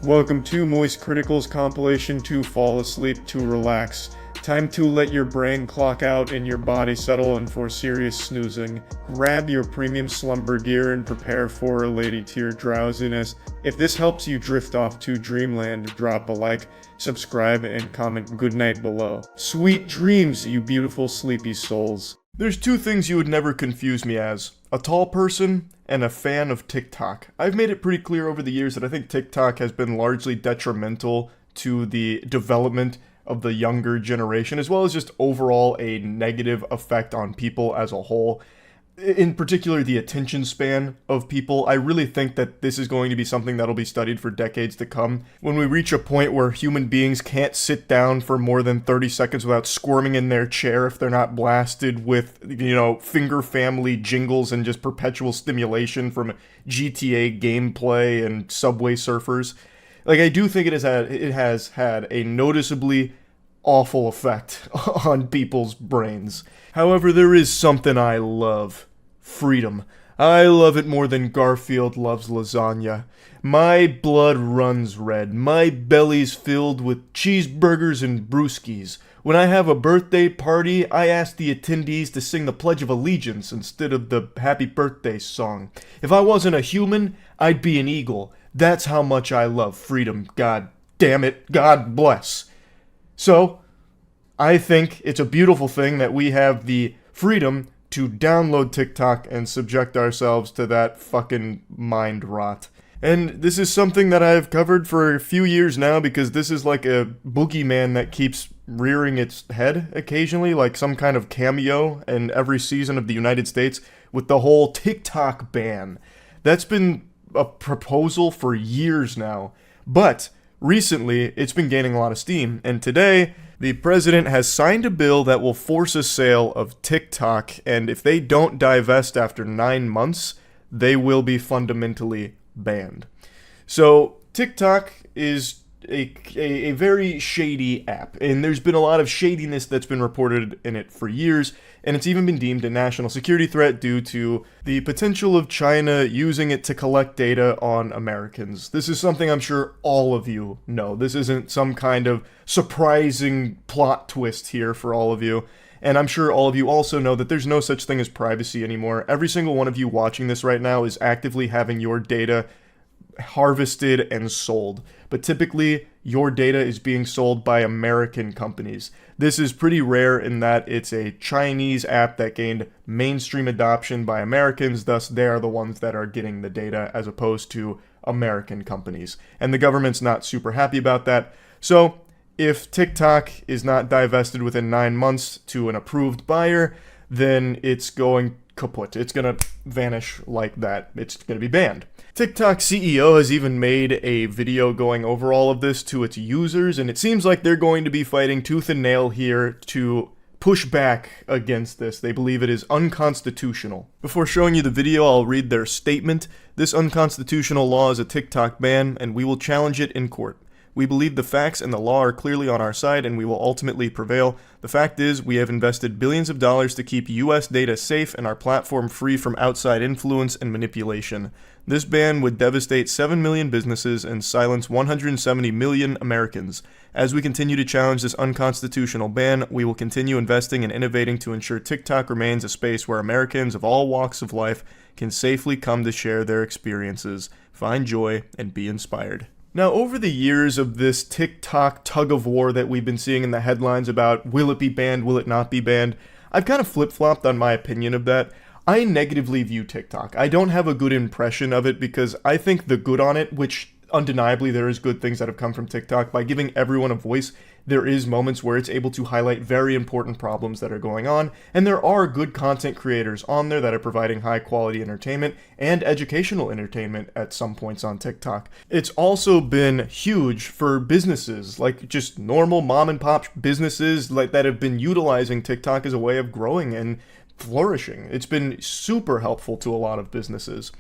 Welcome to moistcritikal's compilation to fall asleep to relax. Time to let your brain clock out and your body settle in for serious snoozing. Grab your premium slumber gear and prepare for a lady tier drowsiness. If this helps you drift off to dreamland, drop a like, subscribe, and comment goodnight below. Sweet dreams, you beautiful sleepy souls. There's two things you would never confuse me as: a tall person and a fan of TikTok. I've made it pretty clear over the years that I think TikTok has been largely detrimental to the development of the younger generation, as well as just overall a negative effect on people as a whole. In particular, the attention span of people. I really think that this is going to be something that'll be studied for decades to come. When we reach a point where human beings can't sit down for more than 30 seconds without squirming in their chair if they're not blasted with, finger family jingles and just perpetual stimulation from GTA gameplay and Subway Surfers. I do think it has had a noticeably awful effect on people's brains. However, there is something I love. Freedom. I love it more than Garfield loves lasagna. My blood runs red. My belly's filled with cheeseburgers and brewskis. When I have a birthday party, I ask the attendees to sing the Pledge of Allegiance instead of the Happy Birthday song. If I wasn't a human, I'd be an eagle. That's how much I love freedom. God damn it. God bless. So, I think it's a beautiful thing that we have the freedom to download TikTok and subject ourselves to that fucking mind rot. And this is something that I've covered for a few years now, because this is like a boogeyman that keeps rearing its head occasionally, like some kind of cameo in every season of the United States with the whole TikTok ban. That's been a proposal for years now, but recently it's been gaining a lot of steam, and today the president has signed a bill that will force a sale of TikTok, and if they don't divest after 9 months, they will be fundamentally banned. So TikTok is a very shady app, and there's been a lot of shadiness that's been reported in it for years, and it's even been deemed a national security threat due to the potential of China using it to collect data on Americans. This is something I'm sure all of you know. This isn't some kind of surprising plot twist here for all of you. And I'm sure all of you also know that there's no such thing as privacy anymore. Every single one of you watching this right now is actively having your data harvested and sold. But typically, your data is being sold by American companies. This is pretty rare in that it's a Chinese app that gained mainstream adoption by Americans, thus they are the ones that are getting the data as opposed to American companies. And the government's not super happy about that. So, if TikTok is not divested within 9 months to an approved buyer, then it's going kaput. It's gonna vanish like that. It's gonna be banned. TikTok CEO has even made a video going over all of this to its users, and it seems like they're going to be fighting tooth and nail here to push back against this. They believe it is unconstitutional. Before showing you the video, I'll read their statement. This unconstitutional law is a TikTok ban, and we will challenge it in court. We believe the facts and the law are clearly on our side, and we will ultimately prevail. The fact is, we have invested billions of dollars to keep US data safe and our platform free from outside influence and manipulation. This ban would devastate 7 million businesses and silence 170 million Americans. As we continue to challenge this unconstitutional ban, we will continue investing and innovating to ensure TikTok remains a space where Americans of all walks of life can safely come to share their experiences, find joy, and be inspired. Now, over the years of this TikTok tug-of-war that we've been seeing in the headlines about will it be banned, will it not be banned, I've kind of flip-flopped on my opinion of that. I negatively view TikTok. I don't have a good impression of it because I think the good on it, which undeniably there is good things that have come from TikTok, by giving everyone a voice, there is moments where it's able to highlight very important problems that are going on, and there are good content creators on there that are providing high quality entertainment and educational entertainment at some points on TikTok. It's also been huge for businesses, like just normal mom and pop businesses like that have been utilizing TikTok as a way of growing and flourishing. It's been super helpful to a lot of businesses.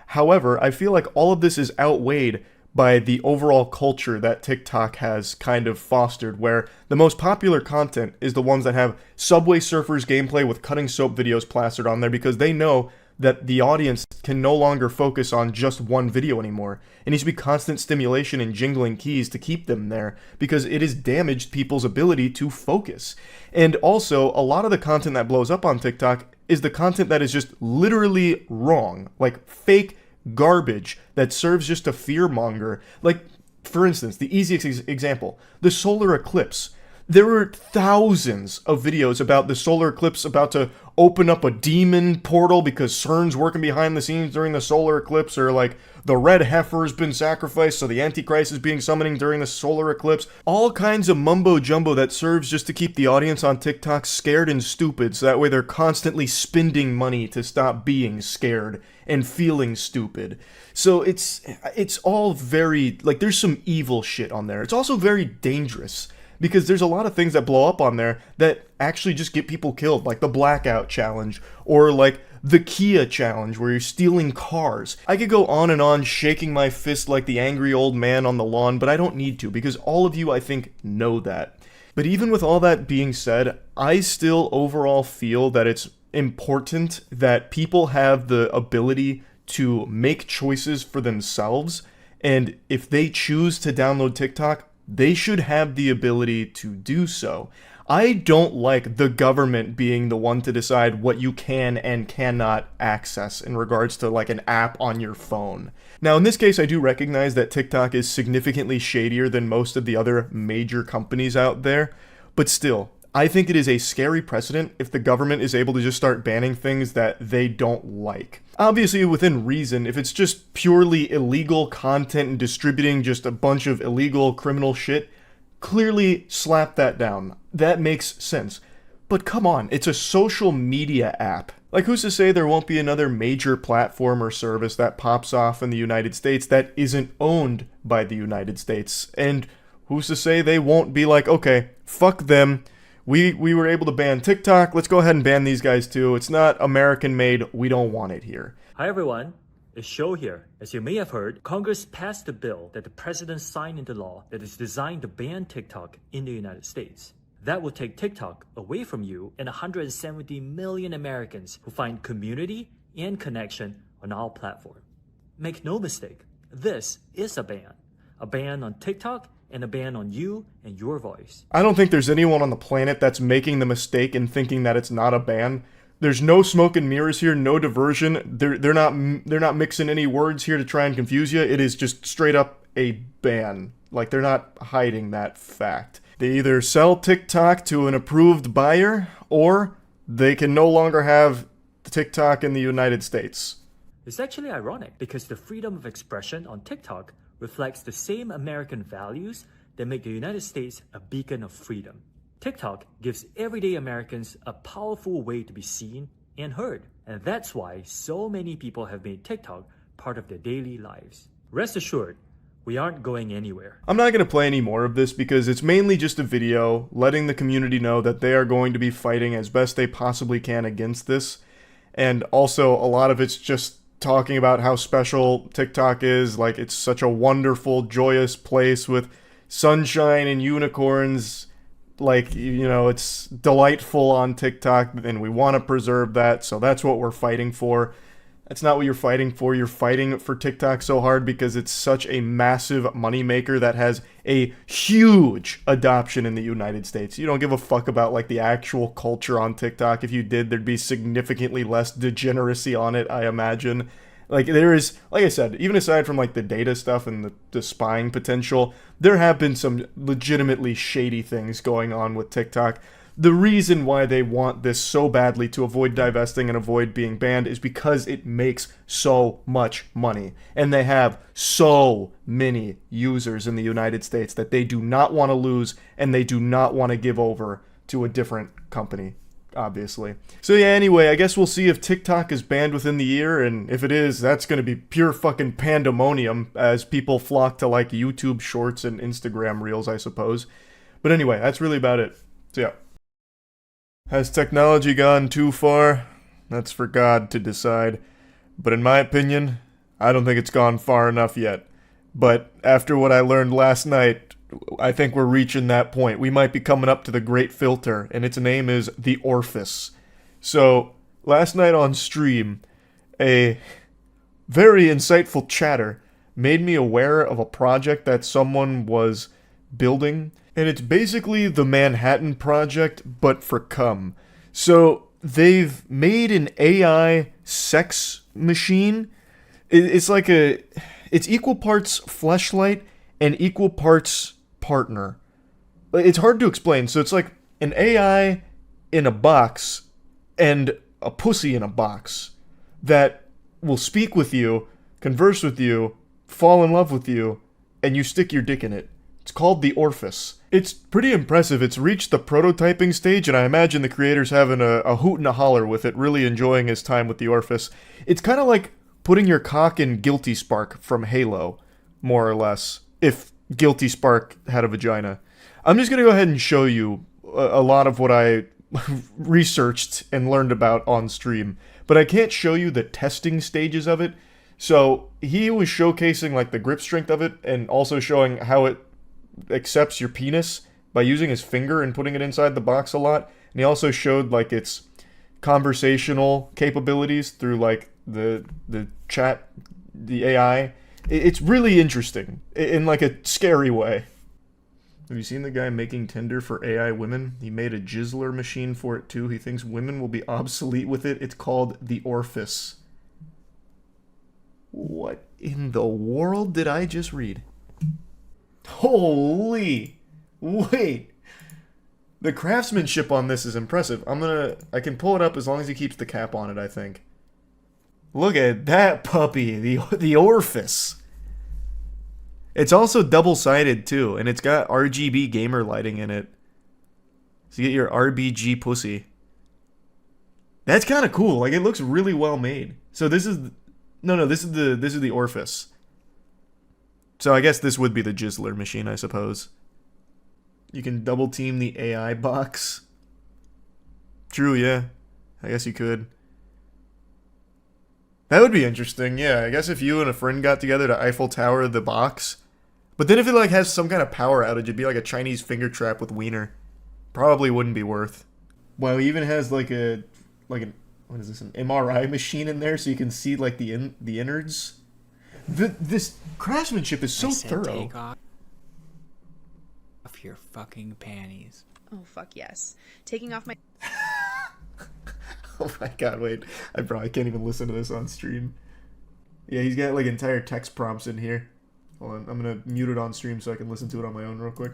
However, I feel like all of this is outweighed by the overall culture that TikTok has kind of fostered, where the most popular content is the ones that have Subway Surfers gameplay with cutting soap videos plastered on there, because they know that the audience can no longer focus on just one video anymore. It needs to be constant stimulation and jingling keys to keep them there, because it has damaged people's ability to focus. And also, a lot of the content that blows up on TikTok is the content that is just literally wrong, like fake garbage that serves just a fearmonger. Like, for instance, the easiest example, the solar eclipse. There were thousands of videos about the solar eclipse about to open up a demon portal because CERN's working behind the scenes during the solar eclipse, or like the red heifer's been sacrificed so the Antichrist is being summoning during the solar eclipse. All kinds of mumbo jumbo that serves just to keep the audience on TikTok scared and stupid, so that way they're constantly spending money to stop being scared and feeling stupid. So it's all very, like, there's some evil shit on there. It's also very dangerous, because there's a lot of things that blow up on there that actually just get people killed, like the Blackout Challenge, or like the Kia Challenge, where you're stealing cars. I could go on and on shaking my fist like the angry old man on the lawn, but I don't need to, because all of you, I think, know that. But even with all that being said, I still overall feel that it's important that people have the ability to make choices for themselves, and if they choose to download TikTok, they should have the ability to do so. I don't like the government being the one to decide what you can and cannot access in regards to like an app on your phone. Now, in this case, I do recognize that TikTok is significantly shadier than most of the other major companies out there, but still, I think it is a scary precedent if the government is able to just start banning things that they don't like. Obviously, within reason, if it's just purely illegal content and distributing just a bunch of illegal criminal shit, clearly slap that down. That makes sense. But come on, it's a social media app. Like, who's to say there won't be another major platform or service that pops off in the United States that isn't owned by the United States? And who's to say they won't be like, okay, fuck them. We were able to ban TikTok. Let's go ahead and ban these guys too. It's not American made. We don't want it here. Hi everyone, it's Show here. As you may have heard, Congress passed a bill that the president signed into law that is designed to ban TikTok in the United States. That will take TikTok away from you and 170 million Americans who find community and connection on our platform. Make no mistake, this is a ban on TikTok and a ban on you and your voice. I don't think there's anyone on the planet that's making the mistake in thinking that it's not a ban. There's no smoke and mirrors here, no diversion. They're not mixing any words here to try and confuse you. It is just straight up a ban. Like, they're not hiding that fact. They either sell TikTok to an approved buyer, or they can no longer have TikTok in the United States. It's actually ironic because the freedom of expression on TikTok reflects the same American values that make the United States a beacon of freedom. TikTok gives everyday Americans a powerful way to be seen and heard, and that's why so many people have made TikTok part of their daily lives. Rest assured, we aren't going anywhere. I'm not going to play any more of this because it's mainly just a video letting the community know that they are going to be fighting as best they possibly can against this, and also a lot of it's just talking about how special TikTok is, like it's such a wonderful, joyous place with sunshine and unicorns. Like, you know, it's delightful on TikTok, and we want to preserve that, so that's what we're fighting for. That's not what you're fighting for. You're fighting for TikTok so hard because it's such a massive moneymaker that has a huge adoption in the United States. You don't give a fuck about, like, the actual culture on TikTok. If you did, there'd be significantly less degeneracy on it, I imagine. Like, there is, like I said, even aside from, like, the data stuff and the spying potential, there have been some legitimately shady things going on with TikTok. The reason why they want this so badly to avoid divesting and avoid being banned is because it makes so much money. And they have so many users in the United States that they do not want to lose, and they do not want to give over to a different company, obviously. So yeah, anyway, I guess we'll see if TikTok is banned within the year, and if it is, that's going to be pure fucking pandemonium as people flock to, like, YouTube Shorts and Instagram Reels, I suppose. But anyway, that's really about it. So yeah. Has technology gone too far? That's for God to decide. But in my opinion, I don't think it's gone far enough yet. But after what I learned last night, I think we're reaching that point. We might be coming up to the great filter, and its name is the Orifice. So, last night on stream, A very insightful chatter made me aware of a project that someone was building, and it's basically the Manhattan Project, but for cum. So they've made an AI sex machine. It's like it's equal parts fleshlight and equal parts partner. It's hard to explain. So it's like an AI in a box and a pussy in a box that will speak with you, converse with you, fall in love with you, and you stick your dick in it. It's called the Orifice. It's pretty impressive. It's reached the prototyping stage, and I imagine the creator's having a hoot and a holler with it, really enjoying his time with the Orifice. It's kind of like putting your cock in Guilty Spark from Halo, more or less, if Guilty Spark had a vagina. I'm just going to go ahead and show you a lot of what I researched and learned about on stream, but I can't show you the testing stages of it. So he was showcasing like the grip strength of it and also showing how it accepts your penis by using his finger and putting it inside the box a lot. And he also showed like its conversational capabilities through like the chat, the AI. It's really interesting in like a scary way. Have you seen the guy making Tinder for AI women? He made a jizzler machine for it too. He thinks women will be obsolete with it. It's called the Orifice. What in the world did I just read? Holy! Wait! The craftsmanship on this is impressive. I can pull it up as long as he keeps the cap on it, I think. Look at that puppy, the Orifice. It's also double-sided, too, and it's got RGB gamer lighting in it. So you get your RBG pussy. That's kind of cool. Like, it looks really well made. So this is... No, this is the Orifice. So I guess this would be the Jizzler machine, I suppose. You can double-team the AI box. True, yeah. I guess you could. That would be interesting, yeah. I guess if you and a friend got together to Eiffel Tower the box... But then if it like has some kind of power outage, it'd be like a Chinese finger trap with wiener. Probably wouldn't be worth. Wow, he even has like an what is this, an MRI machine in there so you can see like the innards. This craftsmanship is so thorough. Take off your fucking panties. Oh fuck yes. Taking off my Oh my god, wait. I probably can't even listen to this on stream. Yeah, he's got like entire text prompts in here. Hold on, I'm gonna mute it on stream so I can listen to it on my own real quick.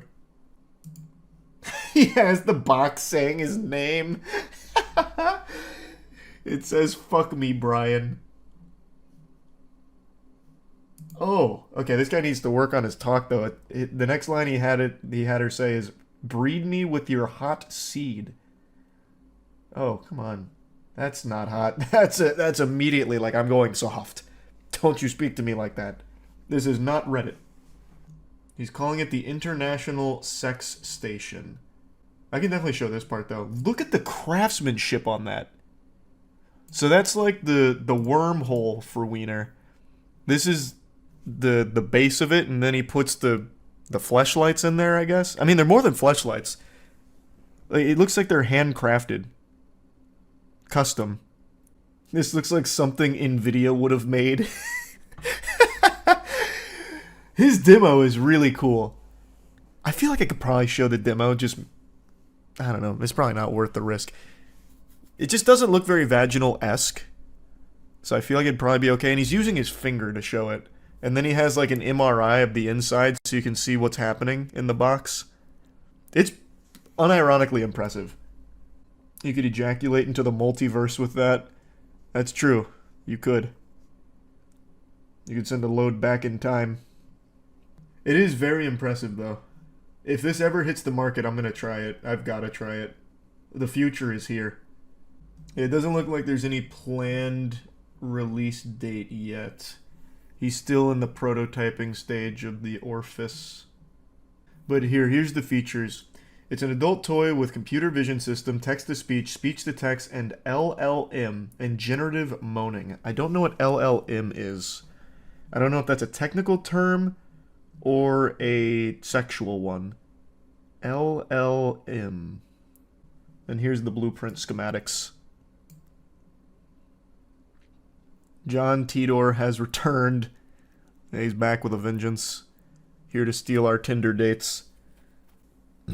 He has the box saying his name. It says, "Fuck me, Brian." Oh, okay, this guy needs to work on his talk, though. The next line he had her say is, "Breed me with your hot seed." Oh, come on. That's not hot. That's immediately like, I'm going soft. Don't you speak to me like that. This is not Reddit. He's calling it the International Sex Station. I can definitely show this part, though. Look at the craftsmanship on that. So that's like the wormhole for wiener. This is the base of it, and then he puts the fleshlights in there, I guess. I mean, they're more than fleshlights. It looks like they're handcrafted. Custom. This looks like something NVIDIA would have made. His demo is really cool. I feel like I could probably show the demo, just... I don't know, it's probably not worth the risk. It just doesn't look very vaginal-esque. So I feel like it'd probably be okay, and he's using his finger to show it. And then he has like an MRI of the inside so you can see what's happening in the box. It's unironically impressive. You could ejaculate into the multiverse with that. That's true. You could. You could send a load back in time. It is very impressive, though. If this ever hits the market, I'm going to try it. I've got to try it. The future is here. It doesn't look like there's any planned release date yet. He's still in the prototyping stage of the Orifice. But here's the features. It's an adult toy with computer vision system, text-to-speech, speech-to-text, and LLM, and generative moaning. I don't know what LLM is. I don't know if that's a technical term or a sexual one. LLM. And here's the blueprint schematics. John Tidor has returned. He's back with a vengeance. Here to steal our Tinder dates.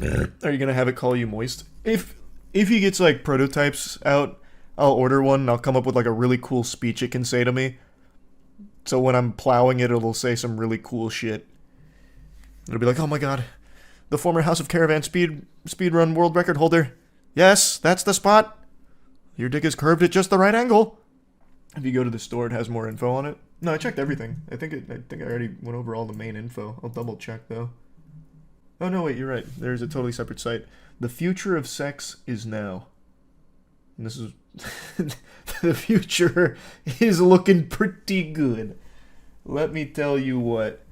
Are you gonna have it call you Moist? If he gets like prototypes out, I'll order one and I'll come up with like a really cool speech it can say to me. So when I'm plowing it, it'll say some really cool shit. It'll be like, oh my god, the former House of Caravan speedrun world record holder. Yes, that's the spot. Your dick is curved at just the right angle. If you go to the store, it has more info on it. No, I checked everything. I think I already went over all the main info. I'll double check though. Oh no, wait, you're right. There's a totally separate site. The future of sex is now. And this is the future is looking pretty good. Let me tell you what.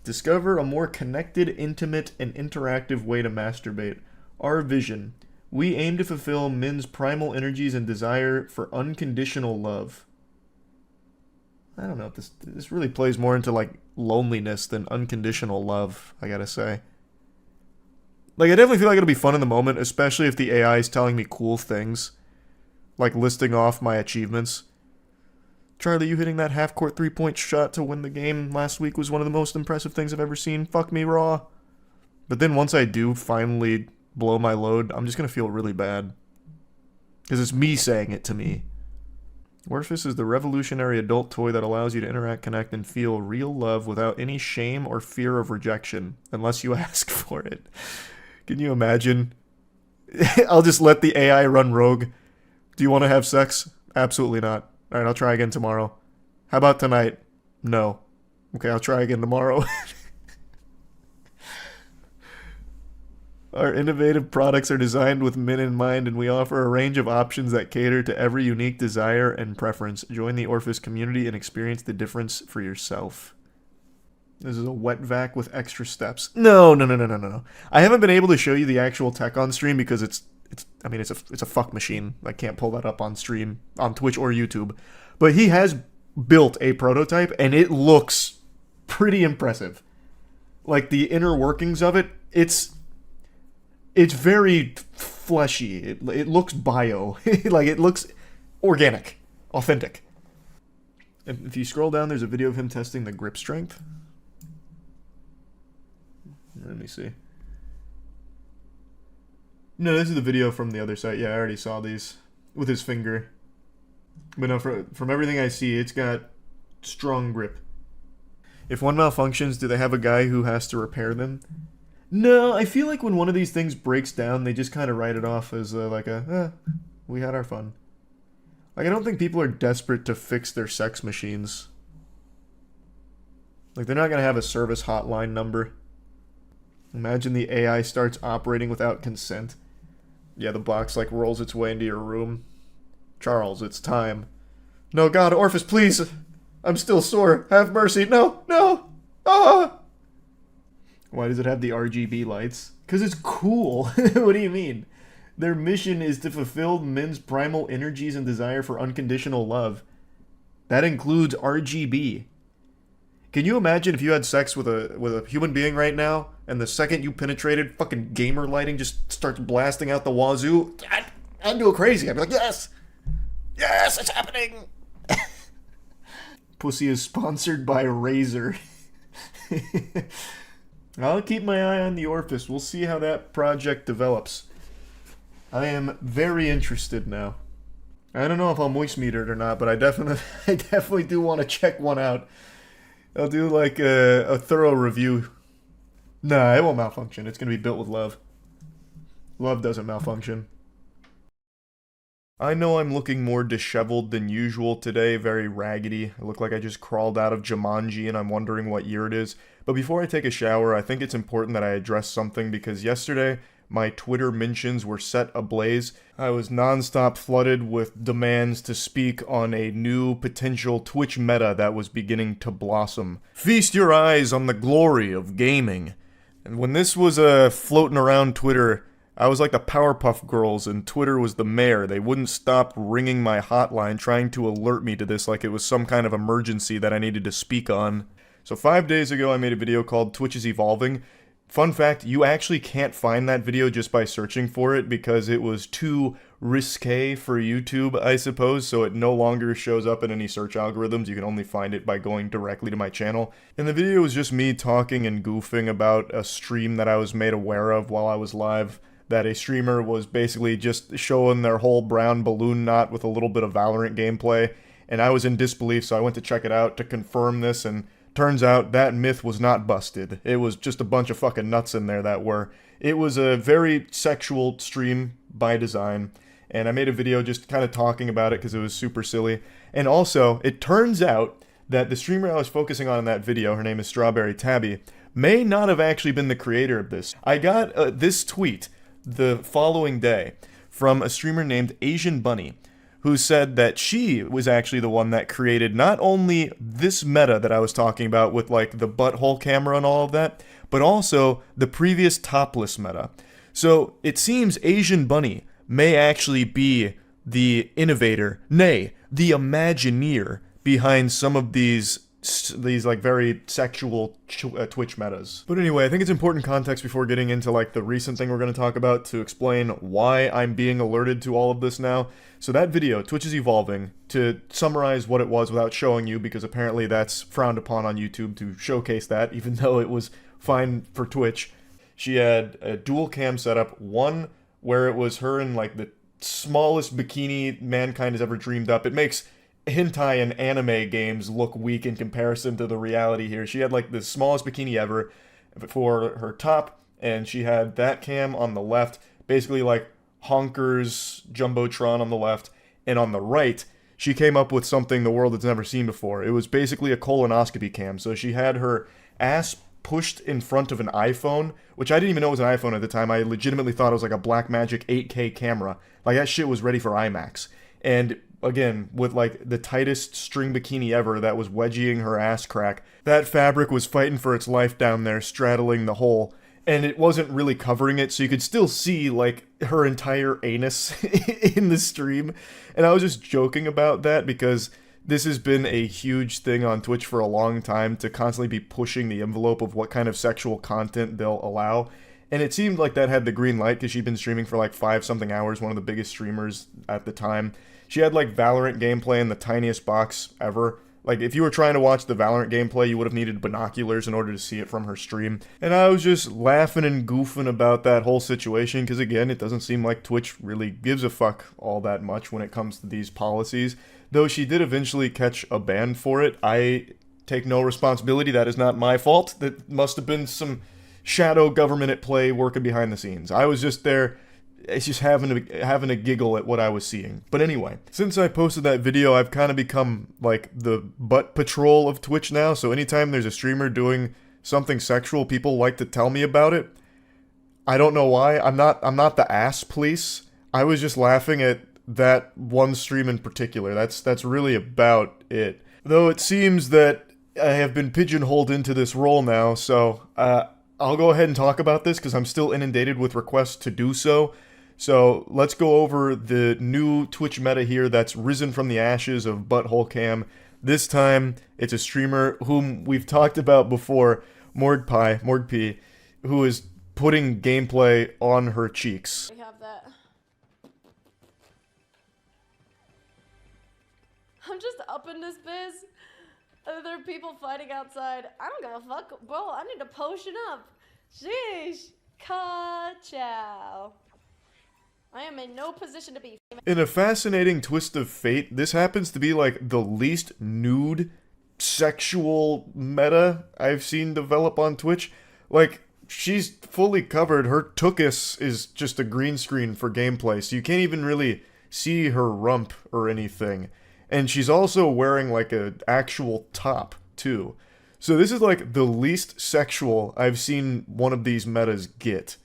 Discover a more connected, intimate, and interactive way to masturbate. Our vision. We aim to fulfill men's primal energies and desire for unconditional love. I don't know if this really plays more into like loneliness than unconditional love, I gotta say. Like, I definitely feel like it'll be fun in the moment, especially if the AI is telling me cool things. Like listing off my achievements. Charlie, you hitting that half-court three-point shot to win the game last week was one of the most impressive things I've ever seen. Fuck me raw. But then once I do finally blow my load, I'm just gonna feel really bad. Because it's me saying it to me. Orifice is the revolutionary adult toy that allows you to interact, connect, and feel real love without any shame or fear of rejection, unless you ask for it. Can you imagine? I'll just let the AI run rogue. Do you want to have sex? Absolutely not. Alright, I'll try again tomorrow. How about tonight? No. Okay, I'll try again tomorrow. Our innovative products are designed with men in mind, and we offer a range of options that cater to every unique desire and preference. Join the Orifice community and experience the difference for yourself. This is a wet vac with extra steps. No. I haven't been able to show you the actual tech on stream because it's a fuck machine. I can't pull that up on stream, on Twitch or YouTube. But he has built a prototype, and it looks pretty impressive. Like, the inner workings of it, it's very fleshy. It looks bio. Like, it looks organic. Authentic. And if you scroll down, there's a video of him testing the grip strength. Let me see. No, this is the video from the other site. Yeah, I already saw these. With his finger. But no, from everything I see, it's got strong grip. If one malfunctions, do they have a guy who has to repair them? No, I feel like when one of these things breaks down, they just kind of write it off as we had our fun. Like, I don't think people are desperate to fix their sex machines. Like, they're not going to have a service hotline number. Imagine the AI starts operating without consent. Yeah, the box, like, rolls its way into your room. Charles, it's time. No, God, Orifice, please! I'm still sore. Have mercy. No! Ah! Why does it have the RGB lights? Because it's cool. What do you mean? Their mission is to fulfill men's primal energies and desire for unconditional love. That includes RGB. Can you imagine if you had sex with a human being right now, and the second you penetrated, fucking gamer lighting just starts blasting out the wazoo? I'd go crazy. I'd be like, yes! Yes, it's happening! Pussy is sponsored by Razer. I'll keep my eye on the Orifice. We'll see how that project develops. I am very interested now. I don't know if I'll moist meter it or not, but I definitely do want to check one out. I'll do like a thorough review. Nah, it won't malfunction. It's going to be built with love. Love doesn't malfunction. I know I'm looking more disheveled than usual today, very raggedy. I look like I just crawled out of Jumanji and I'm wondering what year it is. But before I take a shower, I think it's important that I address something because yesterday, my Twitter mentions were set ablaze. I was nonstop flooded with demands to speak on a new potential Twitch meta that was beginning to blossom. Feast your eyes on the glory of gaming. And when this was floating around Twitter, I was like the Powerpuff Girls and Twitter was the mayor. They wouldn't stop ringing my hotline trying to alert me to this like it was some kind of emergency that I needed to speak on. So 5 days ago I made a video called Twitch is Evolving. Fun fact, you actually can't find that video just by searching for it because it was too risque for YouTube, I suppose, so it no longer shows up in any search algorithms. You can only find it by going directly to my channel. And the video was just me talking and goofing about a stream that I was made aware of while I was live, that a streamer was basically just showing their whole brown balloon knot with a little bit of Valorant gameplay, and I was in disbelief, so I went to check it out to confirm this, and turns out that myth was not busted. It was just a bunch of fucking nuts in there that were. It was a very sexual stream by design, and I made a video just kind of talking about it because it was super silly. And also, it turns out that the streamer I was focusing on in that video, her name is Strawberry Tabby, may not have actually been the creator of this. I got this tweet the following day from a streamer named Asian Bunny, who said that she was actually the one that created not only this meta that I was talking about with like the butthole camera and all of that, but also the previous topless meta. So it seems Asian Bunny may actually be the innovator, nay, the Imagineer behind some of these like very sexual Twitch metas. But anyway, I think it's important context before getting into like the recent thing we're going to talk about to explain why I'm being alerted to all of this now. So that video, Twitch is Evolving, to summarize what it was without showing you, because apparently that's frowned upon on YouTube to showcase that, even though it was fine for Twitch. She had a dual cam setup, one where it was her in like the smallest bikini mankind has ever dreamed up. It makes hentai and anime games look weak in comparison to the reality here. She had like the smallest bikini ever for her top, and she had that cam on the left, basically like Honker's Jumbotron on the left, and on the right, she came up with something the world has never seen before. It was basically a colonoscopy cam. So she had her ass pushed in front of an iPhone, which I didn't even know was an iPhone at the time. I legitimately thought it was like a Blackmagic 8K camera. Like that shit was ready for IMAX. And again, with like the tightest string bikini ever that was wedging her ass crack, that fabric was fighting for its life down there, straddling the hole. And it wasn't really covering it, so you could still see, like, her entire anus in the stream. And I was just joking about that because this has been a huge thing on Twitch for a long time, to constantly be pushing the envelope of what kind of sexual content they'll allow. And it seemed like that had the green light because she'd been streaming for like 5-something hours, one of the biggest streamers at the time. She had like Valorant gameplay in the tiniest box ever. Like, if you were trying to watch the Valorant gameplay, you would have needed binoculars in order to see it from her stream. And I was just laughing and goofing about that whole situation, because again, it doesn't seem like Twitch really gives a fuck all that much when it comes to these policies. Though she did eventually catch a ban for it. I take no responsibility. That is not my fault. That must have been some shadow government at play working behind the scenes. I was just there. It's just having a giggle at what I was seeing. But anyway, since I posted that video, I've kind of become like the butt patrol of Twitch now. So anytime there's a streamer doing something sexual, people like to tell me about it. I don't know why. I'm not the ass police. I was just laughing at that one stream in particular. That's really about it. Though it seems that I have been pigeonholed into this role now, so I'll go ahead and talk about this because I'm still inundated with requests to do so. So let's go over the new Twitch meta here that's risen from the ashes of Butthole Cam. This time, it's a streamer whom we've talked about before, Mordp, who is putting gameplay on her cheeks. We have that. I'm just up in this biz. There are people fighting outside. I don't give a fuck. Bro, I need to potion up. Sheesh. Ka-chow. I am in no position to be. In a fascinating twist of fate, this happens to be like the least nude sexual meta I've seen develop on Twitch. Like, she's fully covered. Her tuchus is just a green screen for gameplay, so you can't even really see her rump or anything. And she's also wearing like an actual top, too. So this is like the least sexual I've seen one of these metas get.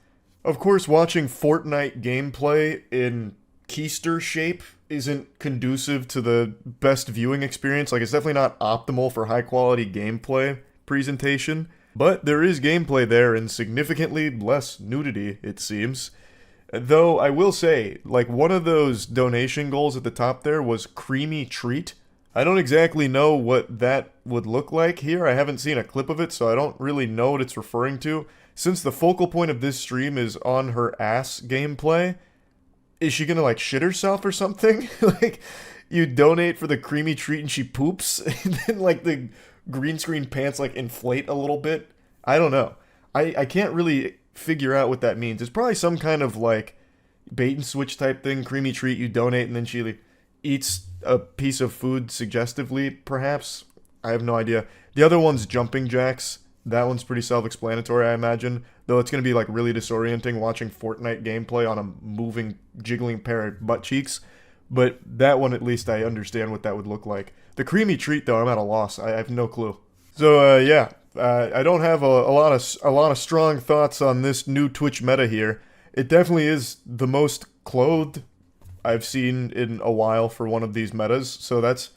Of course, watching Fortnite gameplay in keister shape isn't conducive to the best viewing experience. Like, it's definitely not optimal for high-quality gameplay presentation. But there is gameplay there and significantly less nudity, it seems. Though, I will say, like, one of those donation goals at the top there was Creamy Treat. I don't exactly know what that would look like here. I haven't seen a clip of it, so I don't really know what it's referring to. since the focal point of this stream is on her ass gameplay, is she gonna like shit herself or something? Like, you donate for the creamy treat and she poops, and then like the green screen pants like inflate a little bit? I don't know. I can't really figure out what that means. It's probably some kind of like bait and switch type thing, creamy treat, you donate, and then she like, eats a piece of food suggestively, perhaps? I have no idea. The other one's jumping jacks. That one's pretty self-explanatory, I imagine. Though it's going to be like really disorienting watching Fortnite gameplay on a moving, jiggling pair of butt cheeks. But that one, at least, I understand what that would look like. The creamy treat, though, I'm at a loss. I have no clue. So, yeah. I don't have a lot of strong thoughts on this new Twitch meta here. It definitely is the most clothed I've seen in a while for one of these metas. So that's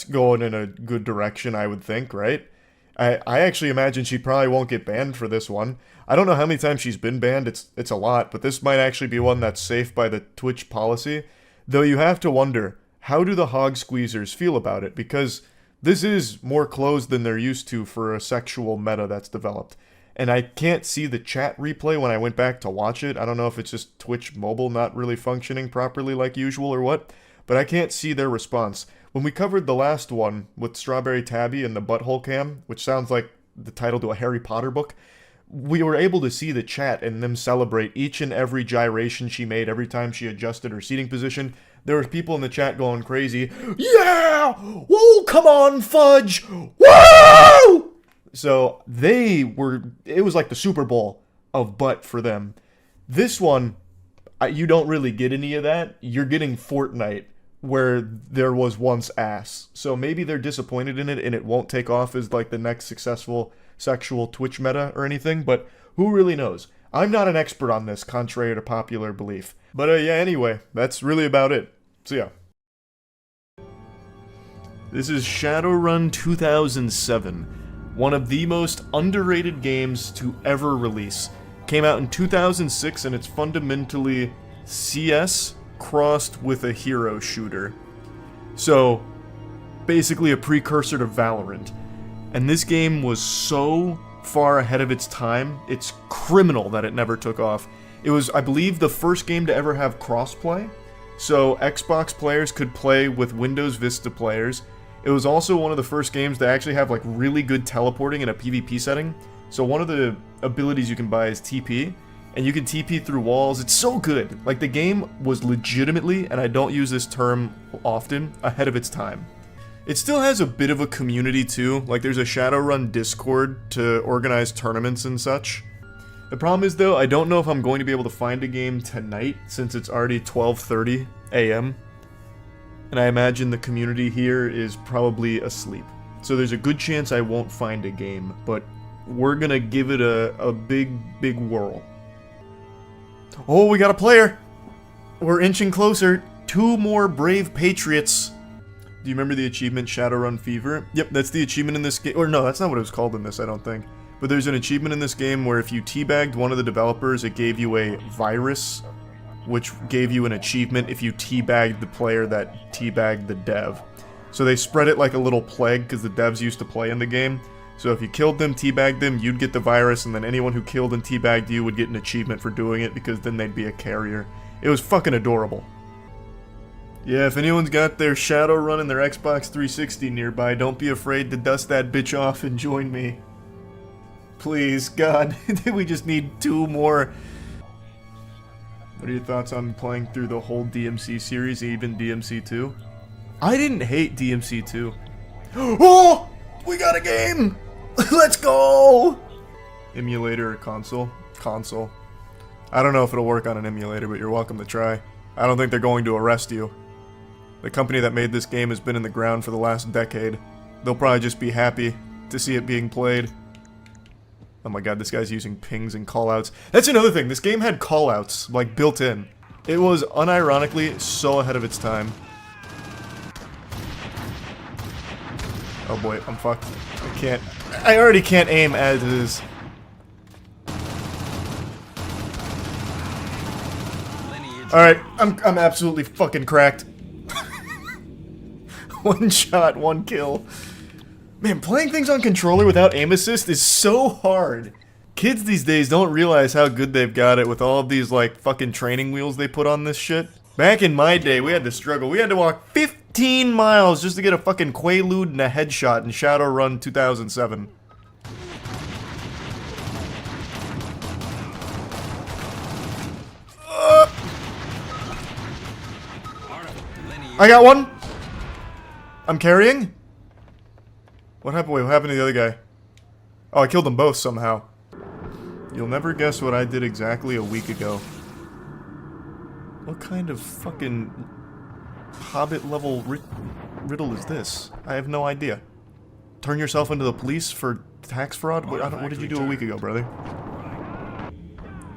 going in a good direction, I would think, right? I actually imagine she probably won't get banned for this one. I don't know how many times she's been banned. It's a lot, but this might actually be one that's safe by the Twitch policy. Though you have to wonder, how do the hog squeezers feel about it? Because this is more closed than they're used to for a sexual meta that's developed. And I can't see the chat replay when I went back to watch it. I don't know if it's just Twitch mobile not really functioning properly like usual or what, but I can't see their response. When we covered the last one with Strawberry Tabby and the Butthole Cam, which sounds like the title to a Harry Potter book, we were able to see the chat and them celebrate each and every gyration she made every time she adjusted her seating position. There were people in the chat going crazy. Yeah! Whoa, come on, Fudge! Whoa! So it was like the Super Bowl of butt for them. This one, you don't really get any of that. You're getting Fortnite, where there was once ass. So maybe they're disappointed in it and it won't take off as like the next successful sexual Twitch meta or anything, but who really knows? I'm not an expert on this, contrary to popular belief. But yeah, anyway, that's really about it. So yeah. This is Shadowrun 2007, one of the most underrated games to ever release. Came out in 2006 and it's fundamentally CS crossed with a hero shooter. So, basically a precursor to Valorant. And this game was so far ahead of its time, it's criminal that it never took off. It was, I believe, the first game to ever have crossplay. So Xbox players could play with Windows Vista players. It was also one of the first games to actually have like really good teleporting in a PvP setting. So one of the abilities you can buy is TP, and you can TP through walls. It's so good. Like, the game was legitimately, and I don't use this term often, ahead of its time. It still has a bit of a community too. Like, there's a Shadowrun Discord to organize tournaments and such. The problem is, though, I don't know if I'm going to be able to find a game tonight, since it's already 12:30 a.m. And I imagine the community here is probably asleep. So there's a good chance I won't find a game, but we're gonna give it a big whirl. Oh, we got a player! We're inching closer. 2 more brave patriots. Do you remember the achievement Shadowrun Fever? Yep, that's the achievement in this game. Or no, that's not what it was called in this, I don't think. But there's an achievement in this game where if you teabagged one of the developers, it gave you a virus, which gave you an achievement if you teabagged the player that teabagged the dev. So they spread it like a little plague because the devs used to play in the game. So if you killed them, teabagged them, you'd get the virus, and then anyone who killed and teabagged you would get an achievement for doing it because then they'd be a carrier. It was fucking adorable. Yeah, if anyone's got their Shadowrun and their Xbox 360 nearby, don't be afraid to dust that bitch off and join me. Please, God, we just need 2 more. What are your thoughts on playing through the whole DMC series, even DMC 2? I didn't hate DMC 2. Oh! We got a game! Let's go! Emulator or console? Console. I don't know if it'll work on an emulator, but you're welcome to try. I don't think they're going to arrest you. The company that made this game has been in the ground for the last decade. They'll probably just be happy to see it being played. Oh my god, this guy's using pings and callouts. That's another thing, this game had callouts, like, built in. It was, unironically, so ahead of its time. Oh boy, I'm fucked. I already can't aim as is. Alright, I'm absolutely fucking cracked. 1 shot, 1 kill. Man, playing things on controller without aim assist is so hard. Kids these days don't realize how good they've got it with all of these, like, fucking training wheels they put on this shit. Back in my day, we had to struggle. We had to walk 15 miles just to get a fucking Quaalude and a headshot in Shadowrun 2007. I got one! I'm carrying? What happened? Wait, what happened to the other guy? Oh, I killed them both somehow. You'll never guess what I did exactly a week ago. What kind of fucking Hobbit level riddle is this? I have no idea. Turn yourself into the police for tax fraud? What did you do a week ago, brother?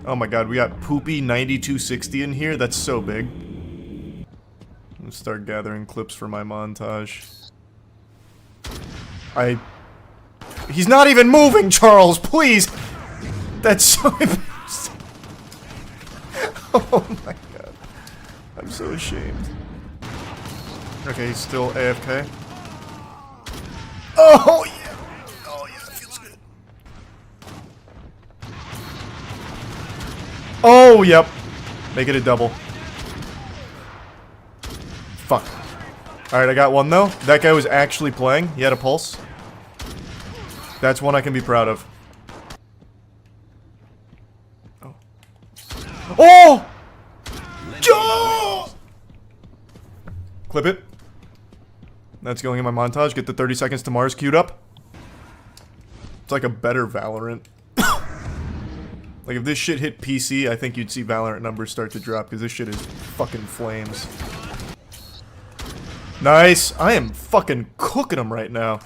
Oh my god, we got Poopy 9260 in here? That's so big. Let's start gathering clips for my montage. He's not even moving, Charles, please! That's so embarrassing. Oh my god. I'm so ashamed. Okay, he's still AFK. Oh yeah! Oh yeah, that feels good. Oh, yep. Make it a double. Fuck. Alright, I got one though. That guy was actually playing. He had a pulse. That's one I can be proud of. Oh! Oh! Joe! Clip it. That's going in my montage. Get the 30 seconds to Mars queued up. It's like a better Valorant. Like if this shit hit PC, I think you'd see Valorant numbers start to drop because this shit is fucking flames. Nice. I am fucking cooking them right now.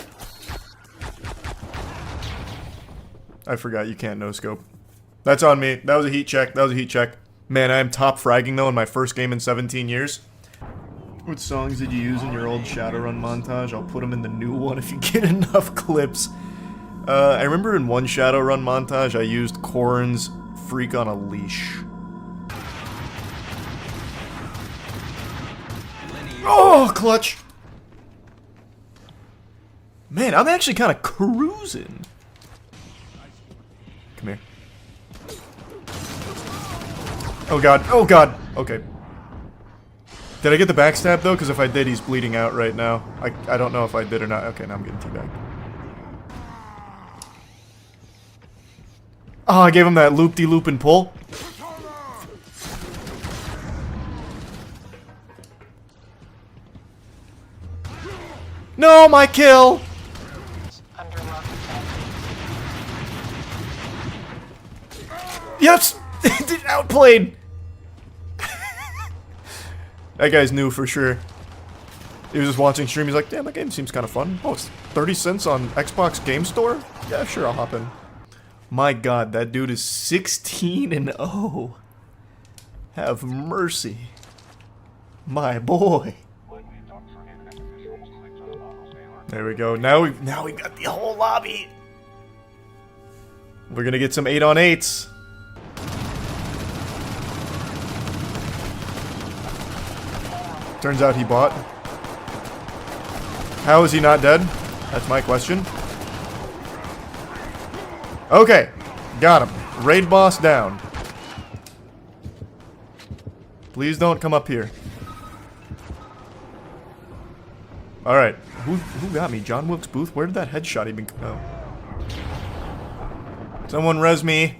I forgot you can't no-scope. That's on me. That was a heat check. That was a heat check. Man, I am top fragging though in my first game in 17 years. What songs did you use in your old Shadowrun montage? I'll put them in the new one if you get enough clips. I remember in one Shadowrun montage I used Corrin's Freak on a Leash. Oh, clutch! Man, I'm actually kind of cruising. Come here. Oh god, oh god! Okay. Did I get the backstab though? Because if I did, he's bleeding out right now. I don't know if I did or not. Okay, now I'm getting teabagged. Oh, I gave him that loop-de-loop and pull. No, my kill! Yes! Outplayed! That guy's new for sure. He was just watching stream, he's like, damn, that game seems kind of fun. Oh, it's 30 cents on Xbox Game Store? Yeah, sure, I'll hop in. My god, that dude is 16-0. Have mercy. My boy. There we go. Now we've got the whole lobby. We're gonna get some 8-on-8s. Turns out he bought. How is he not dead? That's my question. Okay, got him. Raid boss down. Please don't come up here. Alright, who got me? John Wilkes Booth? Where did that headshot even come? Oh. Someone res me.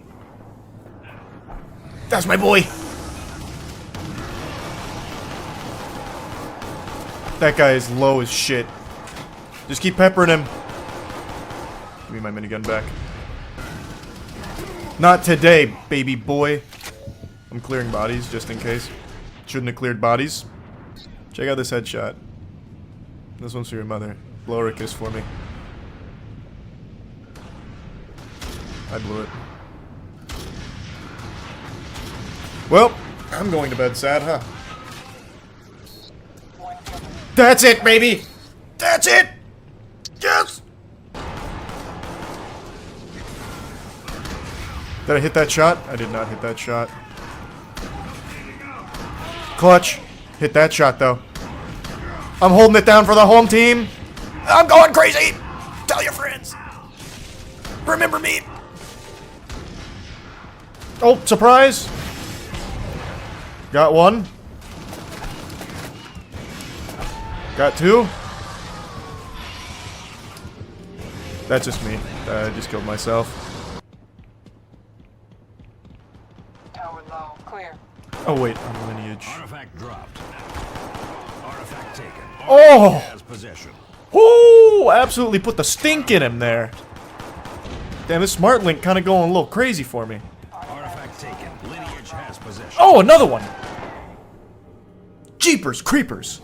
That's my boy! That guy is low as shit. Just keep peppering him. Give me my minigun back. Not today, baby boy. I'm clearing bodies, just in case. Shouldn't have cleared bodies. Check out this headshot. This one's for your mother. Blow her a kiss for me. I blew it. Well, I'm going to bed sad, huh? That's it, baby! That's it! Yes! Did I hit that shot? I did not hit that shot. Clutch. Hit that shot, though. I'm holding it down for the home team. I'm going crazy! Tell your friends. Remember me. Oh, surprise! Got one. Got two. That's just me. I just killed myself. Tower low. Clear. Oh wait, I'm lineage. Artifact dropped. Artifact taken. Oh! Has possession. Ooh! Absolutely put the stink in him there. Damn, this smart link kind of going a little crazy for me. Artifact taken. Lineage has possession. Oh, another one! Jeepers creepers!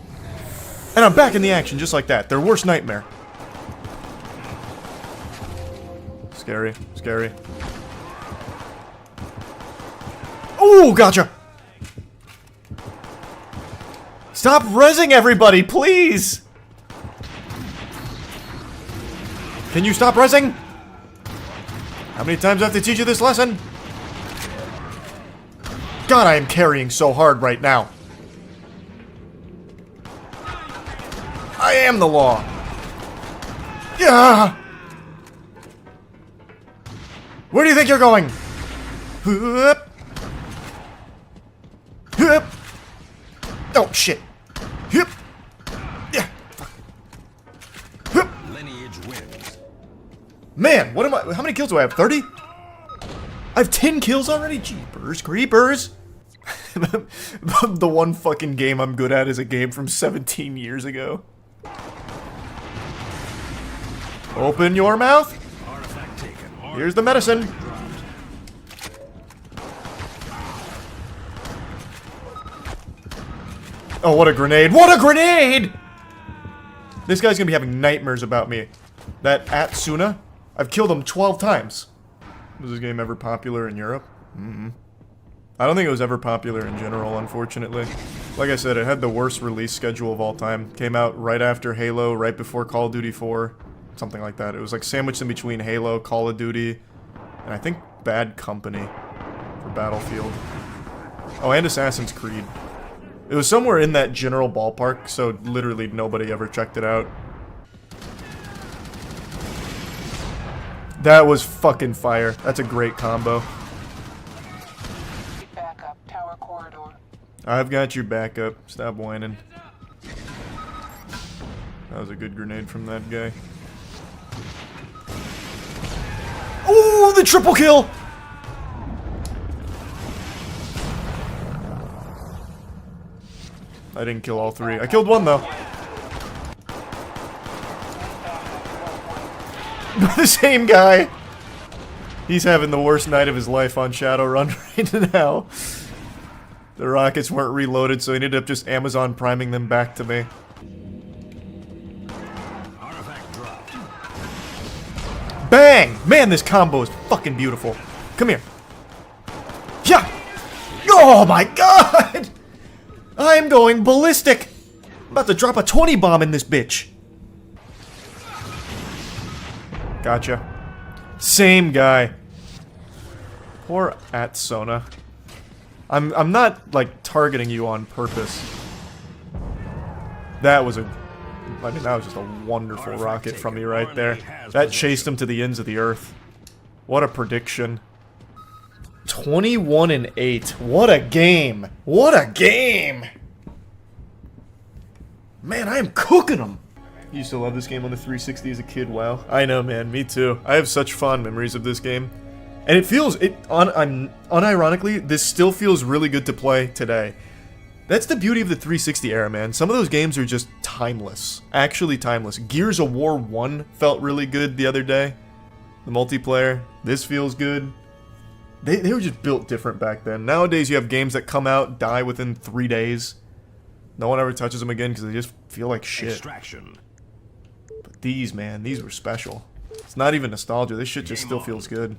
And I'm back in the action just like that. Their worst nightmare. Scary, scary. Ooh, gotcha! Stop rezzing everybody, please! Can you stop rezzing? How many times do I have to teach you this lesson? God, I am carrying so hard right now. I am the law. Yeah. Where do you think you're going? Hup. Hup. Oh shit. Hup. Yeah. Hup. Lineage wins. Man, what am I? How many kills do I have? 30? I have 10 kills already? Jeepers creepers. The one fucking game I'm good at is a game from 17 years ago. Open your mouth. Artifact taken. Here's the medicine. Oh, what a grenade. What a grenade! This guy's gonna be having nightmares about me. That Atsuna, I've killed him 12 times. Was this game ever popular in Europe? I don't think it was ever popular in general, unfortunately. Like I said, it had the worst release schedule of all time. Came out right after Halo, right before Call of Duty 4. Something like that. It was like sandwiched in between Halo, Call of Duty, and I think Bad Company for Battlefield. Oh, and Assassin's Creed. It was somewhere in that general ballpark, so literally nobody ever checked it out. That was fucking fire. That's a great combo. Backup. Tower corridor. I've got your backup. Stop whining. That was a good grenade from that guy. Ooh, the triple kill! I didn't kill all three. I killed one, though. The same guy. He's having the worst night of his life on Shadowrun right now. The rockets weren't reloaded, so he ended up just Amazon priming them back to me. Artifact dropped. Bang! Man, this combo is fucking beautiful. Come here. Yeah! Oh my god! I'm going ballistic! I'm about to drop a 20 bomb in this bitch. Gotcha. Same guy. Poor Atsona. I'm not, like, targeting you on purpose. That was a... I mean, that was just a wonderful rocket from me right there. That chased him to the ends of the earth. What a prediction. 21-8. What a game. What a game! Man, I am cooking them. You used to love this game on the 360 as a kid, wow. I know, man, me too. I have such fond memories of this game. And it feels, unironically, this still feels really good to play today. That's the beauty of the 360 era, man. Some of those games are just timeless. Actually timeless. Gears of War 1 felt really good the other day. The multiplayer. This feels good. They were just built different back then. Nowadays you have games that come out, die within 3 days. No one ever touches them again because they just feel like shit. Extraction. But these, man, these were special. It's not even nostalgia. This shit just still feels good.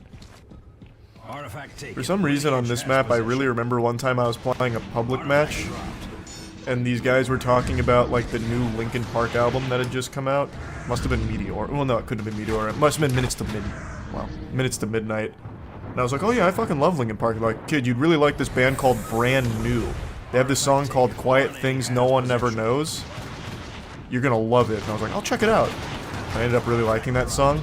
Artifact taken. For some reason on this map, I really remember one time I was playing a public match, and these guys were talking about, like, the new Linkin Park album that had just come out. Must have been Meteor. Well, no, it couldn't have been Meteor. It must have been Minutes to Midnight. And I was like, oh yeah, I fucking love Linkin Park. They're like, kid, you'd really like this band called Brand New. They have this song called Quiet Things No One Never Knows. You're gonna love it. And I was like, I'll check it out. I ended up really liking that song.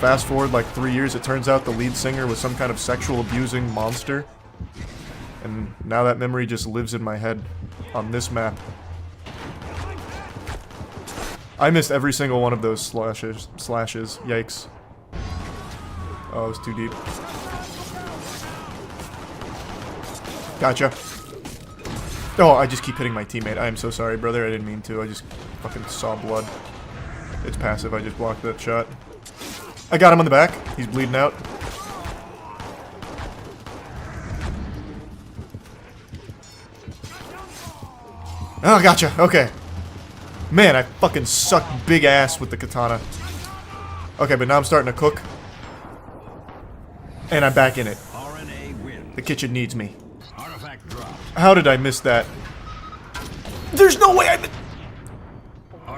fast forward like 3 years, it turns out the lead singer was some kind of sexual abusing monster. And now that memory just lives in my head on this map. I missed every single one of those slashes. Yikes. Oh, it was too deep. Gotcha. Oh, I just keep hitting my teammate. I am so sorry, brother. I didn't mean to. I just fucking saw blood. It's passive. I just blocked that shot. I got him on the back. He's bleeding out. Oh, gotcha. Okay. Man, I fucking suck big ass with the katana. Okay, but now I'm starting to cook. And I'm back in it. The kitchen needs me. How did I miss that? There's no way I missed...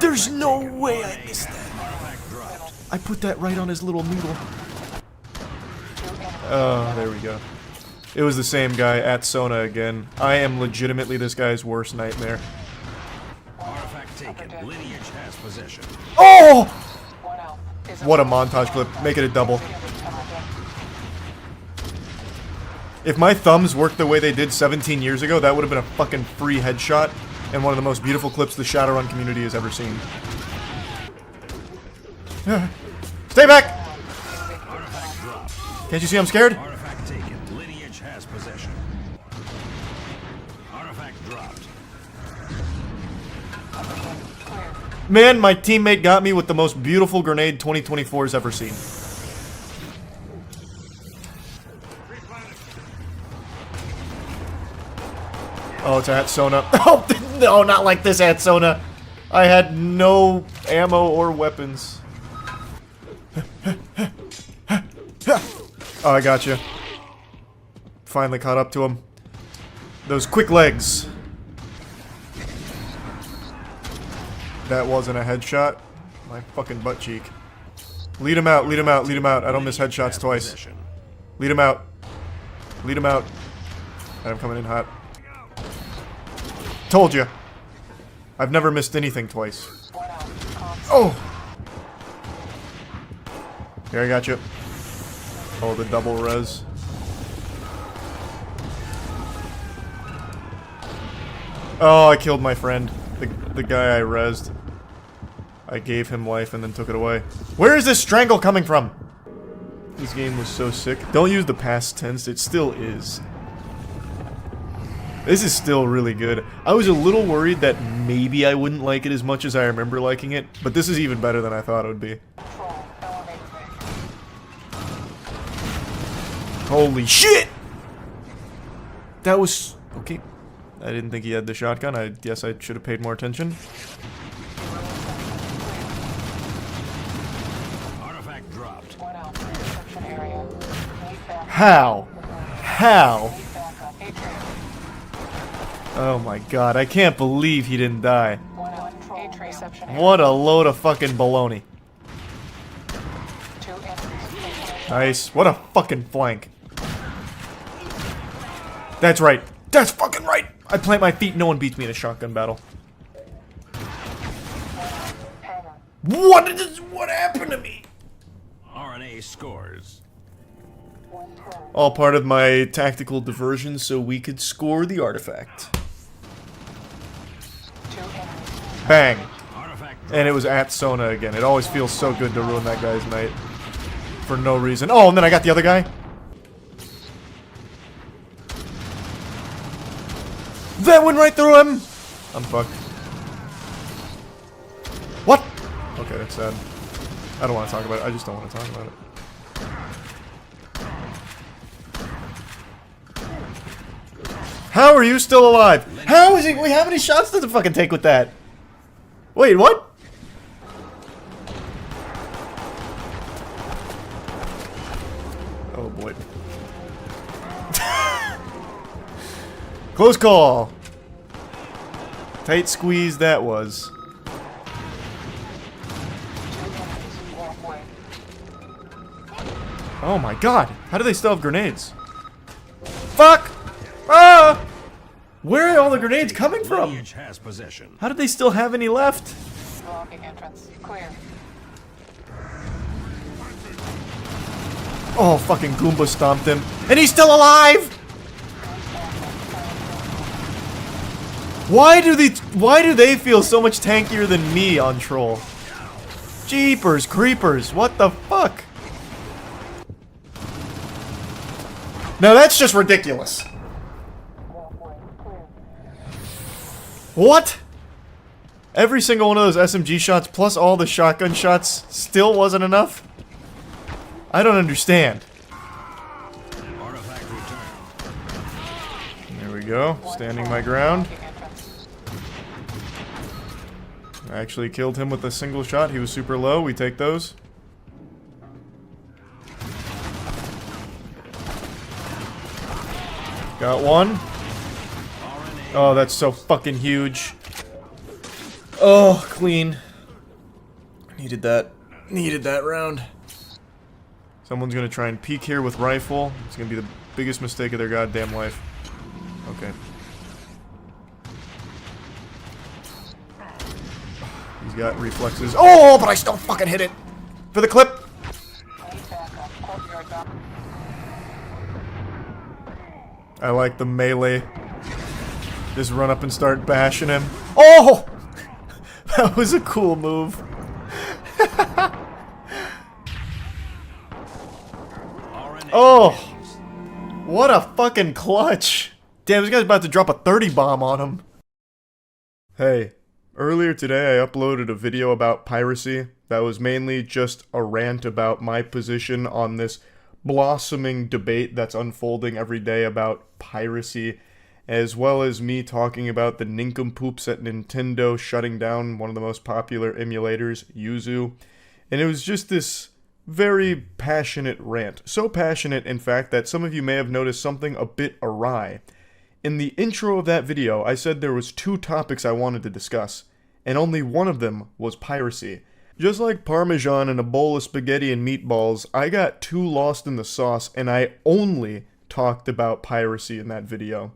There's no way I missed that. I put that right on his little noodle. Oh, there we go. It was the same guy at Sona again. I am legitimately this guy's worst nightmare. Oh! What a montage clip. Make it a double. If my thumbs worked the way they did 17 years ago, that would have been a fucking free headshot and one of the most beautiful clips the Shadowrun community has ever seen. Stay back! Can't you see I'm scared? Artifact taken. Lineage has possession. Artifact dropped. Man, my teammate got me with the most beautiful grenade 2024's ever seen. Oh, it's at Sona. Oh, no, not like this at Sona. I had no ammo or weapons. Oh, I got you. Finally caught up to him. Those quick legs. That wasn't a headshot. My fucking butt cheek. Lead him out, lead him out, lead him out. I don't miss headshots twice. Lead him out. Lead him out. And I'm coming in hot. Told you. I've never missed anything twice. Oh! Here, I got you. Oh, the double res. Oh, I killed my friend. The guy I rezzed. I gave him life and then took it away. Where is this strangle coming from? This game was so sick. Don't use the past tense, it still is. This is still really good. I was a little worried that maybe I wouldn't like it as much as I remember liking it, but this is even better than I thought it would be. Holy shit! That was... okay. I didn't think he had the shotgun. I guess I should have paid more attention. Artifact dropped. How? How? Oh my god, I can't believe he didn't die. What a load of fucking baloney. Nice. What a fucking flank. That's right. That's fucking right! I plant my feet, no one beats me in a shotgun battle. What happened to me? RNA scores. All part of my tactical diversion so we could score the artifact. Bang. And it was at Sona again. It always feels so good to ruin that guy's night. For no reason. Oh, and then I got the other guy. That went right through him! I'm fucked. What? Okay, that's sad. I don't want to talk about it. I just don't want to talk about it. How are you still alive? How is he? Wait, how many shots does it fucking take with that? Wait, what? Oh boy. Close call. Tight squeeze that was. Oh my god. How do they still have grenades? Fuck! Ah! Where are all the grenades coming from? Has possession. How did they still have any left? Blocking entrance. Clear. Oh, fucking Goomba stomped him. And he's still alive! Why do they feel so much tankier than me on Troll? Jeepers creepers, what the fuck? Now that's just ridiculous. What? Every single one of those SMG shots plus all the shotgun shots still wasn't enough? I don't understand. Artifact returned. There we go, standing my ground. I actually killed him with a single shot. He was super low. We take those. Got one. Oh, that's so fucking huge. Oh, clean. Needed that. Needed that round. Someone's gonna try and peek here with rifle. It's gonna be the biggest mistake of their goddamn life. Okay. He's got reflexes. Oh, but I still fucking hit it! For the clip! I like the melee. Just run up and start bashing him. Oh! That was a cool move. Oh! What a fucking clutch! Damn, this guy's about to drop a 30 bomb on him. Hey, earlier today I uploaded a video about piracy that was mainly just a rant about my position on this blossoming debate that's unfolding every day about piracy, as well as me talking about the nincompoops at Nintendo shutting down one of the most popular emulators, Yuzu. And it was just this very passionate rant. So passionate, in fact, that some of you may have noticed something a bit awry. In the intro of that video, I said there was 2 topics I wanted to discuss, and only one of them was piracy. Just like Parmesan and a bowl of spaghetti and meatballs, I got too lost in the sauce, and I only talked about piracy in that video.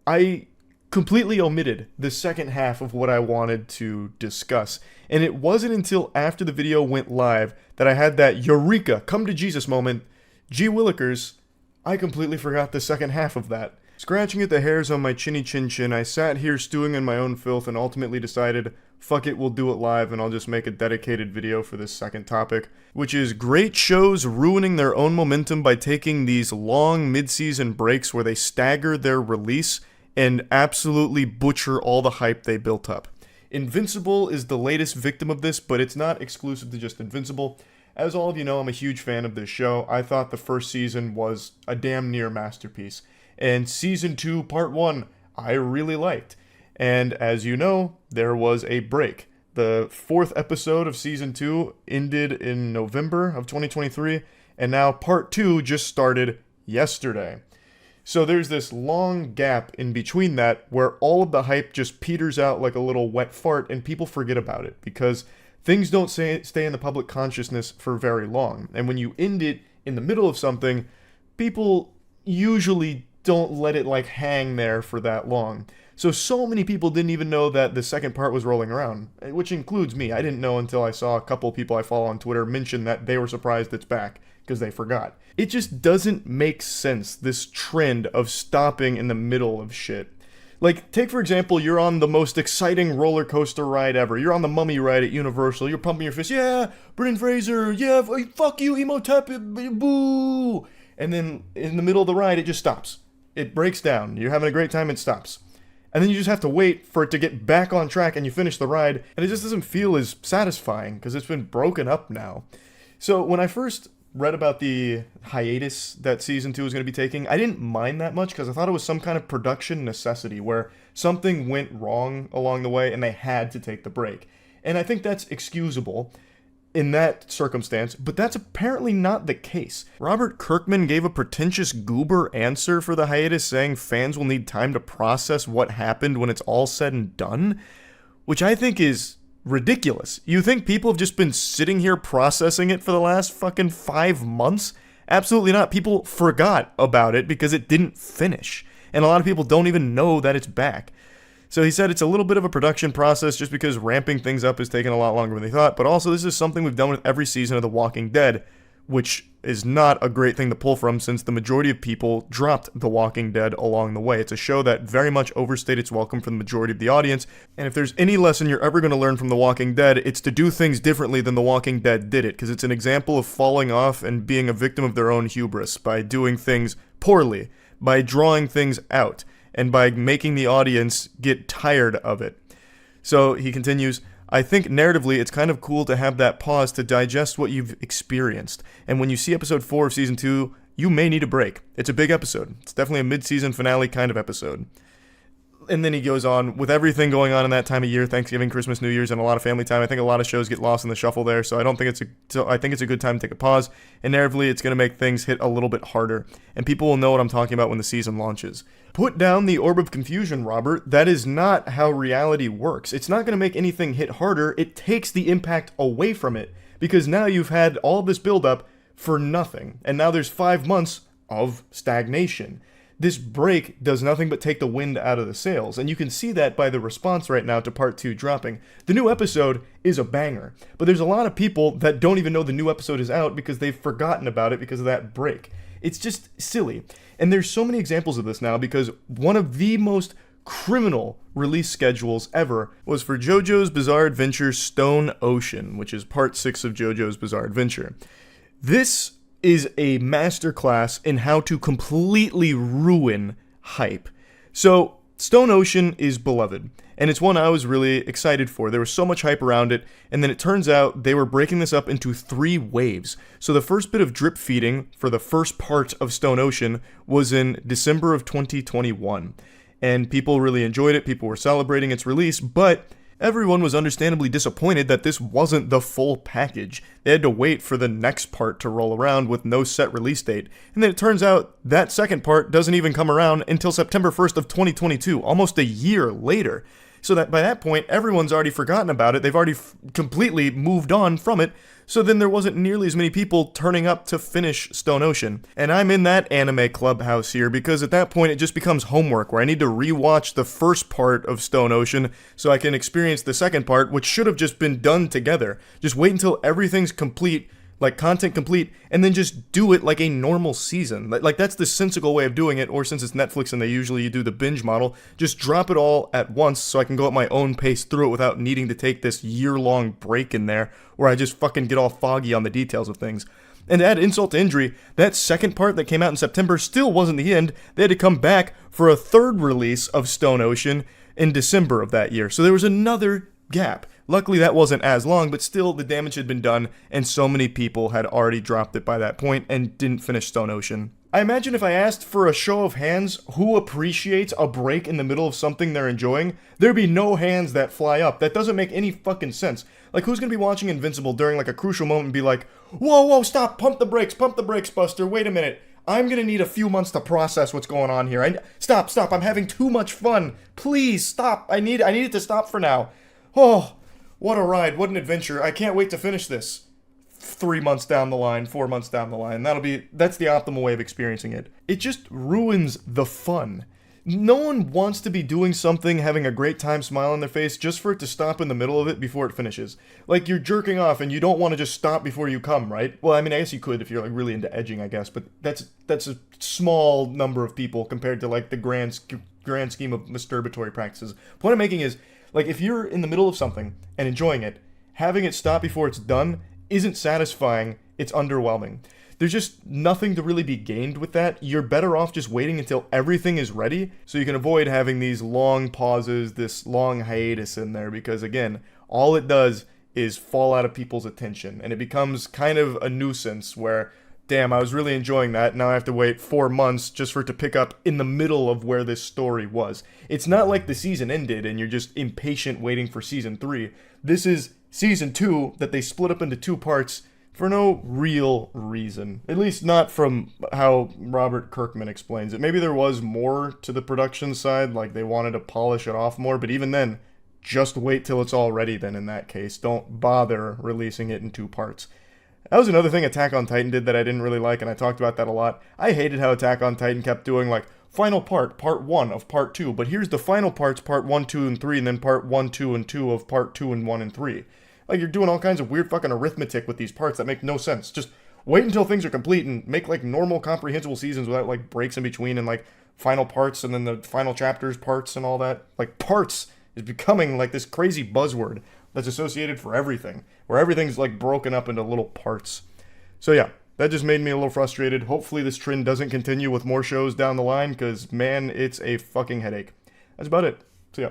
I completely omitted the second half of what I wanted to discuss, and it wasn't until after the video went live that I had that eureka, come to Jesus moment. Gee willikers, I completely forgot the second half of that. Scratching at the hairs on my chinny chin chin, I sat here stewing in my own filth and ultimately decided, fuck it, we'll do it live and I'll just make a dedicated video for this second topic, which is great shows ruining their own momentum by taking these long mid-season breaks where they stagger their release and absolutely butcher all the hype they built up. Invincible is the latest victim of this, but it's not exclusive to just Invincible. As all of you know, I'm a huge fan of this show. I thought the first season was a damn near masterpiece. And Season 2, Part 1, I really liked. And as you know, there was a break. The 4th episode of Season 2 ended in November of 2023, and now Part 2 just started yesterday. So there's this long gap in between that where all of the hype just peters out like a little wet fart and people forget about it because things don't stay in the public consciousness for very long. And when you end it in the middle of something, people usually don't let it like hang there for that long. So many people didn't even know that the second part was rolling around, which includes me. I didn't know until I saw a couple people I follow on Twitter mention that they were surprised it's back because they forgot. It just doesn't make sense, this trend of stopping in the middle of shit. Like, take for example, you're on the most exciting roller coaster ride ever. You're on the Mummy ride at Universal. You're pumping your fist. Yeah, Brendan Fraser. Yeah, fuck you, Emotep. Boo. And then in the middle of the ride, it just stops. It breaks down. You're having a great time, it stops. And then you just have to wait for it to get back on track and you finish the ride. And it just doesn't feel as satisfying because it's been broken up now. So when I first read about the hiatus that Season 2 was going to be taking, I didn't mind that much because I thought it was some kind of production necessity where something went wrong along the way and they had to take the break. And I think that's excusable in that circumstance, but that's apparently not the case. Robert Kirkman gave a pretentious goober answer for the hiatus, saying fans will need time to process what happened when it's all said and done, which I think is ridiculous. You think people have just been sitting here processing it for the last fucking 5 months? Absolutely not. People forgot about it because it didn't finish, and a lot of people don't even know that it's back. So he said it's a little bit of a production process just because ramping things up has taken a lot longer than they thought, but also this is something we've done with every season of The Walking Dead, which is not a great thing to pull from since the majority of people dropped The Walking Dead along the way. It's a show that very much overstayed its welcome for the majority of the audience, and if there's any lesson you're ever going to learn from The Walking Dead, it's to do things differently than The Walking Dead did it, because it's an example of falling off and being a victim of their own hubris by doing things poorly, by drawing things out, and by making the audience get tired of it. So he continues, I think narratively it's kind of cool to have that pause to digest what you've experienced. And when you see episode 4 of season 2, you may need a break. It's a big episode. It's definitely a mid-season finale kind of episode. And then he goes on, with everything going on in that time of year, Thanksgiving, Christmas, New Year's, and a lot of family time, I think a lot of shows get lost in the shuffle there, so I think it's a good time to take a pause, and narratively it's going to make things hit a little bit harder, and people will know what I'm talking about when the season launches. Put down the orb of confusion, Robert. That is not how reality works. It's not going to make anything hit harder, it takes the impact away from it, because now you've had all this build-up for nothing, and now there's 5 months of stagnation. This break does nothing but take the wind out of the sails, and you can see that by the response right now to part 2 dropping. The new episode is a banger, but there's a lot of people that don't even know the new episode is out because they've forgotten about it because of that break. It's just silly. And there's so many examples of this now because one of the most criminal release schedules ever was for JoJo's Bizarre Adventure Stone Ocean, which is part 6 of JoJo's Bizarre Adventure. This is a masterclass in how to completely ruin hype. So, Stone Ocean is beloved, and it's one I was really excited for. There was so much hype around it, and then it turns out they were breaking this up into 3 waves. So the first bit of drip feeding for the first part of Stone Ocean was in December of 2021, and people really enjoyed it, people were celebrating its release, but everyone was understandably disappointed that this wasn't the full package. They had to wait for the next part to roll around with no set release date. And then it turns out that second part doesn't even come around until September 1st of 2022, almost a year later. So that by that point, everyone's already forgotten about it. They've already completely moved on from it. So then there wasn't nearly as many people turning up to finish Stone Ocean. And I'm in that anime clubhouse here because at that point it just becomes homework where I need to rewatch the first part of Stone Ocean so I can experience the second part, which should have just been done together. Just wait until everything's complete, like content complete, and then just do it like a normal season. Like that's the sensible way of doing it, or since it's Netflix and they usually do the binge model, just drop it all at once so I can go at my own pace through it without needing to take this year-long break in there where I just fucking get all foggy on the details of things. And to add insult to injury, that second part that came out in September still wasn't the end. They had to come back for a third release of Stone Ocean in December of that year. So there was another gap. Luckily that wasn't as long, but still the damage had been done, and so many people had already dropped it by that point and didn't finish Stone Ocean. I imagine if I asked for a show of hands who appreciates a break in the middle of something they're enjoying, there'd be no hands that fly up. That doesn't make any fucking sense. Like, who's gonna be watching Invincible during like a crucial moment and be like, whoa, stop, pump the brakes, Buster, wait a minute. I'm gonna need a few months to process what's going on here. Stop, I'm having too much fun. Please, stop, I need it to stop for now. Oh, what a ride, what an adventure. I can't wait to finish this. 3 months down the line, 4 months down the line. That's the optimal way of experiencing it. It just ruins the fun. No one wants to be doing something, having a great time, smile on their face, just for it to stop in the middle of it before it finishes. Like, you're jerking off and you don't want to just stop before you come, right? Well, I mean, I guess you could if you're like really into edging, I guess, but that's a small number of people compared to like the grand scheme of masturbatory practices. Point I'm making is, like, if you're in the middle of something and enjoying it, having it stop before it's done isn't satisfying, it's underwhelming. There's just nothing to really be gained with that. You're better off just waiting until everything is ready so you can avoid having these long pauses, this long hiatus in there, because again, all it does is fall out of people's attention, and it becomes kind of a nuisance where, damn, I was really enjoying that, now I have to wait 4 months just for it to pick up in the middle of where this story was. It's not like the season ended and you're just impatient waiting for season 3. This is season 2 that they split up into 2 parts for no real reason. At least not from how Robert Kirkman explains it. Maybe there was more to the production side, like they wanted to polish it off more, but even then, just wait till it's all ready then in that case. Don't bother releasing it in 2 parts. That was another thing Attack on Titan did that I didn't really like, and I talked about that a lot. I hated how Attack on Titan kept doing, like, final part 1 of part 2, but here's the final parts, part 1, 2, and 3, and then part 1, 2, and 2 of part 2 and 1 and 3. Like, you're doing all kinds of weird fucking arithmetic with these parts that make no sense. Just Wait until things are complete and make like normal comprehensible seasons without like breaks in between and like final parts and then the final chapters parts and all that. Like parts is becoming like this crazy buzzword that's associated for everything, where everything's like broken up into little parts. So yeah, that just made me a little frustrated. Hopefully this trend doesn't continue with more shows down the line, because man, it's a fucking headache. That's about it. So yeah.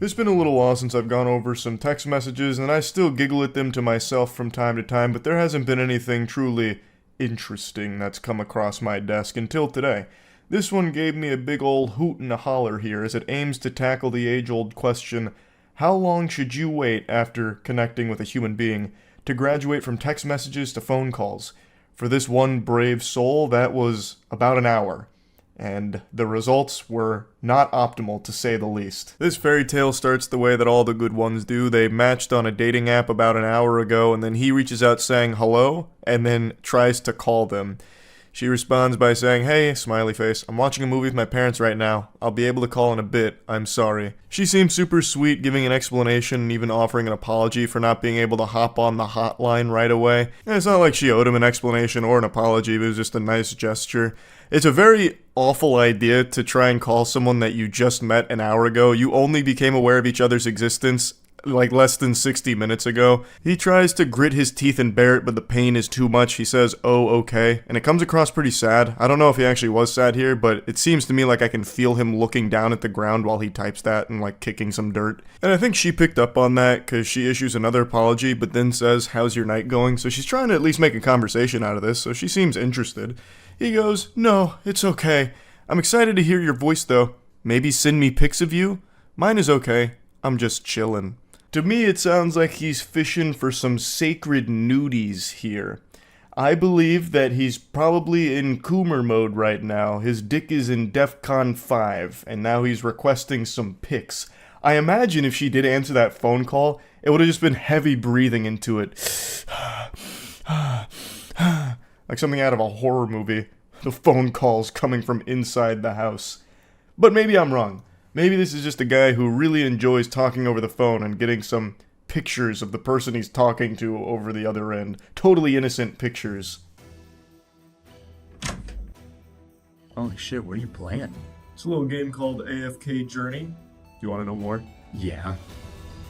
It's been a little while since I've gone over some text messages, and I still giggle at them to myself from time to time, but there hasn't been anything truly interesting that's come across my desk until today. This one gave me a big old hoot and a holler here, as it aims to tackle the age-old question, how long should you wait after connecting with a human being to graduate from text messages to phone calls? For this one brave soul, that was about an hour. And the results were not optimal, to say the least. This fairy tale starts the way that all the good ones do. They matched on a dating app about an hour ago, and then he reaches out saying hello, and then tries to call them. She responds by saying, hey, smiley face, I'm watching a movie with my parents right now. I'll be able to call in a bit. I'm sorry. She seems super sweet, giving an explanation and even offering an apology for not being able to hop on the hotline right away. And it's not like she owed him an explanation or an apology, but it was just a nice gesture. It's a very awful idea to try and call someone that you just met an hour ago. You only became aware of each other's existence like less than 60 minutes ago. He tries to grit his teeth and bear it, but the pain is too much. He says, oh, okay. And it comes across pretty sad. I don't know if he actually was sad here, but it seems to me like I can feel him looking down at the ground while he types that and like kicking some dirt. And I think she picked up on that because she issues another apology, but then says, how's your night going? So she's trying to at least make a conversation out of this, so she seems interested. He goes, no, it's okay. I'm excited to hear your voice though. Maybe send me pics of you? Mine is okay. I'm just chillin'. To me, it sounds like he's fishing for some sacred nudies here. I believe that he's probably in Coomer mode right now. His dick is in DEFCON 5, and now he's requesting some pics. I imagine if she did answer that phone call, it would have just been heavy breathing into it. Like something out of a horror movie. The phone calls coming from inside the house. But maybe I'm wrong. Maybe this is just a guy who really enjoys talking over the phone and getting some pictures of the person he's talking to over the other end. Totally innocent pictures. Holy shit, what are you playing? It's a little game called AFK Journey. Do you want to know more? Yeah.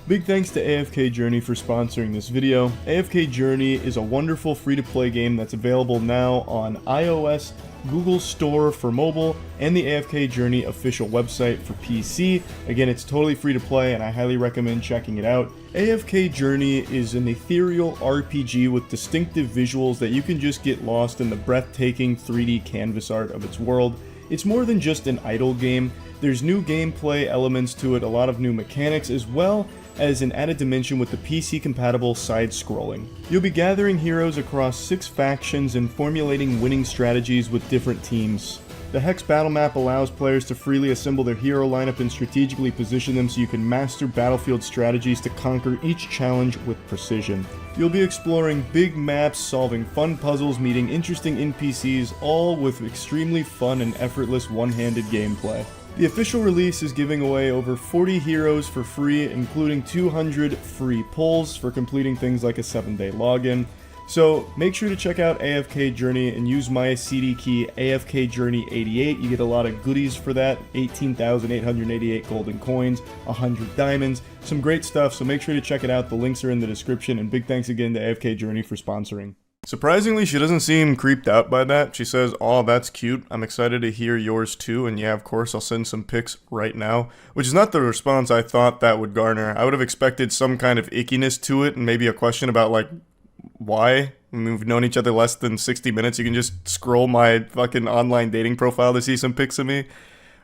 Big thanks to AFK Journey for sponsoring this video. AFK Journey is a wonderful free-to-play game that's available now on iOS, Google Store for mobile, and the AFK Journey official website for PC. Again, it's totally free to play, and I highly recommend checking it out. AFK Journey is an ethereal RPG with distinctive visuals that you can just get lost in the breathtaking 3D canvas art of its world. It's more than just an idle game. There's new gameplay elements to it, a lot of new mechanics, as well as an added dimension with the PC-compatible side-scrolling. You'll be gathering heroes across 6 factions and formulating winning strategies with different teams. The Hex battle map allows players to freely assemble their hero lineup and strategically position them so you can master battlefield strategies to conquer each challenge with precision. You'll be exploring big maps, solving fun puzzles, meeting interesting NPCs, all with extremely fun and effortless one-handed gameplay. The official release is giving away over 40 heroes for free, including 200 free pulls for completing things like a 7-day login. So make sure to check out AFK Journey and use my CD key AFK Journey 88. You get a lot of goodies for that, 18,888 golden coins, 100 diamonds, some great stuff, so make sure to check it out. The links are in the description, and big thanks again to AFK Journey for sponsoring. Surprisingly, she doesn't seem creeped out by that. She says, "Oh, that's cute. I'm excited to hear yours too, and yeah, of course, I'll send some pics right now." Which is not the response I thought that would garner. I would have expected some kind of ickiness to it, and maybe a question about, like, why? I mean, we've known each other less than 60 minutes. You can just scroll my fucking online dating profile to see some pics of me.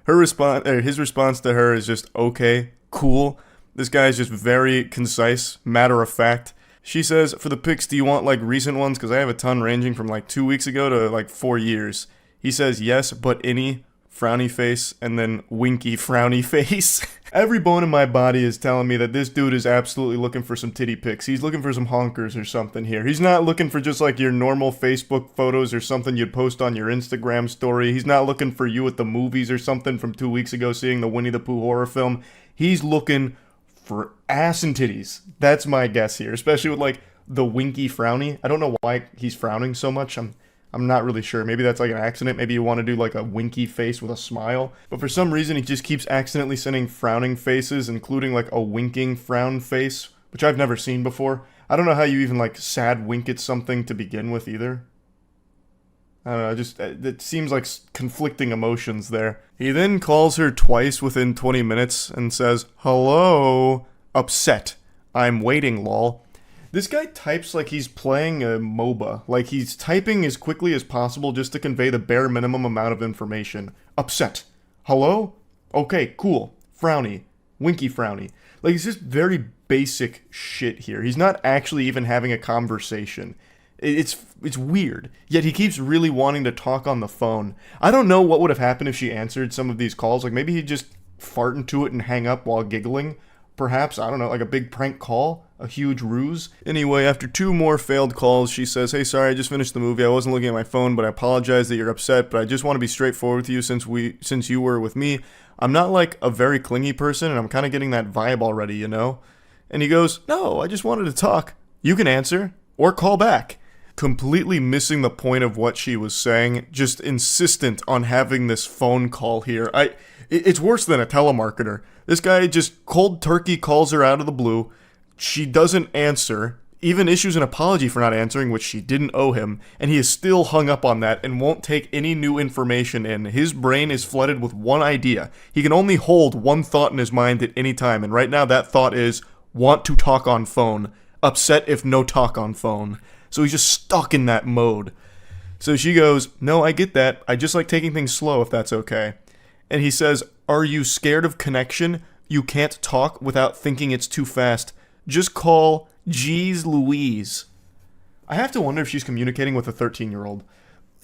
His response to her is just, okay, cool. This guy is just very concise, matter of fact. She says, for the pics, do you want like recent ones? Because I have a ton ranging from like 2 weeks ago to like 4 years. He says, yes, but any, frowny face, and then winky frowny face. Every bone in my body is telling me that this dude is absolutely looking for some titty pics. He's looking for some honkers or something here. He's not looking for just like your normal Facebook photos or something you'd post on your Instagram story. He's not looking for you at the movies or something from 2 weeks ago seeing the Winnie the Pooh horror film. He's looking for ass and titties. That's my guess here, especially with like the winky frowny. I don't know why he's frowning so much. I'm not really sure. Maybe that's like an accident. Maybe you want to do like a winky face with a smile. But for some reason, he just keeps accidentally sending frowning faces, including like a winking frown face, which I've never seen before. I don't know how you even like sad wink at something to begin with either. I don't know, just it seems like conflicting emotions there. He then calls her twice within 20 minutes and says, "Hello, upset. I'm waiting, lol." This guy types like he's playing a MOBA. Like he's typing as quickly as possible just to convey the bare minimum amount of information. Upset. Hello? Okay, cool. Frowny. Winky frowny. Like it's just very basic shit here. He's not actually even having a conversation. It's weird. Yet he keeps really wanting to talk on the phone. I don't know what would have happened if she answered some of these calls. Like maybe he'd just fart into it and hang up while giggling. Perhaps, I don't know, like a big prank call? A huge ruse? Anyway, after 2 more failed calls, she says, "Hey, sorry, I just finished the movie. I wasn't looking at my phone, but I apologize that you're upset, but I just want to be straightforward with you since you were with me. I'm not like a very clingy person, and I'm kind of getting that vibe already, you know?" And he goes, "No, I just wanted to talk. You can answer, or call back." Completely missing the point of what she was saying, just insistent on having this phone call here. It's worse than a telemarketer. This guy just cold turkey calls her out of the blue. She doesn't answer, even issues an apology for not answering, which she didn't owe him, and he is still hung up on that and won't take any new information in. His brain is flooded with one idea. He can only hold one thought in his mind at any time, and right now that thought is, want to talk on phone. Upset if no talk on phone. So he's just stuck in that mode. So she goes, "No, I get that. I just like taking things slow if that's okay." And he says, "Are you scared of connection? You can't talk without thinking it's too fast. Just call Jeez Louise." I have to wonder if she's communicating with a 13-year-old.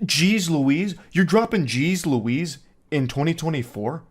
Jeez Louise? You're dropping Jeez Louise in 2024?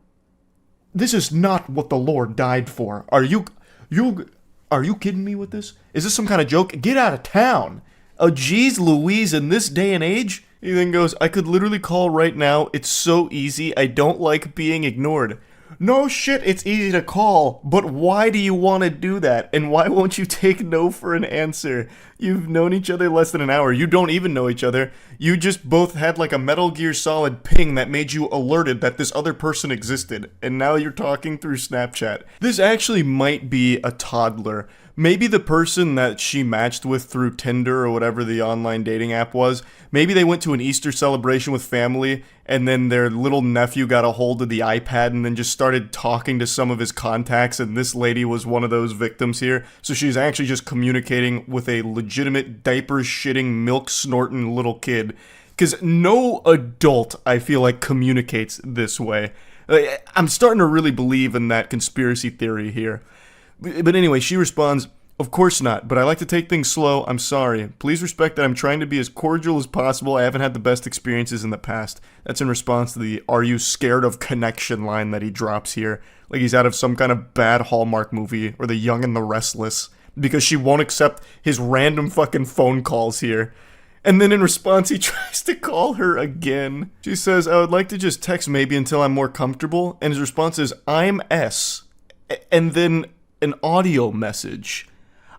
This is not what the Lord died for. Are you kidding me with this? Is this some kind of joke? Get out of town. A Jeez Louise in this day and age? He then goes, "I could literally call right now. It's so easy. I don't like being ignored." No shit, it's easy to call, but why do you want to do that? And why won't you take no for an answer? You've known each other less than an hour. You don't even know each other. You just both had like a Metal Gear Solid ping that made you alerted that this other person existed, and now you're talking through Snapchat. This actually might be a toddler. Maybe the person that she matched with through Tinder or whatever the online dating app was, maybe they went to an Easter celebration with family, and then their little nephew got a hold of the iPad and then just started talking to some of his contacts, and this lady was one of those victims here. So she's actually just communicating with a legitimate diaper-shitting, milk-snorting little kid. Because no adult, I feel like, communicates this way. I'm starting to really believe in that conspiracy theory here. But anyway, she responds, "Of course not, but I like to take things slow. I'm sorry. Please respect that I'm trying to be as cordial as possible. I haven't had the best experiences in the past." That's in response to the "Are you scared of connection" line that he drops here. Like he's out of some kind of bad Hallmark movie, or The Young and the Restless. Because she won't accept his random fucking phone calls here. And then in response, he tries to call her again. She says, "I would like to just text maybe until I'm more comfortable." And his response is, "I'm S." And then an audio message.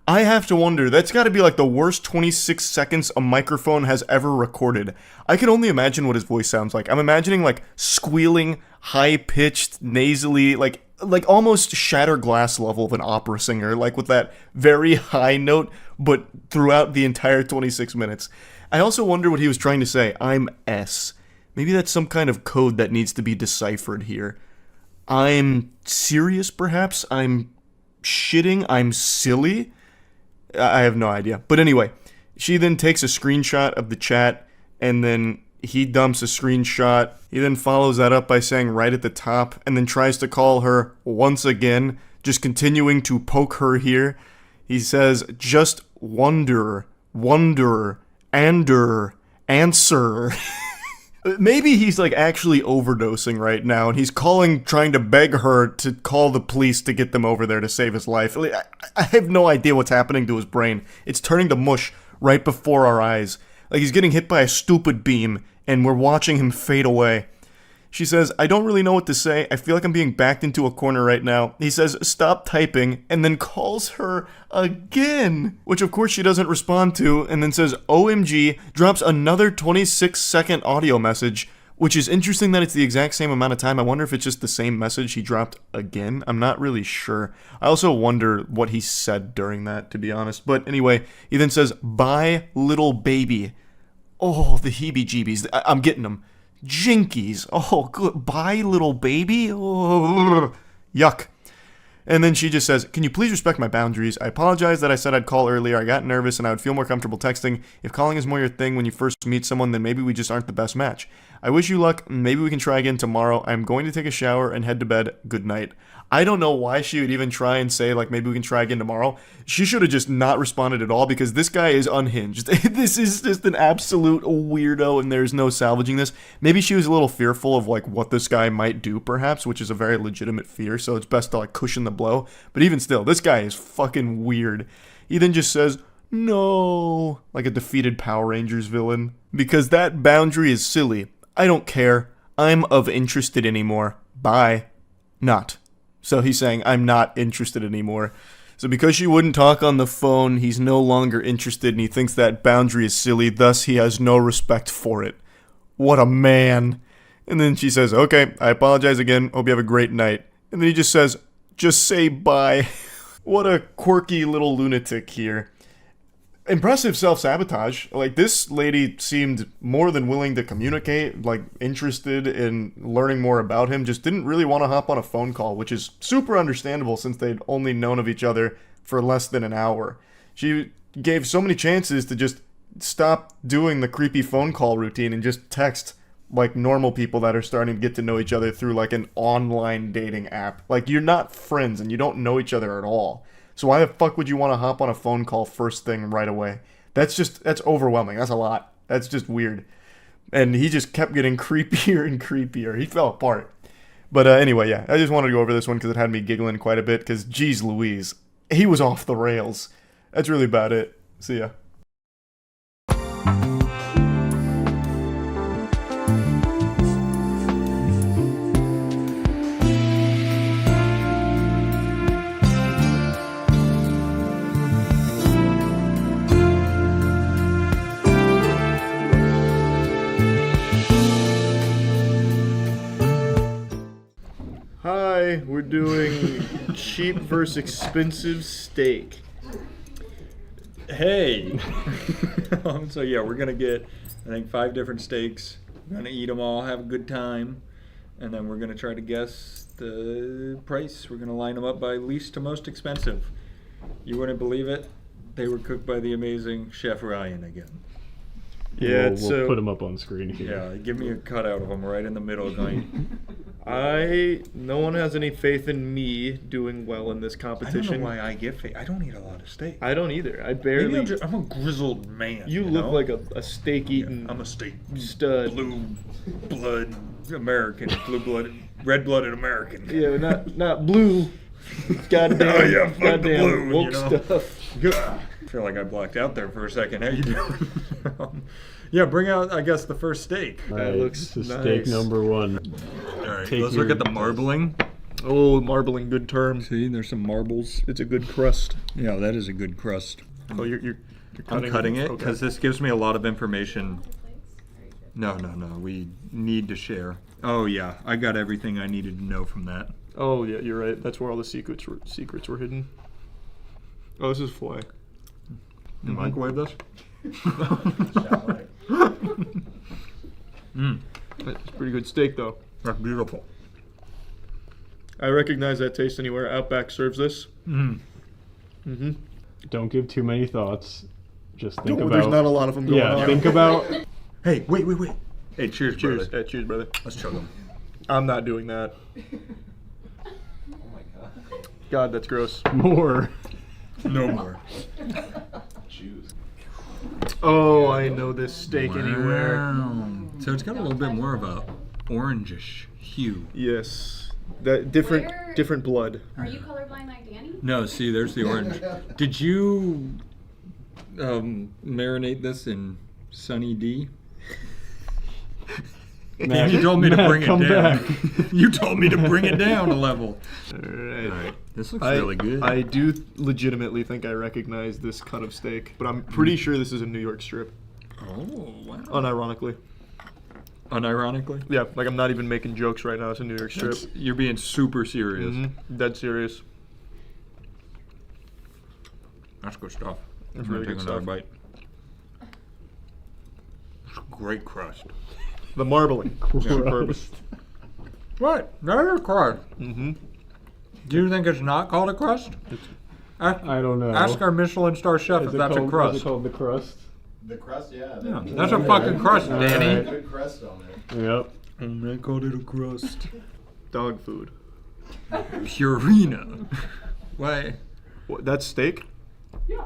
I have to wonder, that's got to be like the worst 26 seconds a microphone has ever recorded. I can only imagine what his voice sounds like. I'm imagining like squealing, high-pitched, nasally, like almost shatter glass level of an opera singer, like with that very high note, but throughout the entire 26 minutes. I also wonder what he was trying to say. I'm S. Maybe that's some kind of code that needs to be deciphered here. I'm serious, perhaps? I'm shitting? I'm silly? I have no idea. But anyway, she then takes a screenshot of the chat, and then he dumps a screenshot. He then follows that up by saying right at the top, and then tries to call her once again, just continuing to poke her here. He says, "Just wonder, answer." Maybe he's like actually overdosing right now, and he's trying to beg her to call the police to get them over there to save his life. I have no idea what's happening to his brain. It's turning to mush right before our eyes. Like he's getting hit by a stupid beam, and we're watching him fade away. She says, I don't really know what to say. I feel like I'm being backed into a corner right now. He says, stop typing, and then calls her again, which of course she doesn't respond to, and then says, OMG, drops another 26-second audio message, which is interesting that it's the exact same amount of time. I wonder if it's just the same message he dropped again. I'm not really sure. I also wonder what he said during that, to be honest. But anyway, he then says, bye, little baby. Oh, the heebie-jeebies. I'm getting them. Jinkies. Oh, good. Bye, little baby. Oh, yuck. And then she just says, can you please respect my boundaries? I apologize that I said I'd call earlier. I got nervous and I would feel more comfortable texting. If calling is more your thing when you first meet someone, then maybe we just aren't the best match. I wish you luck. Maybe we can try again tomorrow. I'm going to take a shower and head to bed. Good night. I don't know why she would even try and say, like, maybe we can try again tomorrow. She should have just not responded at all because this guy is unhinged. This is just an absolute weirdo and there's no salvaging this. Maybe she was a little fearful of, like, what this guy might do, perhaps, which is a very legitimate fear, so it's best to, like, cushion the blow. But even still, this guy is fucking weird. He then just says, no, like a defeated Power Rangers villain. Because that boundary is silly. I don't care. I'm of interested anymore. Bye. Not. So he's saying, I'm not interested anymore. So because she wouldn't talk on the phone, he's no longer interested and he thinks that boundary is silly, thus he has no respect for it. What a man. And then she says, okay, I apologize again. Hope you have a great night. And then he just says, just say bye. What a quirky little lunatic here. Impressive self-sabotage. Like, this lady seemed more than willing to communicate, like, interested in learning more about him, just didn't really want to hop on a phone call, which is super understandable since they'd only known of each other for less than an hour. She gave so many chances to just stop doing the creepy phone call routine and just text like normal people that are starting to get to know each other through, like, an online dating app. Like, you're not friends and you don't know each other at all. So why the fuck would you want to hop on a phone call first thing right away? That's overwhelming. That's a lot. That's just weird. And he just kept getting creepier and creepier. He fell apart. But anyway, yeah, I just wanted to go over this one because it had me giggling quite a bit because, geez Louise, he was off the rails. That's really about it. See ya. Hi, we're doing cheap versus expensive steak. Hey! So yeah, we're gonna get, I think, 5 different steaks. We're gonna eat them all, have a good time, and then we're gonna try to guess the price. We're gonna line them up by least to most expensive. You wouldn't believe it, they were cooked by the amazing Chef Ryan again. Yeah, we'll put them up on screen here. Yeah, give me a cutout of them right in the middle, going. No one has any faith in me doing well in this competition. I don't know why I get faith. I don't eat a lot of steak. I don't either. I barely. I'm a grizzled man. You look like a steak eating. Yeah, I'm a steak stud. Blue blood American, red-blooded American. Yeah, not blue. Goddamn. Yeah, fuck the blue, woke you know? stuff. I feel like I blacked out there for a second. How you doing? Yeah, bring out, I guess, the first steak. That looks nice. nice. Steak number 1. All right, let's look at the marbling. Oh, marbling, good term. See, there's some marbles. It's a good crust. Yeah, that is a good crust. Oh, you're cutting I'm cutting it because okay. this gives me a lot of information. No, we need to share. Oh yeah, I got everything I needed to know from that. Oh yeah, you're right. That's where all the secrets were hidden. Oh, this is filet. You microwave this? It's pretty good steak though. That's beautiful. I recognize that taste anywhere. Outback serves this. Don't give too many thoughts. Just think about. There's not a lot of them going on. Yeah, think about. Hey, wait. Hey, cheers, Cheers. brother. Cheers, brother. Let's chug them. I'm not doing that. God, that's gross. More. No more. Oh, I know this steak anywhere. So it's got a little bit more of a orangish hue. Yes, that different blood. Are you colorblind like Danny? No, see, there's the orange. Did you marinate this in Sunny D? You told me to Matt, bring it come down. back. You told me to bring it down a level. Alright. This looks really good. I do legitimately think I recognize this cut of steak, but I'm pretty sure this is a New York strip. Oh, wow. Unironically. Unironically? Yeah, like I'm not even making jokes right now. It's a New York strip. You're being super serious. Dead serious. That's good stuff. That's I'm gonna really take good another stuff. bite. It's great crust. The marbling. Superb. What? That is crust. Mm-hmm. Do you think it's not called a crust? I don't know. Ask our Michelin star chef if that's a crust. Is it called the crust? The crust, yeah. Yeah, that's a fucking crust, Danny. Good crust on it. Yep. And I called it a crust. Dog food. Purina. Why? What, that's steak? Yeah.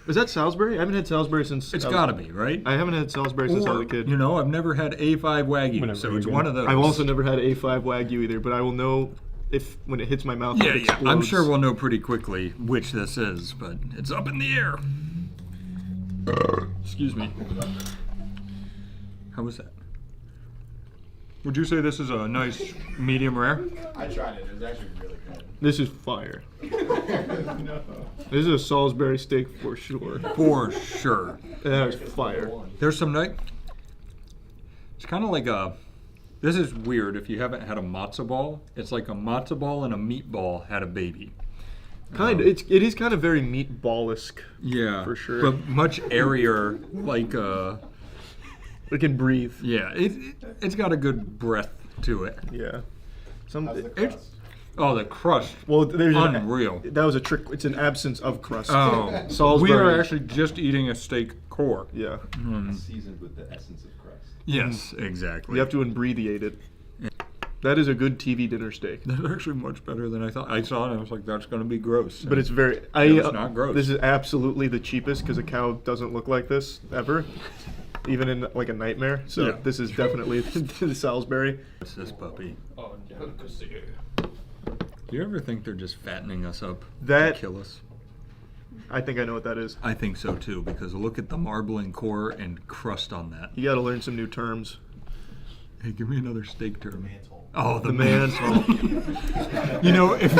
Is that Salisbury? I haven't had Salisbury since... It's gotta be, right? I haven't had Salisbury since I was a kid. You know, I've never had A5 Wagyu, so it's one of those. I've also never had A5 Wagyu either, but I will know if when it hits my mouth it explodes. I'm sure we'll know pretty quickly which this is, but it's up in the air. Excuse me. How was that? Would you say this is a nice medium rare? I tried it. It was actually really good. This is fire. No. This is a Salisbury steak for sure. For sure. That is fire. There's some nice... It's kind of like a... This is weird if you haven't had a matzo ball. It's like a matzo ball and a meatball had a baby. Kind of. It is kind of very meatball-esque. Yeah. For sure. But much airier, like it can breathe. Yeah, it's got a good breath to it. Yeah. How's the crust? Oh, the crust. Well, there's unreal. That was a trick. It's an absence of crust. Oh, Salisbury. we are actually just eating a steak core. Yeah. Seasoned with the essence of crust. Yes, exactly. You have to imbreviate it. That is a good TV dinner steak. That's actually much better than I thought. I saw it and I was like, that's going to be gross. But it's very... It's not gross. This is absolutely the cheapest because a cow doesn't look like this ever. Even in like a nightmare. So Yeah. this is definitely the Salisbury. What's this puppy? Do you ever think they're just fattening us up to kill us? I think I know what that is. I think so too, because look at the marbling core and crust on that. You got to learn some new terms. Hey, give me another steak term. Mantle. Oh, the mantle. You know, if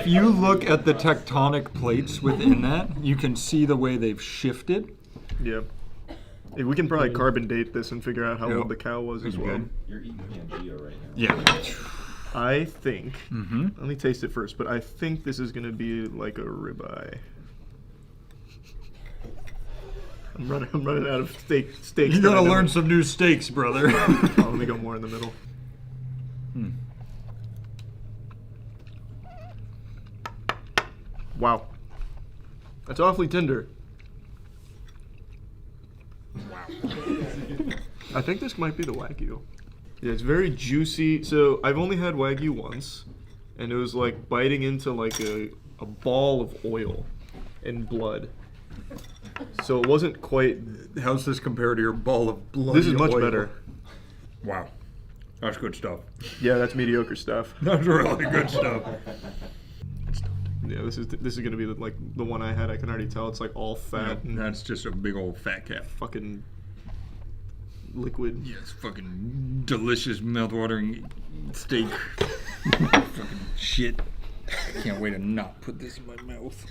you look at the tectonic plates within that, you can see the way they've shifted. Yeah. Hey, we can probably carbon date this and figure out how old the cow was as well. You're eating Pangea right now. Yeah. I think. Let me taste it first, but I think this is gonna be like a ribeye. I'm running out of steaks. You gotta learn some new steaks, brother. Let me go more in the middle. Wow. That's awfully tender. Wow. I think this might be the Wagyu. Yeah, it's very juicy. So I've only had Wagyu once, and it was like biting into like a ball of oil and blood. So it wasn't quite... How's this compared to your ball of blood? This is much better. Wow. That's good stuff. Yeah, that's mediocre stuff. That's really good stuff. Yeah, this is gonna be the one I had. I can already tell it's like all fat. Yeah, and that's just a big old fat cat. fucking liquid. Yeah, it's fucking delicious, mouth-watering steak. Fucking shit. Can't wait to not put this in my mouth.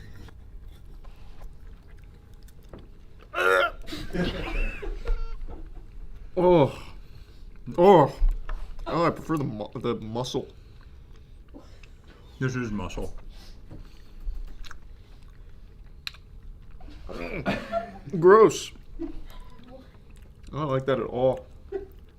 Oh, I prefer the muscle. This is muscle. Gross. I don't like that at all.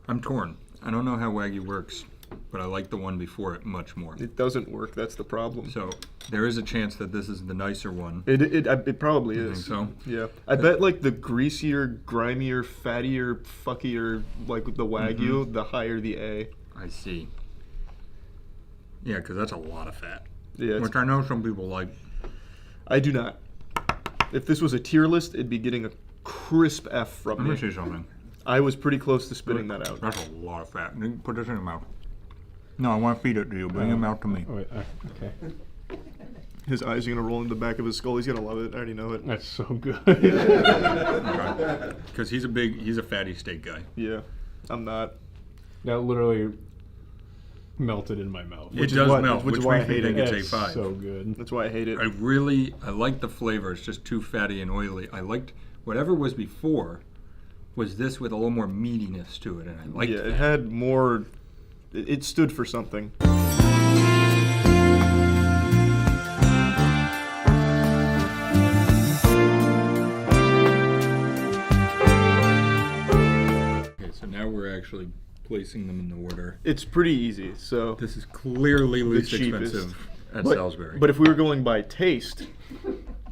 I'm torn. I don't know how Wagyu works, but I like the one before it much more. It doesn't work. That's the problem. So there is a chance that this is the nicer one. It probably You is. think so? Yeah. I bet like the greasier, grimier, fattier, fuckier like the Wagyu, the higher the A. I see. Yeah, because that's a lot of fat. Yeah. Which I know some people like. I do not. If this was a tier list, it'd be getting a crisp F from Let me me. see something. I was pretty close to spitting that out. That's a lot of fat. Put this in your mouth. No, I want to feed it to you. Bring him out to me. Oh, wait, okay. His eyes are gonna roll into the back of his skull. He's gonna love it. I already know it. That's so good. Because he's a fatty steak guy. Yeah, I'm not. That literally melted in my mouth. It does melt, which why I makes me hate think it. it's A5. So good. That's why I hate it. I like the flavor. It's just too fatty and oily. I liked whatever was before. Was this with a little more meatiness to it, and I liked Yeah, that. it had more. It stood for something. Okay, so now we're actually placing them in the order. It's pretty easy. So This is clearly least cheapest. expensive at but, Salisbury. But if we were going by taste,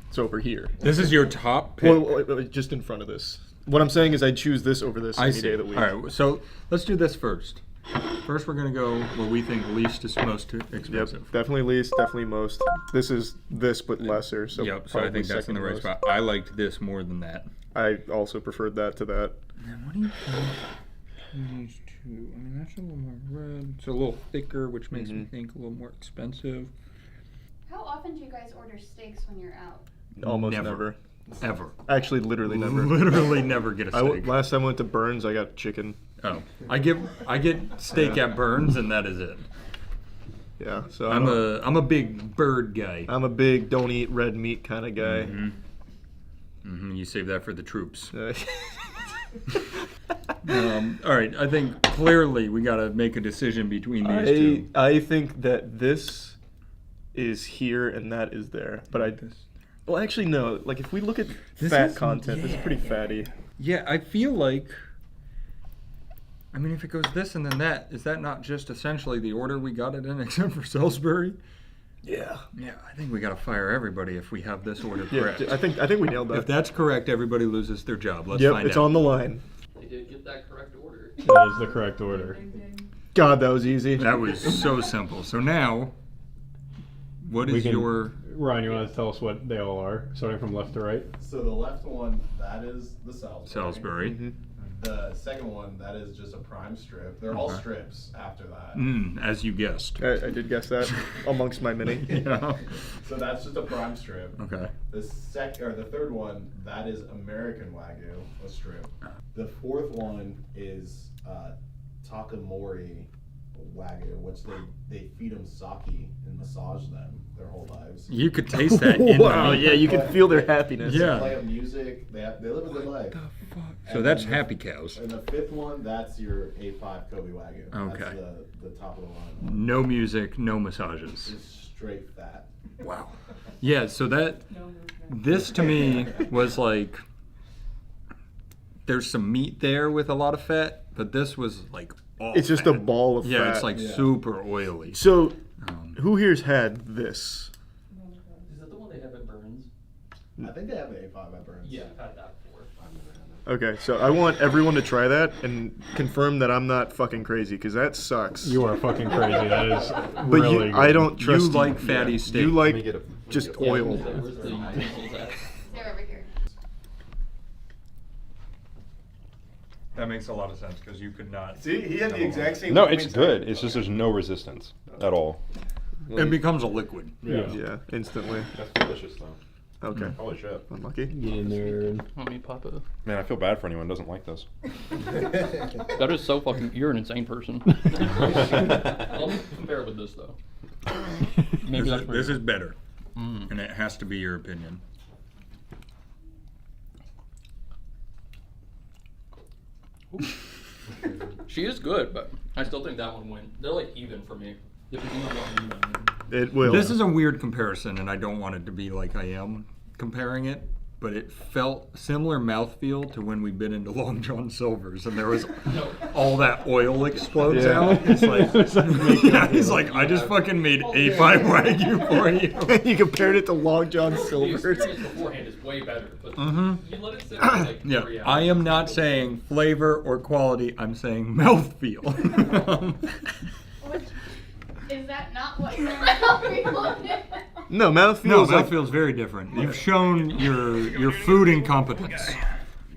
it's over here. This is your top pick. Well, just in front of this. What I'm saying is I'd choose this over this any day of the week. All right, so let's do this first. First, we're gonna go where we think least is most expensive. Yep, definitely least, definitely most. This is this, but lesser. So Yep. So I probably think that's in second the right most. spot. I liked this more than that. I also preferred that to that. And what do you think? These two. I mean, that's a little more red. It's a little thicker, which makes me think a little more expensive. How often do you guys order steaks when you're out? Almost never. Ever. Actually, literally never. Literally never get a steak. Last time I went to Burns, I got chicken. Oh, I get steak at Burns, and that is it. Yeah, so I'm a big bird guy. I'm a big don't eat red meat kind of guy. You save that for the troops. All right, I think clearly we got to make a decision between these two. I think that this is here and that is there, but well, actually no. Like if we look at fat content, this is pretty fatty. Yeah, I feel like. I mean, if it goes this and then that, is that not just essentially the order we got it in, except for Salisbury? Yeah. Yeah, I think we got to fire everybody if we have this order Yeah, correct. I think we nailed that. If that's correct, everybody loses their job. Let's Yep, find it's out. on the line. They did get that correct order. That is the correct order. God, that was easy. That was so simple. So now, what is your... Ryan, you want to tell us what they all are, starting from left to right? So the left one, that is the Salisbury. Salisbury. The second one, that is just a prime strip. They're all strips after that. As you guessed. I did guess that amongst my many. Yeah. So that's just a prime strip. Okay. The third one, that is American Wagyu, a strip. The fourth one is Takamori Wagyu, which they feed them sake and massage them their whole lives. You could taste that in Wow, them. yeah, you can feel their happiness. Yeah. They play them music. They live a good life. So that's happy cows. And the fifth one, that's your A5 Kobe Wagyu. Okay. That's the top of the line. No music, no massages. Just straight fat. Wow. Yeah, so this to me was like, there's some meat there with a lot of fat, but this was like all It's just fat. a ball of fat. Yeah, it's like super oily. So, who here's had this? Is that the one they have at Burns? I think they have an A5 at Burns. Yeah, I've had that before. Okay, so I want everyone to try that and confirm that I'm not fucking crazy, because that sucks. You are fucking crazy. That is But really good. I don't trust You like fatty steak. You like just oil. Where's the utensils at? They're over here. That makes a lot of sense because you could not. See, he had the exact same. No, it's good. It's just there's no resistance at all. It becomes a liquid. Yeah, instantly. That's delicious though. Okay. Holy shit. Unlucky. Get in there. Let me pop a. Man, I feel bad for anyone who doesn't like this. That is so fucking. You're an insane person. Let me compare it with this though. Maybe This is better, and it has to be your opinion. She is good, but I still think that one wins. They're like even for me. Depending on what meat I'm in. It will. This is a weird comparison, and I don't want it to be like I am comparing it, but it felt similar mouthfeel to when we bit into Long John Silver's, and there was all that oil explodes out. It's like, it's like I just fucking made A5 Wagyu for you. You compared it to Long John The Silver's. experience beforehand is way better, but you let it sit for like 3 Yeah, hours. I am not saying flavor or quality. I'm saying mouthfeel. Is that not what you're mouthfeel? No, mouthfeel No, is like. mouthfeel is very different. You've shown your food incompetence.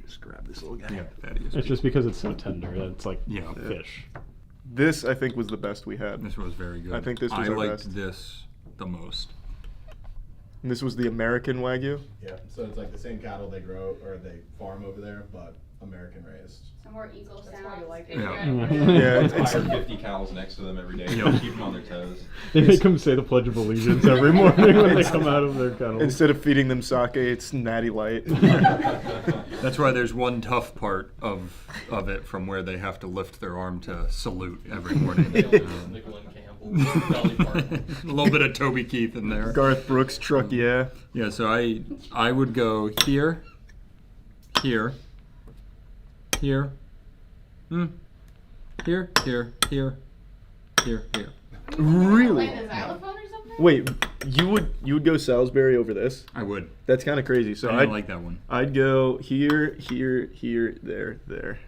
Just grab this little guy. Yeah, that is. It's just because it's so tender. It's like Yeah. fish. This I think was the best we had. This was very good. I think this was I our liked best. this the most. And this was the American Wagyu? Yeah, so it's like the same cattle they grow or they farm over there, but American raised. Some more eagle sounds. That's why you like it. Yeah, It's 50 cows next to them every day. Yeah. Keep them on their toes. They make them say the Pledge of Allegiance every morning when they come out of their kennel. Instead of feeding them sake, it's Natty Light. That's why there's one tough part of it from where they have to lift their arm to salute every morning. A little bit of Toby Keith in there. Garth Brooks truck, yeah. Yeah, so I would go here, here, here, here, here, here, here. Really? Like a xylophone or something? Wait, you would go Salisbury over this? I would. That's kind of crazy. So I didn't like that one. I'd go here, here, here, there.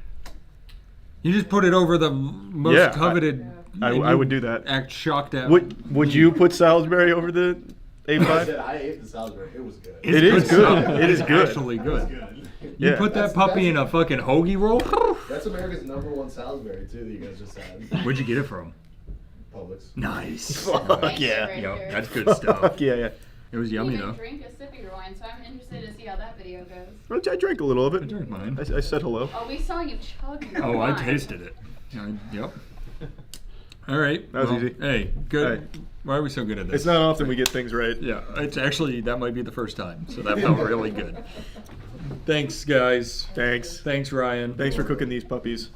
You just put it over the most coveted. I would do that. Act shocked at. Would you put Salisbury over the A5? I ate the Salisbury. It was good. It is good. It is good. Actually good. Yeah. You put that puppy in a fucking hoagie roll? That's America's #1 Salisbury too that you guys just had. Where'd you get it from? Publix. Nice. Fuck yeah. Yep, that's good stuff. Fuck yeah. It was yummy You though. can drink a sip of your wine, so I'm interested to see how that video goes. Well, I drank a little of it. I drank mine. I said hello. Oh, we saw you chug your Oh, I wine. tasted it. Yep. All right. That was easy. Hey, good. All right. Why are we so good at this? It's not often we get things right. Yeah, it's actually, that might be the first time, so that felt really good. Thanks, guys. Thanks, Ryan. Thanks for cooking these puppies.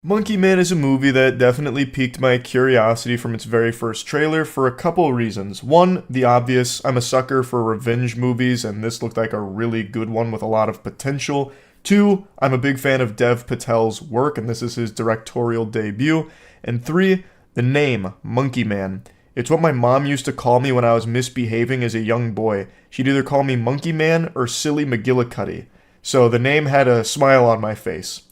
Monkey Man is a movie that definitely piqued my curiosity from its very first trailer for a couple reasons. One, the obvious, I'm a sucker for revenge movies, and this looked like a really good one with a lot of potential. Two, I'm a big fan of Dev Patel's work, and this is his directorial debut. And three, the name, Monkey Man. It's what my mom used to call me when I was misbehaving as a young boy. She'd either call me Monkey Man or Silly McGillicuddy. So the name had a smile on my face.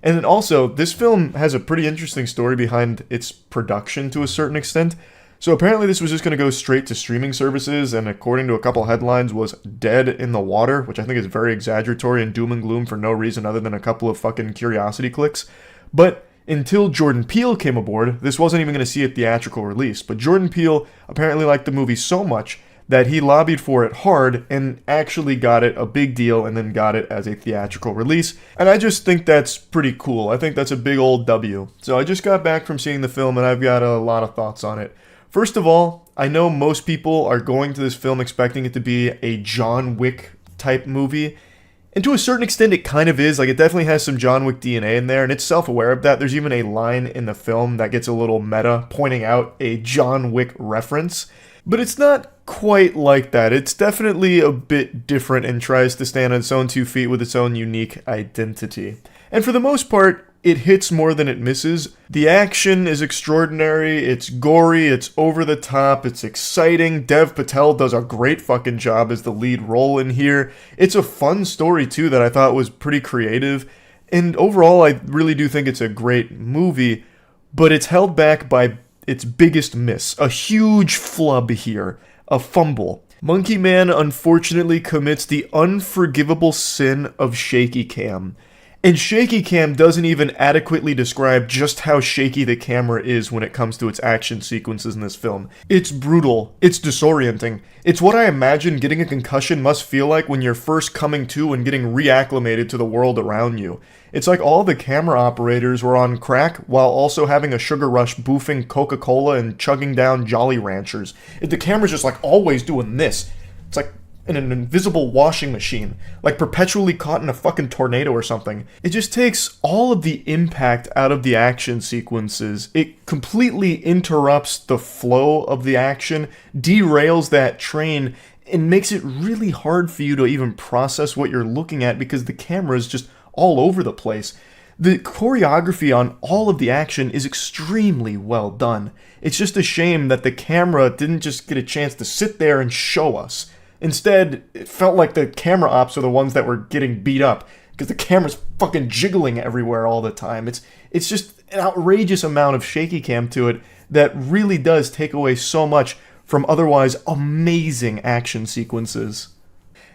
And then also, this film has a pretty interesting story behind its production to a certain extent. So apparently this was just going to go straight to streaming services, and according to a couple headlines, was dead in the water, which I think is very exaggeratory and doom and gloom for no reason other than a couple of fucking curiosity clicks. But until Jordan Peele came aboard, this wasn't even going to see a theatrical release. But Jordan Peele apparently liked the movie so much that he lobbied for it hard and actually got it a big deal and then got it as a theatrical release. And I just think that's pretty cool. I think that's a big old W. So I just got back from seeing the film and I've got a lot of thoughts on it. First of all, I know most people are going to this film expecting it to be a John Wick type movie. And to a certain extent, it kind of is. Like, it definitely has some John Wick DNA in there, and it's self-aware of that. There's even a line in the film that gets a little meta, pointing out a John Wick reference. But it's not quite like that. It's definitely a bit different and tries to stand on its own 2 feet with its own unique identity. And for the most part, it hits more than it misses. The action is extraordinary, it's gory, it's over the top, it's exciting. Dev Patel does a great fucking job as the lead role in here. It's a fun story too that I thought was pretty creative. And overall, I really do think it's a great movie, but it's held back by its biggest miss. A huge flub here. A fumble. Monkey Man unfortunately commits the unforgivable sin of shaky cam. And shaky cam doesn't even adequately describe just how shaky the camera is when it comes to its action sequences in this film. It's brutal. It's disorienting. It's what I imagine getting a concussion must feel like when you're first coming to and getting reacclimated to the world around you. It's like all the camera operators were on crack while also having a sugar rush boofing Coca-Cola and chugging down Jolly Ranchers. The camera's just like always doing this. It's like in an invisible washing machine, like perpetually caught in a fucking tornado or something. It just takes all of the impact out of the action sequences. It completely interrupts the flow of the action, derails that train, and makes it really hard for you to even process what you're looking at because the camera is just all over the place. The choreography on all of the action is extremely well done. It's just a shame that the camera didn't just get a chance to sit there and show us. Instead, it felt like the camera ops are the ones that were getting beat up because the camera's fucking jiggling everywhere all the time. It's just an outrageous amount of shaky cam to it that really does take away so much from otherwise amazing action sequences.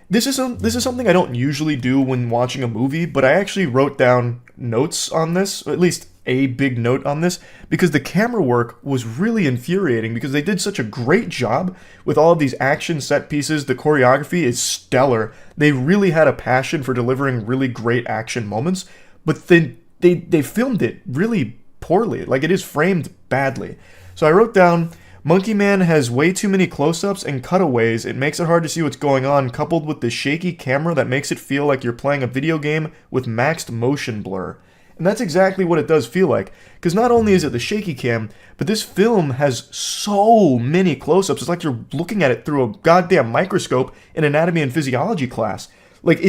This is something I don't usually do when watching a movie, but I actually wrote down notes on this, or at least a big note on this, because the camera work was really infuriating because they did such a great job with all of these action set pieces. The choreography is stellar. They really had a passion for delivering really great action moments, but then they filmed it really poorly. Like, it is framed badly. So I wrote down, Monkey Man has way too many close-ups and cutaways. It makes it hard to see what's going on, coupled with the shaky camera that makes it feel like you're playing a video game with maxed motion blur. And that's exactly what it does feel like, because not only is it the shaky cam, but this film has so many close-ups. It's like you're looking at it through a goddamn microscope in anatomy and physiology class. Like,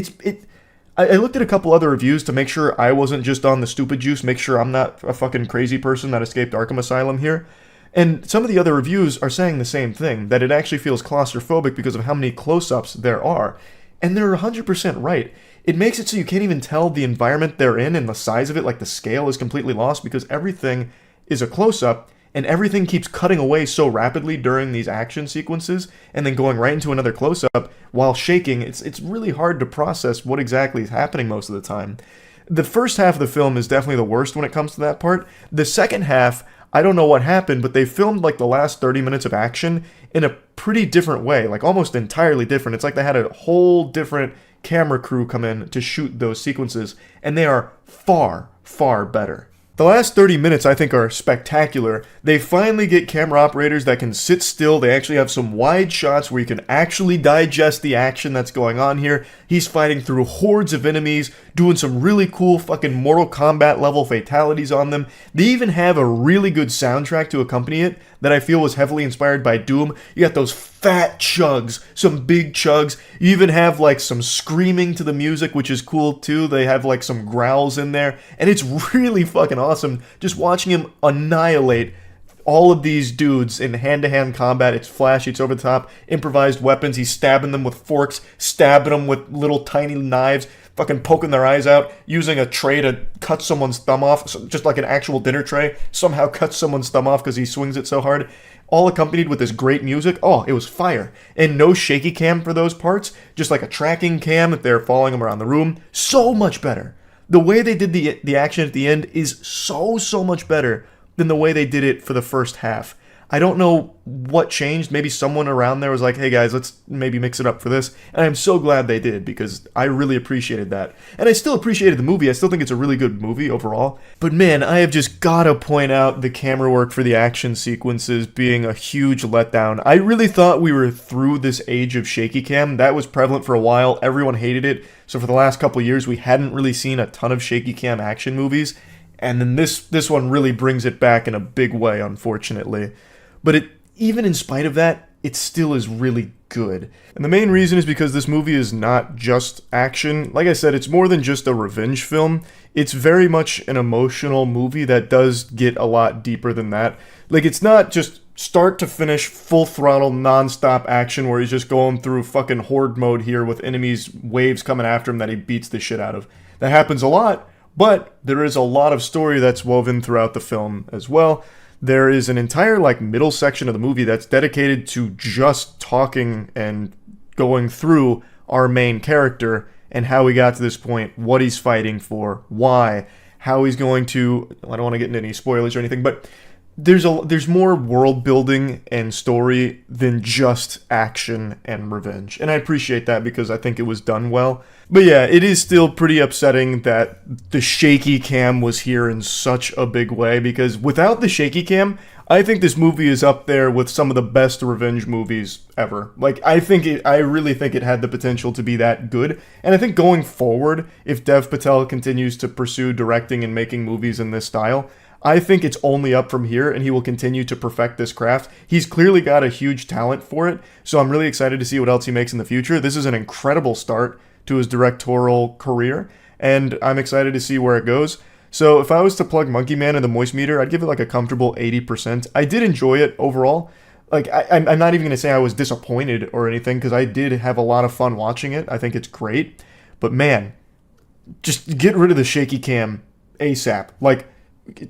I looked at a couple other reviews to make sure I wasn't just on the stupid juice, make sure I'm not a fucking crazy person that escaped Arkham Asylum here. And some of the other reviews are saying the same thing, that it actually feels claustrophobic because of how many close-ups there are. And they're 100% right. It makes it so you can't even tell the environment they're in and the size of it, like the scale is completely lost because everything is a close-up and everything keeps cutting away so rapidly during these action sequences and then going right into another close-up while shaking. It's really hard to process what exactly is happening most of the time. The first half of the film is definitely the worst when it comes to that part. The second half, I don't know what happened, but they filmed like the last 30 minutes of action in a pretty different way, like almost entirely different. It's like they had a whole different camera crew come in to shoot those sequences, and they are far, far better. The last 30 minutes I think are spectacular. They finally get camera operators that can sit still. They actually have some wide shots where you can actually digest the action that's going on here. He's fighting through hordes of enemies, doing some really cool fucking Mortal Kombat level fatalities on them. They even have a really good soundtrack to accompany it that I feel was heavily inspired by Doom. You got those fat chugs, some big chugs. You even have like some screaming to the music, which is cool too. They have like some growls in there, and it's really fucking awesome just watching him annihilate all of these dudes in hand-to-hand combat. It's flashy, it's over the top, improvised weapons. He's stabbing them with forks, stabbing them with little tiny knives, fucking poking their eyes out, using a tray to cut someone's thumb off, just like an actual dinner tray, somehow cuts someone's thumb off because he swings it so hard. All accompanied with this great music. Oh, it was fire. And no shaky cam for those parts, just like a tracking cam if they're following him around the room. So much better. The way they did the action at the end is so much better than the way they did it for the first half. I don't know what changed. Maybe someone around there was like, hey guys, let's maybe mix it up for this. And I'm so glad they did because I really appreciated that. And I still appreciated the movie. I still think it's a really good movie overall. But man, I have just gotta point out the camera work for the action sequences being a huge letdown. I really thought we were through this age of shaky cam. That was prevalent for a while. Everyone hated it. So for the last couple of years, we hadn't really seen a ton of shaky cam action movies. And then this one really brings it back in a big way, unfortunately. But even in spite of that, it still is really good. And the main reason is because this movie is not just action. Like I said, it's more than just a revenge film. It's very much an emotional movie that does get a lot deeper than that. Like, it's not just start to finish, full throttle, non-stop action where he's just going through fucking horde mode here with enemies, waves coming after him that he beats the shit out of. That happens a lot, but there is a lot of story that's woven throughout the film as well. There is an entire middle section of the movie that's dedicated to just talking and going through our main character and how he got to this point, what he's fighting for, why, how he's going to, I don't want to get into any spoilers or anything, but there's more world building and story than just action and revenge. And I appreciate that because I think it was done well. But yeah, it is still pretty upsetting that the shaky cam was here in such a big way, because without the shaky cam, I think this movie is up there with some of the best revenge movies ever. I really think it had the potential to be that good. And I think going forward, if Dev Patel continues to pursue directing and making movies in this style, I think it's only up from here, and he will continue to perfect this craft. He's clearly got a huge talent for it, so I'm really excited to see what else he makes in the future. This is an incredible start to his directorial career, and I'm excited to see where it goes. So if I was to plug Monkey Man in the Moist Meter, I'd give it a comfortable 80%. I did enjoy it overall. I'm not even going to say I was disappointed or anything, because I did have a lot of fun watching it. I think it's great. But man, just get rid of the shaky cam ASAP.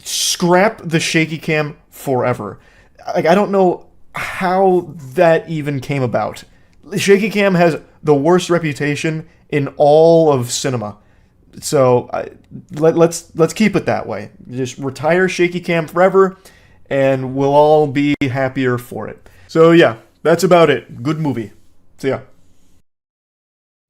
scrap the shaky cam forever. Like, I don't know how that even came about. Shaky cam has the worst reputation in all of cinema. So let's keep it that way. Just retire shaky cam forever, and we'll all be happier for it. So yeah, that's about it. Good movie. See ya.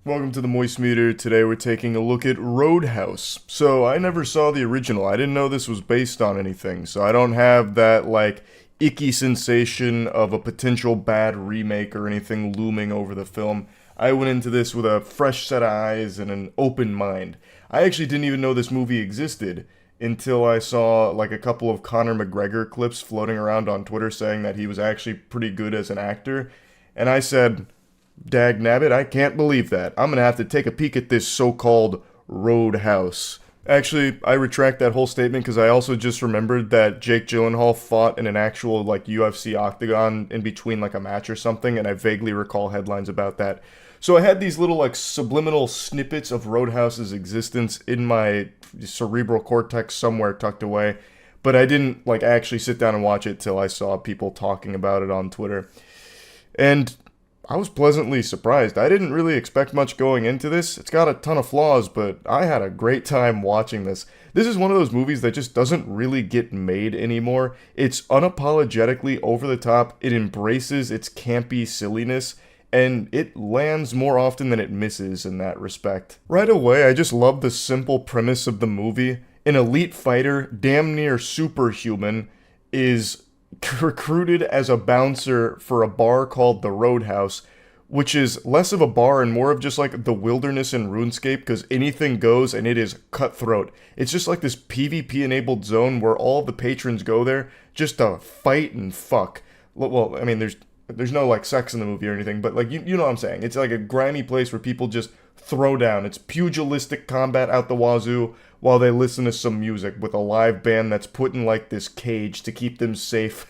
Welcome to the Moist Meter. Today we're taking a look at Roadhouse. So I never saw the original. I didn't know this was based on anything. So I don't have that like icky sensation of a potential bad remake or anything looming over the film. I went into this with a fresh set of eyes and an open mind. I actually didn't even know this movie existed until I saw like a couple of Conor McGregor clips floating around on Twitter saying that he was actually pretty good as an actor. And I said, dag nabbit, I can't believe that. I'm gonna have to take a peek at this so-called Roadhouse. Actually, I retract that whole statement because I also just remembered that Jake Gyllenhaal fought in an actual like UFC octagon in between like a match or something, and I vaguely recall headlines about that. So I had these little like subliminal snippets of Roadhouse's existence in my cerebral cortex somewhere tucked away, but I didn't like actually sit down and watch it till I saw people talking about it on Twitter. And I was pleasantly surprised. I didn't really expect much going into this. It's got a ton of flaws, but I had a great time watching this. This is one of those movies that just doesn't really get made anymore. It's unapologetically over the top. It embraces its campy silliness, and it lands more often than it misses in that respect. Right away, I just love the simple premise of the movie. An elite fighter, damn near superhuman, is recruited as a bouncer for a bar called the Roadhouse, which is less of a bar and more of just like the wilderness in RuneScape, because anything goes and it is cutthroat. It's just like this PvP enabled zone where all the patrons go there just to fight and fuck. Well, I mean, there's no like sex in the movie or anything, but like you know what I'm saying. It's like a grimy place where people just throw down. It's pugilistic combat out the wazoo while they listen to some music with a live band that's put in like this cage to keep them safe.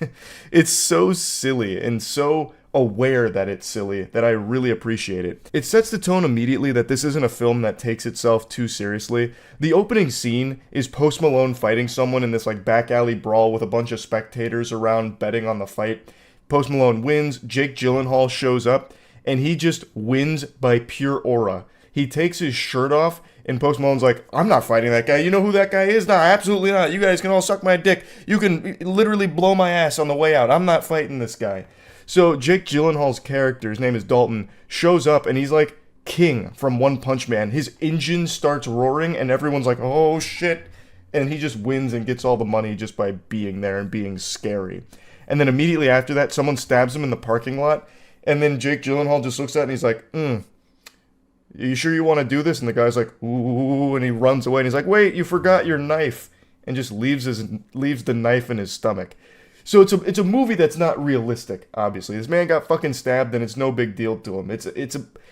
It's so silly and so aware that it's silly that I really appreciate it. It sets the tone immediately that this isn't a film that takes itself too seriously. The opening scene is Post Malone fighting someone in this like back alley brawl with a bunch of spectators around betting on the fight. Post Malone wins, Jake Gyllenhaal shows up, and he just wins by pure aura. He takes his shirt off, and Post Malone's like, I'm not fighting that guy. You know who that guy is? Nah, absolutely not. You guys can all suck my dick. You can literally blow my ass on the way out. I'm not fighting this guy. So Jake Gyllenhaal's character, his name is Dalton, shows up, and he's like King from One Punch Man. His engine starts roaring, and everyone's like, oh shit. And he just wins and gets all the money just by being there and being scary. And then immediately after that, someone stabs him in the parking lot, and then Jake Gyllenhaal just looks at it and he's like, you sure you want to do this? And the guy's like, ooh, and he runs away, and he's like, wait, you forgot your knife, and just leaves the knife in his stomach. So it's a movie that's not realistic, obviously. This man got fucking stabbed, and it's no big deal to him.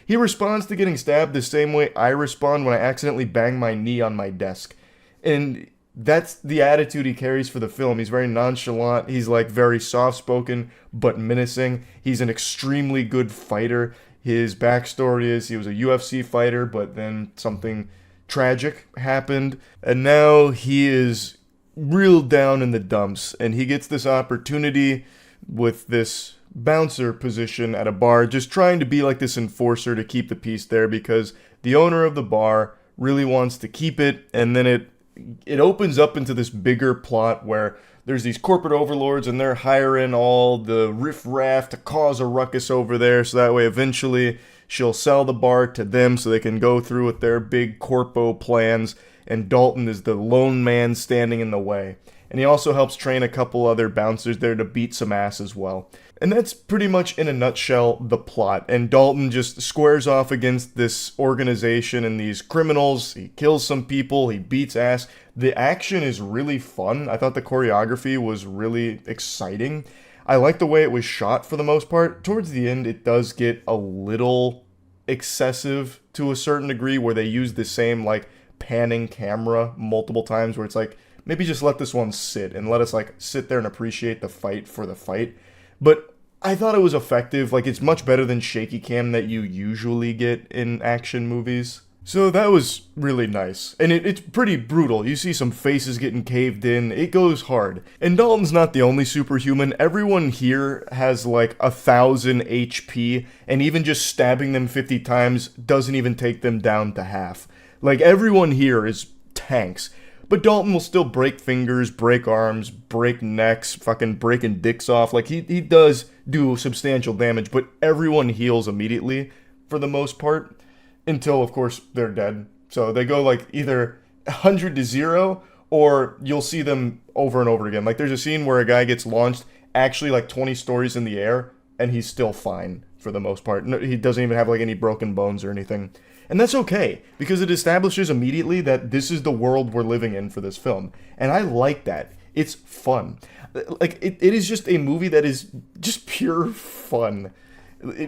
He responds to getting stabbed the same way I respond when I accidentally bang my knee on my desk. And that's the attitude he carries for the film. He's very nonchalant. He's like very soft-spoken but menacing. He's an extremely good fighter. His backstory is he was a UFC fighter, but then something tragic happened, and now he is real down in the dumps, and he gets this opportunity with this bouncer position at a bar, just trying to be like this enforcer to keep the peace there because the owner of the bar really wants to keep it, and then it opens up into this bigger plot where there's these corporate overlords and they're hiring all the riffraff to cause a ruckus over there so that way eventually she'll sell the bar to them so they can go through with their big corpo plans, and Dalton is the lone man standing in the way. And he also helps train a couple other bouncers there to beat some ass as well. And that's pretty much in a nutshell the plot. And Dalton just squares off against this organization and these criminals. He kills some people. He beats ass. The action is really fun. I thought the choreography was really exciting. I like the way it was shot for the most part. Towards the end, it does get a little excessive to a certain degree where they use the same like panning camera multiple times where it's like, maybe just let this one sit and let us like sit there and appreciate the fight for the fight. But I thought it was effective. Like, it's much better than shaky cam that you usually get in action movies. So that was really nice. And it's pretty brutal. You see some faces getting caved in. It goes hard. And Dalton's not the only superhuman. Everyone here has like 1,000 HP, and even just stabbing them 50 times doesn't even take them down to half. Like, everyone here is tanks. But Dalton will still break fingers, break arms, break necks, fucking breaking dicks off. Like, he does do substantial damage, but everyone heals immediately for the most part. Until, of course, they're dead. So they go, like, either 100 to 0, or you'll see them over and over again. Like, there's a scene where a guy gets launched actually, like, 20 stories in the air, and he's still fine, for the most part. No, he doesn't even have, like, any broken bones or anything. And that's okay, because it establishes immediately that this is the world we're living in for this film. And I like that. It's fun. Like, it is just a movie that is just pure fun.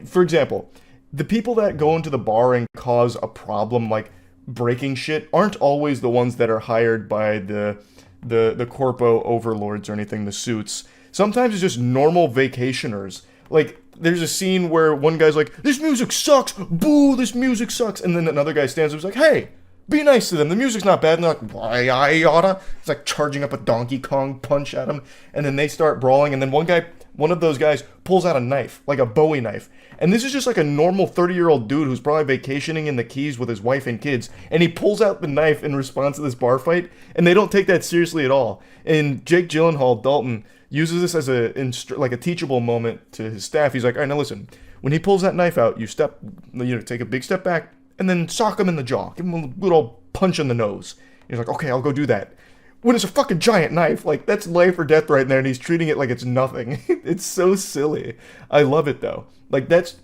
For example, the people that go into the bar and cause a problem, like breaking shit, aren't always the ones that are hired by the corpo overlords or anything, the suits. Sometimes it's just normal vacationers. Like, there's a scene where one guy's like, "This music sucks! Boo, this music sucks!" And then another guy stands up and is like, "Hey, be nice to them. The music's not bad." And they're like, "Why I oughta?" It's like charging up a Donkey Kong punch at him. And then they start brawling. And then one of those guys pulls out a knife, like a Bowie knife. And this is just like a normal 30-year-old dude who's probably vacationing in the Keys with his wife and kids. And he pulls out the knife in response to this bar fight. And they don't take that seriously at all. And Jake Gyllenhaal, Dalton, uses this as a teachable moment to his staff. He's like, "All right, now listen. When he pulls that knife out, you take a big step back, and then sock him in the jaw. Give him a little punch in the nose." He's like, "Okay, I'll go do that." When it's a fucking giant knife, like, that's life or death right there, and he's treating it like it's nothing. It's so silly. I love it, though. Like, that's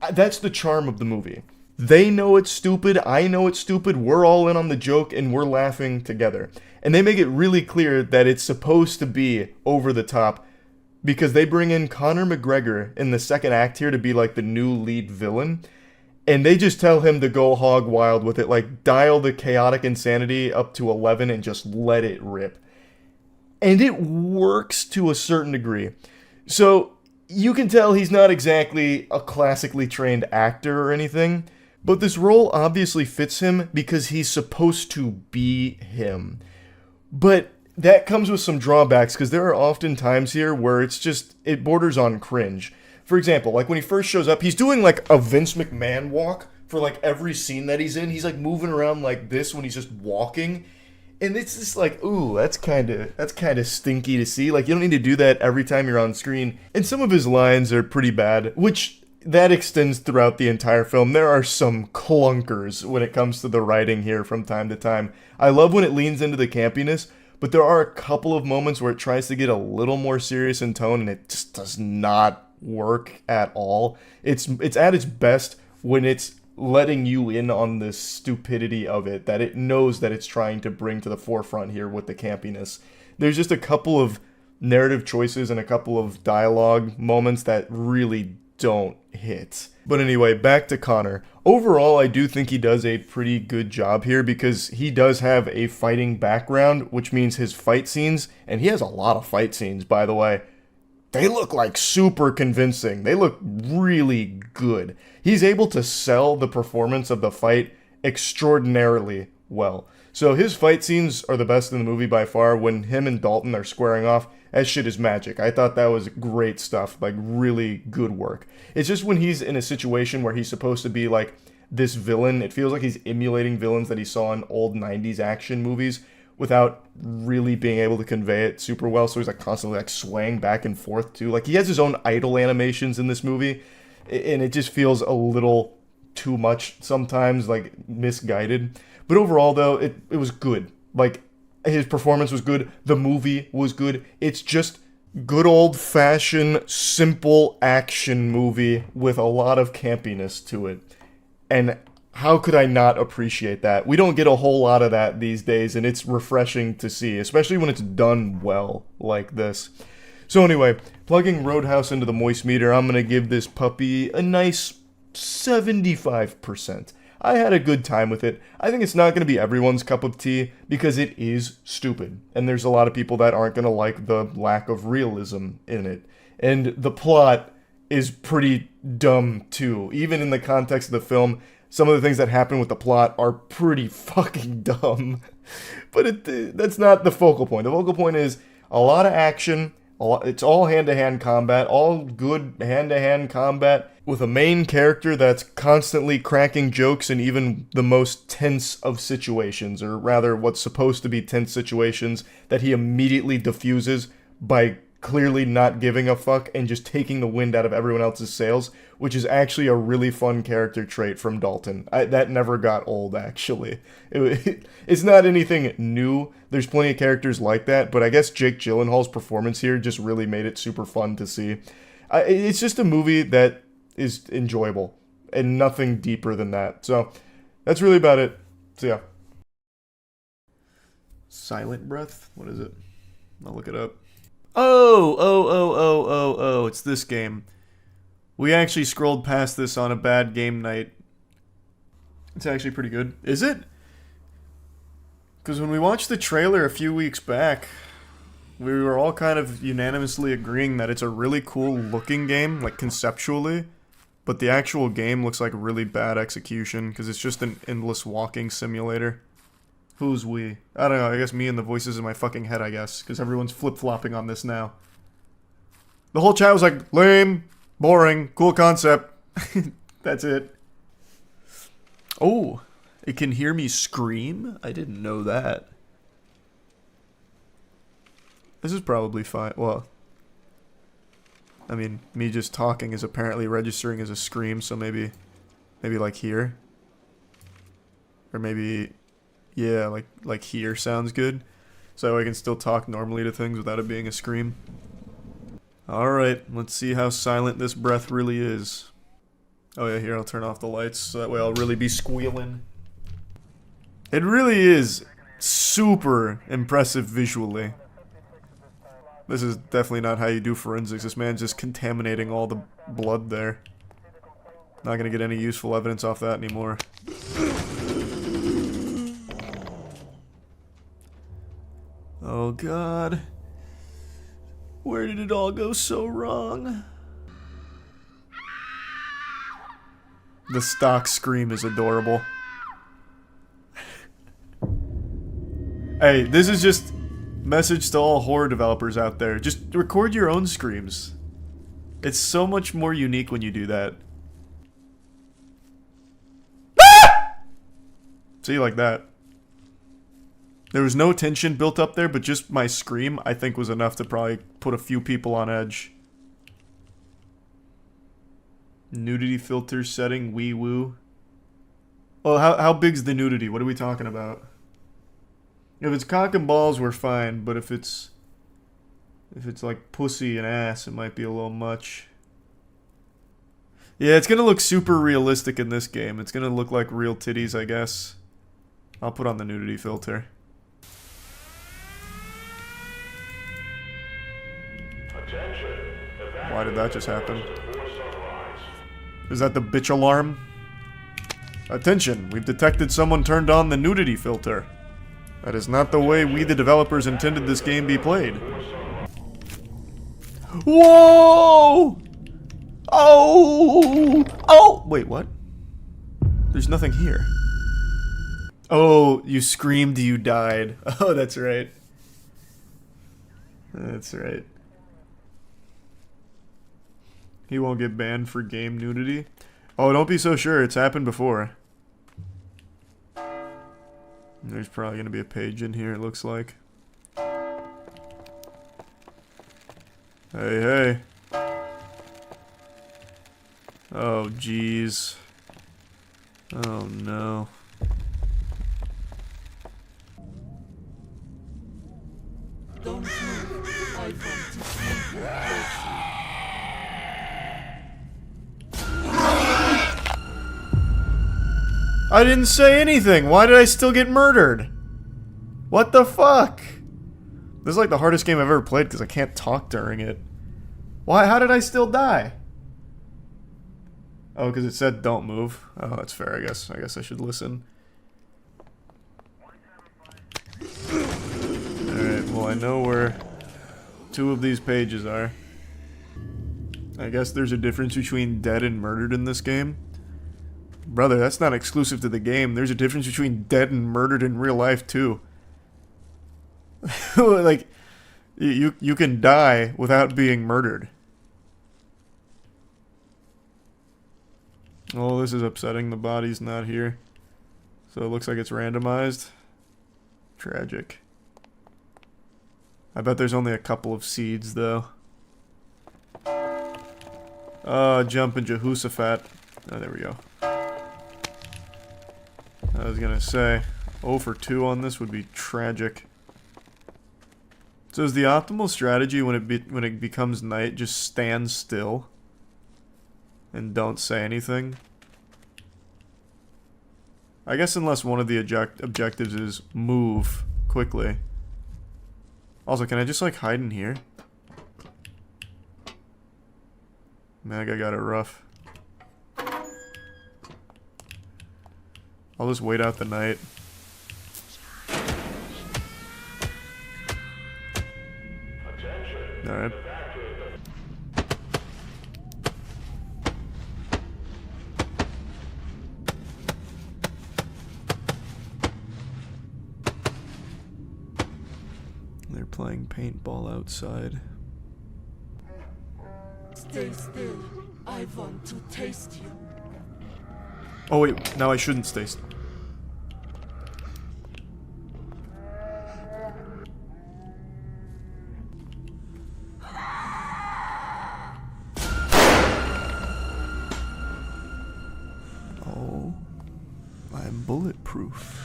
the charm of the movie. They know it's stupid, I know it's stupid, we're all in on the joke, and we're laughing together. And they make it really clear that it's supposed to be over the top, because they bring in Conor McGregor in the second act here to be like the new lead villain. And they just tell him to go hog wild with it, like dial the chaotic insanity up to 11 and just let it rip. And it works to a certain degree. So you can tell he's not exactly a classically trained actor or anything, but this role obviously fits him because he's supposed to be him. But that comes with some drawbacks, because there are often times here where it borders on cringe. For example, like when he first shows up, he's doing like a Vince McMahon walk for like every scene that he's in. He's like moving around like this when he's just walking. And it's just like, ooh, that's kind of stinky to see. Like, you don't need to do that every time you're on screen. And some of his lines are pretty bad, which that extends throughout the entire film. There are some clunkers when it comes to the writing here from time to time. I love when it leans into the campiness, but there are a couple of moments where it tries to get a little more serious in tone, and it just does not work at all. It's at its best when it's letting you in on the stupidity of it, that it knows that it's trying to bring to the forefront here with the campiness. There's just a couple of narrative choices and a couple of dialogue moments that really don't hit. But anyway, back to Conor. Overall, I do think he does a pretty good job here, because he does have a fighting background, which means his fight scenes, and he has a lot of fight scenes, by the way, they look like super convincing. They look really good. He's able to sell the performance of the fight extraordinarily well. So his fight scenes are the best in the movie by far. When him and Dalton are squaring off, that shit is magic. I thought that was great stuff, like really good work. It's just when he's in a situation where he's supposed to be like this villain, it feels like he's emulating villains that he saw in old 90s action movies without really being able to convey it super well. So he's like constantly like swaying back and forth too. Like, he has his own idle animations in this movie, and it just feels a little too much sometimes, like misguided. But overall though, it was good. Like, his performance was good, the movie was good. It's just good old-fashioned, simple action movie with a lot of campiness to it. And how could I not appreciate that? We don't get a whole lot of that these days, and it's refreshing to see, especially when it's done well like this. So anyway, plugging Roadhouse into the moist meter, I'm going to give this puppy a nice 75%. I had a good time with it. I think it's not going to be everyone's cup of tea, because it is stupid. And there's a lot of people that aren't going to like the lack of realism in it. And the plot is pretty dumb too. Even in the context of the film, some of the things that happen with the plot are pretty fucking dumb. But that's not the focal point. The focal point is a lot of action. It's all hand-to-hand combat, all good hand-to-hand combat, with a main character that's constantly cracking jokes in even the most tense of situations, or rather what's supposed to be tense situations, that he immediately diffuses by clearly not giving a fuck and just taking the wind out of everyone else's sails, which is actually a really fun character trait from Dalton. That never got old, actually. It's not anything new. There's plenty of characters like that, but I guess Jake Gyllenhaal's performance here just really made it super fun to see. It's just a movie that is enjoyable, and nothing deeper than that. So, that's really about it. So, yeah. Silent Breath? What is it? I'll look it up. Oh, it's this game. We actually scrolled past this on a bad game night. It's actually pretty good. Is it? Because when we watched the trailer a few weeks back, we were all kind of unanimously agreeing that it's a really cool looking game, like conceptually, but the actual game looks like really bad execution because it's just an endless walking simulator. Who's we? I don't know, I guess me and the voices in my fucking head, I guess, because everyone's flip-flopping on this now. The whole chat was like, lame, boring, cool concept. That's it. Oh, it can hear me scream? I didn't know that. This is probably fine. Well, I mean, me just talking is apparently registering as a scream, so maybe like here. Or maybe... yeah, like here sounds good. So I can still talk normally to things without it being a scream. Alright, let's see how silent this breath really is. Oh yeah, here, I'll turn off the lights so that way I'll really be squealing. It really is super impressive visually. This is definitely not how you do forensics. This man's just contaminating all the blood there. Not gonna get any useful evidence off that anymore. Oh god. Where did it all go so wrong? The stock scream is adorable. Hey, this is just message to all horror developers out there. Just record your own screams. It's so much more unique when you do that. See, like that. There was no tension built up there, but just my scream, I think, was enough to probably put a few people on edge. Nudity filter setting, wee woo. Well, how big's the nudity? What are we talking about? If it's cock and balls, we're fine, but if it's like pussy and ass, it might be a little much. Yeah, it's gonna look super realistic in this game. It's gonna look like real titties, I guess. I'll put on the nudity filter. Why did that just happen? Is that the bitch alarm? Attention, we've detected someone turned on the nudity filter. That is not the way we the developers intended this game be played. Whoa! Oh! Oh! Wait, what? There's nothing here. Oh, you screamed, you died. Oh, that's right. That's right. He won't get banned for game nudity. Oh, don't be so sure. It's happened before. There's probably going to be a page in here, it looks like. Hey, hey. Oh, jeez. Oh, no. Don't move. I want to see you. I didn't say anything. Why did I still get murdered? What the fuck? This is like the hardest game I've ever played because I can't talk during it. Why? How did I still die? Oh, because it said don't move. Oh, that's fair, I guess. I guess I should listen. Alright, well I know where 2 of these pages are. I guess there's a difference between dead and murdered in this game. Brother, that's not exclusive to the game. There's a difference between dead and murdered in real life, too. Like, you can die without being murdered. Oh, this is upsetting. The body's not here. So it looks like it's randomized. Tragic. I bet there's only a couple of seeds, though. Jumping Jehoshaphat. Oh, there we go. I was gonna say, 0 for 2 on this would be tragic. So is the optimal strategy when it becomes night just stand still and don't say anything? I guess unless one of the objectives is move quickly. Also, can I just like hide in here? Man, I got it rough. I'll just wait out the night. Alright. They're playing paintball outside. Stay still. I want to taste you. Oh wait, now I shouldn't stay still. Oh, I'm bulletproof.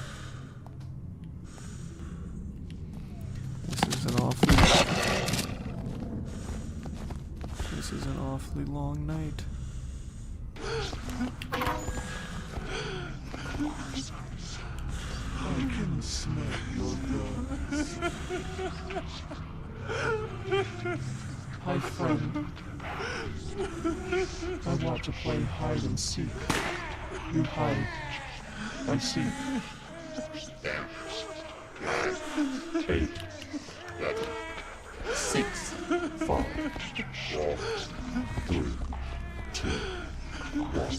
This is an awfully long night. I can smell your guts. Hi, friend. I want to play hide and seek. You hide. I seek. 8, 6, 5, 4, 3, 2, 1.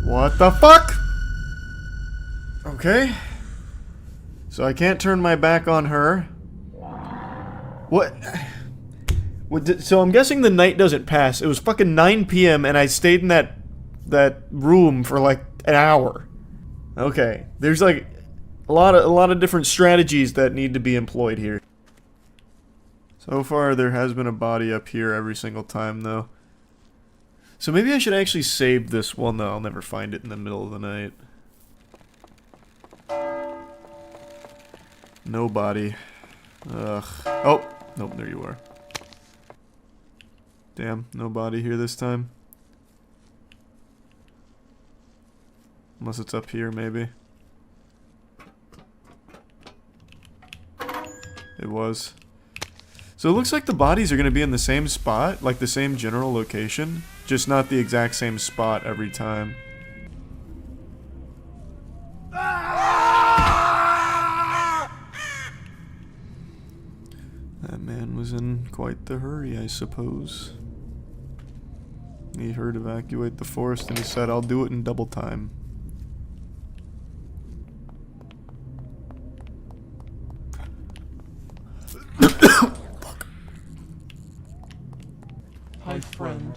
What the fuck? Okay. So I can't turn my back on her. What? So I'm guessing the night doesn't pass. It was fucking 9 p.m. and I stayed in that room for like an hour. Okay. There's like a lot of different strategies that need to be employed here. So far there has been a body up here every single time though. So maybe I should actually save this. Well, no, I'll never find it in the middle of the night. No body. Ugh. Oh! Nope, there you are. Damn, no body here this time. Unless it's up here, maybe. It was. So it looks like the bodies are going to be in the same spot, like the same general location, just not the exact same spot every time. That man was in quite the hurry, I suppose. He heard evacuate the forest and he said, I'll do it in double time. Hi, friend.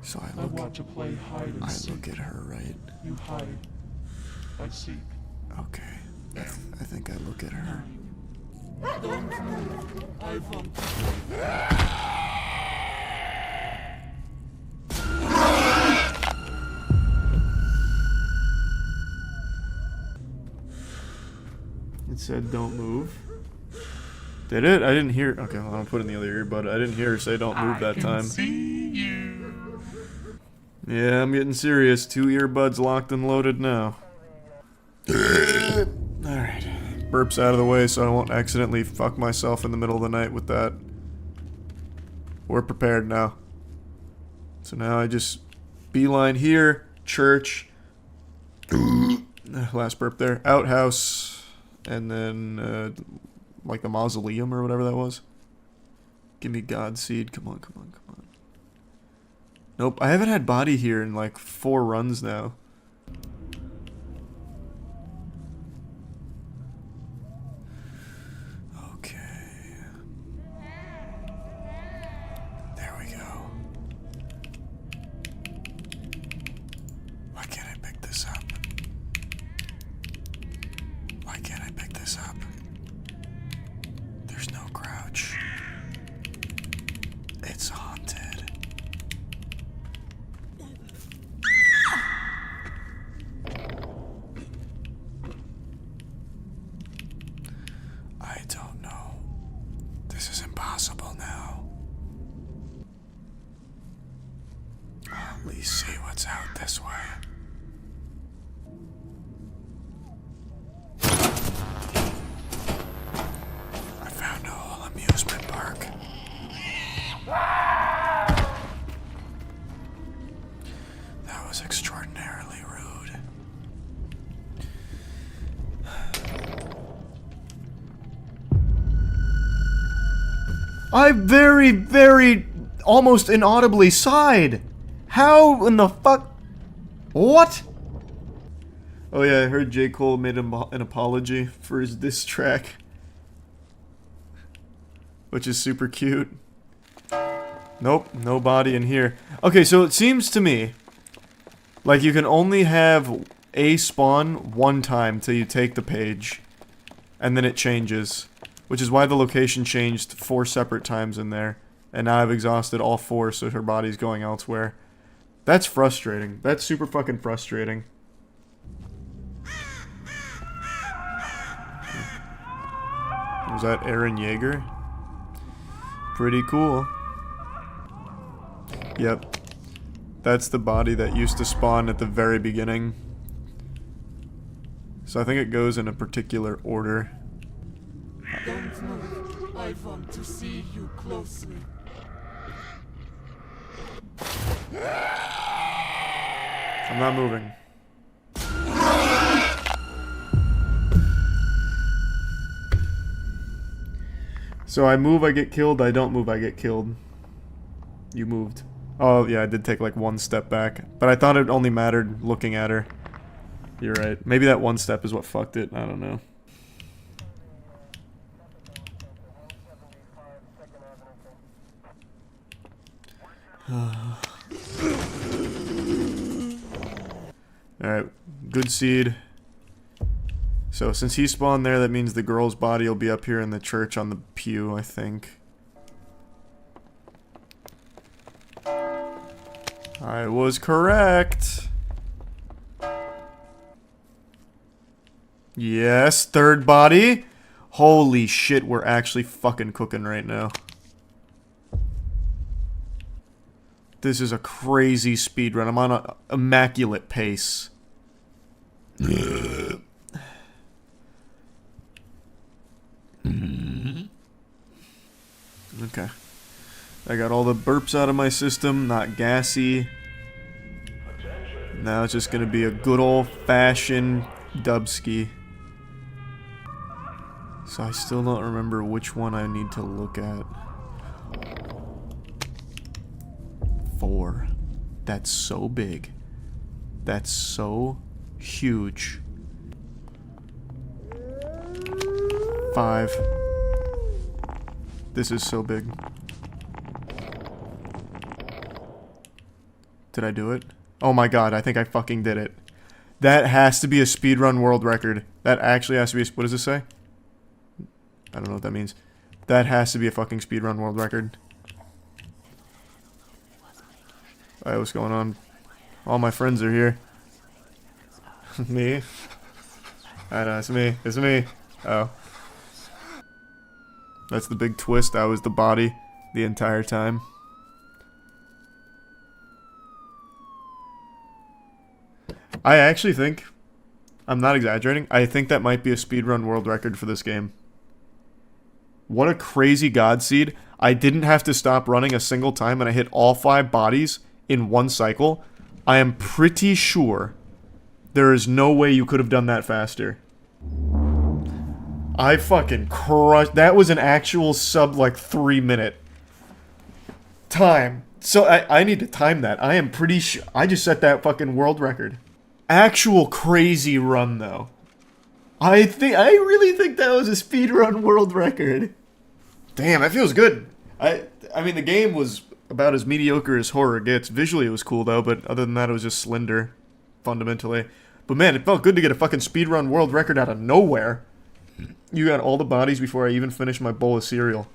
So I want to play hide and seek. I look at her, right? You hide. I seek. Okay. I think I look at her. Don't move. I want to It said don't move. Did it? I didn't hear. Okay, well, I'll put in the other earbud. I didn't hear her say don't move that time. see you. Yeah, I'm getting serious. 2 earbuds locked and loaded now. Alright. Burps out of the way so I won't accidentally fuck myself in the middle of the night with that. We're prepared now. So now I just beeline here, church, last burp there, outhouse, and then like the mausoleum or whatever that was. Give me God seed. Come on, come on, come on. Nope, I haven't had body here in like 4 runs now. I very, almost inaudibly sighed. How in the fuck? What? Oh yeah, I heard J. Cole made an apology for his diss track. Which is super cute. Nope, no body in here. Okay, so it seems to me like you can only have a spawn 1 time till you take the page. And then it changes. Which is why the location changed 4 separate times in there. And now I've exhausted all 4, so her body's going elsewhere. That's frustrating. That's super fucking frustrating. Was that Aaron Yeager? Pretty cool. Yep. That's the body that used to spawn at the very beginning. So I think it goes in a particular order. Don't move. I want to see you closely. I'm not moving. So I move, I get killed. I don't move, I get killed. You moved. Oh, yeah, I did take like 1 step back. But I thought it only mattered looking at her. You're right. Maybe that 1 step is what fucked it. I don't know. Alright, good seed. So since he spawned there, that means the girl's body will be up here in the church on the pew, I think. I was correct. Yes, 3rd body. Holy shit, we're actually fucking cooking right now. This is a crazy speedrun. I'm on an immaculate pace. Okay. I got all the burps out of my system, not gassy. Now it's just gonna be a good old-fashioned dubski. So I still don't remember which one I need to look at. 4. That's so big. That's so huge. 5. This is so big. Did I do it? Oh my god, I think I fucking did it. That has to be a speedrun world record. That actually has to be a, what does this say? I don't know what that means. That has to be a fucking speedrun world record. Alright, what's going on? All my friends are here. Me? I know, it's me. It's me. Oh. That's the big twist. I was the body the entire time. I actually think, I'm not exaggerating, I think that might be a speedrun world record for this game. What a crazy god seed. I didn't have to stop running a single time and I hit all 5 bodies in 1 cycle. I am pretty sure there is no way you could have done that faster. I fucking crushed. That was an actual sub, like, 3-minute time. So I need to time that. I am pretty sure. I just set that fucking world record. Actual crazy run, though. I really think that was a speedrun world record. Damn, that feels good. I mean, the game was about as mediocre as horror gets. Visually, it was cool, though, but other than that, it was just slender, fundamentally. But man, it felt good to get a fucking speedrun world record out of nowhere. You got all the bodies before I even finished my bowl of cereal.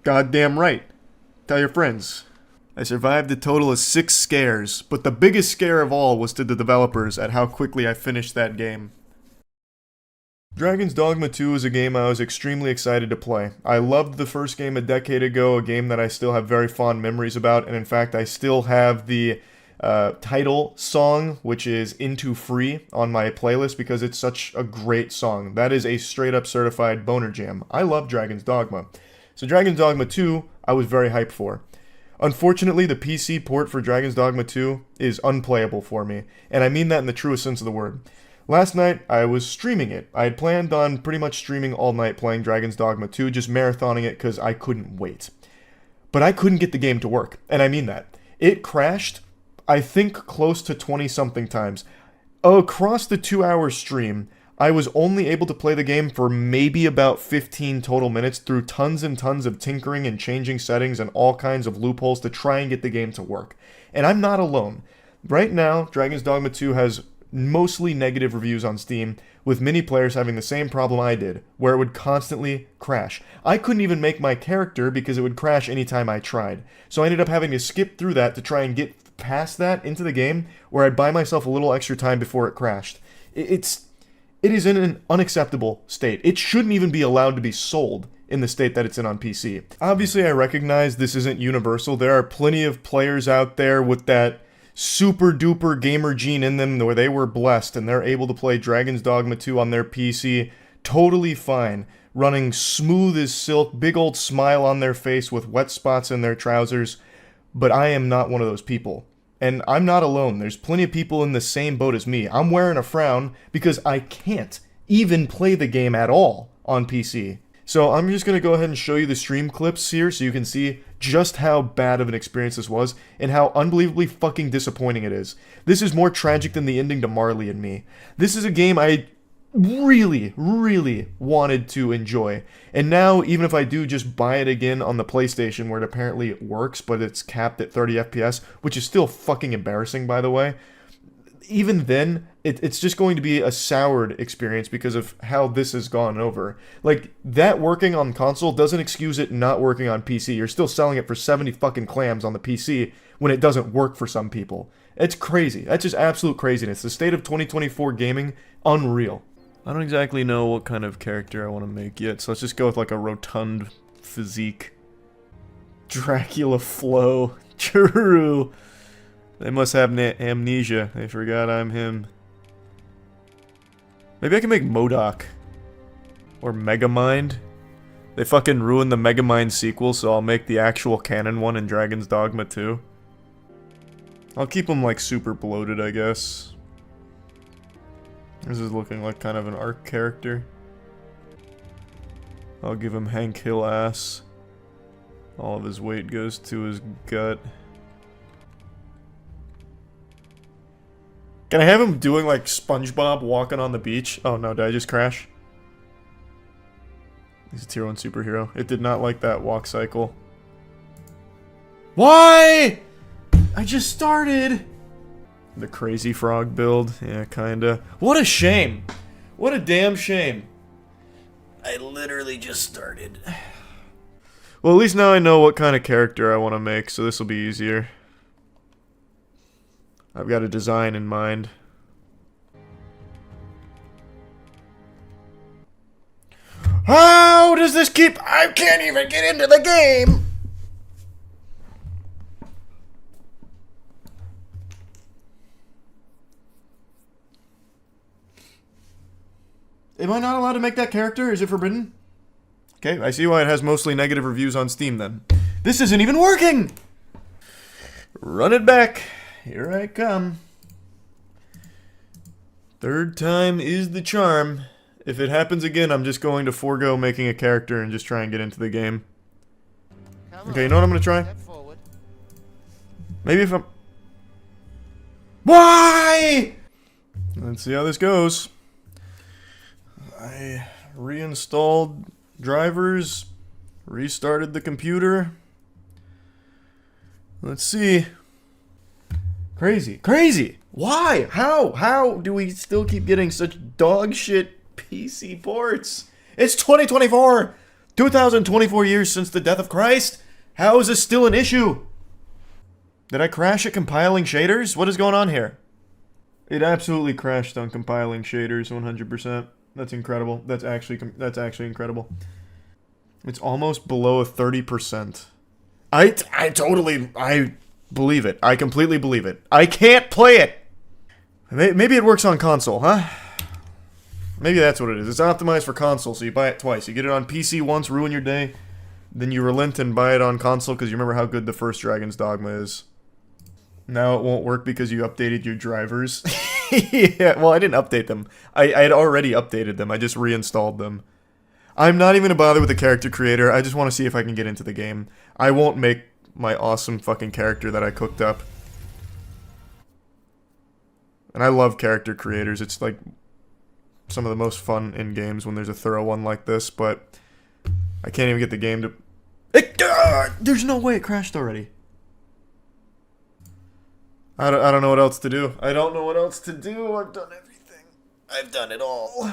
Goddamn right. Tell your friends. I survived a total of 6 scares, but the biggest scare of all was to the developers at how quickly I finished that game. Dragon's Dogma 2 is a game I was extremely excited to play. I loved the first game a decade ago, a game that I still have very fond memories about, and in fact I still have the title song, which is Into Free, on my playlist because it's such a great song. That is a straight up certified boner jam. I love Dragon's Dogma. So Dragon's Dogma 2, I was very hyped for. Unfortunately, the PC port for Dragon's Dogma 2 is unplayable for me, and I mean that in the truest sense of the word. Last night, I was streaming it. I had planned on pretty much streaming all night playing Dragon's Dogma 2, just marathoning it because I couldn't wait. But I couldn't get the game to work, and I mean that. It crashed, I think, close to 20-something times. Across the 2-hour stream, I was only able to play the game for maybe about 15 total minutes through tons and tons of tinkering and changing settings and all kinds of loopholes to try and get the game to work. And I'm not alone. Right now, Dragon's Dogma 2 has mostly negative reviews on Steam, with many players having the same problem I did, where it would constantly crash. I couldn't even make my character because it would crash anytime I tried. So I ended up having to skip through that to try and get past that into the game, where I'd buy myself a little extra time before it crashed. It is in an unacceptable state. It shouldn't even be allowed to be sold in the state that it's in on PC. Obviously, I recognize this isn't universal. There are plenty of players out there with that super duper gamer gene in them where they were blessed and they're able to play Dragon's Dogma 2 on their PC totally fine, running smooth as silk, big old smile on their face with wet spots in their trousers. But I am not one of those people. And I'm not alone. There's plenty of people in the same boat as me. I'm wearing a frown because I can't even play the game at all on PC. So I'm just going to go ahead and show you the stream clips here so you can see just how bad of an experience this was and how unbelievably fucking disappointing it is. This is more tragic than the ending to Marley and Me. This is a game I really, really wanted to enjoy. And now, even if I do just buy it again on the PlayStation, where it apparently works, but it's capped at 30 FPS, which is still fucking embarrassing, by the way, even then, it's just going to be a soured experience because of how this has gone over. Like, that working on console doesn't excuse it not working on PC. You're still selling it for 70 fucking clams on the PC when it doesn't work for some people. It's crazy. That's just absolute craziness. The state of 2024 gaming, unreal. I don't exactly know what kind of character I want to make yet, so let's just go with like a rotund physique. Dracula flow. True. They must have amnesia. They forgot I'm him. Maybe I can make MODOK. Or Megamind. They fucking ruined the Megamind sequel, so I'll make the actual canon one in Dragon's Dogma 2. I'll keep him like super bloated, I guess. This is looking like kind of an arc character. I'll give him Hank Hill ass. All of his weight goes to his gut. Can I have him doing like SpongeBob walking on the beach? Oh no, did I just crash? He's a tier 1 superhero. It did not like that walk cycle. Why? I just started! The crazy frog build. Yeah, kinda. What a shame! What a damn shame. I literally just started. Well, at least now I know what kind of character I want to make, so this will be easier. I've got a design in mind. How does this keep... I can't even get into the game! Am I not allowed to make that character? Is it forbidden? Okay, I see why it has mostly negative reviews on Steam then. This isn't even working! Run it back. Here I come. Third time is the charm. If it happens again, I'm just going to forego making a character and just try and get into the game. Okay, you know what I'm gonna try? Maybe if I'm... Why? Let's see how this goes. I reinstalled drivers, restarted the computer. Let's see. Crazy. Crazy! Why? How? How do we still keep getting such dog shit PC ports? It's 2024! 2024 years since the death of Christ! How is this still an issue? Did I crash at compiling shaders? What is going on here? It absolutely crashed on compiling shaders 100%. That's incredible. That's actually incredible. It's almost below a 30%. I believe it. I completely believe it. I can't play it! Maybe it works on console, huh? Maybe that's what it is. It's optimized for console, so you buy it twice. You get it on PC once, ruin your day, then you relent and buy it on console because you remember how good the first Dragon's Dogma is. Now it won't work because you updated your drivers. Yeah, well, I didn't update them. I had already updated them. I just reinstalled them. I'm not even gonna bother with the character creator. I just want to see if I can get into the game. I won't make my awesome fucking character that I cooked up. And I love character creators. It's like some of the most fun in games when there's a thorough one like this, but I can't even get the game to... There's no way it crashed already. I don't know what else to do. I don't know what else to do. I've done everything. I've done it all.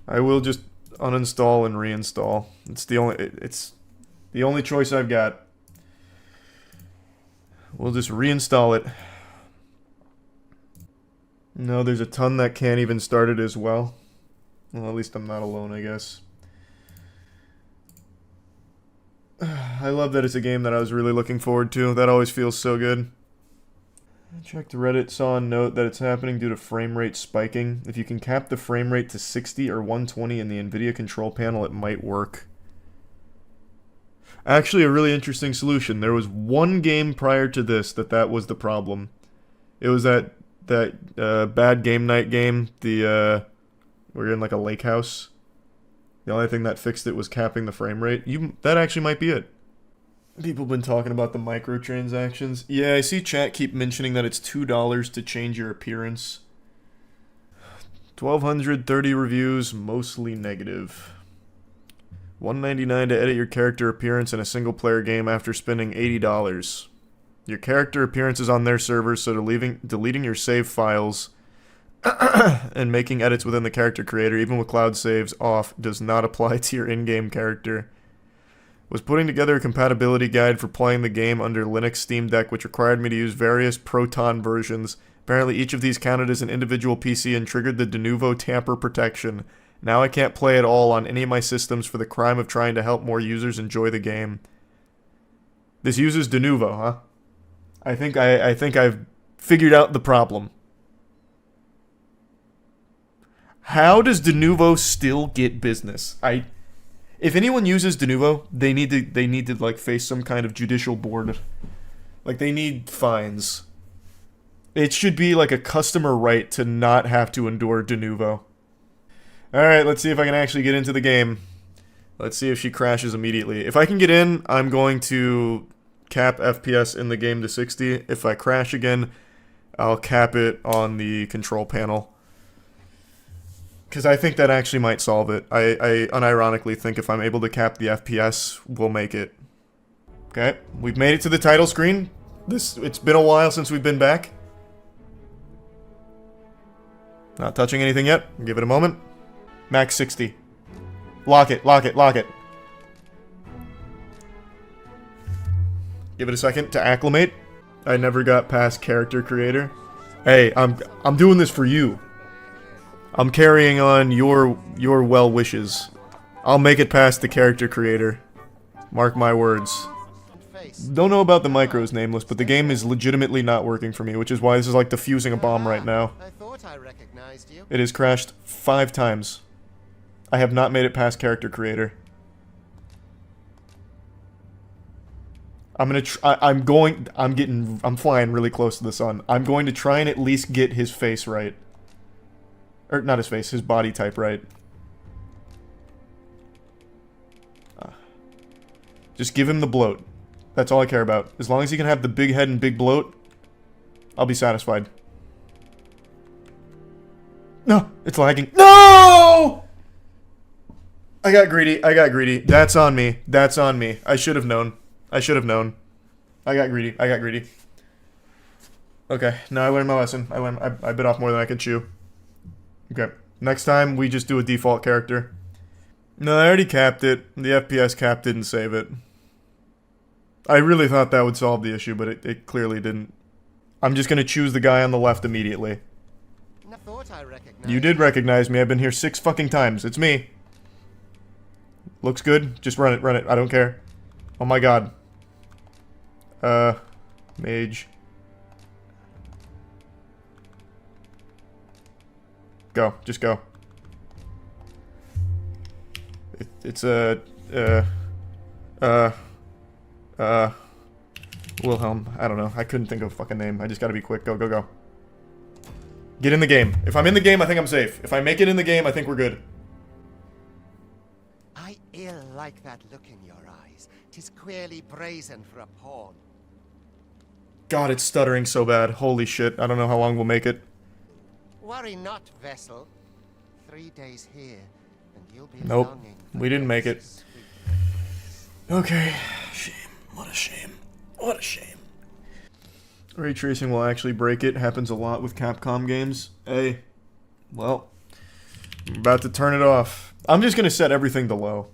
I will just uninstall and reinstall. It's the only choice I've got. We'll just reinstall it. No, there's a ton that can't even start it as well. Well, at least I'm not alone, I guess. I love that it's a game that I was really looking forward to. That always feels so good. I checked Reddit, saw a note that it's happening due to frame rate spiking. If you can cap the frame rate to 60 or 120 in the NVIDIA control panel, it might work. Actually, a really interesting solution. There was one game prior to this that was the problem. It was that bad game night game. We're in like a lake house. The only thing that fixed it was capping the frame rate. That actually might be it. People have been talking about the microtransactions. Yeah, I see chat keep mentioning that it's $2 to change your appearance. 1,230 reviews, mostly negative. $1.99 to edit your character appearance in a single-player game after spending $80. Your character appearance is on their servers, so deleting your save files and making edits within the character creator, even with cloud saves off, does not apply to your in-game character. Was putting together a compatibility guide for playing the game under Linux Steam Deck, which required me to use various Proton versions. Apparently each of these counted as an individual PC and triggered the de novo tamper protection. Now I can't play at all on any of my systems for the crime of trying to help more users enjoy the game. This uses de novo, huh? I think I've figured out the problem. How does de novo still get business? If anyone uses de novo, they need to like face some kind of judicial board. Like they need fines. It should be like a customer right to not have to endure de novo. Alright, let's see if I can actually get into the game. Let's see if she crashes immediately. If I can get in, I'm going to cap FPS in the game to 60. If I crash again, I'll cap it on the control panel. Because I think that actually might solve it. I unironically think if I'm able to cap the FPS, we'll make it. Okay, we've made it to the title screen. It's been a while since we've been back. Not touching anything yet. Give it a moment. Max 60. Lock it, lock it, lock it. Give it a second to acclimate. I never got past character creator. Hey, I'm doing this for you. I'm carrying on your well wishes. I'll make it past the character creator. Mark my words. Don't know about the micros, Nameless, but the game is legitimately not working for me, which is why this is like defusing a bomb right now. It has crashed 5 times. I have not made it past character creator. I'm flying really close to the sun. I'm going to try and at least get his face right. Or, not his face, his body type right. Just give him the bloat. That's all I care about. As long as he can have the big head and big bloat, I'll be satisfied. No! It's lagging. No! I got greedy. I got greedy. That's on me. That's on me. I should have known. I should have known. I got greedy. I got greedy. Okay, now I learned my lesson. I bit off more than I could chew. Okay, next time we just do a default character. No, I already capped it. The FPS cap didn't save it. I really thought that would solve the issue, but it clearly didn't. I'm just gonna choose the guy on the left immediately. You did recognize me. I've been here 6 fucking times. It's me. Looks good. Just run it. Run it. I don't care. Oh my god. Mage. Go. Just go. It's Wilhelm. I don't know. I couldn't think of a fucking name. I just gotta be quick. Go, go, go. Get in the game. If I'm in the game, I think I'm safe. If I make it in the game, I think we're good. I ill like that look in your eyes. 'Tis queerly brazen for a pawn. God, it's stuttering so bad. Holy shit. I don't know how long we'll make it. Worry not, vessel. 3 days here, and you'll be Nope. longing. We didn't make it. Okay. Shame. What a shame. What a shame. Ray tracing will actually break it. Happens a lot with Capcom games. Hey. Well. I'm about to turn it off. I'm just going to set everything to low.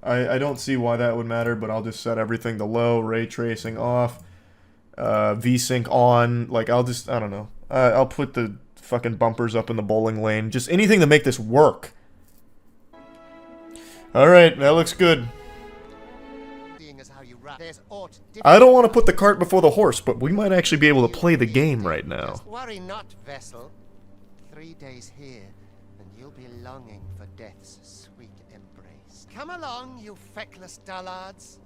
I don't see why that would matter, but I'll just set everything to low. Ray tracing off. VSync on. Like, I don't know. I'll put the fucking bumpers up in the bowling lane. Just anything to make this work. Alright, that looks good. I don't want to put the cart before the horse, but we might actually be able to play the game right now. Worry not, vessel. 3 days here, and you'll be longing for death's sweet embrace. Come along, you feckless dullards.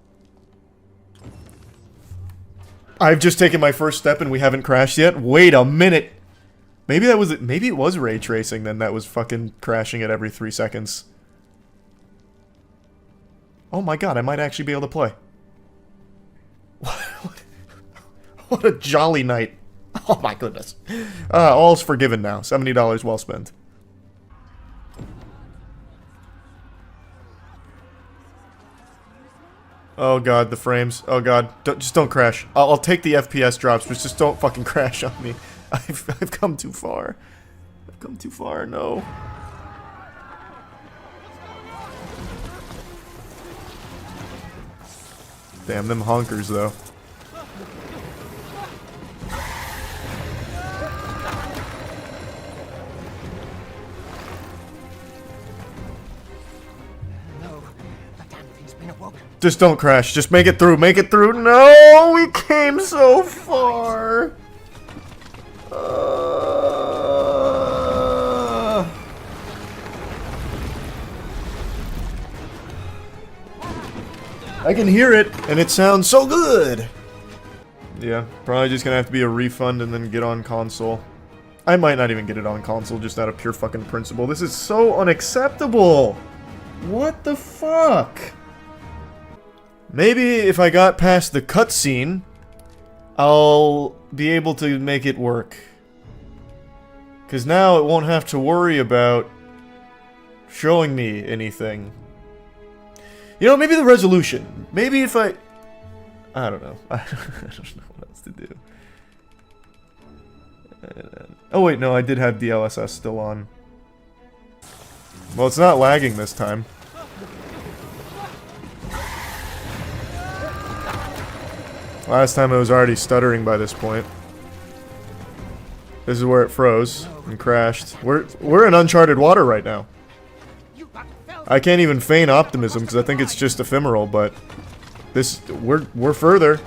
I've just taken my first step and we haven't crashed yet. Wait a minute. Maybe that was it. Maybe it was ray tracing then that was fucking crashing at every 3 seconds. Oh my god, I might actually be able to play. What a jolly night. Oh my goodness. All's forgiven now. $70 well spent. Oh god, the frames. Oh god. Just don't crash. I'll take the FPS drops, but just don't fucking crash on me. I've come too far. I've come too far, no. Damn them honkers, though. Just don't crash. Just make it through. Make it through. No! We came so far! I can hear it, and it sounds so good! Yeah, probably just gonna have to be a refund and then get on console. I might not even get it on console, just out of pure fucking principle. This is so unacceptable! What the fuck? Maybe if I got past the cutscene, I'll be able to make it work. Because now it won't have to worry about showing me anything. You know, maybe the resolution. Maybe if I don't know. I don't know what else to do. Oh wait, no, I did have DLSS still on. Well, it's not lagging this time. Last time it was already stuttering by this point. This is where it froze and crashed. We're in uncharted water right now. I can't even feign optimism because I think it's just ephemeral, but we're further.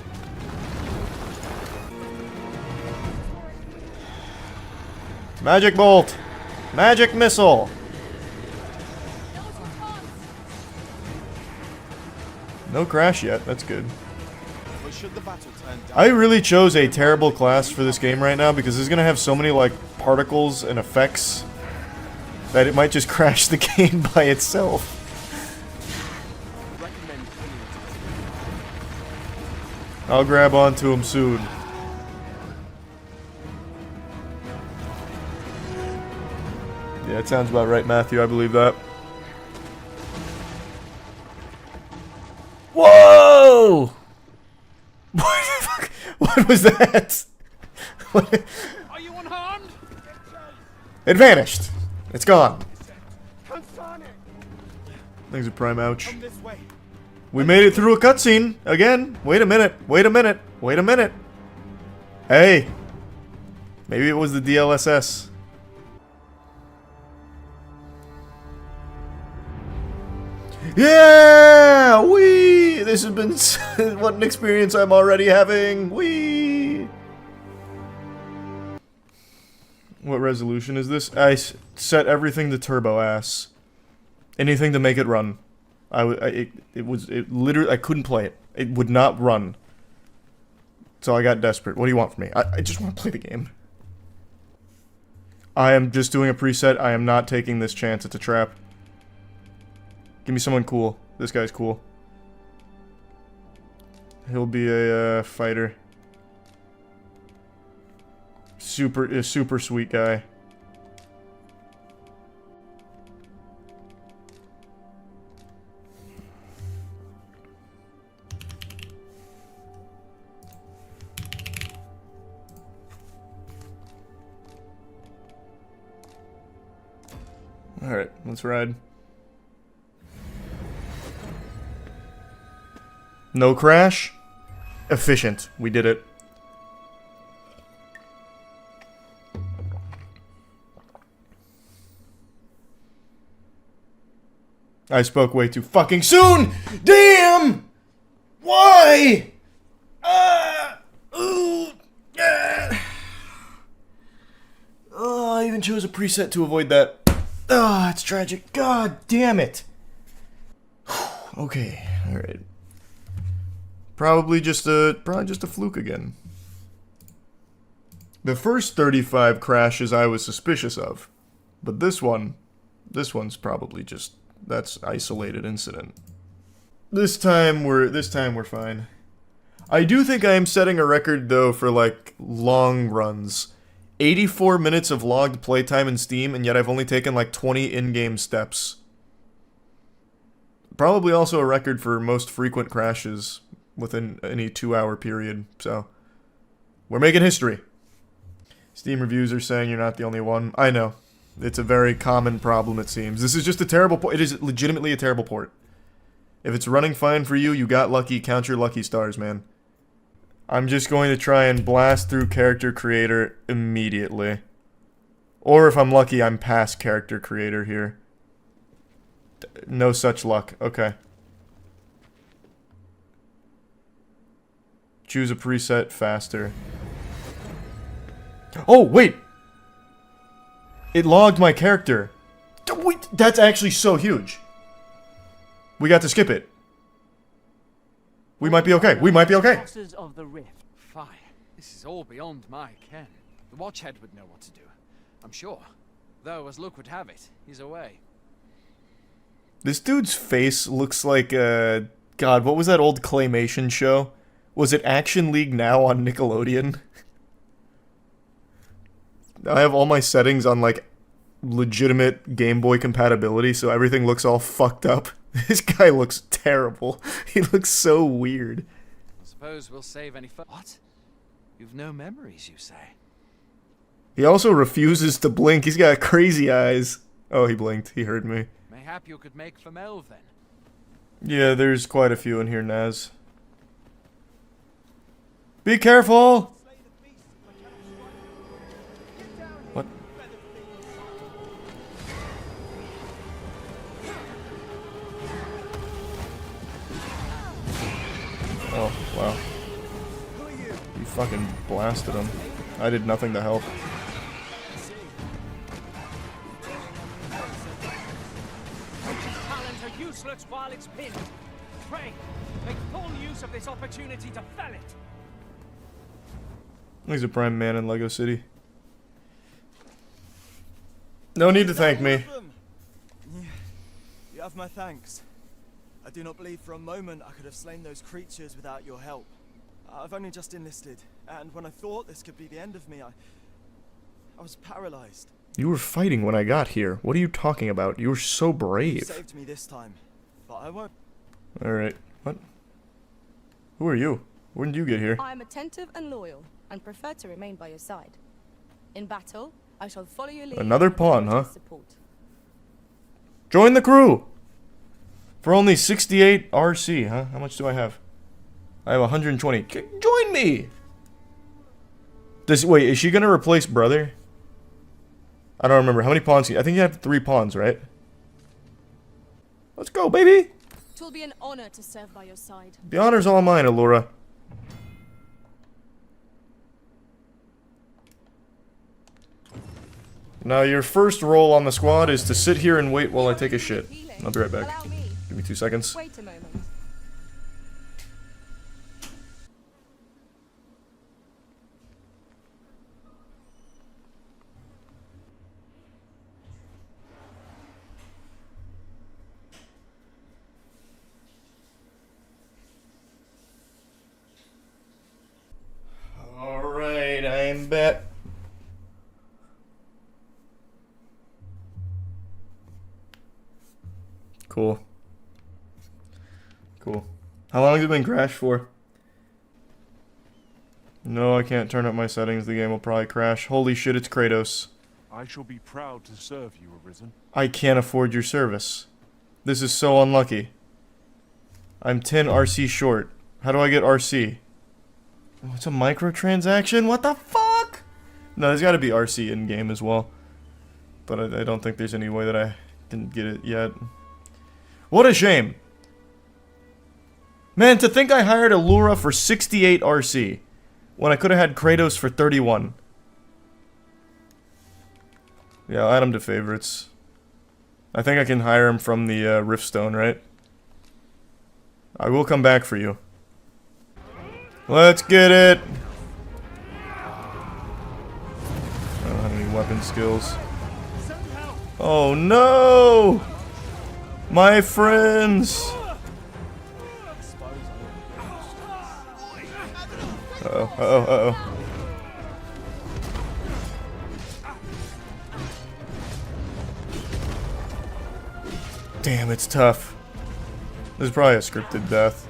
Magic bolt! Magic missile! No crash yet, that's good. I really chose a terrible class for this game right now because it's gonna have so many like particles and effects that it might just crash the game by itself. I'll grab onto him soon. Yeah, it sounds about right, Matthew. I believe that. Whoa! What was that? Are you unharmed? It vanished. It's gone. Things are prime ouch. We made it through a cutscene again. Wait a minute. Wait a minute. Wait a minute. Hey. Maybe it was the DLSS. Yeah! Wee! This has been what an experience I'm already having. Wee! What resolution is this? I set everything to turbo ass. Anything to make it run. It literally, I couldn't play it. It would not run. So I got desperate. What do you want from me? I just want to play the game. I am just doing a preset. I am not taking this chance. It's a trap. Give me someone cool. This guy's cool. He'll be a fighter. A super sweet guy. Alright, let's ride. No crash. Efficient. We did it. I spoke way too fucking soon! Damn! Why? Oh, I even chose a preset to avoid that. Ah, it's tragic. God damn it. Okay, alright. Probably just a fluke again. The first 35 crashes I was suspicious of, but this one's probably just that's isolated incident. This time we're fine. I do think I am setting a record though for like long runs. 84 minutes of logged playtime in Steam, and yet I've only taken like 20 in-game steps. Probably also a record for most frequent crashes within any 2-hour period, so we're making history. Steam reviews are saying you're not the only one. I know. It's a very common problem, it seems. This is just a terrible port. It is legitimately a terrible port. If it's running fine for you, you got lucky. Count your lucky stars, man. I'm just going to try and blast through character creator immediately. Or if I'm lucky, I'm past character creator here. No such luck. Okay. Choose a preset faster. Oh, wait! It logged my character. Wait, that's actually so huge. We got to skip it. We might be okay. We might be okay. Of the rift. Fire. This is all beyond my ken. The Watchhead would know what to do. I'm sure. Though, as luck would have it, he's away. This dude's face looks like, God, what was that old claymation show? Was it Action League Now on Nickelodeon? I have all my settings on, like, legitimate Game Boy compatibility, so everything looks all fucked up. This guy looks terrible. He looks so weird. Suppose we'll save any What? You've no memories, you say? He also refuses to blink. He's got crazy eyes. Oh, he blinked. He heard me. Mayhap you could make for Melv, then. Yeah, there's quite a few in here, Naz. Be careful! What? Oh, wow. You fucking blasted him. I did nothing to help. Talents are useless while it's pinned. Pray, make full use use of this opportunity to fell it. He's a prime man in Lego City. No need to thank me. You have my thanks. I do not believe for a moment I could have slain those creatures without your help. I've only just enlisted, and when I thought this could be the end of me, I was paralyzed. You were fighting when I got here. What are you talking about? You were so You brave. saved me this time, but I won't. Alright. What? Who are you? When did you get here? I am attentive and loyal, and prefer to remain by your side. In battle, I shall follow your lead. Another and pawn, provide huh? support. Join the crew! For only 68 RC, huh? How much do I have? I have 120. Join me! Wait, is she gonna replace brother? I don't remember. How many pawns? I think you have 3 pawns, right? Let's go, baby! Twill be an honor to serve by your side. The honor's all mine, Allura. Now, your first role on the squad is to sit here and wait while I take a shit. I'll be right back. Give me 2 seconds. Wait a moment. Alright, I'm back. Cool. Cool. How long has it been crashed for? No, I can't turn up my settings. The game will probably crash. Holy shit, it's Kratos. I shall be proud to serve you, Arisen. I can't afford your service. This is so unlucky. I'm 10 RC short. How do I get RC? What's a microtransaction? What the fuck? No, there's gotta be RC in-game as well. But I don't think there's any way that I didn't get it yet. What a shame. Man, to think I hired Allura for 68 RC when I could have had Kratos for 31. Yeah, I'll add him to favorites. I think I can hire him from the Riftstone, right? I will come back for you. Let's get it! I don't have any weapon skills. Oh no! My friends! Uh-oh, uh-oh, uh-oh. Damn, it's tough. This is probably a scripted death.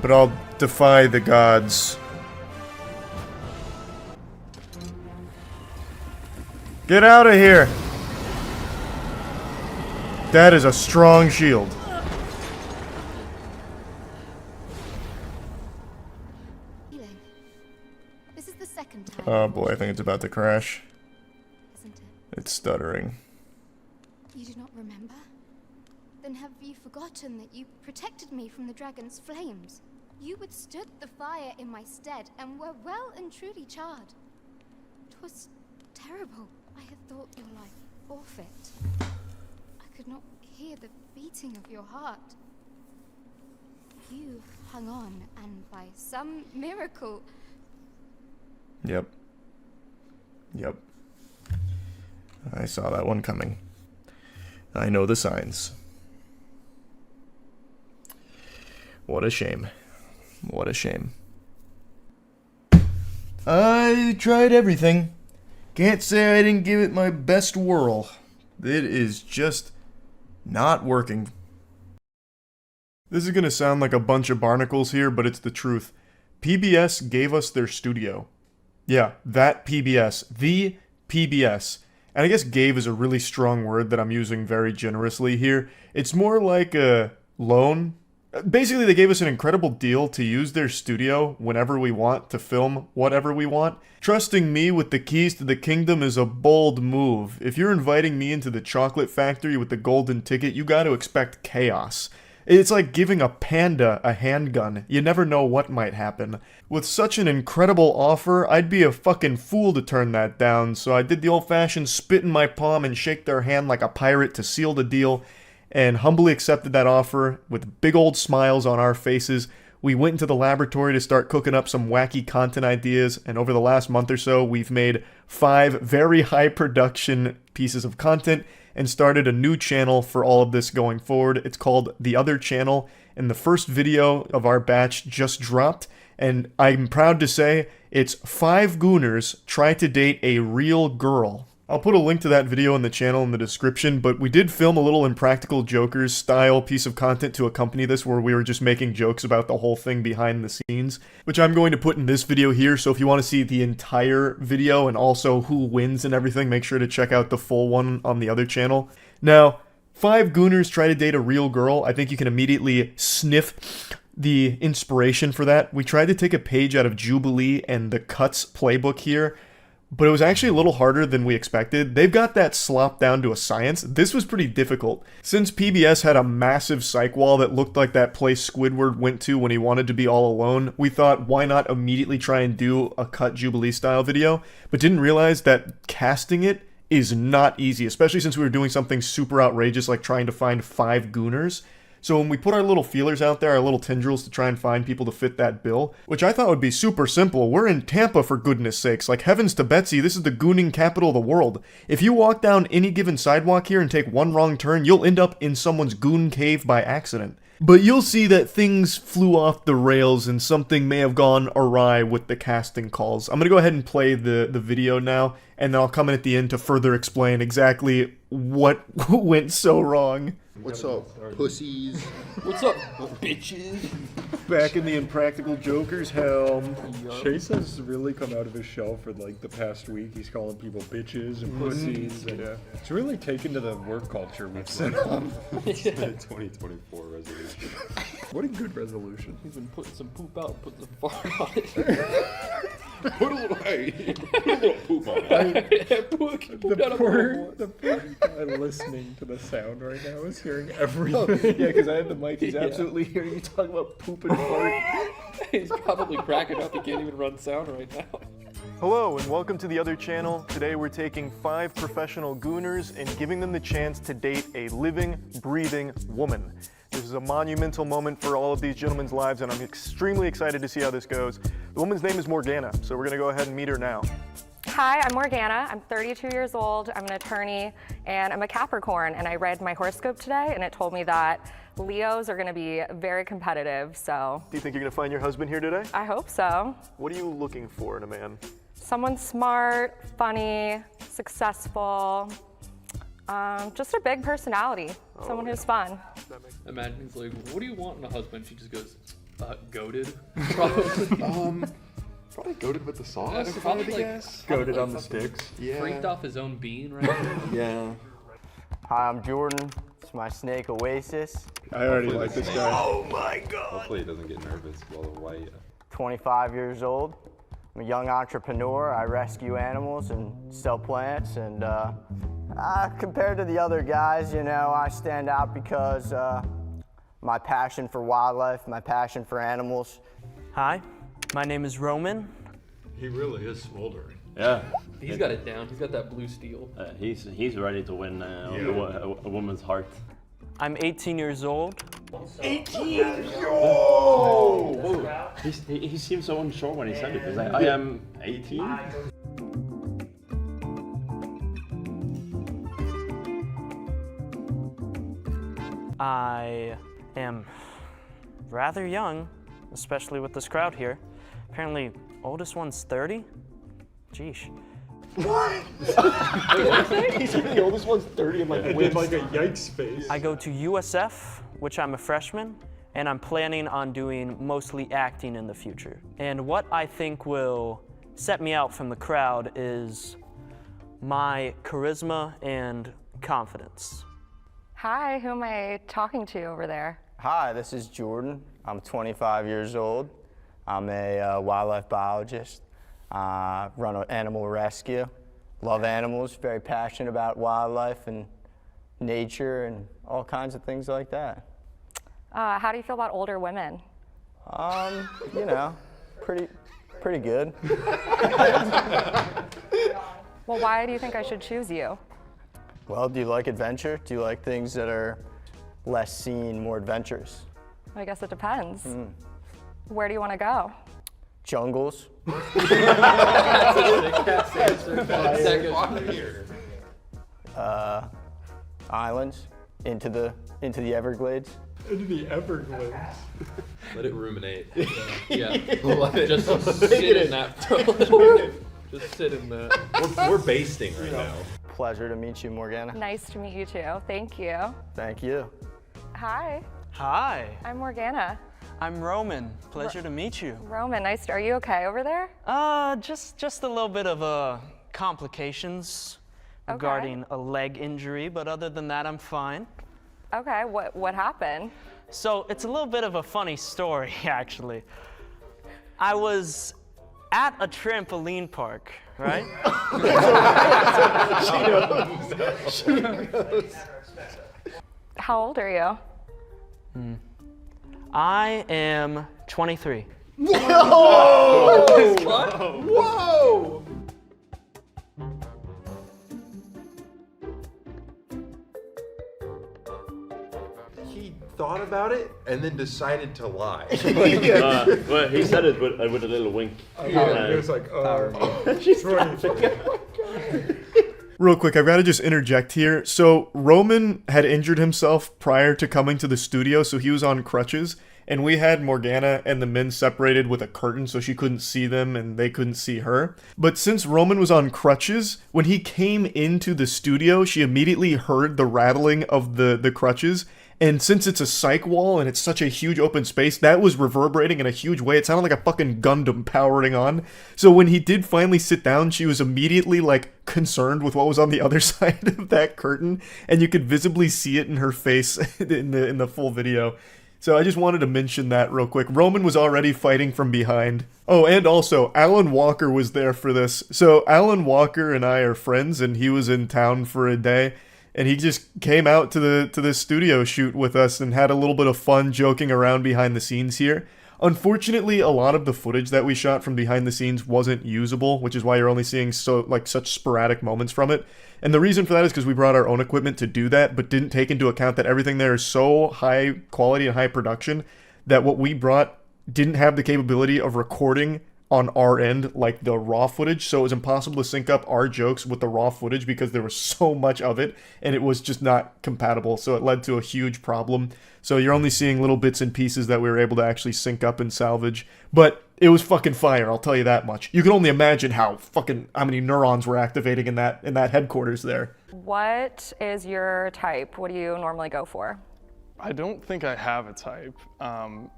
But I'll defy the gods. Get out of here! That is a strong shield. This is the second time. Oh boy, I think it's about to crash. Isn't it? It's stuttering. You do not remember? Then have you forgotten that you protected me from the dragon's flames? You withstood the fire in my stead and were well and truly charred. 'Twas terrible. I had thought your life forfeit. I could not hear the beating of your heart. You hung on, and by some miracle... Yep. Yep. I saw that one coming. I know the signs. What a shame. What a shame. I tried everything. Can't say I didn't give it my best whirl. It is just not working. This is gonna sound like a bunch of barnacles here, but it's the truth. PBS gave us their studio. Yeah, that PBS. The PBS. And I guess gave is a really strong word that I'm using very generously here. It's more like a loan. Basically, they gave us an incredible deal to use their studio whenever we want to film whatever we want. Trusting me with the keys to the kingdom is a bold move. If you're inviting me into the chocolate factory with the golden ticket, you gotta expect chaos. It's like giving a panda a handgun. You never know what might happen. With such an incredible offer, I'd be a fucking fool to turn that down, so I did the old-fashioned spit in my palm and shake their hand like a pirate to seal the deal. and humbly accepted that offer with big old smiles on our faces. We went into the laboratory to start cooking up some wacky content ideas, and over the last month or so, we've made 5 very high production pieces of content and started a new channel for all of this going forward. It's called The Other Channel, and the first video of our batch just dropped, and I'm proud to say it's 5 gooners try to date a real girl. I'll put a link to that video in the channel in the description, but we did film a little Impractical Jokers style piece of content to accompany this where we were just making jokes about the whole thing behind the scenes, which I'm going to put in this video here, so if you want to see the entire video and also who wins and everything, make sure to check out the full one on the other channel. Now, 5 gooners try to date a real girl. I think you can immediately sniff the inspiration for that. We tried to take a page out of Jubilee and the Cuts playbook here, but it was actually a little harder than we expected. They've got that slopped down to a science. This was pretty difficult. Since PBS had a massive psych wall that looked like that place Squidward went to when he wanted to be all alone, we thought, why not immediately try and do a Cut Jubilee style video, but didn't realize that casting it is not easy, especially since we were doing something super outrageous like trying to find 5 gooners. So when we put our little feelers out there, our little tendrils to try and find people to fit that bill, which I thought would be super simple. We're in Tampa, for goodness sakes. Like, heavens to Betsy, this is the gooning capital of the world. If you walk down any given sidewalk here and take one wrong turn, you'll end up in someone's goon cave by accident. But you'll see that things flew off the rails and something may have gone awry with the casting calls. I'm going to go ahead and play the video now, and then I'll come in at the end to further explain exactly what went so wrong. What's up, pussies? What's up, bitches? Back in the Impractical Jokers helm. Chase has really come out of his shell for like the past week. He's calling people bitches and pussies. And, it's really taken to the work culture we've set up. It's been a 2024 resolution. What a good resolution. He's been putting some poop out and putting some fart on it. Put a little, hey, put a little poop on it. The poor guy listening to the sound right now is hearing everything. Yeah, because I have the mic. He's absolutely hearing you talk about poop and fart. He's probably cracking up. He can't even run sound right now. Hello and welcome to The Other Channel. Today we're taking 5 professional gooners and giving them the chance to date a living, breathing woman. This is a monumental moment for all of these gentlemen's lives, and I'm extremely excited to see how this goes. The woman's name is Morgana, so we're going to go ahead and meet her now. Hi, I'm Morgana. I'm 32 years old. I'm an attorney, and I'm a Capricorn, and I read my horoscope today, and it told me that Leos are going to be very competitive, so. Do you think you're going to find your husband here today? I hope so. What are you looking for in a man? Someone smart, funny, successful, just a big personality. Someone who's fun. Imagine he's like, what do you want in a husband? She just goes, goated. Probably. Probably goated with the sauce. Probably like, goated on the sticks. Yeah. Freaked off his own bean, right? Yeah. Hi, I'm Jordan. It's my snake Oasis. I already like this guy. Oh my god. Hopefully he doesn't get nervous while the white. 25 years old. I'm a young entrepreneur. I rescue animals and sell plants, and compared to the other guys, you know, I stand out because my passion for wildlife, my passion for animals. Hi, my name is Roman. He really is smoldering. Yeah. He's got it down. He's got that blue steel. He's ready to win a woman's heart. I'm 18 years old. 18 years old! Oh. He seemed so unsure when he said it. He's like, I am 18? I am rather young, especially with this crowd here. Apparently, oldest one's 30? Jeesh. What? He said the oldest one's 30 and like did like a yikes face. I go to USF, which I'm a freshman, and I'm planning on doing mostly acting in the future. And what I think will set me out from the crowd is my charisma and confidence. Hi, who am I talking to over there? Hi, this is Jordan. I'm 25 years old. I'm a wildlife biologist. Run an animal rescue. Love animals, very passionate about wildlife and nature and all kinds of things like that. How do you feel about older women? You know, pretty good. Well, why do you think I should choose you? Well, do you like adventure? Do you like things that are less seen, more adventurous. I guess it depends. Where do you want to go? Jungles. Islands, into the Everglades. Into the Everglades. Let it ruminate. Yeah. Just sit in that for a little bit. Just sit in that. We're basting right now. Pleasure to meet you, Morgana. Nice to meet you too. Thank you. Thank you. Hi, Hi, I'm Morgana. I'm Roman. Pleasure to meet you. Roman, nice. Are you okay over there? Just a little bit of complications regarding a leg injury, but other than that, I'm fine. Okay, what happened? So it's a little bit of a funny story, actually. I was at a trampoline park, right? She knows. How old are you? I am 23. Whoa! Whoa! He thought about it and then decided to lie. Well, he said it with a little wink. Yeah, it was like, Real quick, I've got to just interject here. So Roman had injured himself prior to coming to the studio, so he was on crutches. And we had Morgana and the men separated with a curtain so she couldn't see them and they couldn't see her. But since Roman was on crutches, when he came into the studio, she immediately heard the rattling of the crutches. And since it's a psych wall and it's such a huge open space, that was reverberating in a huge way. It sounded like a fucking Gundam powering on. So when he did finally sit down, she was immediately like concerned with what was on the other side of that curtain. And you could visibly see it in her face in the full video. So I just wanted to mention that real quick. Roman was already fighting from behind. Oh, and also, Alan Walker was there for this. So Alan Walker and I are friends, and he was in town for a day. And he just came out to the studio shoot with us and had a little bit of fun joking around behind the scenes here. Unfortunately, a lot of the footage that we shot from behind the scenes wasn't usable, which is why you're only seeing such sporadic moments from it. And the reason for that is because we brought our own equipment to do that, but didn't take into account that everything there is so high quality and high production that what we brought didn't have the capability of recording on our end like the raw footage, so it was impossible to sync up our jokes with the raw footage because there was so much of it and it was just not compatible, so it led to a huge problem. So you're only seeing little bits and pieces that we were able to actually sync up and salvage, but it was fucking fire, I'll tell you that much. You can only imagine how many neurons were activating in that headquarters there. What is your type? What do you normally go for? I don't think I have a type.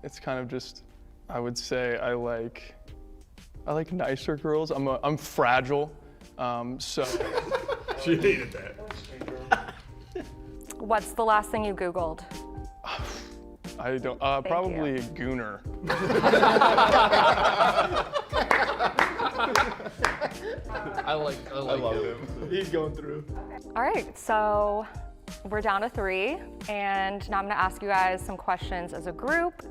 It's kind of just, I would say I like nicer girls. I'm fragile, so. She hated that. What's the last thing you Googled? I don't, probably Gooner. I love him. He's going through. All right, so we're down to 3, and now I'm gonna ask you guys some questions as a group,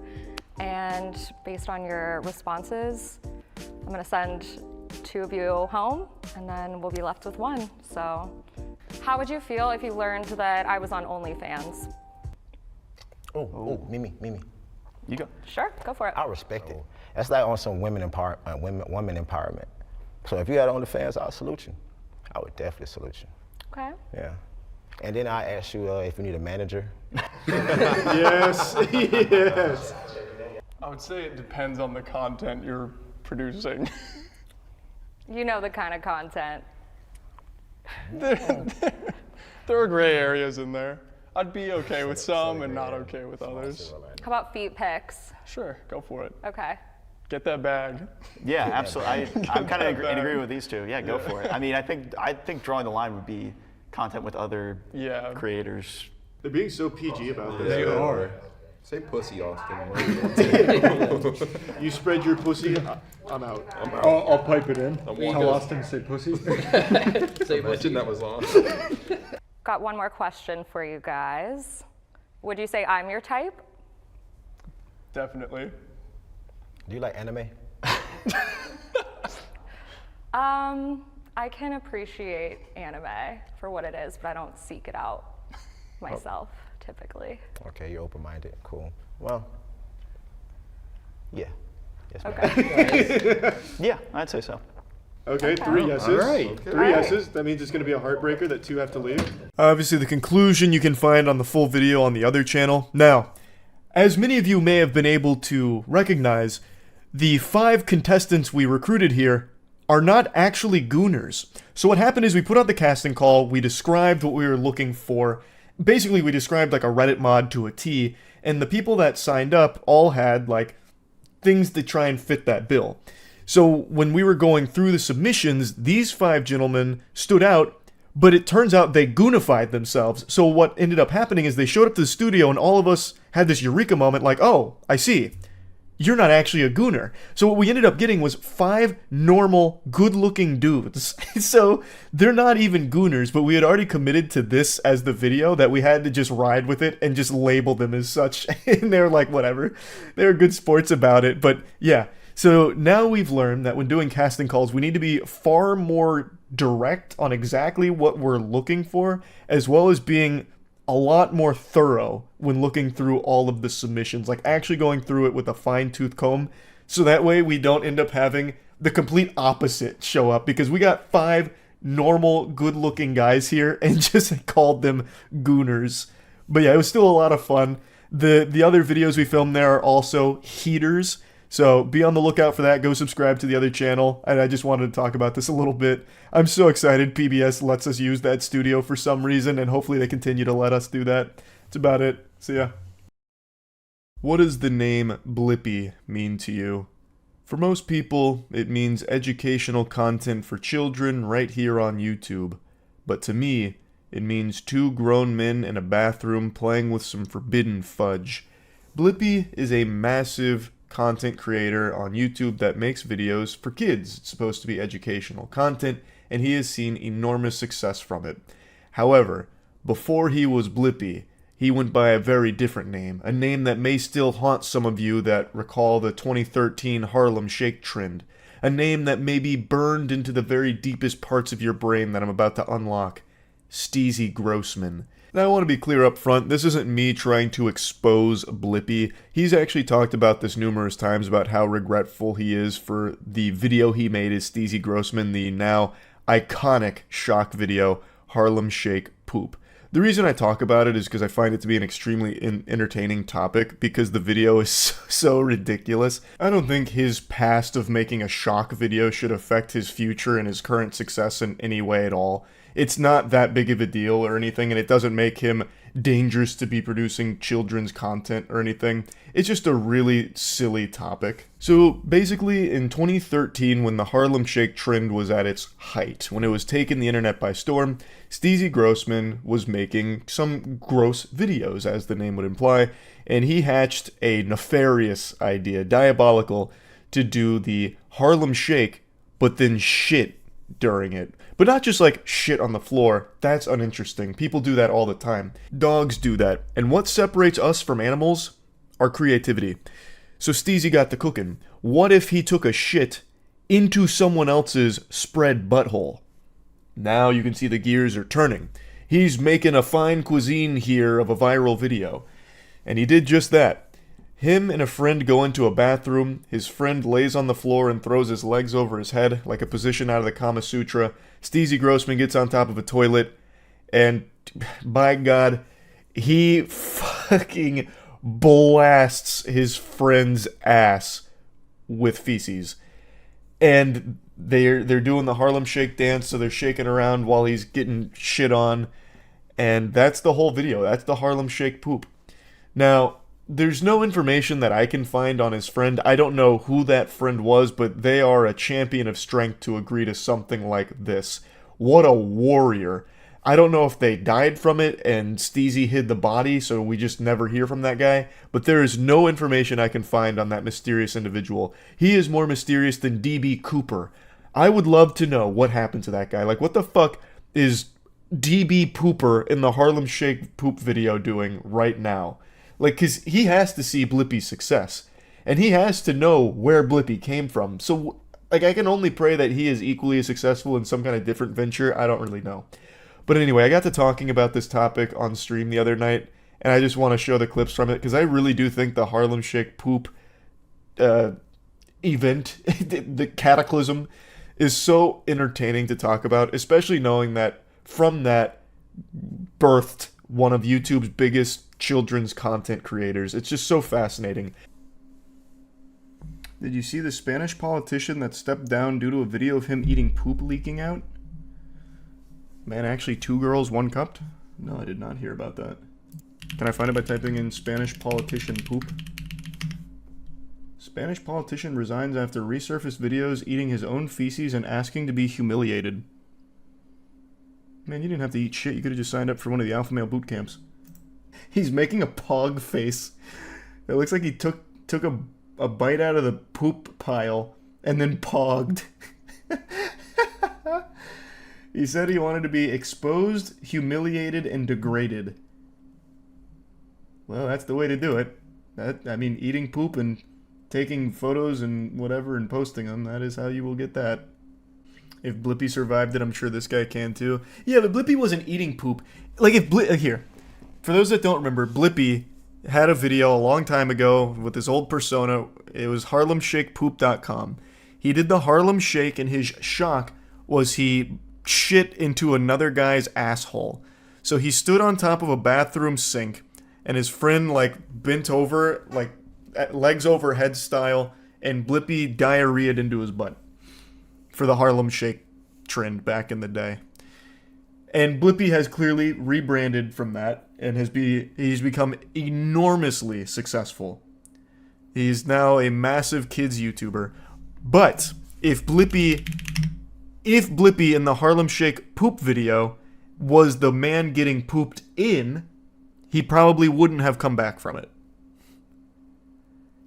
and based on your responses, I'm gonna send 2 of you home, and then we'll be left with 1. So, how would you feel if you learned that I was on OnlyFans? Oh, Mimi. You go. Sure, go for it. I respect it. That's like on some women empowerment. So if you had OnlyFans, I'll salute you. I would definitely salute you. Okay. Yeah. And then I ask you if you need a manager. Yes. I would say it depends on the content you're producing. You know the kind of content. There are gray areas in there. I'd be okay with some and not okay with others. How about feet pics? Sure, go for it. Okay. Get that bag. Yeah, absolutely. I'm kind of in agreement with these two. Yeah, go for it. I mean, I think drawing the line would be content with other creators. They're being so PG about this. They are. Say pussy, Austin. You spread your pussy, I'm out. I'll pipe it in. I'm Tell walking. Austin to say pussy. Say pussy. That was on. Got one more question for you guys. Would you say I'm your type? Definitely. Do you like anime? I can appreciate anime for what it is, but I don't seek it out myself typically? Okay, you're open-minded. Cool. Well, yeah. Yes, ma'am. Okay. Yeah, I'd say so. Okay, 3 yeses. All right. 3 yeses. That means it's going to be a heartbreaker that 2 have to leave. Obviously, the conclusion you can find on the full video on the other channel. Now, as many of you may have been able to recognize, the 5 contestants we recruited here are not actually gooners. So what happened is we put out the casting call, we described what we were looking for. Basically, we described like a Reddit mod to a T, and the people that signed up all had like things to try and fit that bill. So when we were going through the submissions, these 5 gentlemen stood out, but it turns out they goonified themselves. So what ended up happening is they showed up to the studio and all of us had this eureka moment like, oh, I see. You're not actually a gooner. So what we ended up getting was 5 normal, good-looking dudes. So they're not even gooners, but we had already committed to this as the video that we had to just ride with it and just label them as such. And they're like, whatever. They're good sports about it. But yeah. So now we've learned that when doing casting calls, we need to be far more direct on exactly what we're looking for, as well as being a lot more thorough when looking through all of the submissions, like actually going through it with a fine-tooth comb, so that way we don't end up having the complete opposite show up, because we got 5 normal, good-looking guys here and just called them gooners. But yeah, it was still a lot of fun. The other videos we filmed there are also heaters, so be on the lookout for that. Go subscribe to the other channel. And I just wanted to talk about this a little bit. I'm so excited PBS lets us use that studio for some reason, and hopefully they continue to let us do that. That's about it. See ya. What does the name Blippi mean to you? For most people, it means educational content for children right here on YouTube. But to me, it means 2 grown men in a bathroom playing with some forbidden fudge. Blippi is a massive content creator on YouTube that makes videos for kids. It's supposed to be educational content, and he has seen enormous success from it. However, before he was Blippi, he went by a very different name, a name that may still haunt some of you that recall the 2013 Harlem Shake trend, a name that may be burned into the very deepest parts of your brain that I'm about to unlock. Steezy Grossman. Now, I want to be clear up front, this isn't me trying to expose Blippi. He's actually talked about this numerous times about how regretful he is for the video he made as Steezy Grossman, the now iconic shock video, Harlem Shake Poop. The reason I talk about it is because I find it to be an extremely entertaining topic, because the video is so ridiculous. I don't think his past of making a shock video should affect his future and his current success in any way at all. It's not that big of a deal or anything, and it doesn't make him dangerous to be producing children's content or anything. It's just a really silly topic. So basically, in 2013, when the Harlem Shake trend was at its height, when it was taking the internet by storm, Steezy Grossman was making some gross videos, as the name would imply, and he hatched a nefarious idea, diabolical, to do the Harlem Shake, but then shit during it. But not just like shit on the floor. That's uninteresting. People do that all the time. Dogs do that. And what separates us from animals? Our creativity. So Steezy got the cooking. What if he took a shit into someone else's spread butthole? Now you can see the gears are turning. He's making a fine cuisine here of a viral video. And he did just that. Him and a friend go into a bathroom. His friend lays on the floor and throws his legs over his head, like a position out of the Kama Sutra. Steezy Grossman gets on top of a toilet, and by God, he fucking blasts his friend's ass with feces. And they're doing the Harlem Shake dance, so they're shaking around while he's getting shit on. And that's the whole video. That's the Harlem Shake poop. Now, there's no information that I can find on his friend. I don't know who that friend was, but they are a champion of strength to agree to something like this. What a warrior. I don't know if they died from it and Steezy hid the body, so we just never hear from that guy, but there is no information I can find on that mysterious individual. He is more mysterious than DB Cooper. I would love to know what happened to that guy. Like, what the fuck is DB Pooper in the Harlem Shake poop video doing right now? Like, because he has to see Blippi's success, and he has to know where Blippi came from. So, like, I can only pray that he is equally as successful in some kind of different venture. I don't really know. But anyway, I got to talking about this topic on stream the other night, and I just want to show the clips from it because I really do think the Harlem Shake poop event, the cataclysm, is so entertaining to talk about, especially knowing that from that birthed one of YouTube's biggest children's content creators. It's just so fascinating. Did you see the Spanish politician that stepped down due to a video of him eating poop leaking out? Man, actually 2 girls, 1 cupped? No, I did not hear about that. Can I find it by typing in Spanish politician poop? Spanish politician resigns after resurfaced videos eating his own feces and asking to be humiliated. Man, you didn't have to eat shit. You could have just signed up for one of the alpha male boot camps. He's making a pog face. It looks like he took a bite out of the poop pile and then pogged. He said he wanted to be exposed, humiliated, and degraded. Well, that's the way to do it. I mean, eating poop and taking photos and whatever and posting them, that is how you will get that. If Blippi survived it, I'm sure this guy can too. Yeah, but Blippi wasn't eating poop. Like, if here, for those that don't remember, Blippi had a video a long time ago with his old persona. It was HarlemShakePoop.com. He did the Harlem Shake, and his shock was he shit into another guy's asshole. So he stood on top of a bathroom sink, and his friend, like, bent over, like, legs over head style, and Blippi diarrheaed into his butt for the Harlem Shake trend back in the day. And Blippi has clearly rebranded from that, and he's become enormously successful. He's now a massive kids YouTuber. But if Blippi in the Harlem Shake poop video was the man getting pooped in, he probably wouldn't have come back from it.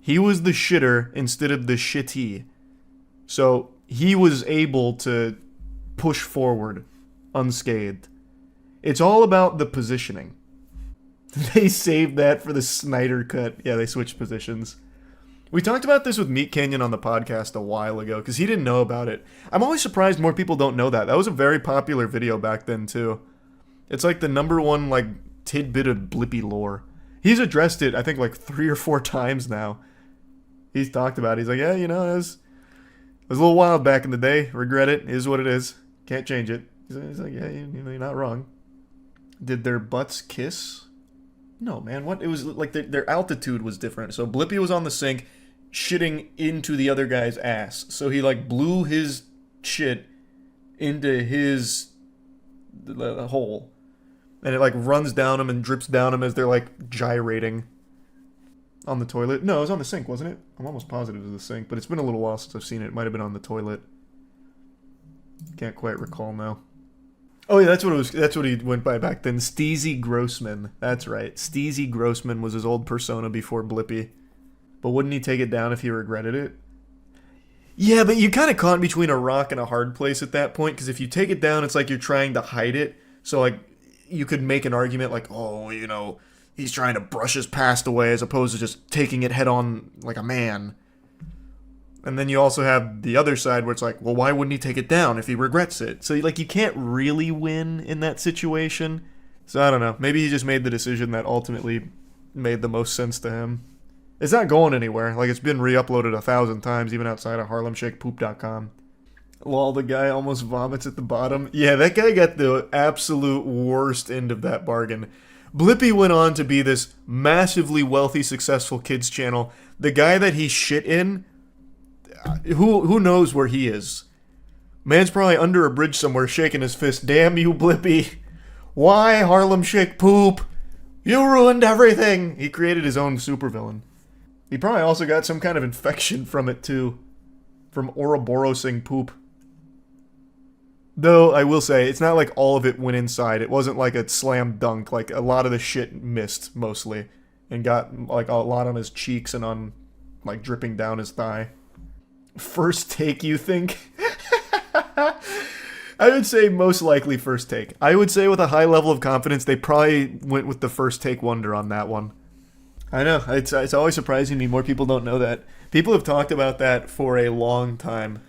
He was the shitter instead of the shitty. So he was able to push forward unscathed. It's all about the positioning. They saved that for the Snyder cut. Yeah, they switched positions. We talked about this with Meat Canyon on the podcast a while ago, because he didn't know about it. I'm always surprised more people don't know that. That was a very popular video back then, too. It's like the #1, like, tidbit of Blippi lore. He's addressed it, I think, like 3 or 4 times now. He's talked about it. He's like, yeah, you know, it was a little wild back in the day. Regret it. Is what it is. Can't change it. He's like, yeah, you're not wrong. Did their butts kiss? No, man. What? It was like their altitude was different. So Blippi was on the sink, shitting into the other guy's ass. So he, like, blew his shit into his hole. And it, like, runs down him and drips down him as they're, like, gyrating on the toilet. No, it was on the sink, wasn't it? I'm almost positive it was the sink, but it's been a little while since I've seen it. It might have been on the toilet. Can't quite recall now. Oh yeah, that's what it was. That's what he went by back then. Steezy Grossman. That's right. Steezy Grossman was his old persona before Blippi. But wouldn't he take it down if he regretted it? Yeah, but you kind of caught between a rock and a hard place at that point, because if you take it down, it's like you're trying to hide it. So, like, you could make an argument like, oh, you know, he's trying to brush his past away as opposed to just taking it head on like a man. And then you also have the other side where it's like, well, why wouldn't he take it down if he regrets it? So, like, you can't really win in that situation. So, I don't know. Maybe he just made the decision that ultimately made the most sense to him. It's not going anywhere. Like, it's been re-uploaded 1,000 times, even outside of HarlemShakePoop.com. Lol, the guy almost vomits at the bottom. Yeah, that guy got the absolute worst end of that bargain. Blippi went on to be this massively wealthy, successful kids channel. The guy that he shit in, who knows where he is? Man's probably under a bridge somewhere shaking his fist. Damn you, Blippi. Why Harlem Shake Poop? You ruined everything. He created his own supervillain. He probably also got some kind of infection from it, too. From Ouroborosing poop. Though, I will say, it's not like all of it went inside. It wasn't like a slam dunk. Like, a lot of the shit missed, mostly. And got, like, a lot on his cheeks and on, like, dripping down his thigh. First take, you think? I would say most likely first take. I would say with a high level of confidence, they probably went with the first take wonder on that one. I know. It's always surprising me more people don't know that. People have talked about that for a long time.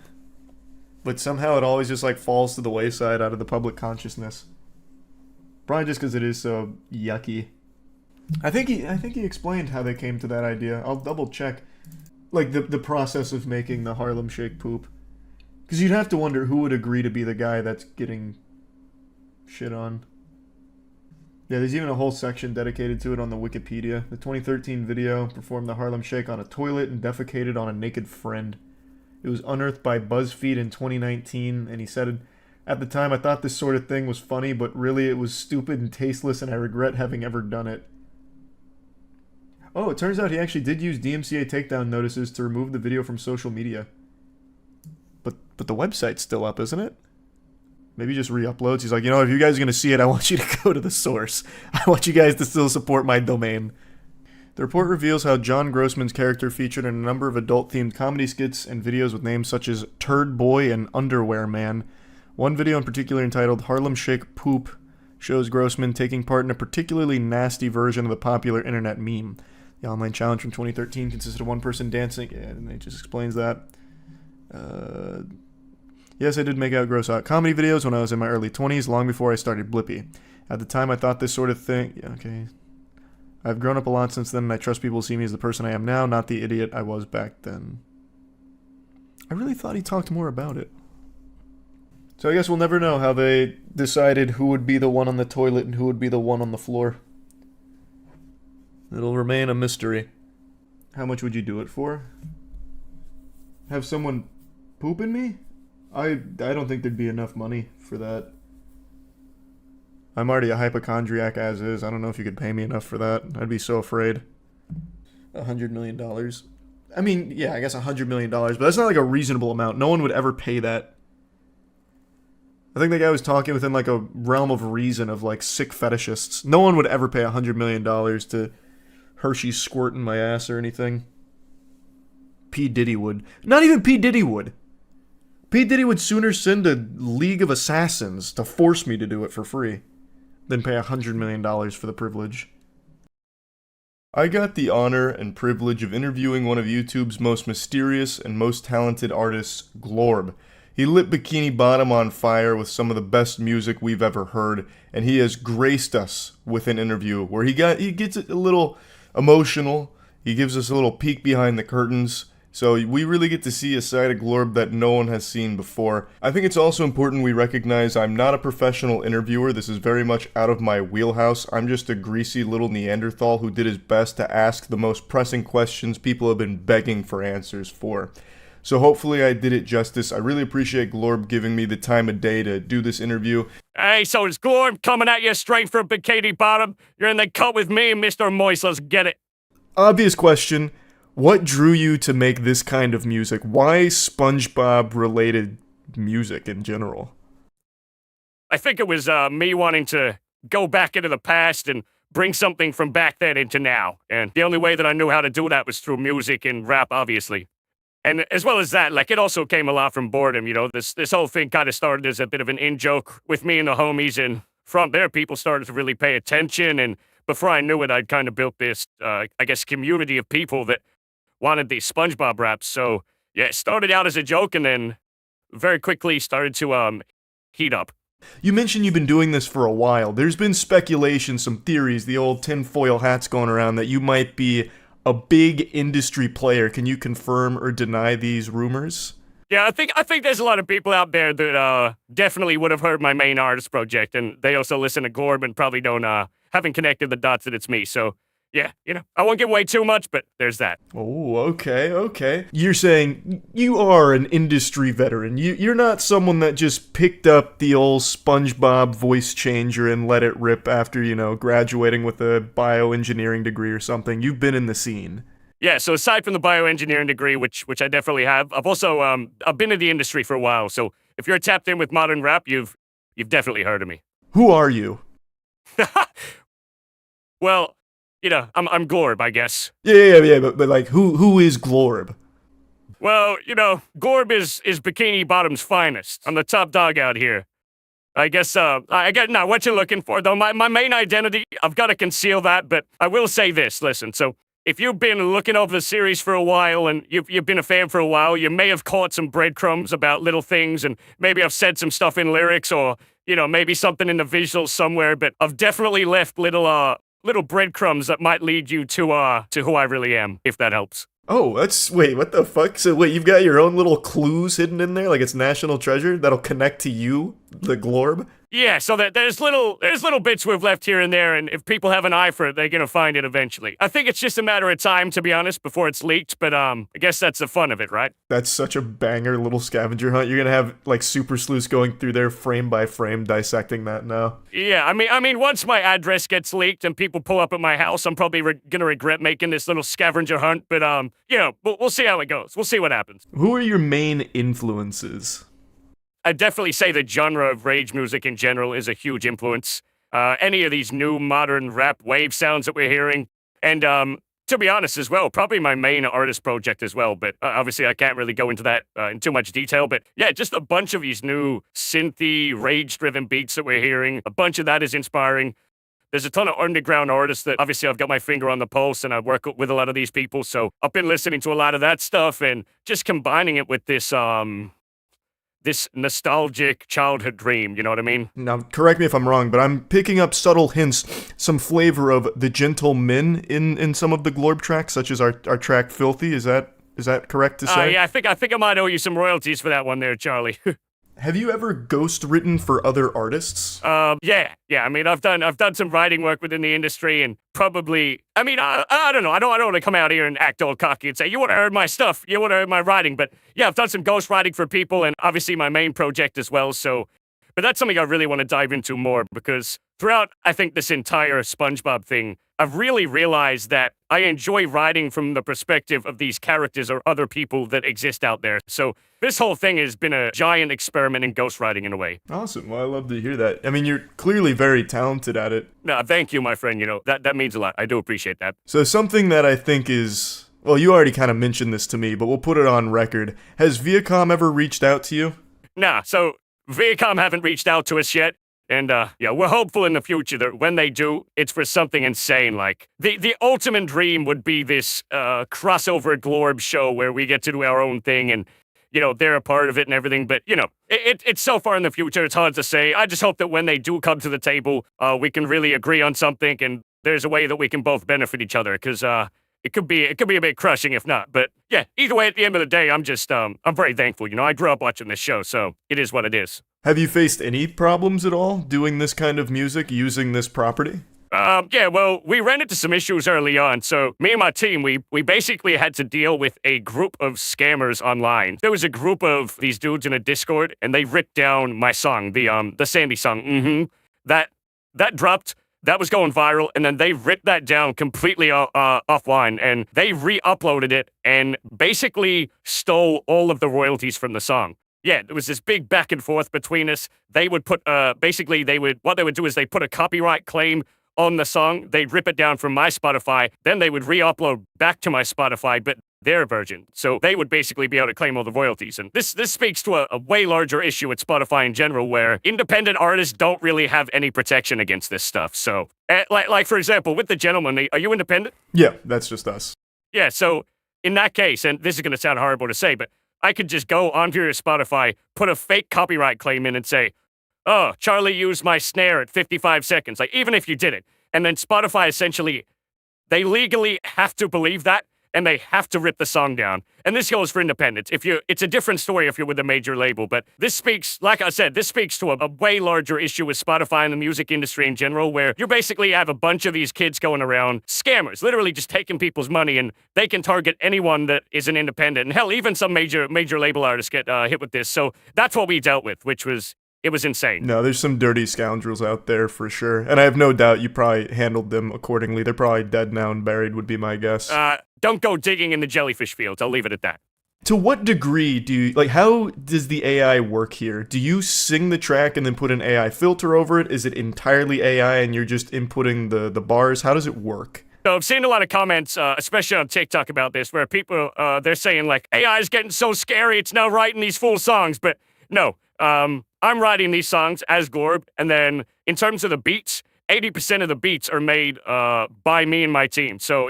But somehow it always just, like, falls to the wayside out of the public consciousness. Probably just because it is so yucky. I think he explained how they came to that idea. I'll double check, like the process of making the Harlem Shake poop, because you'd have to wonder who would agree to be the guy that's getting shit on. Yeah, there's even a whole section dedicated to it on the Wikipedia. The 2013 video performed the Harlem Shake on a toilet and defecated on a naked friend. It was unearthed by BuzzFeed in 2019, and he said, "At the time, I thought this sort of thing was funny, but really it was stupid and tasteless, and I regret having ever done it." Oh, it turns out he actually did use DMCA takedown notices to remove the video from social media. But the website's still up, isn't it? Maybe he just re-uploads. He's like, you know, if you guys are going to see it, I want you to go to the source. I want you guys to still support my domain. The report reveals how John Grossman's character featured in a number of adult-themed comedy skits and videos with names such as Turd Boy and Underwear Man. One video in particular, entitled Harlem Shake Poop, shows Grossman taking part in a particularly nasty version of the popular internet meme. The online challenge from 2013 consisted of one person dancing, and it just explains that. Yes, I did make out gross out comedy videos when I was in my early 20s, long before I started Blippi. At the time, I thought this sort of thing... Yeah, okay. I've grown up a lot since then, and I trust people see me as the person I am now, not the idiot I was back then. I really thought he talked more about it. So I guess we'll never know how they decided who would be the one on the toilet and who would be the one on the floor. It'll remain a mystery. How much would you do it for? Have someone poop in me? I don't think there'd be enough money for that. I'm already a hypochondriac as is. I don't know if you could pay me enough for that. I'd be so afraid. $100 million. I mean, yeah, I guess $100 million, but that's not like a reasonable amount. No one would ever pay that. I think the guy was talking within like a realm of reason of like sick fetishists. No one would ever pay $100 million to Hershey squirt in my ass or anything. P. Diddy would. Not even P. Diddy would. P. Diddy would sooner send a League of Assassins to force me to do it for free than pay $100 million for the privilege. I got the honor and privilege of interviewing one of YouTube's most mysterious and most talented artists, Glorb. He lit Bikini Bottom on fire with some of the best music we've ever heard, and he has graced us with an interview where he gets a little emotional. He gives us a little peek behind the curtains. So we really get to see a side of Glorb that no one has seen before. I think it's also important we recognize I'm not a professional interviewer. This is very much out of my wheelhouse. I'm just a greasy little Neanderthal who did his best to ask the most pressing questions people have been begging for answers for. So hopefully I did it justice. I really appreciate Glorb giving me the time of day to do this interview. Hey, so it's Glorb coming at you straight from Bikini Bottom. You're in the cut with me and Mr. Moist. Let's get it. Obvious question. What drew you to make this kind of music? Why SpongeBob-related music in general? I think it was me wanting to go back into the past and bring something from back then into now. And the only way that I knew how to do that was through music and rap, obviously. And as well as that, like, it also came a lot from boredom, you know? This whole thing kind of started as a bit of an in-joke with me and the homies, and from there, people started to really pay attention, and before I knew it, I'd kind of built this, I guess, community of people that wanted these SpongeBob raps. So, yeah, it started out as a joke, and then very quickly started to heat up. You mentioned you've been doing this for a while. There's been speculation, some theories, the old tinfoil hats going around that you might be a big industry player. Can you confirm or deny these rumors? Yeah, I think there's a lot of people out there that definitely would have heard my main artist project, and they also listen to Glorb and probably don't haven't connected the dots that it's me. So yeah, you know, I won't give away too much, but there's that. Oh, okay. You're saying you are an industry veteran. You're not someone that just picked up the old SpongeBob voice changer and let it rip after, you know, graduating with a bioengineering degree or something. You've been in the scene. Yeah, so aside from the bioengineering degree, which I definitely have, I've also I've been in the industry for a while. So if you're tapped in with modern rap, you've definitely heard of me. Who are you? Well, you know, I'm Glorb, I guess. Yeah, but like, who is Glorb? Well, you know, Glorb is Bikini Bottom's finest. I'm the top dog out here. I guess, I get, now what you're looking for, though, my main identity, I've got to conceal that, but I will say this, listen, so if you've been looking over the series for a while and you've been a fan for a while, you may have caught some breadcrumbs about little things, and maybe I've said some stuff in lyrics, or, you know, maybe something in the visuals somewhere, but I've definitely left little little breadcrumbs that might lead you to who I really am, if that helps. Oh, wait, what the fuck? So wait, you've got your own little clues hidden in there, like it's national treasure that'll connect to you, the Glorb? Yeah, so there's little bits we've left here and there, and if people have an eye for it, they're gonna find it eventually. I think it's just a matter of time, to be honest, before it's leaked, but I guess that's the fun of it, right? That's such a banger little scavenger hunt. You're gonna have, like, super sleuths going through there frame by frame, dissecting that now. Yeah, I mean, once my address gets leaked and people pull up at my house, I'm probably gonna regret making this little scavenger hunt, but, you know, we'll see how it goes. We'll see what happens. Who are your main influences? I'd definitely say the genre of rage music in general is a huge influence. Any of these new modern rap wave sounds that we're hearing, and to be honest as well, probably my main artist project as well, but obviously I can't really go into that in too much detail, but yeah, just a bunch of these new synthy, rage-driven beats that we're hearing, a bunch of that is inspiring. There's a ton of underground artists that obviously I've got my finger on the pulse and I work with a lot of these people, so I've been listening to a lot of that stuff and just combining it with this nostalgic childhood dream, you know what I mean? Now, correct me if I'm wrong, but I'm picking up subtle hints, some flavor of the Gentle Min in some of the Glorb tracks, such as our track Filthy. Is that correct to say? Yeah, I think I might owe you some royalties for that one there, Charlie. Have you ever ghost written for other artists? Yeah. I mean, I've done some writing work within the industry, and probably, I mean, I don't know. I don't want to come out here and act all cocky and say you would have heard my stuff, you would have heard my writing. But yeah, I've done some ghost writing for people, and obviously my main project as well. So, but that's something I really want to dive into more because throughout, I think this entire SpongeBob thing, I've really realized that I enjoy writing from the perspective of these characters or other people that exist out there. So this whole thing has been a giant experiment in ghostwriting in a way. Awesome. Well, I love to hear that. I mean, you're clearly very talented at it. No, thank you, my friend. You know, that means a lot. I do appreciate that. So something that I think is, well, you already kind of mentioned this to me, but we'll put it on record. Has Viacom ever reached out to you? Nah, so Viacom haven't reached out to us yet. And, yeah, we're hopeful in the future that when they do, it's for something insane. Like, the ultimate dream would be this crossover Glorb show where we get to do our own thing and, you know, they're a part of it and everything. But, you know, it's so far in the future, it's hard to say. I just hope that when they do come to the table, we can really agree on something and there's a way that we can both benefit each other. Because it could be a bit crushing if not. But, yeah, either way, at the end of the day, I'm just, I'm very thankful. You know, I grew up watching this show, so it is what it is. Have you faced any problems at all doing this kind of music, using this property? Yeah, well, we ran into some issues early on. So me and my team, we basically had to deal with a group of scammers online. There was a group of these dudes in a Discord, and they ripped down my song, the Sandy song. That dropped. That was going viral, and then they ripped that down completely offline, and they re-uploaded it and basically stole all of the royalties from the song. Yeah, there was this big back and forth between us. They would put, what they would do is they put a copyright claim on the song. They'd rip it down from my Spotify. Then they would re-upload back to my Spotify, but their version. So they would basically be able to claim all the royalties. And this speaks to a way larger issue at Spotify in general, where independent artists don't really have any protection against this stuff. So, like for example, with the gentleman, are you independent? Yeah, that's just us. Yeah, so in that case, and this is going to sound horrible to say, but I could just go onto your Spotify, put a fake copyright claim in and say, oh, Charlie used my snare at 55 seconds. Like, even if you did it. And then Spotify essentially, they legally have to believe that, and they have to rip the song down. And this goes for independents. It's a different story if you're with a major label, but this speaks, like I said, this speaks to a way larger issue with Spotify and the music industry in general, where you basically have a bunch of these kids going around, scammers, literally just taking people's money, and they can target anyone that is an independent. And hell, even some major label artists get hit with this. So that's what we dealt with, it was insane. No, there's some dirty scoundrels out there for sure. And I have no doubt you probably handled them accordingly. They're probably dead now and buried would be my guess. Don't go digging in the jellyfish fields. I'll leave it at that. To what degree do you, how does the AI work here? Do you sing the track and then put an AI filter over it? Is it entirely AI and you're just inputting the bars? How does it work? So I've seen a lot of comments, especially on TikTok about this, where people, they're saying like, AI is getting so scary, it's now writing these full songs. But no, I'm writing these songs as Glorb, and then in terms of the beats, 80% of the beats are made by me and my team. So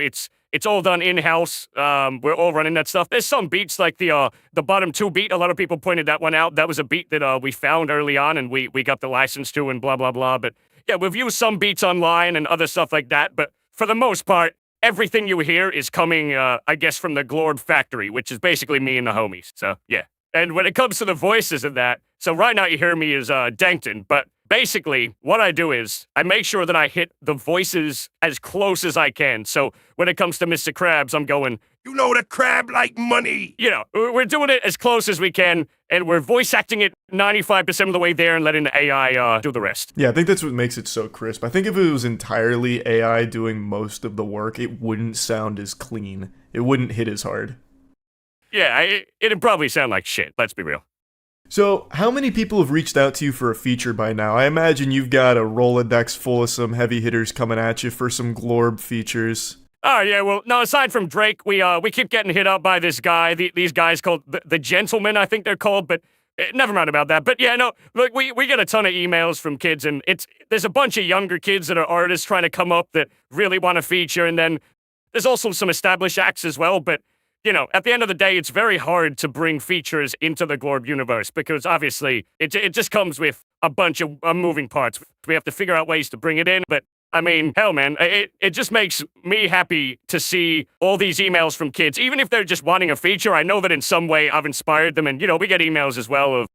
it's all done in-house. We're all running that stuff. There's some beats like the bottom 2 beat. A lot of people pointed that one out. That was a beat that we found early on and we got the license to and blah, blah, blah. But yeah, we've used some beats online and other stuff like that, but for the most part, everything you hear is coming, I guess, from the Glorb factory, which is basically me and the homies. So, yeah. And when it comes to the voices of that, so right now you hear me as Dankton, but basically what I do is I make sure that I hit the voices as close as I can. So when it comes to Mr. Krabs, I'm going, you know the crab like money. You know, we're doing it as close as we can, and we're voice acting it 95% of the way there and letting the AI do the rest. Yeah, I think that's what makes it so crisp. I think if it was entirely AI doing most of the work, it wouldn't sound as clean. It wouldn't hit as hard. Yeah, it'd probably sound like shit, let's be real. So, how many people have reached out to you for a feature by now? I imagine you've got a Rolodex full of some heavy hitters coming at you for some Glorb features. Oh, yeah, well, no, aside from Drake, we keep getting hit up by this guy, these guys called the Gentlemen, I think they're called, but never mind about that. But yeah, no, look, we get a ton of emails from kids, and there's a bunch of younger kids that are artists trying to come up that really want to feature, and then there's also some established acts as well, but you know, at the end of the day, it's very hard to bring features into the Glorb universe because obviously it just comes with a bunch of moving parts. We have to figure out ways to bring it in, but I mean, hell, man, it just makes me happy to see all these emails from kids. Even if they're just wanting a feature, I know that in some way I've inspired them, and, you know, we get emails as well of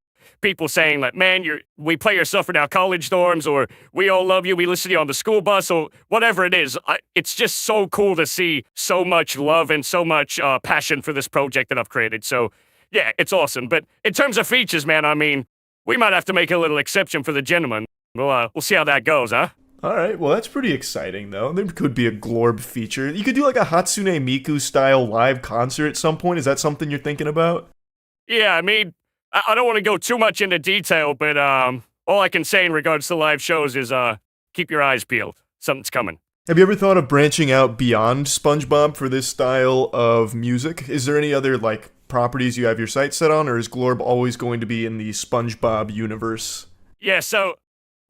people saying like, man, we play your stuff in our college dorms, or we all love you, we listen to you on the school bus, or whatever it is. It's just so cool to see so much love and so much passion for this project that I've created. So, yeah, it's awesome. But in terms of features, man, I mean, we might have to make a little exception for the Gentleman. We'll see how that goes, huh? All right, well, that's pretty exciting, though. There could be a Glorb feature. You could do like a Hatsune Miku-style live concert at some point. Is that something you're thinking about? Yeah, I mean, I don't want to go too much into detail, but all I can say in regards to live shows is keep your eyes peeled. Something's coming. Have you ever thought of branching out beyond SpongeBob for this style of music? Is there any other, like, properties you have your sights set on, or is Glorb always going to be in the SpongeBob universe? Yeah, so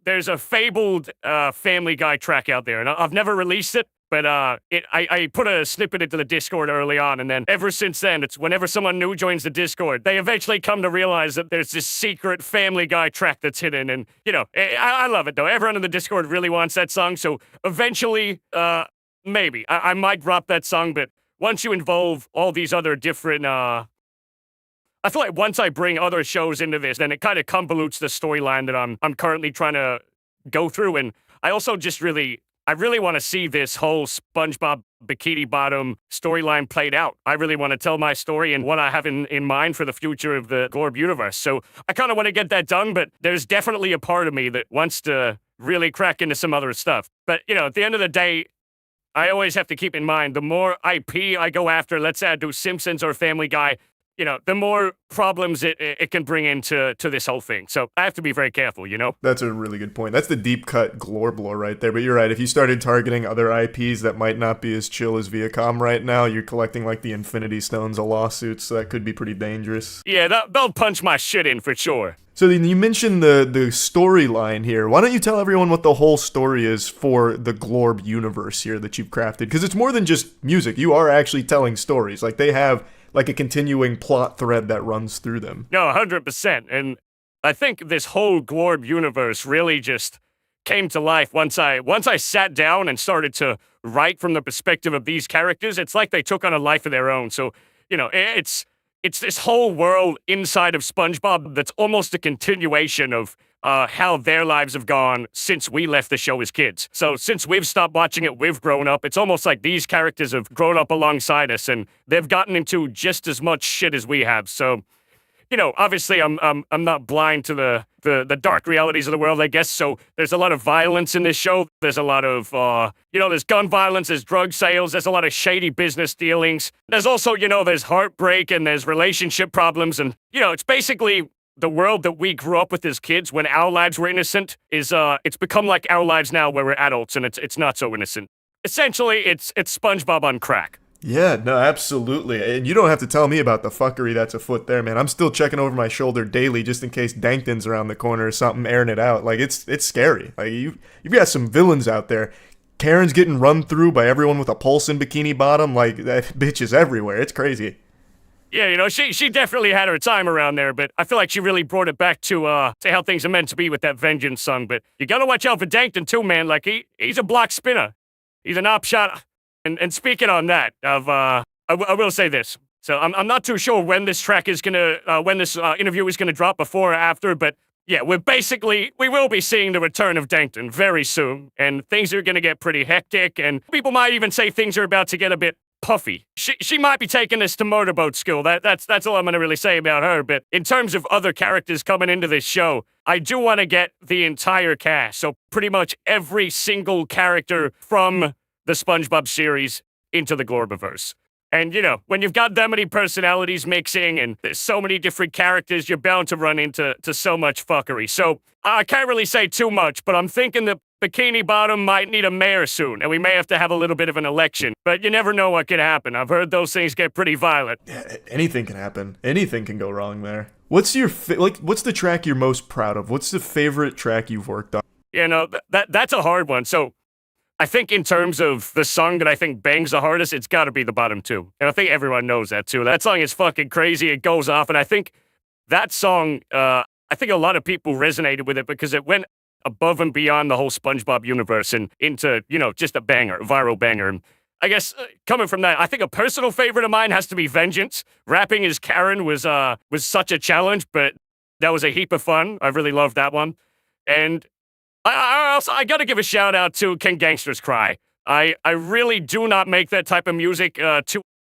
there's a fabled Family Guy track out there, and I've never released it, but I put a snippet into the Discord early on, and then ever since then, it's whenever someone new joins the Discord, they eventually come to realize that there's this secret Family Guy track that's hidden, and, you know, I love it, though. Everyone in the Discord really wants that song, so eventually, maybe. I might drop that song, but once you involve all these other different, I feel like once I bring other shows into this, then it kind of convolutes the storyline that I'm currently trying to go through, and I also just I really want to see this whole SpongeBob Bikini Bottom storyline played out. I really want to tell my story and what I have in mind for the future of the Glorb universe. So I kind of want to get that done, but there's definitely a part of me that wants to really crack into some other stuff. But, you know, at the end of the day, I always have to keep in mind, the more IP I go after, let's say I do Simpsons or Family Guy, you know, the more problems it can bring into this whole thing. So I have to be very careful, you know? That's a really good point. That's the deep cut Glorb lore right there. But you're right. If you started targeting other IPs that might not be as chill as Viacom right now, you're collecting like the Infinity Stones of lawsuits. So that could be pretty dangerous. Yeah, they'll punch my shit in for sure. So then you mentioned the storyline here. Why don't you tell everyone what the whole story is for the Glorb universe here that you've crafted? Because it's more than just music. You are actually telling stories. Like they have like a continuing plot thread that runs through them. No, 100%. And I think this whole Glorb universe really just came to life once I sat down and started to write from the perspective of these characters. It's like they took on a life of their own. So, you know, it's this whole world inside of SpongeBob that's almost a continuation of how their lives have gone since we left the show as kids. So since we've stopped watching it, we've grown up. It's almost like these characters have grown up alongside us, and they've gotten into just as much shit as we have. So, you know, obviously I'm not blind to the dark realities of the world, I guess. So there's a lot of violence in this show. There's a lot of, you know, there's gun violence, there's drug sales, there's a lot of shady business dealings. There's also, you know, there's heartbreak and there's relationship problems. And, you know, it's basically the world that we grew up with as kids when our lives were innocent is, it's become like our lives now where we're adults and it's not so innocent. Essentially, it's SpongeBob on crack. Yeah, no, absolutely. And you don't have to tell me about the fuckery that's afoot there, man. I'm still checking over my shoulder daily just in case Dankton's around the corner or something, airing it out. Like, it's scary. Like, you've got some villains out there. Karen's getting run through by everyone with a pulse in Bikini Bottom. Like, that bitch is everywhere. It's crazy. Yeah, you know, she definitely had her time around there, but I feel like she really brought it back to how things are meant to be with that Vengeance song. But you gotta watch out for Dankton too, man. Like he's a block spinner. He's an op shot. And speaking on that, I will say this. So I'm not too sure when this track is gonna, when this interview is gonna drop, before or after, but yeah, we will be seeing the return of Dankton very soon, and things are gonna get pretty hectic, and people might even say things are about to get a bit puffy. She might be taking this to motorboat school. That's all I'm gonna really say about her. But in terms of other characters coming into this show, I do want to get the entire cast. So pretty much every single character from the SpongeBob series into the Glorbiverse. And, you know, when you've got that many personalities mixing and there's so many different characters, you're bound to run into so much fuckery. So I can't really say too much, but I'm thinking the Bikini Bottom might need a mayor soon, and we may have to have a little bit of an election. But you never know what could happen. I've heard those things get pretty violent. Yeah, anything can happen. Anything can go wrong there. What's your what's the track you're most proud of? What's the favorite track you've worked on? You know, that's a hard one. So I think in terms of the song that I think bangs the hardest, it's got to be The Bottom Two. And I think everyone knows that, too. That song is fucking crazy. It goes off. And I think that song, I think a lot of people resonated with it because it went above and beyond the whole SpongeBob universe and into, you know, just a banger, a viral banger. And I guess coming from that, I think a personal favorite of mine has to be Vengeance. Rapping as Karen was such a challenge, but that was a heap of fun. I really loved that one. And I got to give a shout out to Can Gangsters Cry. I really do not make that type of music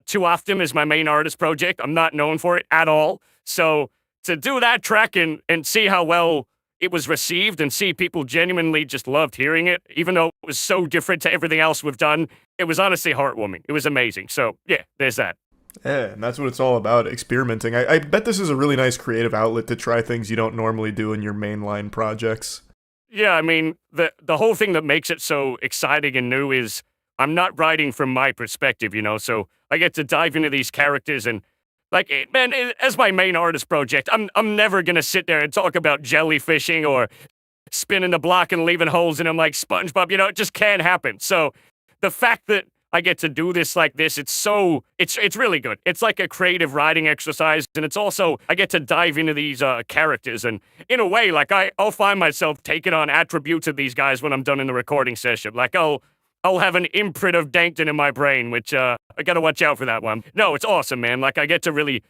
too often as my main artist project. I'm not known for it at all. So to do that track and see how well it was received and see people genuinely just loved hearing it, even though it was so different to everything else we've done, it was honestly heartwarming. It was amazing. So yeah, there's that. Yeah, and that's what it's all about, experimenting. I bet this is a really nice creative outlet to try things you don't normally do in your mainline projects. Yeah, I mean, the whole thing that makes it so exciting and new is I'm not writing from my perspective, you know, so I get to dive into these characters and, like, man, as my main artist project, I'm never going to sit there and talk about jellyfishing or spinning the block and leaving holes in them like SpongeBob, you know, it just can't happen. So the fact that I get to do this like this, it's really good. It's like a creative writing exercise, and it's also, I get to dive into these characters, and in a way, like, I'll find myself taking on attributes of these guys when I'm done in the recording session. Like, I'll have an imprint of Dankton in my brain, which, I gotta watch out for that one. No, it's awesome, man. Like, I get to really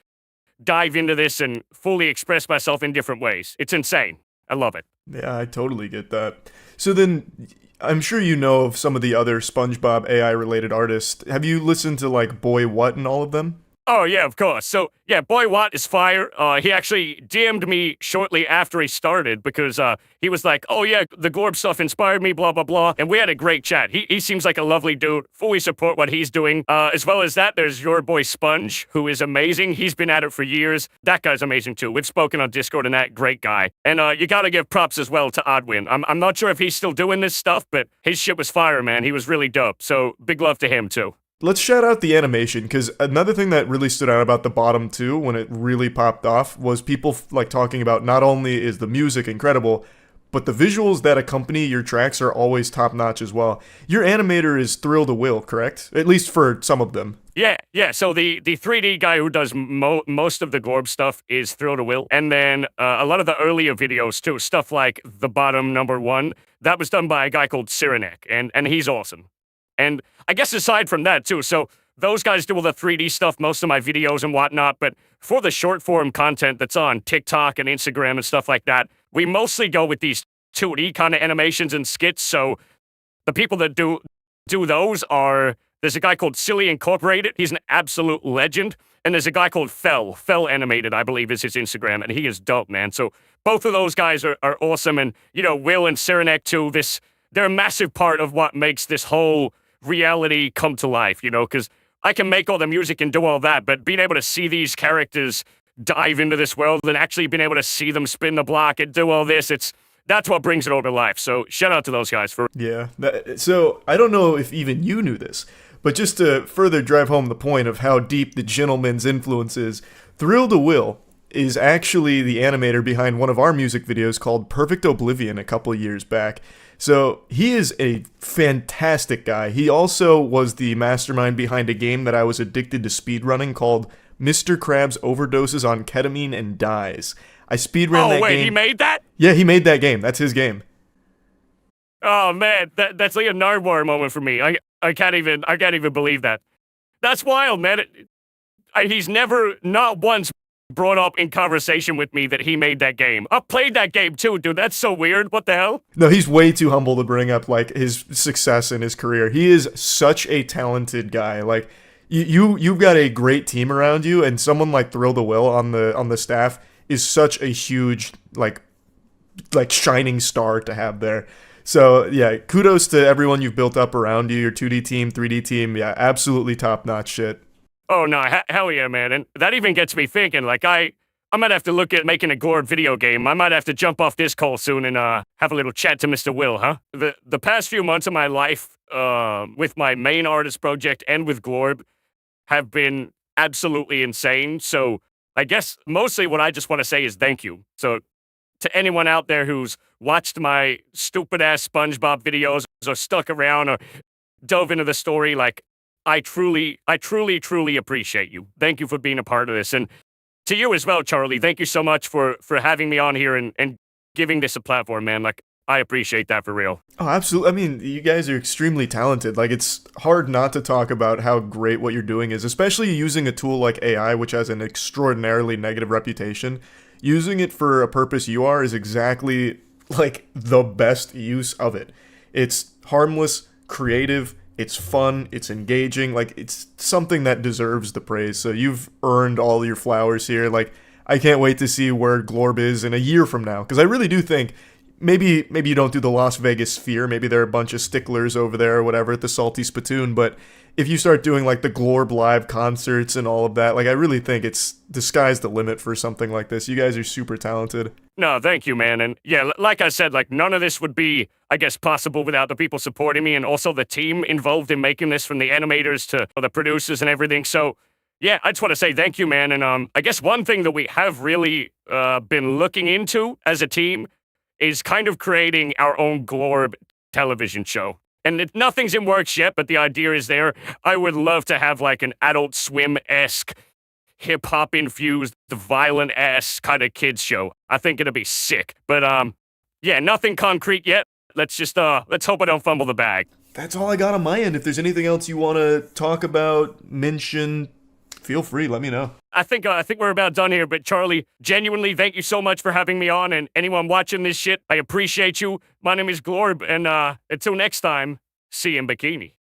dive into this and fully express myself in different ways. It's insane. I love it. Yeah, I totally get that. So then, I'm sure you know of some of the other SpongeBob AI-related artists. Have you listened to, like, Boy What and all of them? Oh, yeah, of course. So, yeah, Boy Watt is fire. He actually DM'd me shortly after he started because he was like, oh, yeah, the Glorb stuff inspired me, blah, blah, blah. And we had a great chat. He seems like a lovely dude. Fully support what he's doing. As well as that, there's your boy Sponge, who is amazing. He's been at it for years. That guy's amazing, too. We've spoken on Discord and that. Great guy. And you got to give props as well to Oddwin. I'm not sure if he's still doing this stuff, but his shit was fire, man. He was really dope. So big love to him, too. Let's shout out the animation, because another thing that really stood out about The Bottom 2 when it really popped off was people like talking about not only is the music incredible, but the visuals that accompany your tracks are always top-notch as well. Your animator is Thrill to Will, correct? At least for some of them. Yeah. So the 3D guy who does most of the Glorb stuff is Thrill to Will. And then a lot of the earlier videos, too, stuff like The Bottom #1, that was done by a guy called Cyrenek, and he's awesome. And I guess aside from that, too, so those guys do all the 3D stuff, most of my videos and whatnot, but for the short-form content that's on TikTok and Instagram and stuff like that, we mostly go with these 2D kind of animations and skits, so the people that do those are, there's a guy called Silly Incorporated, he's an absolute legend, and there's a guy called Fell Animated, I believe is his Instagram, and he is dope, man. So both of those guys are awesome, and, you know, Will and Cyrenek, too, they're a massive part of what makes this whole reality come to life, you know, because I can make all the music and do all that, but being able to see these characters dive into this world and actually being able to see them spin the block and do all this, that's what brings it over to life. So shout out to those guys for... Yeah, so I don't know if even you knew this, but just to further drive home the point of how deep the gentleman's influence is, Thrill to Will is actually the animator behind one of our music videos called Perfect Oblivion a couple years back. So he is a fantastic guy. He also was the mastermind behind a game that I was addicted to speedrunning called Mr. Krabs Overdoses on Ketamine and Dies. I speedran that game. Oh, wait, he made that? Yeah, he made that game. That's his game. Oh, man, that's like a Nardwuar moment for me. I can't even believe that. That's wild, man. He's never, not once, brought up in conversation with me that he made that game. I played that game too, dude. That's so weird. What the hell? No, he's way too humble to bring up like his success in his career. He is such a talented guy. Like you've got a great team around you, and someone like Thrill the Will on the staff is such a huge like shining star to have there. So yeah, kudos to everyone you've built up around you, your 2D team, 3D team. Yeah, absolutely top-notch shit. Oh, no, hell yeah, man. And that even gets me thinking, like, I might have to look at making a Glorb video game. I might have to jump off this call soon and have a little chat to Mr. Will, huh? The past few months of my life, with my main artist project and with Glorb, have been absolutely insane. So I guess mostly what I just want to say is thank you. So to anyone out there who's watched my stupid-ass SpongeBob videos or stuck around or dove into the story, like, I truly appreciate you. Thank you for being a part of this. And to you as well, Charlie, thank you so much for having me on here and giving this a platform, man. Like, I appreciate that for real. Oh, absolutely. I mean, you guys are extremely talented. Like, it's hard not to talk about how great what you're doing is, especially using a tool like AI, which has an extraordinarily negative reputation. Using it for a purpose you are is exactly, like, the best use of it. It's harmless, creative, it's fun, it's engaging, like, it's something that deserves the praise. So you've earned all your flowers here. Like, I can't wait to see where Glorb is in a year from now, because I really do think maybe you don't do the Las Vegas Sphere, maybe there are a bunch of sticklers over there or whatever at the Salty Spittoon, but if you start doing like the Glorb live concerts and all of that, like I really think it's the sky's the limit for something like this. You guys are super talented. No, thank you, man. And yeah, like I said, like none of this would be, I guess, possible without the people supporting me and also the team involved in making this, from the animators to the producers and everything. So yeah, I just want to say thank you, man. And I guess one thing that we have really been looking into as a team is kind of creating our own Glorb television show. And nothing's in works yet, but the idea is there. I would love to have like an Adult Swim-esque, hip-hop infused, violent-ass kind of kids show. I think it'll be sick. But yeah, nothing concrete yet. Let's hope I don't fumble the bag. That's all I got on my end. If there's anything else you want to talk about, mention, feel free, let me know. I think we're about done here, but Charlie, genuinely, thank you so much for having me on, and anyone watching this shit, I appreciate you. My name is Glorb, and until next time, see you in bikini.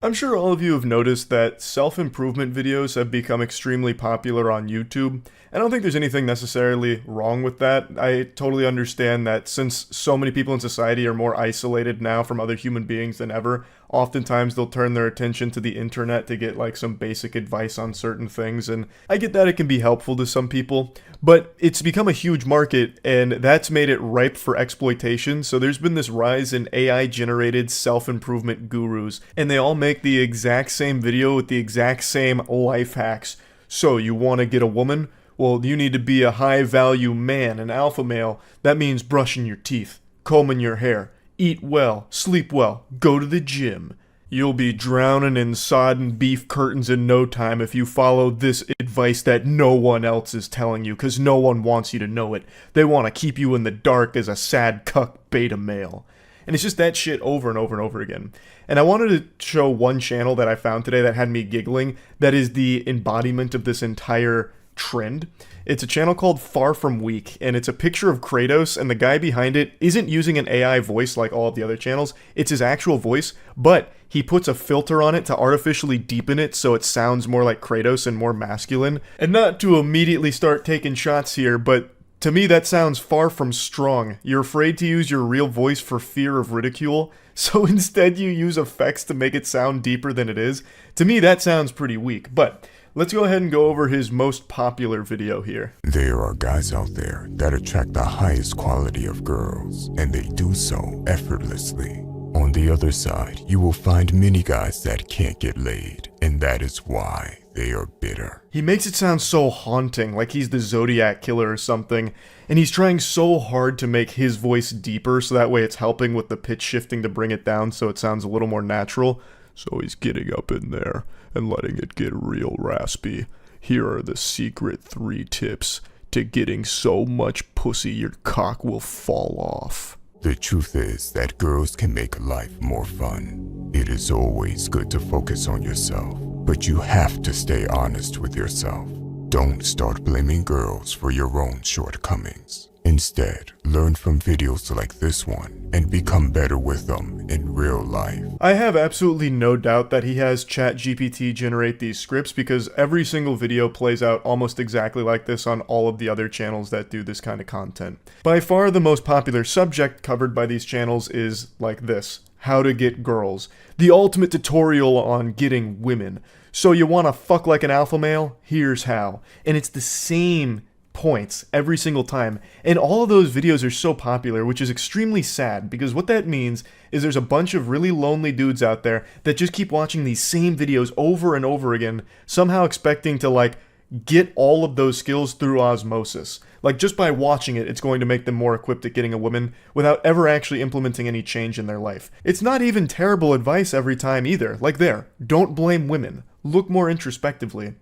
I'm sure all of you have noticed that self-improvement videos have become extremely popular on YouTube. I don't think there's anything necessarily wrong with that. I totally understand that since so many people in society are more isolated now from other human beings than ever, oftentimes they'll turn their attention to the internet to get like some basic advice on certain things, and I get that it can be helpful to some people, but it's become a huge market and that's made it ripe for exploitation. So there's been this rise in AI-generated self-improvement gurus, and they all make the exact same video with the exact same life hacks. So you want to get a woman? Well, you need to be a high-value man, an alpha male. That means brushing your teeth, combing your hair, eat well, sleep well, go to the gym. You'll be drowning in sodden beef curtains in no time if you follow this advice that no one else is telling you, because no one wants you to know it. They want to keep you in the dark as a sad cuck beta male. And it's just that shit over and over and over again. And I wanted to show one channel that I found today that had me giggling, that is the embodiment of this entire trend. It's a channel called Far From Weak, and it's a picture of Kratos, and the guy behind it isn't using an AI voice like all of the other channels. It's his actual voice, but he puts a filter on it to artificially deepen it so it sounds more like Kratos and more masculine. And not to immediately start taking shots here, but to me that sounds far from strong. You're afraid to use your real voice for fear of ridicule, so instead you use effects to make it sound deeper than it is. To me that sounds pretty weak, but let's go ahead and go over his most popular video here. There are guys out there that attract the highest quality of girls, and they do so effortlessly. On the other side, you will find many guys that can't get laid, and that is why they are bitter. He makes it sound so haunting, like he's the Zodiac killer or something, and he's trying so hard to make his voice deeper so that way it's helping with the pitch shifting to bring it down so it sounds a little more natural. So he's getting up in there and letting it get real raspy. Here are the secret 3 tips to getting so much pussy your cock will fall off. The truth is that girls can make life more fun. It is always good to focus on yourself, but you have to stay honest with yourself. Don't start blaming girls for your own shortcomings. Instead, learn from videos like this one and become better with them in real life. I have absolutely no doubt that he has ChatGPT generate these scripts because every single video plays out almost exactly like this on all of the other channels that do this kind of content. By far the most popular subject covered by these channels is like this: how to get girls. The ultimate tutorial on getting women. So you want to fuck like an alpha male? Here's how. And it's the same points every single time, and all of those videos are so popular, which is extremely sad because what that means is there's a bunch of really lonely dudes out there that just keep watching these same videos over and over again, somehow expecting to like get all of those skills through osmosis. Like just by watching it, it's going to make them more equipped at getting a woman without ever actually implementing any change in their life. It's not even terrible advice every time either. Like there, don't blame women. Look more introspectively.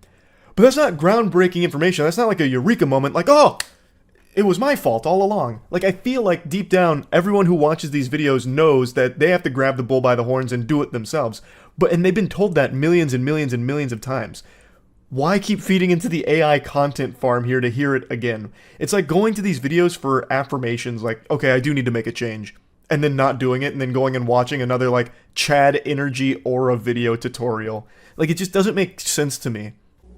But that's not groundbreaking information. That's not like a eureka moment like, oh, it was my fault all along. Like, I feel like deep down, everyone who watches these videos knows that they have to grab the bull by the horns and do it themselves. And they've been told that millions and millions and millions of times. Why keep feeding into the AI content farm here to hear it again? It's like going to these videos for affirmations like, okay, I do need to make a change. And then not doing it, and then going and watching another like Chad Energy Aura video tutorial. Like, it just doesn't make sense to me.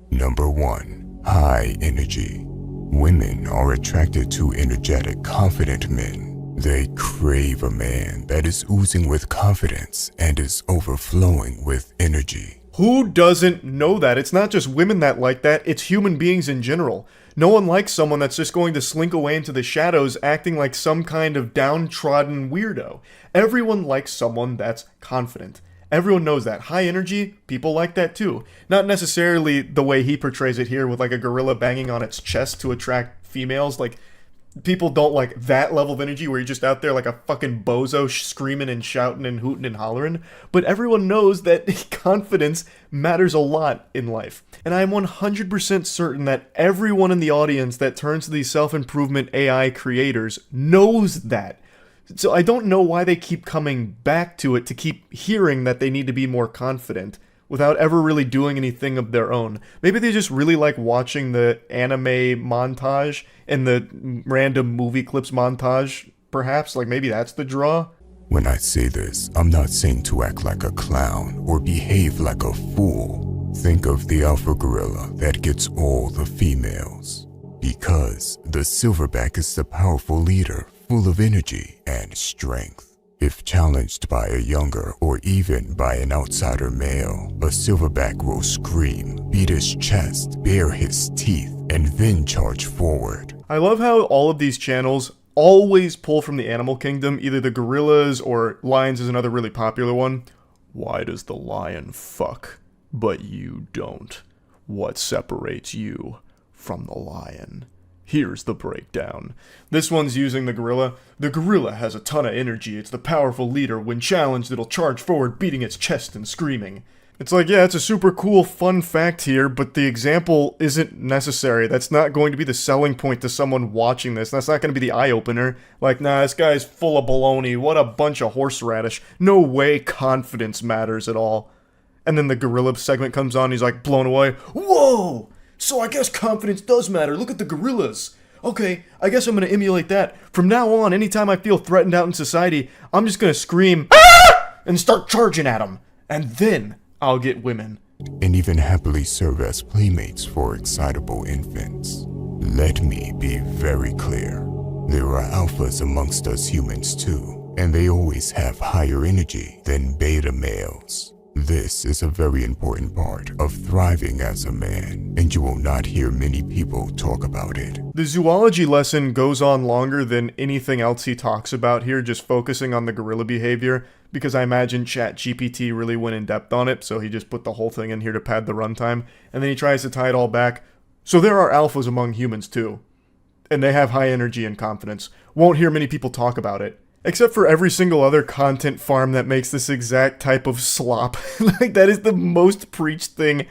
Number 1. High energy. Women are attracted to energetic, confident men. They crave a man that is oozing with confidence and is overflowing with energy. Who doesn't know that? It's not just women that like that, it's human beings in general. No one likes someone that's just going to slink away into the shadows acting like some kind of downtrodden weirdo. Everyone likes someone that's confident. Everyone knows that. High energy, people like that too. Not necessarily the way he portrays it here with like a gorilla banging on its chest to attract females. Like, people don't like that level of energy where you're just out there like a fucking bozo screaming and shouting and hooting and hollering. But everyone knows that confidence matters a lot in life. And I am 100% certain that everyone in the audience that turns to these self-improvement AI creators knows that. So I don't know why they keep coming back to it to keep hearing that they need to be more confident without ever really doing anything of their own. Maybe they just really like watching the anime montage and the random movie clips montage, perhaps. Like maybe that's the draw. When I say this, I'm not saying to act like a clown or behave like a fool. Think of the alpha gorilla that gets all the females. Because the silverback is the powerful leader, full of energy and strength. If challenged by a younger or even by an outsider male, a silverback will scream, beat his chest, bare his teeth, and then charge forward. I love how all of these channels always pull from the animal kingdom, either the gorillas or lions is another really popular one. Why does the lion fuck, but you don't? What separates you from the lion? Here's the breakdown. This one's using the gorilla. The gorilla has a ton of energy. It's the powerful leader. When challenged, it'll charge forward, beating its chest and screaming. It's like, yeah, it's a super cool, fun fact here, but the example isn't necessary. That's not going to be the selling point to someone watching this. That's not going to be the eye-opener. Like, nah, this guy's full of baloney. What a bunch of horseradish. No way confidence matters at all. And then the gorilla segment comes on, he's like blown away. Whoa! So I guess confidence does matter. Look at the gorillas. Okay, I guess I'm going to emulate that. From now on, anytime I feel threatened out in society, I'm just going to scream, "Ah!" and start charging at them. And then I'll get women. And even happily serve as playmates for excitable infants. Let me be very clear. There are alphas amongst us humans too, and they always have higher energy than beta males. This is a very important part of thriving as a man, and and you will not hear many people talk about it. The zoology lesson goes on longer than anything else he talks about here, just focusing on the gorilla behavior, because I imagine ChatGPT really went in depth on it, so he just put the whole thing in here to pad the runtime, and then he tries to tie it all back. So there are alphas among humans too, and they have high energy and confidence. Won't hear many people talk about it. Except for every single other content farm that makes this exact type of slop. Like, that is the most preached thing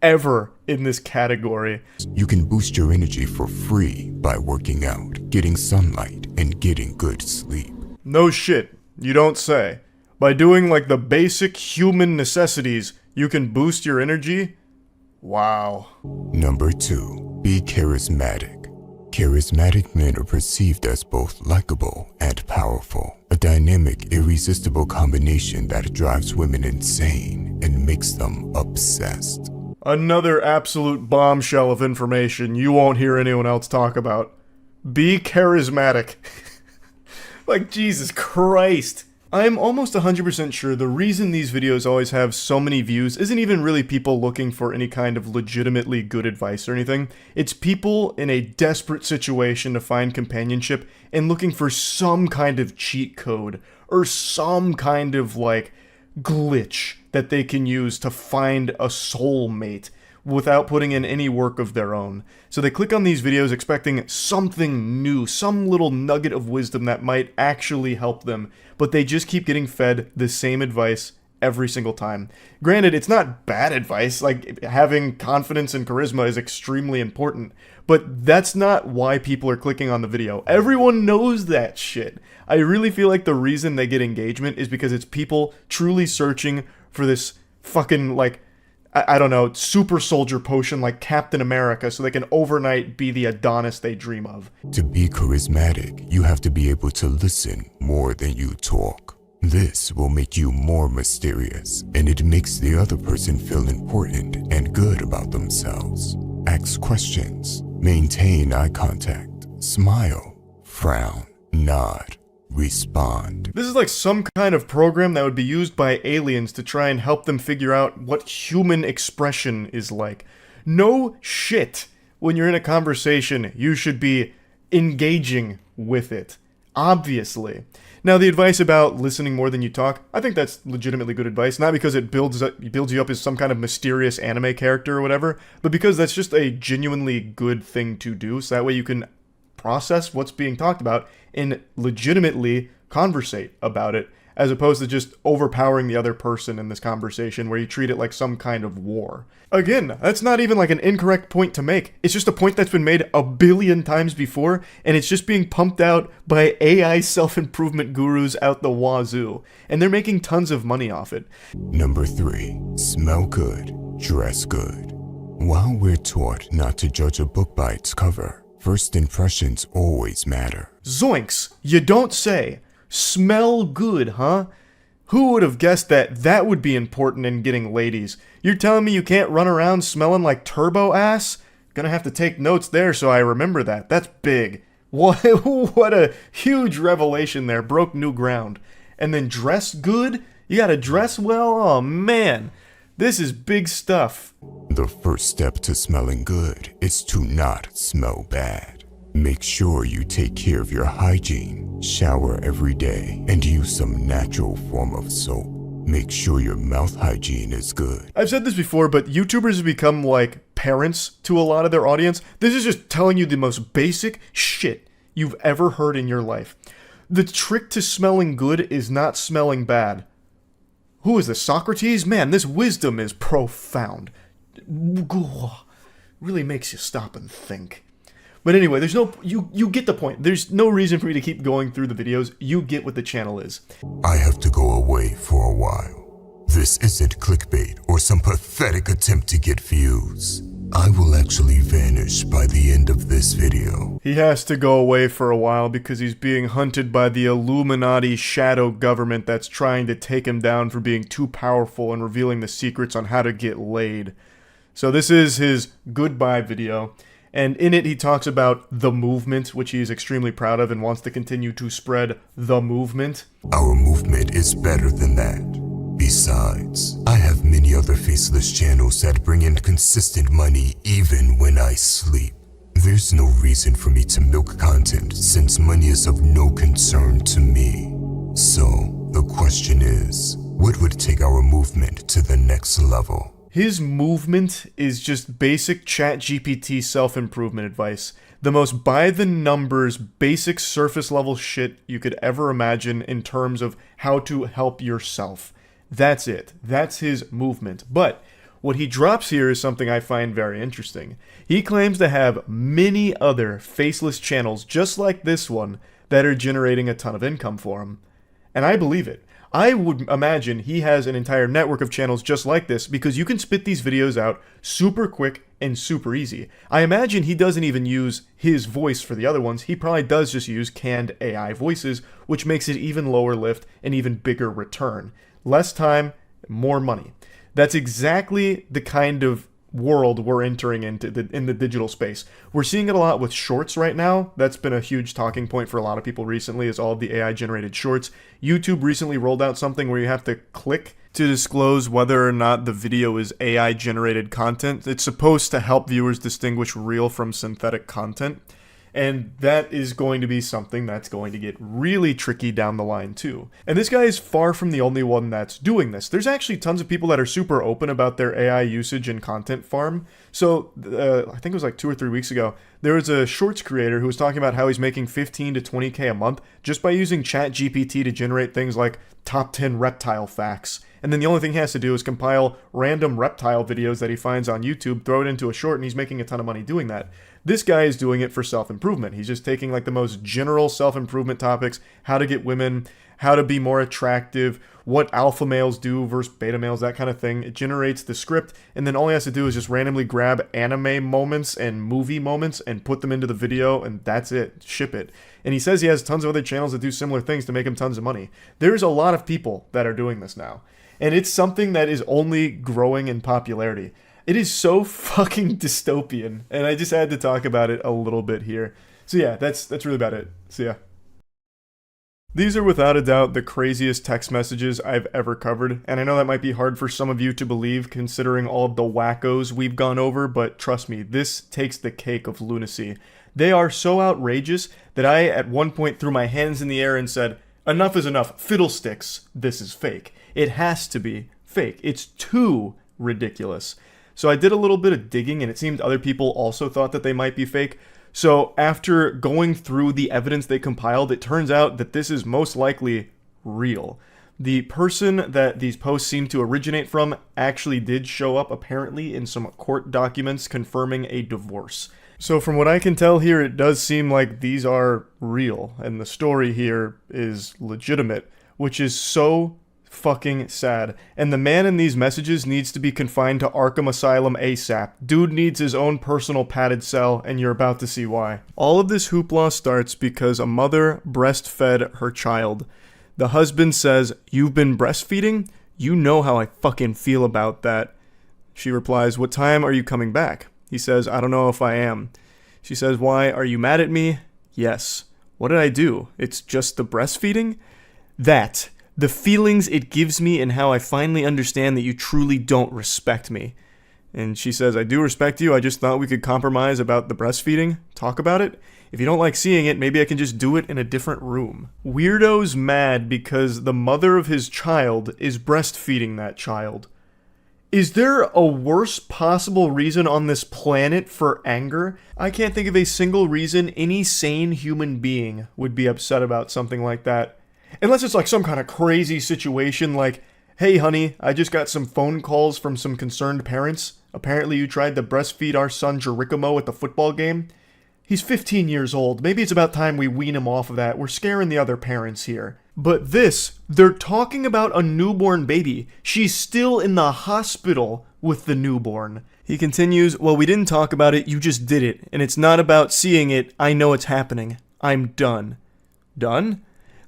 ever in this category. You can boost your energy for free by working out, getting sunlight, and getting good sleep. No shit, you don't say. By doing like the basic human necessities, you can boost your energy? Wow. Number 2, be charismatic. Charismatic men are perceived as both likable and powerful, a dynamic, irresistible combination that drives women insane and makes them obsessed. Another absolute bombshell of information you won't hear anyone else talk about. Be charismatic. Like, Jesus Christ. I'm almost 100% sure the reason these videos always have so many views isn't even really people looking for any kind of legitimately good advice or anything. It's people in a desperate situation to find companionship and looking for some kind of cheat code or some kind of, like, glitch that they can use to find a soulmate without putting in any work of their own. So they click on these videos expecting something new, some little nugget of wisdom that might actually help them, but they just keep getting fed the same advice every single time. Granted, it's not bad advice, like having confidence and charisma is extremely important, but that's not why people are clicking on the video. Everyone knows that shit. I really feel like the reason they get engagement is because it's people truly searching for this fucking, like, I don't know, super soldier potion like Captain America so they can overnight be the Adonis they dream of. To be charismatic, you have to be able to listen more than you talk. This will make you more mysterious, and it makes the other person feel important and good about themselves. Ask questions, maintain eye contact, smile, frown, nod, respond. This is like some kind of program that would be used by aliens to try and help them figure out what human expression is like. No shit. When you're in a conversation, you should be engaging with it. Obviously. Now, the advice about listening more than you talk, I think that's legitimately good advice. Not because it builds you up as some kind of mysterious anime character or whatever, but because that's just a genuinely good thing to do, so that way you can process what's being talked about and legitimately conversate about it, as opposed to just overpowering the other person in this conversation where you treat it like some kind of war. Again, that's not even like an incorrect point to make. It's just a point that's been made a billion times before, and it's just being pumped out by AI self-improvement gurus out the wazoo, and they're making tons of money off it. Number 3, smell good, dress good. While we're taught not to judge a book by its cover, first impressions always matter. Zoinks! You don't say. Smell good, huh? Who would have guessed that that would be important in getting ladies? You're telling me you can't run around smelling like turbo ass? Gonna have to take notes there so I remember that. That's big. What a huge revelation there. Broke new ground. And then dress good? You gotta dress well? Oh man. This is big stuff. The first step to smelling good is to not smell bad. Make sure you take care of your hygiene, shower every day, and use some natural form of soap. Make sure your mouth hygiene is good. I've said this before, but YouTubers have become like parents to a lot of their audience. This is just telling you the most basic shit you've ever heard in your life. The trick to smelling good is not smelling bad. Who is this, Socrates? Man, this wisdom is profound. Really makes you stop and think. But anyway, there's no, you get the point. There's no reason for me to keep going through the videos. You get what the channel is. I have to go away for a while. This isn't clickbait or some pathetic attempt to get views. I will actually vanish by the end of this video. He has to go away for a while because he's being hunted by the Illuminati shadow government that's trying to take him down for being too powerful and revealing the secrets on how to get laid. So this is his goodbye video, and in it he talks about the movement, which he is extremely proud of and wants to continue to spread the movement. Our movement is better than that, Besides, I have many other faceless channels that bring in consistent money even when I sleep. There's no reason for me to milk content since money is of no concern to me. So, the question is, what would take our movement to the next level? His movement is just basic ChatGPT self-improvement advice. The most by-the-numbers, basic surface-level shit you could ever imagine in terms of how to help yourself. That's it. That's his movement. But what he drops here is something I find very interesting. He claims to have many other faceless channels just like this one that are generating a ton of income for him. And I believe it. I would imagine he has an entire network of channels just like this because you can spit these videos out super quick and super easy. I imagine he doesn't even use his voice for the other ones. He probably does just use canned AI voices, which makes it even lower lift and even bigger return. Less time, more money. That's exactly the kind of world we're entering into in the digital space. We're seeing it a lot with shorts right now. That's been a huge talking point for a lot of people recently, is all of the AI generated shorts. YouTube recently rolled out something where you have to click to disclose whether or not the video is AI generated content. It's supposed to help viewers distinguish real from synthetic content. And that is going to be something that's going to get really tricky down the line too. And this guy is far from the only one that's doing this. There's actually tons of people that are super open about their AI usage and content farm. So I think it was like 2 or 3 weeks ago, there was a shorts creator who was talking about how he's making 15 to 20K a month just by using ChatGPT to generate things like top 10 reptile facts. And then the only thing he has to do is compile random reptile videos that he finds on YouTube, throw it into a short, and he's making a ton of money doing that. This guy is doing it for self-improvement. He's just taking like the most general self-improvement topics, how to get women, how to be more attractive, what alpha males do versus beta males, that kind of thing. It generates the script, and then all he has to do is just randomly grab anime moments and movie moments and put them into the video, and that's it. Ship it. And he says he has tons of other channels that do similar things to make him tons of money. There's a lot of people that are doing this now. And it's something that is only growing in popularity. It is so fucking dystopian, and I just had to talk about it a little bit here. So yeah, that's really about it. So yeah. These are without a doubt the craziest text messages I've ever covered, and I know that might be hard for some of you to believe considering all of the wackos we've gone over, but trust me, this takes the cake of lunacy. They are so outrageous that I at one point threw my hands in the air and said, "Enough is enough, fiddlesticks, this is fake." It has to be fake. It's too ridiculous. So I did a little bit of digging, and it seemed other people also thought that they might be fake. So after going through the evidence they compiled, it turns out that this is most likely real. The person that these posts seem to originate from actually did show up apparently in some court documents confirming a divorce. So from what I can tell here, it does seem like these are real, and the story here is legitimate, which is so fucking sad. And the man in these messages needs to be confined to Arkham Asylum ASAP. Dude needs his own personal padded cell, and you're about to see why. All of this hoopla starts because a mother breastfed her child. The husband says, "You've been breastfeeding? You know how I fucking feel about that." She replies, "What time are you coming back?" He says, "I don't know if I am." She says, "Why, are you mad at me?" "Yes." "What did I do? It's just the breastfeeding?" "That. The feelings it gives me and how I finally understand that you truly don't respect me." And she says, "I do respect you. I just thought we could compromise about the breastfeeding. Talk about it. If you don't like seeing it, maybe I can just do it in a different room." Weirdo's mad because the mother of his child is breastfeeding that child. Is there a worse possible reason on this planet for anger? I can't think of a single reason any sane human being would be upset about something like that. Unless it's like some kind of crazy situation like, "Hey honey, I just got some phone calls from some concerned parents. Apparently you tried to breastfeed our son Geronimo at the football game. He's 15 years old. Maybe it's about time we wean him off of that. We're scaring the other parents here." But this, they're talking about a newborn baby. She's still in the hospital with the newborn. He continues, "Well, we didn't talk about it, you just did it. And it's not about seeing it, I know it's happening. I'm done." Done?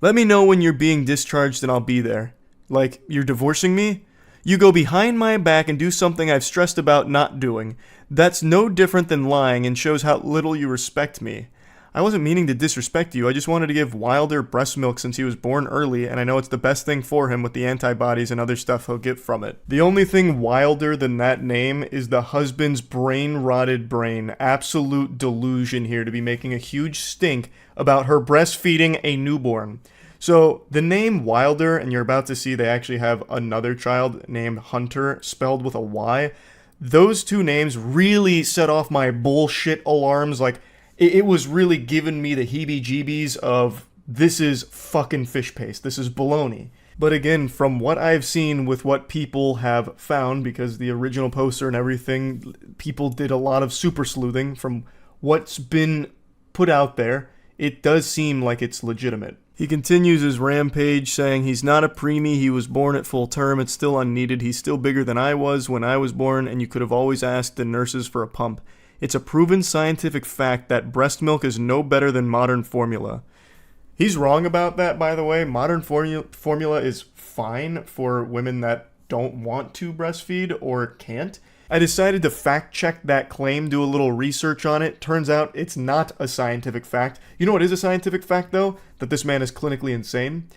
Let me know when you're being discharged and I'll be there. Like, you're divorcing me? You go behind my back and do something I've stressed about not doing. That's no different than lying and shows how little you respect me. I wasn't meaning to disrespect you. I just wanted to give Wilder breast milk since he was born early, and I know it's the best thing for him with the antibodies and other stuff he'll get from it. The only thing wilder than that name is the husband's brain-rotted brain. Absolute delusion here to be making a huge stink about her breastfeeding a newborn. So, the name Wilder, and you're about to see they actually have another child named Hunter, spelled with a Y. Those two names really set off my bullshit alarms. Like, it was really giving me the heebie-jeebies of, this is fucking fish paste. This is baloney. But again, from what I've seen with what people have found, because the original poster and everything, people did a lot of super sleuthing. From what's been put out there, it does seem like it's legitimate. He continues his rampage saying he's not a preemie, he was born at full term, it's still unneeded, he's still bigger than I was when I was born, and you could have always asked the nurses for a pump. It's a proven scientific fact that breast milk is no better than modern formula. He's wrong about that, by the way. Modern formula is fine for women that don't want to breastfeed or can't. I decided to fact check that claim, do a little research on it. Turns out it's not a scientific fact. You know what is a scientific fact, though? That this man is clinically insane.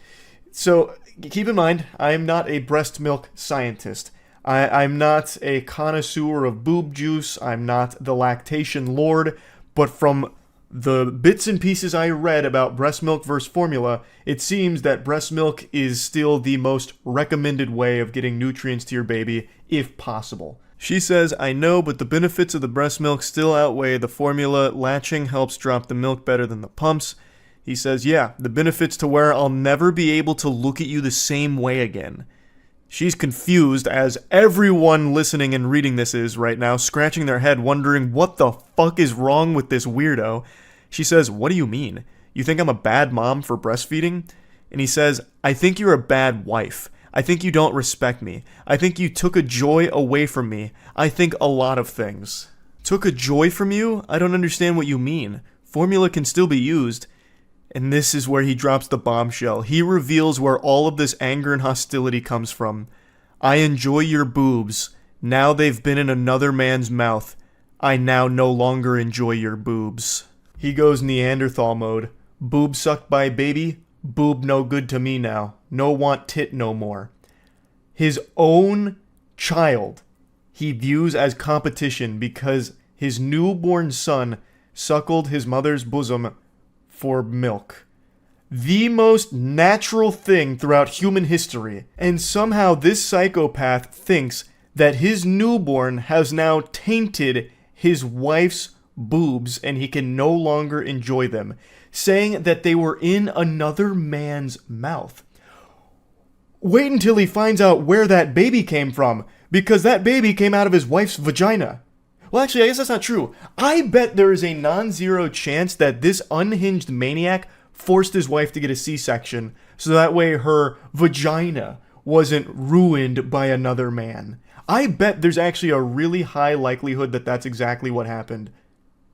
So keep in mind, I am not a breast milk scientist. I'm not a connoisseur of boob juice. I'm not the lactation lord. But from the bits and pieces I read about breast milk versus formula, it seems that breast milk is still the most recommended way of getting nutrients to your baby, if possible. She says, I know, but the benefits of the breast milk still outweigh the formula. Latching helps drop the milk better than the pumps. He says, yeah, the benefits to where I'll never be able to look at you the same way again. She's confused, as everyone listening and reading this is right now, scratching their head, wondering what the fuck is wrong with this weirdo. She says, what do you mean? You think I'm a bad mom for breastfeeding? And he says, I think you're a bad wife. I think you don't respect me. I think you took a joy away from me. I think a lot of things. Took a joy from you? I don't understand what you mean. Formula can still be used. And this is where he drops the bombshell. He reveals where all of this anger and hostility comes from. I enjoy your boobs. Now they've been in another man's mouth. I now no longer enjoy your boobs. He goes Neanderthal mode. Boob sucked by baby? Boob no good to me now. No want tit no more. His own child he views as competition because his newborn son suckled his mother's bosom for milk. The most natural thing throughout human history. And somehow this psychopath thinks that his newborn has now tainted his wife's boobs and he can no longer enjoy them, saying that they were in another man's mouth. Wait until he finds out where that baby came from, because that baby came out of his wife's vagina. Well, actually, I guess that's not true. I bet there is a non-zero chance that this unhinged maniac forced his wife to get a C-section, so that way her vagina wasn't ruined by another man. I bet there's actually a really high likelihood that that's exactly what happened.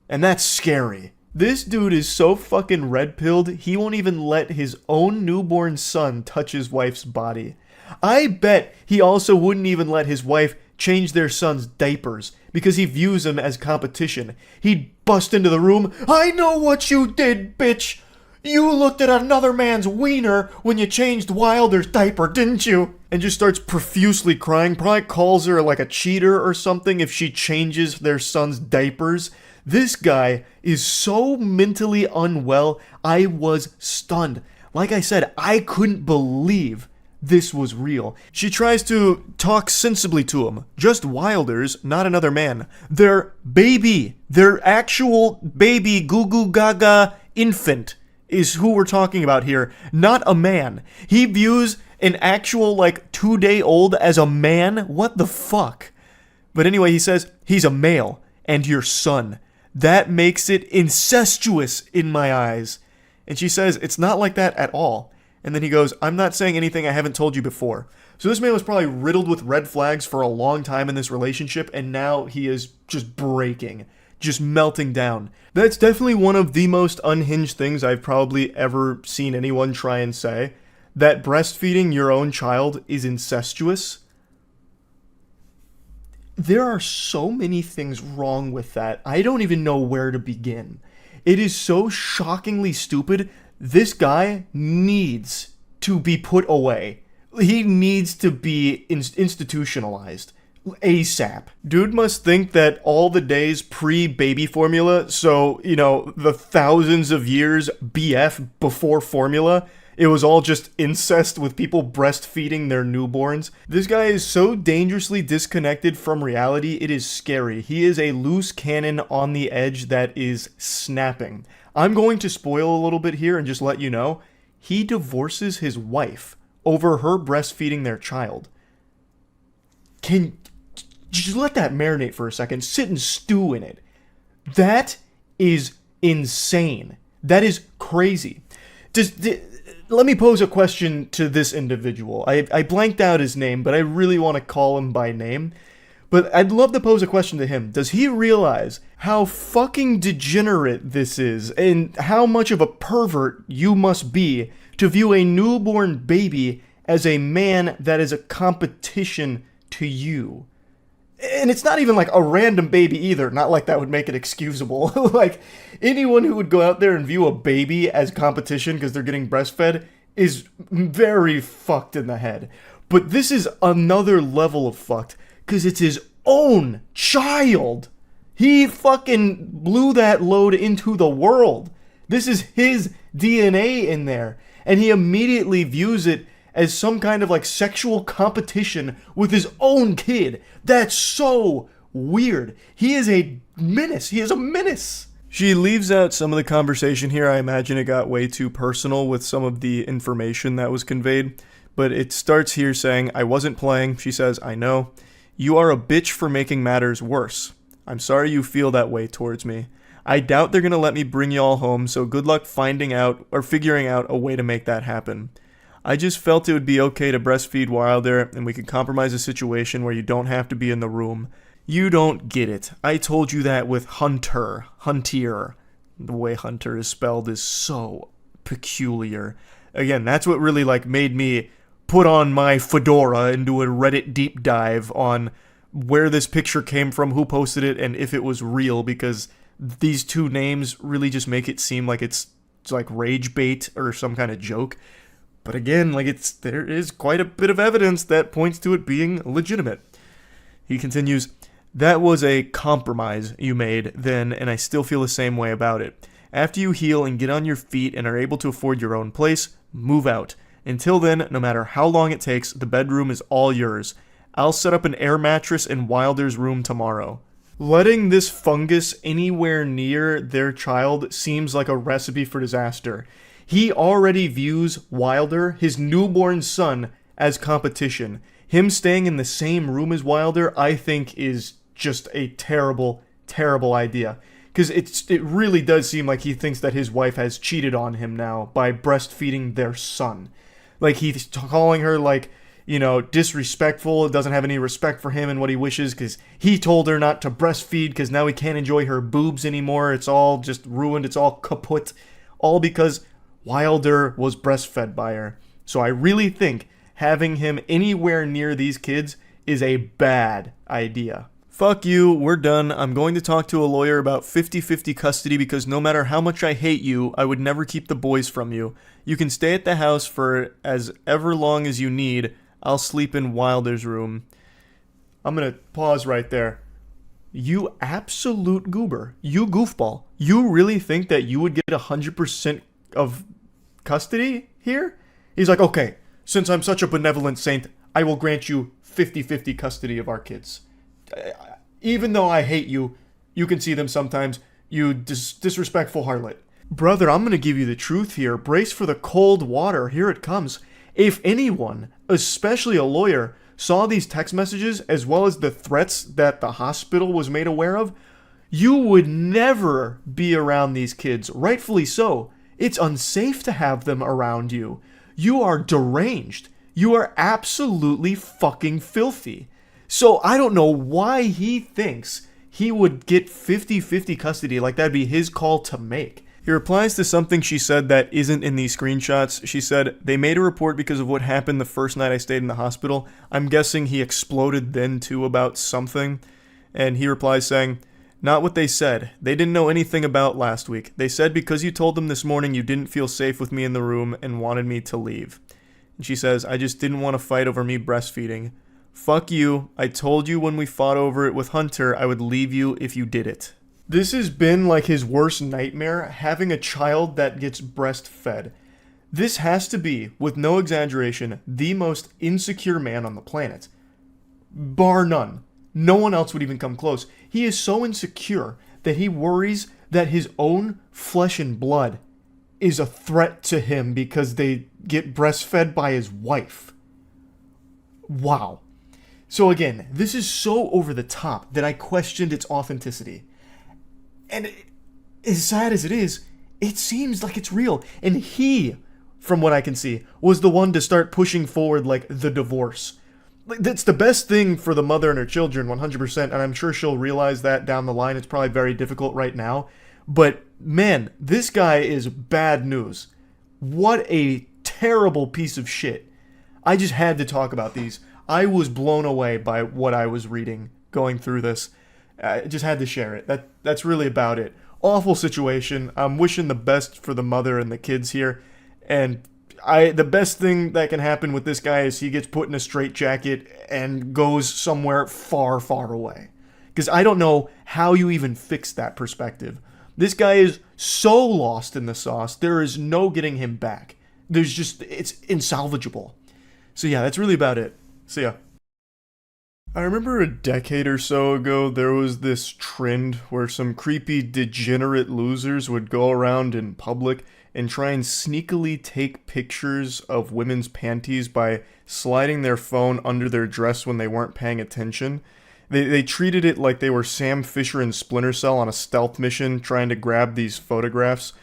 And that's scary. This dude is so fucking red-pilled, he won't even let his own newborn son touch his wife's body. I bet he also wouldn't even let his wife change their son's diapers, because he views them as competition. He'd bust into the room, I know what you did, bitch! You looked at another man's wiener when you changed Wilder's diaper, didn't you? And just starts profusely crying, probably calls her like a cheater or something if she changes their son's diapers. This guy is so mentally unwell, I was stunned. Like I said, I couldn't believe this was real. She tries to talk sensibly to him. Just Wilder's, not another man. Their baby, their actual baby goo goo gaga infant is who we're talking about here, not a man. He views an actual, 2-day-old as a man? What the fuck? But anyway, he says, he's a male, and your son. That makes it incestuous in my eyes. And she says, it's not like that at all. And then he goes, I'm not saying anything I haven't told you before. So this man was probably riddled with red flags for a long time in this relationship, and now he is just breaking, just melting down. That's definitely one of the most unhinged things I've probably ever seen anyone try and say. That breastfeeding your own child is incestuous. There are so many things wrong with that. I don't even know where to begin. It is so shockingly stupid. This guy needs to be put away. He needs to be institutionalized. ASAP. Dude must think that all the days pre-baby formula, so, you know, the thousands of years BF before formula, it was all just incest with people breastfeeding their newborns. This guy is so dangerously disconnected from reality, it is scary. He is a loose cannon on the edge that is snapping. I'm going to spoil a little bit here and just let you know, he divorces his wife over her breastfeeding their child. Just let that marinate for a second. Sit and stew in it. That is insane. That is crazy. Let me pose a question to this individual. I blanked out his name, but I really want to call him by name. But I'd love to pose a question to him. Does he realize how fucking degenerate this is and how much of a pervert you must be to view a newborn baby as a man that is a competition to you? And it's not even like a random baby either. Not like that would make it excusable. Like, anyone who would go out there and view a baby as competition because they're getting breastfed is very fucked in the head. But this is another level of fucked because it's his own child. He fucking blew that load into the world. This is his DNA in there. And he immediately views it as some kind of like sexual competition with his own kid. That's so weird. He is a menace. He is a menace. She leaves out some of the conversation here. I imagine it got way too personal with some of the information that was conveyed. But it starts here saying, I wasn't playing. She says, I know. You are a bitch for making matters worse. I'm sorry you feel that way towards me. I doubt they're going to let me bring y'all home, so good luck finding out or figuring out a way to make that happen. I just felt it would be okay to breastfeed Wilder, and we could compromise a situation where you don't have to be in the room. You don't get it. I told you that with Hunter. The way Hunter is spelled is so peculiar. Again, that's what really like made me put on my fedora and do a Reddit deep dive on where this picture came from, who posted it, and if it was real, because these two names really just make it seem like it's like rage bait or some kind of joke. But again, like there is quite a bit of evidence that points to it being legitimate. He continues, that was a compromise you made then, and I still feel the same way about it. After you heal and get on your feet and are able to afford your own place, move out. Until then, no matter how long it takes, the bedroom is all yours. I'll set up an air mattress in Wilder's room tomorrow. Letting this fungus anywhere near their child seems like a recipe for disaster. He already views Wilder, his newborn son, as competition. Him staying in the same room as Wilder, I think, is just a terrible, terrible idea. Because it really does seem like he thinks that his wife has cheated on him now by breastfeeding their son. Like, he's calling her, like, you know, disrespectful, doesn't have any respect for him and what he wishes because he told her not to breastfeed because now he can't enjoy her boobs anymore. It's all just ruined. It's all kaput. All because Wilder was breastfed by her. So I really think having him anywhere near these kids is a bad idea. Fuck you, we're done. I'm going to talk to a lawyer about 50-50 custody because no matter how much I hate you, I would never keep the boys from you. You can stay at the house for as ever long as you need. I'll sleep in Wilder's room. I'm going to pause right there. You absolute goober. You goofball. You really think that you would get 100% of custody here? He's like, okay, since I'm such a benevolent saint, I will grant you 50-50 custody of our kids. Even though I hate you, you can see them sometimes, you disrespectful harlot. Brother, I'm going to give you the truth here. Brace for the cold water. Here it comes. If anyone, especially a lawyer, saw these text messages as well as the threats that the hospital was made aware of, you would never be around these kids. Rightfully so. It's unsafe to have them around you. You are deranged. You are absolutely fucking filthy. So I don't know why he thinks he would get 50-50 custody, like that'd be his call to make. He replies to something she said that isn't in these screenshots. She said, they made a report because of what happened the first night I stayed in the hospital. I'm guessing he exploded then too about something. And he replies saying, Not what they said. They didn't know anything about last week. They said because you told them this morning you didn't feel safe with me in the room and wanted me to leave. And she says, I just didn't want to fight over me breastfeeding. Fuck you. I told you when we fought over it with Hunter I would leave you if you did it. This has been like his worst nightmare, having a child that gets breastfed. This has to be, with no exaggeration, the most insecure man on the planet. Bar none. No one else would even come close. He is so insecure that he worries that his own flesh and blood is a threat to him because they get breastfed by his wife. Wow. So again, this is so over the top that I questioned its authenticity. And as sad as it is, it seems like it's real. And he, from what I can see, was the one to start pushing forward like the divorce. That's the best thing for the mother and her children, 100%, and I'm sure she'll realize that down the line. It's probably very difficult right now. But, man, this guy is bad news. What a terrible piece of shit. I just had to talk about these. I was blown away by what I was reading going through this. I just had to share it. That's really about it. Awful situation. I'm wishing the best for the mother and the kids here. And the best thing that can happen with this guy is he gets put in a straitjacket and goes somewhere far, far away. Because I don't know how you even fix that perspective. This guy is so lost in the sauce, there is no getting him back. It's insalvageable. So yeah, that's really about it. See ya. I remember a decade or so ago, there was this trend where some creepy degenerate losers would go around in public and try and sneakily take pictures of women's panties by sliding their phone under their dress when they weren't paying attention. They treated it like they were Sam Fisher and Splinter Cell on a stealth mission trying to grab these photographs.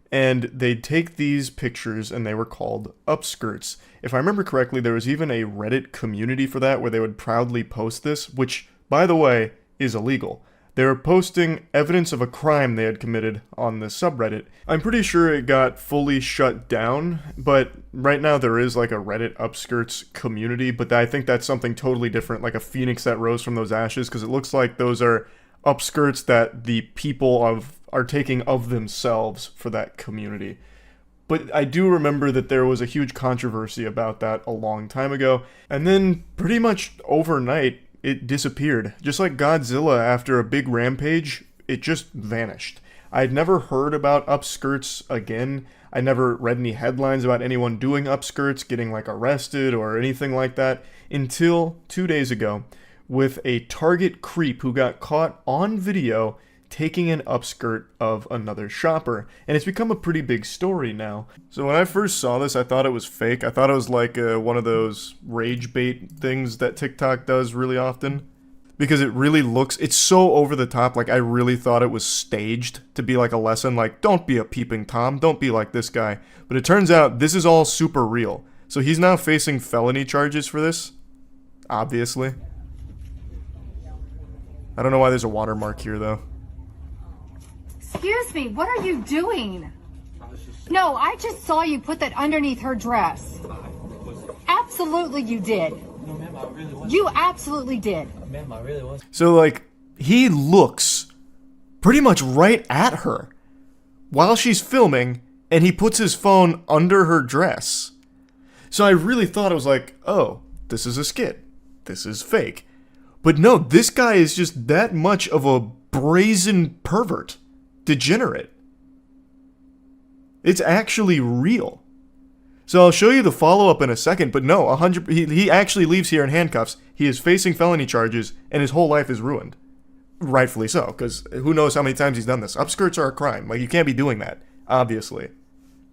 And they'd take these pictures and they were called upskirts. If I remember correctly, there was even a Reddit community for that where they would proudly post this, which, by the way, is illegal. They were posting evidence of a crime they had committed on the subreddit. I'm pretty sure it got fully shut down, but right now there is like a Reddit upskirts community, but I think that's something totally different, like a phoenix that rose from those ashes, because it looks like those are upskirts that the people are taking of themselves for that community. But I do remember that there was a huge controversy about that a long time ago, and then pretty much overnight, it disappeared. Just like Godzilla after a big rampage, it just vanished. I'd never heard about upskirts again. I never read any headlines about anyone doing upskirts, getting like arrested or anything like that, until 2 days ago, with a Target creep who got caught on video taking an upskirt of another shopper. And it's become a pretty big story now. So when I first saw this, I thought it was fake. I thought it was like one of those rage bait things that TikTok does really often. Because it really looks, it's so over the top, like I really thought it was staged to be like a lesson, like don't be a peeping Tom, don't be like this guy. But it turns out this is all super real. So he's now facing felony charges for this, obviously. I don't know why there's a watermark here though. Excuse me, what are you doing? No, I just saw you put that underneath her dress. Absolutely you did. No, ma'am, I really wasn't. You absolutely did. Ma'am, I really wasn't. So, like, he looks pretty much right at her while she's filming, and he puts his phone under her dress. So I really thought it was like, oh, this is a skit. This is fake. But no, this guy is just that much of a brazen pervert. Degenerate. It's actually real. So I'll show you the follow-up in a second, but no, he actually leaves here in handcuffs. He is facing felony charges, and his whole life is ruined. Rightfully so, because who knows how many times he's done this. Upskirts are a crime. Like, you can't be doing that, obviously.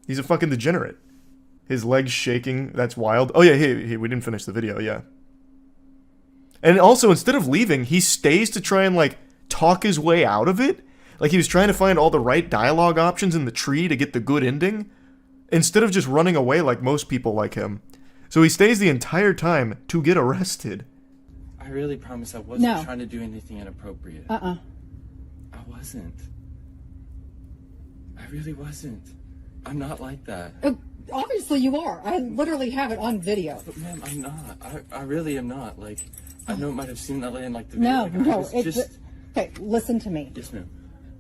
He's a fucking degenerate. His legs shaking, that's wild. Oh yeah, hey, we didn't finish the video, yeah. And also, instead of leaving, he stays to try and, like, talk his way out of it. Like he was trying to find all the right dialogue options in the tree to get the good ending, instead of just running away like most people like him. So he stays the entire time to get arrested. I really promise I wasn't trying to do anything inappropriate. I wasn't. I really wasn't. I'm not like that. Obviously you are. I literally have it on video. But ma'am, I'm not. I really am not. Like, I know it might have seemed that way in like the video. No, like, Okay, listen to me. Yes, ma'am.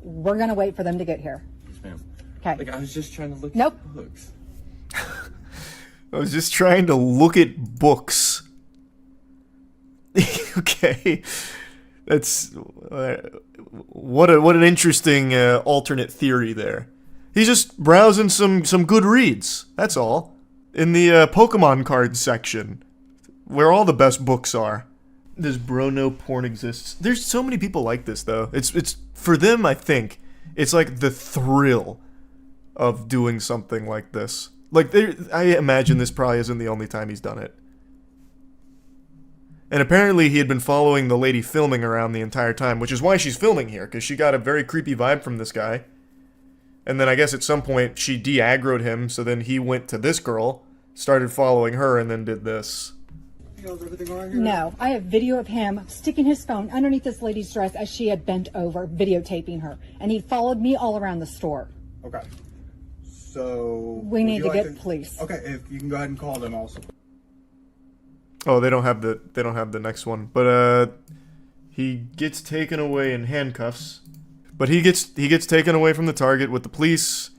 We're gonna wait for them to get here. Yes, ma'am. Okay. Like, I was just trying to look Nope. at books. I was just trying to look at books. Okay. That's what an interesting alternate theory there. He's just browsing some good reads. That's all. In the Pokemon cards section, where all the best books are. Does bro know porn exists? There's so many people like this though. It's for them. I think it's like the thrill of doing something like this. Like I imagine this probably isn't the only time he's done it. And apparently he had been following the lady filming around the entire time, which is why she's filming here, because she got a very creepy vibe from this guy. And then I guess at some point she de-aggroed him, so then he went to this girl, started following her, and then did this. No, I have video of him sticking his phone underneath this lady's dress as she had bent over, videotaping her. And he followed me all around the store. Okay. So... We need to get police. Okay, if you can go ahead and call them also. Oh, they don't have the next one. But he gets taken away in handcuffs. But he gets taken away from the target with the police.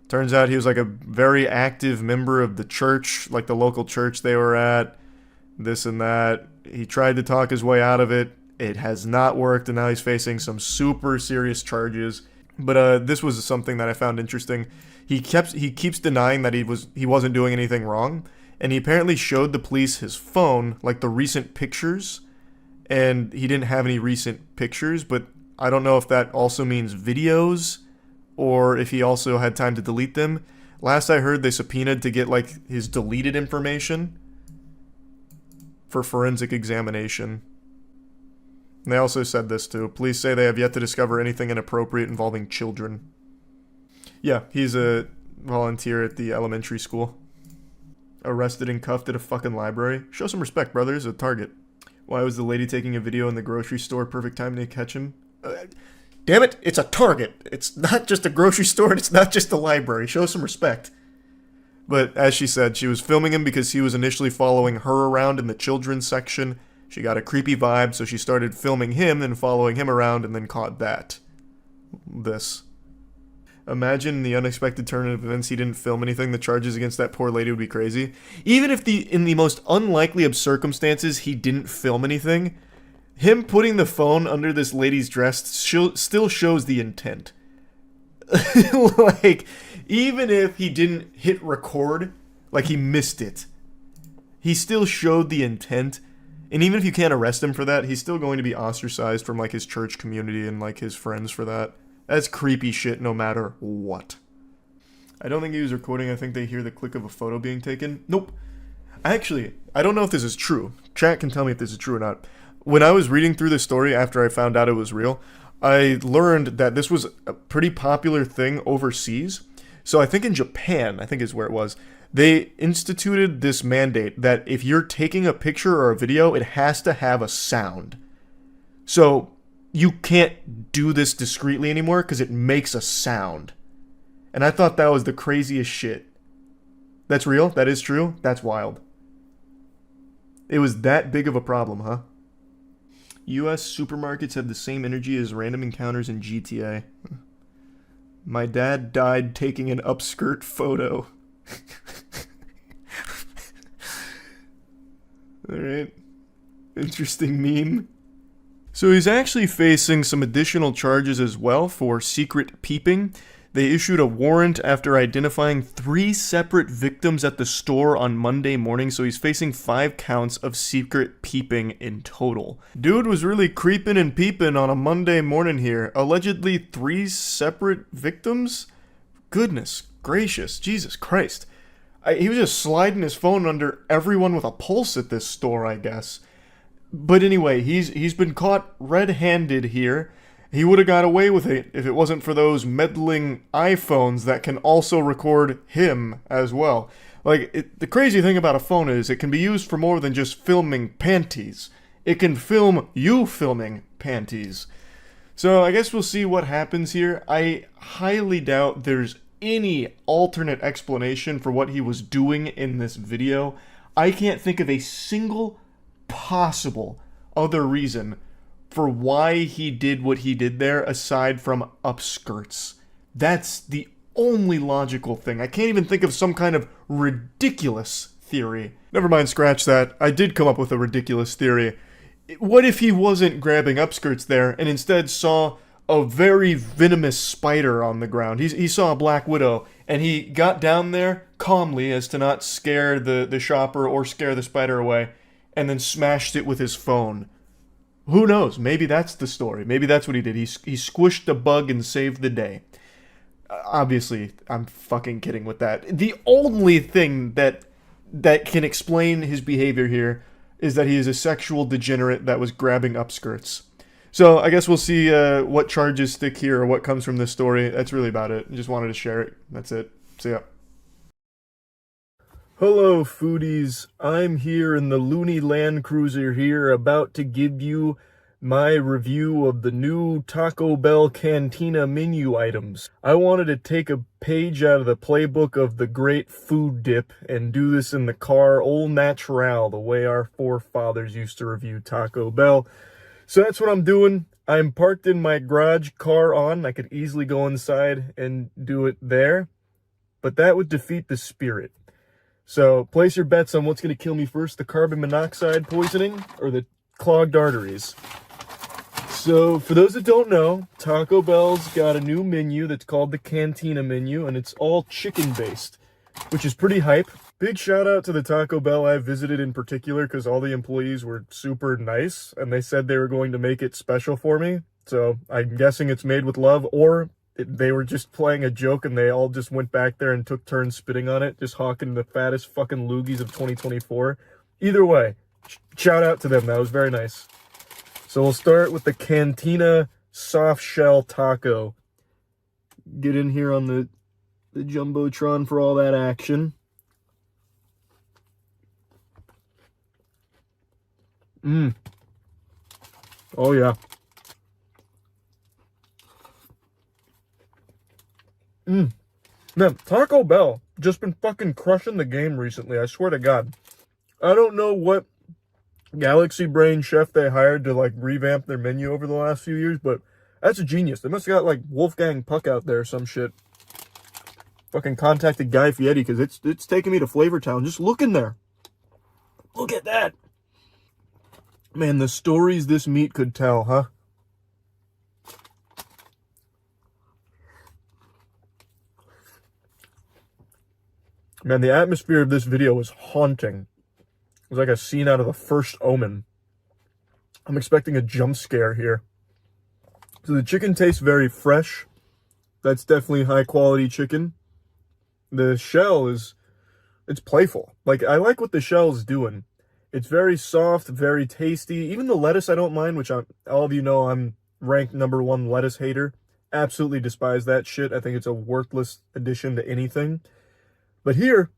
Turns out he was like a very active member of the church, like the local church they were at. This and that. He tried to talk his way out of it. It has not worked, and now he's facing some super serious charges. But this was something that I found interesting. He keeps denying that he wasn't doing anything wrong. And he apparently showed the police his phone, like the recent pictures, and he didn't have any recent pictures, but I don't know if that also means videos, or if he also had time to delete them. Last I heard, they subpoenaed to get, like, his deleted information for forensic examination. And they also said this, too. Police say they have yet to discover anything inappropriate involving children. Yeah, he's a volunteer at the elementary school. Arrested and cuffed at a fucking library. Show some respect, brother. He's a target. Why was the lady taking a video in the grocery store? Perfect time to catch him. Damn it, it's a Target. It's not just a grocery store, and it's not just a library. Show some respect. But as she said, she was filming him because he was initially following her around in the children's section. She got a creepy vibe, so she started filming him and following him around and then caught that. This. Imagine the unexpected turn of events, he didn't film anything. The charges against that poor lady would be crazy. Even if in the most unlikely of circumstances he didn't film anything, him putting the phone under this lady's dress still shows the intent. Like, even if he didn't hit record, like he missed it, he still showed the intent. And even if you can't arrest him for that, he's still going to be ostracized from like his church community and like his friends for that. That's creepy shit no matter what. I don't think he was recording. I think they hear the click of a photo being taken. Nope. I don't know if this is true. Chat can tell me if this is true or not. When I was reading through the story after I found out it was real, I learned that this was a pretty popular thing overseas. So I think in Japan, I think is where it was, they instituted this mandate that if you're taking a picture or a video, it has to have a sound. So you can't do this discreetly anymore because it makes a sound. And I thought that was the craziest shit. That's real? That is true? That's wild. It was that big of a problem, huh? US supermarkets have the same energy as random encounters in GTA. My dad died taking an upskirt photo. Alright. Interesting meme. So he's actually facing some additional charges as well for secret peeping. They issued a warrant after identifying 3 separate victims at the store on Monday morning, so he's facing 5 counts of secret peeping in total. Dude was really creeping and peeping on a Monday morning here. Allegedly 3 separate victims? Goodness gracious, Jesus Christ. He was just sliding his phone under everyone with a pulse at this store, I guess. But anyway, he's been caught red-handed here. He would have got away with it if it wasn't for those meddling iPhones that can also record him as well. Like, the crazy thing about a phone is it can be used for more than just filming panties. It can film you filming panties. So I guess we'll see what happens here. I highly doubt there's any alternate explanation for what he was doing in this video. I can't think of a single possible other reason for why he did what he did there aside from upskirts. That's the only logical thing. I can't even think of some kind of ridiculous theory. Never mind, scratch that. I did come up with a ridiculous theory. What if he wasn't grabbing upskirts there and instead saw a very venomous spider on the ground? He saw a black widow and he got down there calmly as to not scare the shopper or scare the spider away and then smashed it with his phone. Who knows? Maybe that's the story. Maybe that's what he did. He squished a bug and saved the day. Obviously, I'm fucking kidding with that. The only thing that can explain his behavior here is that he is a sexual degenerate that was grabbing upskirts. So I guess we'll see what charges stick here or what comes from this story. That's really about it. I just wanted to share it. That's it. See ya. Hello, foodies. I'm here in the Looney Land Cruiser here, about to give you my review of the new Taco Bell Cantina menu items. I wanted to take a page out of the playbook of the great food dip and do this in the car, au natural, the way our forefathers used to review Taco Bell. So that's what I'm doing. I'm parked in my garage, car on. I could easily go inside and do it there, but that would defeat the spirit. So place your bets on what's going to kill me first, the carbon monoxide poisoning or the clogged arteries. So for those that don't know, Taco Bell's got a new menu that's called the Cantina menu, and it's all chicken based, which is pretty hype. Big shout out to the Taco Bell I visited in particular, because all the employees were super nice and they said they were going to make it special for me. So I'm guessing it's made with love, or they were just playing a joke and they all just went back there and took turns spitting on it, just hawking the fattest fucking loogies of 2024. Either way, shout out to them. That was very nice. So we'll start with the Cantina soft shell taco. Get in here on the Jumbotron for all that action. Oh yeah. Man, Taco Bell just been fucking crushing the game recently, I swear to God. I don't know what Galaxy Brain chef they hired to like revamp their menu over the last few years, but that's a genius. They must have got like Wolfgang Puck out there or some shit. Fucking contacted Guy Fieri, because it's taking me to Flavortown. Just look in there. Look at that. Man, the stories this meat could tell, huh? Man, the atmosphere of this video was haunting. It was like a scene out of The First Omen. I'm expecting a jump scare here. So the chicken tastes very fresh. That's definitely high quality chicken. The shell it's playful. Like, I like what the shell's doing. It's very soft, very tasty. Even the lettuce I don't mind, which all of you know I'm ranked #1 lettuce hater. Absolutely despise that shit. I think it's a worthless addition to anything. But here,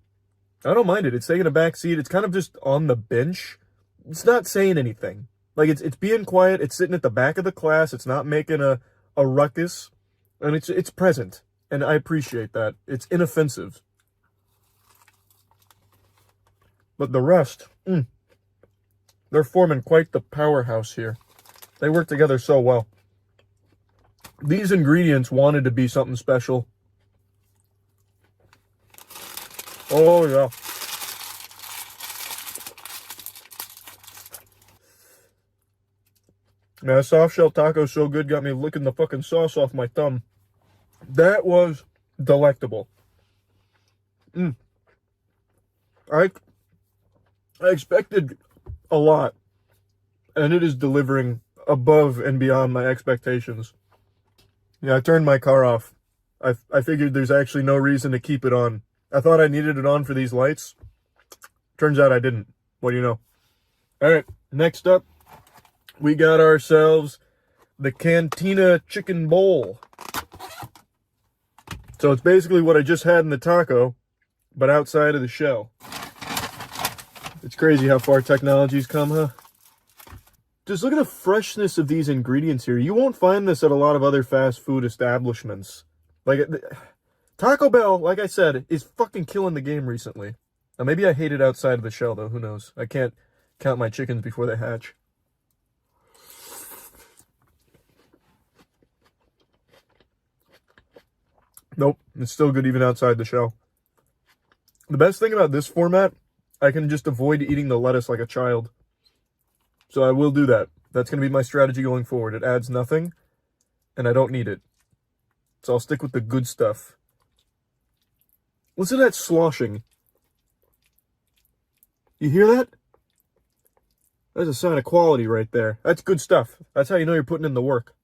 I don't mind it. It's taking a back seat. It's kind of just on the bench. It's not saying anything. Like, it's being quiet. It's sitting at the back of the class. It's not making a ruckus. And it's present. And I appreciate that. It's inoffensive. But the rest, they're forming quite the powerhouse here. They work together so well. These ingredients wanted to be something special. Oh, yeah. Man, a soft shell taco so good, got me licking the fucking sauce off my thumb. That was delectable. I expected a lot, and it is delivering above and beyond my expectations. Yeah, I turned my car off. I figured there's actually no reason to keep it on. I thought I needed it on for these lights. Turns out I didn't. What do you know? Alright, next up, we got ourselves the Cantina Chicken Bowl. So it's basically what I just had in the taco, but outside of the shell. It's crazy how far technology's come, huh? Just look at the freshness of these ingredients here. You won't find this at a lot of other fast food establishments. Like, Taco Bell, like I said, is fucking killing the game recently. Now, maybe I hate it outside of the shell, though. Who knows? I can't count my chickens before they hatch. Nope, it's still good even outside the shell. The best thing about this format, I can just avoid eating the lettuce like a child. So I will do that. That's going to be my strategy going forward. It adds nothing, and I don't need it. So I'll stick with the good stuff. Listen to that sloshing. You hear that? That's a sign of quality right there. That's good stuff. That's how you know you're putting in the work.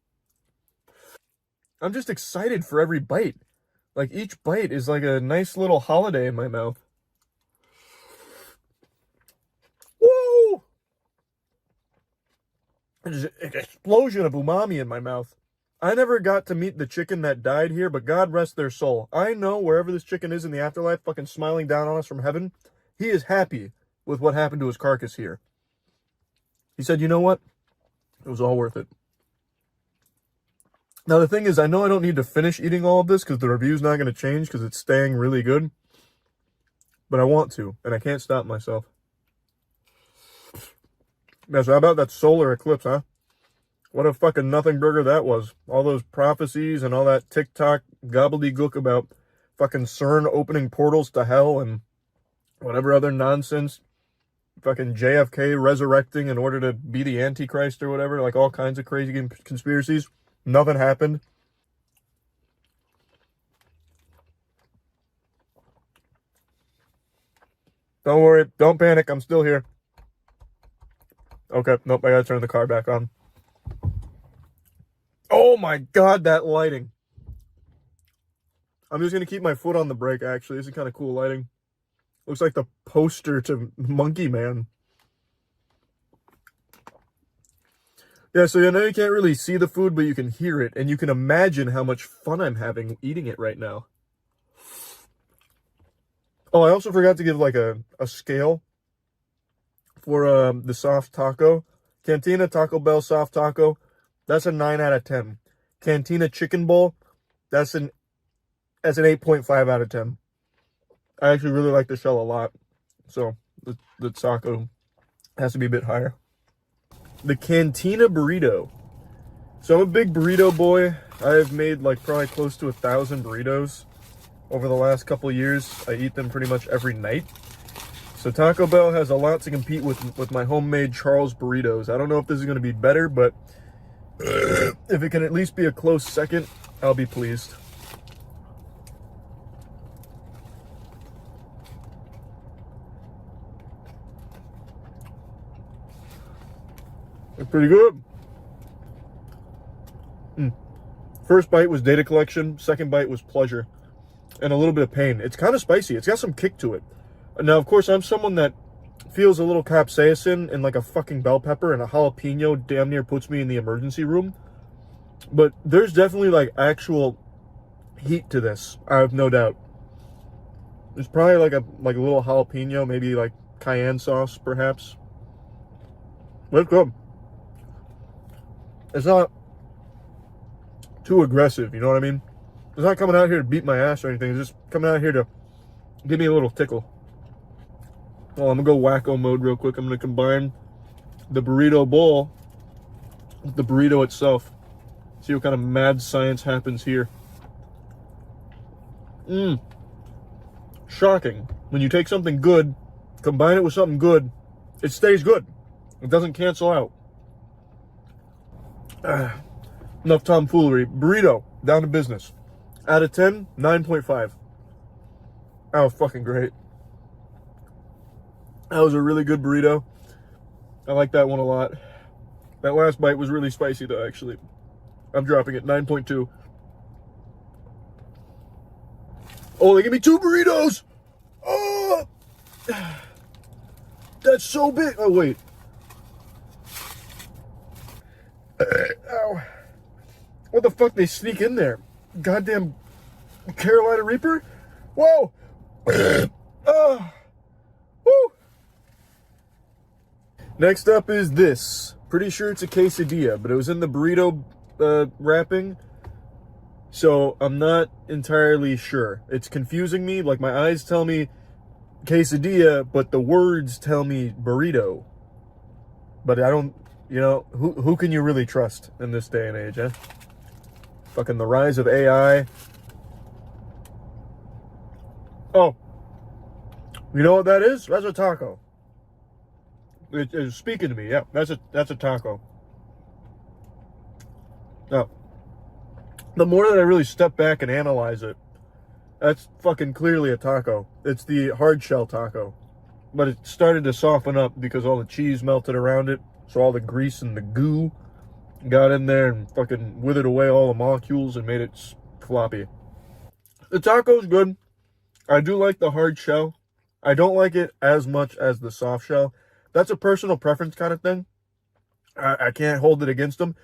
I'm just excited for every bite. Like, each bite is like a nice little holiday in my mouth. Whoa! There's an explosion of umami in my mouth. I never got to meet the chicken that died here, but God rest their soul. I know wherever this chicken is in the afterlife, fucking smiling down on us from heaven, he is happy with what happened to his carcass here. He said, you know what? It was all worth it. Now, the thing is, I know I don't need to finish eating all of this because the review's not going to change because it's staying really good. But I want to, and I can't stop myself. Yeah, so how about that solar eclipse, huh? What a fucking nothing burger that was. All those prophecies and all that TikTok gobbledygook about fucking CERN opening portals to hell and whatever other nonsense. Fucking JFK resurrecting in order to be the Antichrist or whatever. Like all kinds of crazy conspiracies. Nothing happened. Don't worry. Don't panic. I'm still here. Okay. Nope. I gotta turn the car back on. Oh my god, that lighting. I'm just gonna keep my foot on the brake, actually. This is kind of cool lighting. Looks like the poster to Monkey Man. Yeah, so you know you can't really see the food, but you can hear it, and you can imagine how much fun I'm having eating it right now. Oh, I also forgot to give like a scale for the soft taco. Cantina Taco Bell soft taco, that's a 9 out of 10. Cantina chicken bowl, that's an 8.5 out of 10. I actually really like the shell a lot, so the taco has to be a bit higher. The Cantina burrito. So I'm a big burrito boy. I have made like probably close to 1,000 burritos over the last couple of years. I eat them pretty much every night. So Taco Bell has a lot to compete with my homemade Charles burritos. I don't know if this is going to be better, but if it can at least be a close second, I'll be pleased. It's pretty good. First bite was data collection. Second bite was pleasure. And a little bit of pain. It's kind of spicy. It's got some kick to it. Now, of course, I'm someone that feels a little capsaicin and like a fucking bell pepper, and a jalapeno damn near puts me in the emergency room. But there's definitely like actual heat to this. I have no doubt. There's probably like a little jalapeno, maybe like cayenne sauce, perhaps. But it's good. It's not too aggressive, you know what I mean? It's not coming out here to beat my ass or anything. It's just coming out here to give me a little tickle. Well, I'm gonna go wacko mode real quick. I'm gonna combine the burrito bowl with the burrito itself. See what kind of mad science happens here. Shocking. When you take something good, combine it with something good, it stays good. It doesn't cancel out. Enough tomfoolery. Burrito, down to business. Out of 10, 9.5. That was fucking great. That was a really good burrito. I like that one a lot. That last bite was really spicy though, actually. I'm dropping it, 9.2. Oh, they give me 2 burritos! Oh! That's so big. Oh, wait. Ow. What the fuck, they sneak in there? Goddamn Carolina Reaper? Whoa! Woo! Next up is this. Pretty sure it's a quesadilla, but it was in the burrito wrapping, so I'm not entirely sure. It's confusing me. Like, my eyes tell me quesadilla, but the words tell me burrito. But I don't, you know, who can you really trust in this day and age, eh? Fucking the rise of AI. Oh. You know what that is? That's a taco. It's speaking to me. Yeah, that's a taco. Now, the more that I really step back and analyze it, that's fucking clearly a taco. It's the hard shell taco. But it started to soften up because all the cheese melted around it. So all the grease and the goo got in there and fucking withered away all the molecules and made it floppy. The taco's good. I do like the hard shell. I don't like it as much as the soft shell. That's a personal preference kind of thing. I can't hold it against them.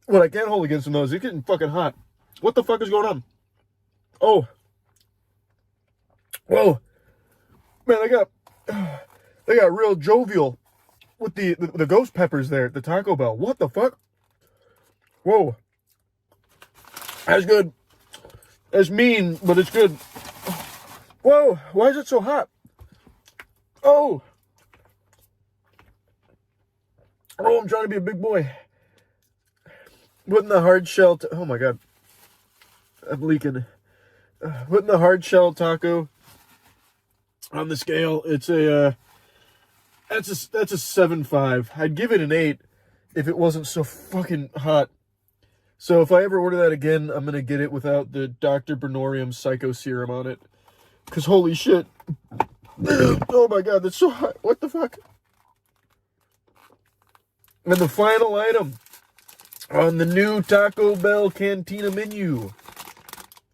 What I can't hold against them, though, is it's getting fucking hot. What the fuck is going on? Oh. Whoa. Man, they got real jovial with the ghost peppers there at the Taco Bell. What the fuck? Whoa. That's good. It's mean, but it's good. Whoa, why is it so hot? Oh. Oh, I'm trying to be a big boy. Putting the hard shell, oh my God. I'm leaking. Putting the hard shell taco on the scale, it's a, that's a 7.5. I'd give it an 8 if it wasn't so fucking hot. So if I ever order that again, I'm going to get it without the Dr. Bernorium Psycho Serum on it. Because holy shit. Oh my God, that's so hot. What the fuck? And the final item on the new Taco Bell Cantina menu.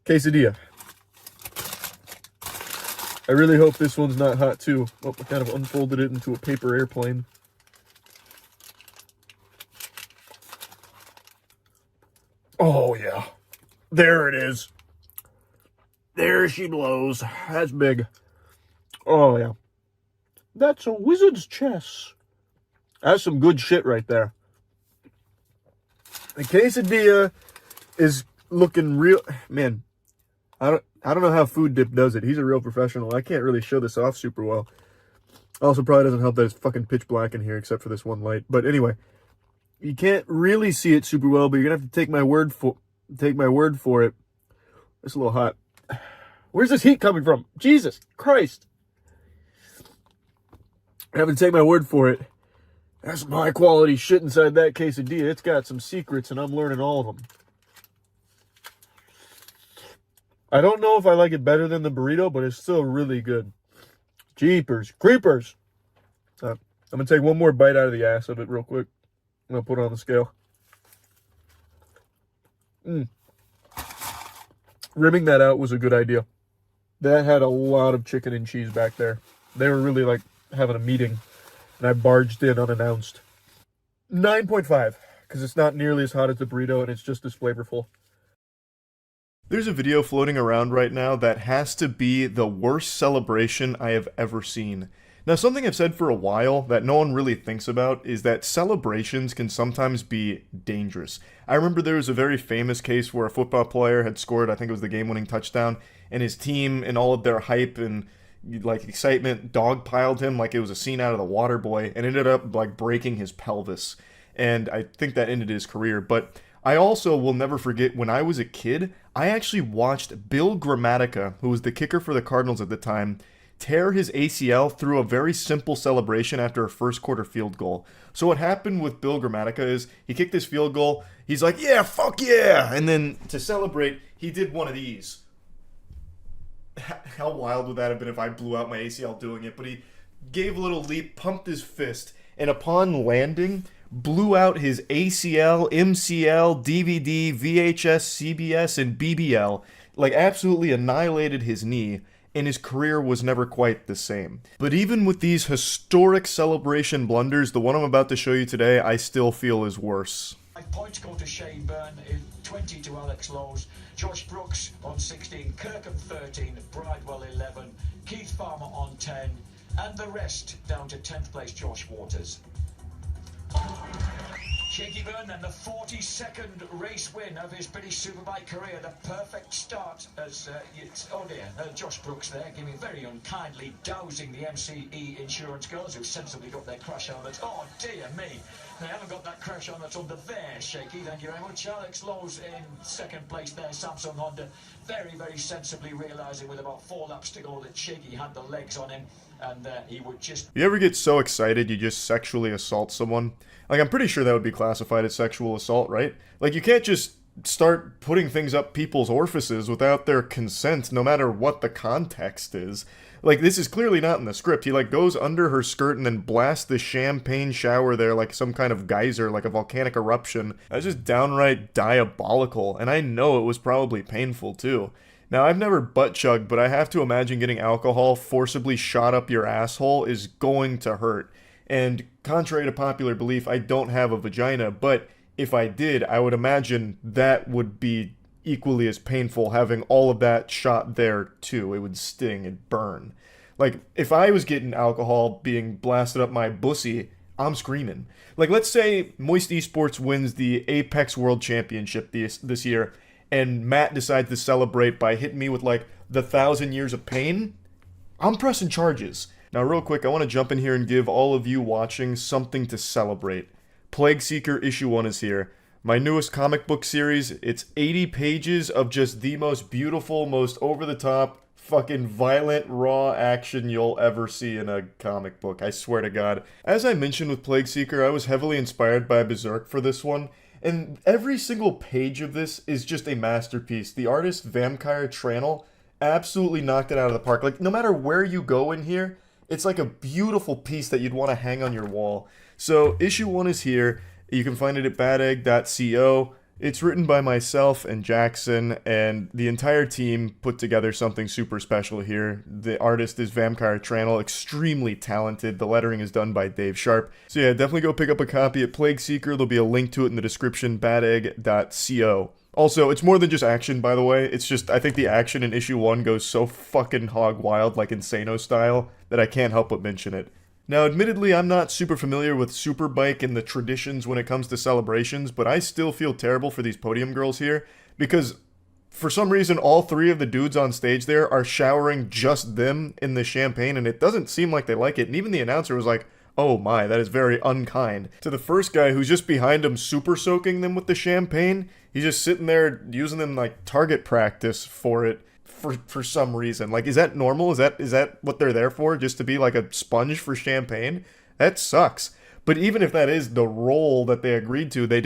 Quesadilla. I really hope this one's not hot too. Oh, I kind of unfolded it into a paper airplane. Oh yeah. There it is. There she blows. That's big. Oh yeah. That's a wizard's chess. That's some good shit right there. The quesadilla is looking real. Man, I don't know how Food Dip does it. He's a real professional. I can't really show this off super well. Also, probably doesn't help that it's fucking pitch black in here except for this one light. But anyway, you can't really see it super well, but you're gonna have to take my word for it. It's a little hot. Where's this heat coming from? Jesus Christ! I have to take my word for it. There's some high quality shit inside that quesadilla. It's got some secrets, and I'm learning all of them. I don't know if I like it better than the burrito, but it's still really good. Jeepers creepers! I'm gonna take one more bite out of the ass of it real quick. I'm gonna put it on the scale. Rimming that out was a good idea. That had a lot of chicken and cheese back there. They were really like having a meeting, and I barged in unannounced. 9.5, because it's not nearly as hot as the burrito, and it's just as flavorful. There's a video floating around right now that has to be the worst celebration I have ever seen. Now, something I've said for a while that no one really thinks about is that celebrations can sometimes be dangerous. I remember there was a very famous case where a football player had scored, I think it was the game-winning touchdown, and his team and all of their hype and like excitement dogpiled him like it was a scene out of The Waterboy and ended up like breaking his pelvis. And I think that ended his career. But I also will never forget when I was a kid, I actually watched Bill Gramatica, who was the kicker for the Cardinals at the time, tear his ACL through a very simple celebration after a first quarter field goal. So what happened with Bill Gramatica is he kicked his field goal. He's like, yeah, fuck yeah. And then to celebrate, he did one of these. How wild would that have been if I blew out my ACL doing it? But he gave a little leap, pumped his fist, and upon landing, blew out his ACL, MCL, DVD, VHS, CBS, and BBL. Like absolutely annihilated his knee. And his career was never quite the same. But even with these historic celebration blunders, the one I'm about to show you today, I still feel is worse. 5 points go to Shane Byrne, 20 to Alex Lowe's, Josh Brooks on 16, Kirkham 13, Bridewell 11, Keith Farmer on 10, and the rest down to 10th place Josh Waters. Shaky Byrne and the 42nd race win of his British Superbike career. The perfect start as, Josh Brooks there giving very unkindly dowsing the MCE insurance girls who've sensibly got their crash helmets. Oh dear me, they haven't got that crash helmet under there, Shaky. Thank you very much. Alex Lowe's in second place there, Samsung Honda. Very, very sensibly realising with about 4 laps to go that Shaky had the legs on him. And he would just... You ever get so excited you just sexually assault someone? Like, I'm pretty sure that would be classified as sexual assault, right? Like, you can't just start putting things up people's orifices without their consent, no matter what the context is. Like, this is clearly not in the script. He, like, goes under her skirt and then blasts the champagne shower there like some kind of geyser, like a volcanic eruption. That's just downright diabolical, and I know it was probably painful, too. Now, I've never butt-chugged, but I have to imagine getting alcohol forcibly shot up your asshole is going to hurt. And contrary to popular belief, I don't have a vagina, but if I did, I would imagine that would be equally as painful, having all of that shot there, too. It would sting and burn. Like, if I was getting alcohol being blasted up my bussy, I'm screaming. Like, let's say Moist Esports wins the Apex World Championship this year, and Matt decides to celebrate by hitting me with, like, the 1,000 years of pain, I'm pressing charges. Now, real quick, I want to jump in here and give all of you watching something to celebrate. Plague Seeker Issue 1 is here. My newest comic book series. It's 80 pages of just the most beautiful, most over-the-top, fucking violent, raw action you'll ever see in a comic book. I swear to God. As I mentioned with Plague Seeker, I was heavily inspired by Berserk for this one. And every single page of this is just a masterpiece. The artist, Vampire Tranel, absolutely knocked it out of the park. Like, no matter where you go in here, it's like a beautiful piece that you'd want to hang on your wall. So, issue 1 is here. You can find it at badegg.co. It's written by myself and Jackson, and the entire team put together something super special here. The artist is Vampire Tranel, extremely talented. The lettering is done by Dave Sharp. So yeah, definitely go pick up a copy at Plague Seeker. There'll be a link to it in the description, badegg.co. Also, it's more than just action, by the way. It's just, I think the action in issue 1 goes so fucking hog wild, like Insano style, that I can't help but mention it. Now, admittedly, I'm not super familiar with Superbike and the traditions when it comes to celebrations, but I still feel terrible for these podium girls here, because for some reason, all 3 of the dudes on stage there are showering just them in the champagne, and it doesn't seem like they like it, and even the announcer was like, oh my, that is very unkind. To the first guy who's just behind him super soaking them with the champagne, he's just sitting there using them like target practice for it. For some reason. Like, is that normal? Is that what they're there for? Just to be like a sponge for champagne? That sucks. But even if that is the role that they agreed to, they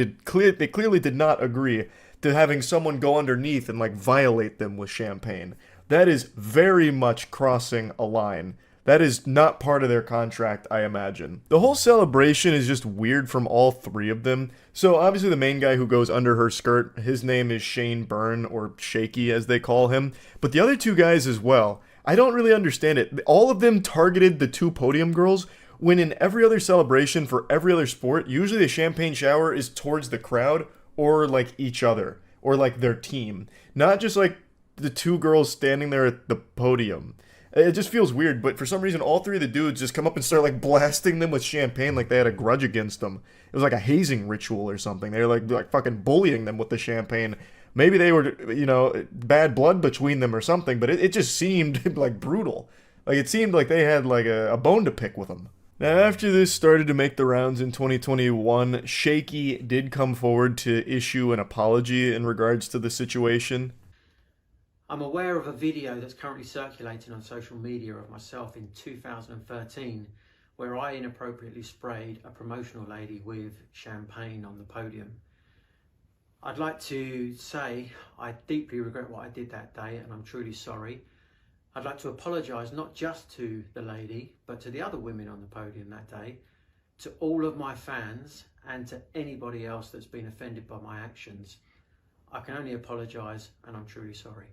clearly did not agree to having someone go underneath and like violate them with champagne. That is very much crossing a line. That is not part of their contract, I imagine. The whole celebration is just weird from all 3 of them. So obviously the main guy who goes under her skirt, his name is Shane Byrne, or Shaky as they call him. But the other 2 guys as well. I don't really understand it. All of them targeted the 2 podium girls, when in every other celebration for every other sport, usually the champagne shower is towards the crowd, or like each other, or like their team. Not just like the 2 girls standing there at the podium. It just feels weird, but for some reason, all 3 of the dudes just come up and start, like, blasting them with champagne like they had a grudge against them. It was like a hazing ritual or something. They were, like fucking bullying them with the champagne. Maybe they were, you know, bad blood between them or something, but it just seemed, like, brutal. Like, it seemed like they had, like, a bone to pick with them. Now, after this started to make the rounds in 2021, Shaky did come forward to issue an apology in regards to the situation. I'm aware of a video that's currently circulating on social media of myself in 2013 where I inappropriately sprayed a promotional lady with champagne on the podium. I'd like to say I deeply regret what I did that day and I'm truly sorry. I'd like to apologise not just to the lady but to the other women on the podium that day, to all of my fans and to anybody else that's been offended by my actions. I can only apologise and I'm truly sorry.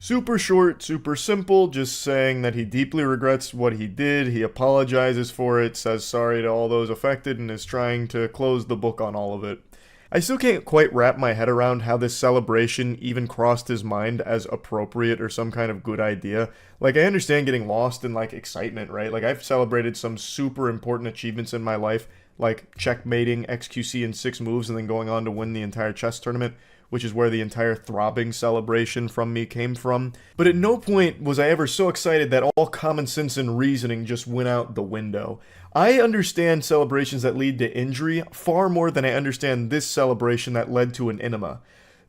Super short, super simple, just saying that he deeply regrets what he did, he apologizes for it, says sorry to all those affected, and is trying to close the book on all of it. I still can't quite wrap my head around how this celebration even crossed his mind as appropriate or some kind of good idea. Like, I understand getting lost in, like, excitement, right? Like, I've celebrated some super important achievements in my life, like checkmating XQC in 6 moves and then going on to win the entire chess tournament, which is where the entire throbbing celebration from me came from. But at no point was I ever so excited that all common sense and reasoning just went out the window. I understand celebrations that lead to injury far more than I understand this celebration that led to an enema.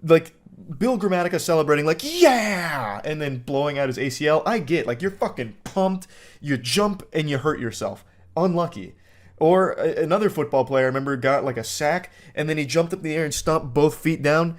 Like, Bill Grammatica celebrating like, yeah, and then blowing out his ACL, I get, like, you're fucking pumped, you jump and you hurt yourself. Unlucky. Or another football player, I remember, got like a sack, and then he jumped up in the air and stomped both feet down,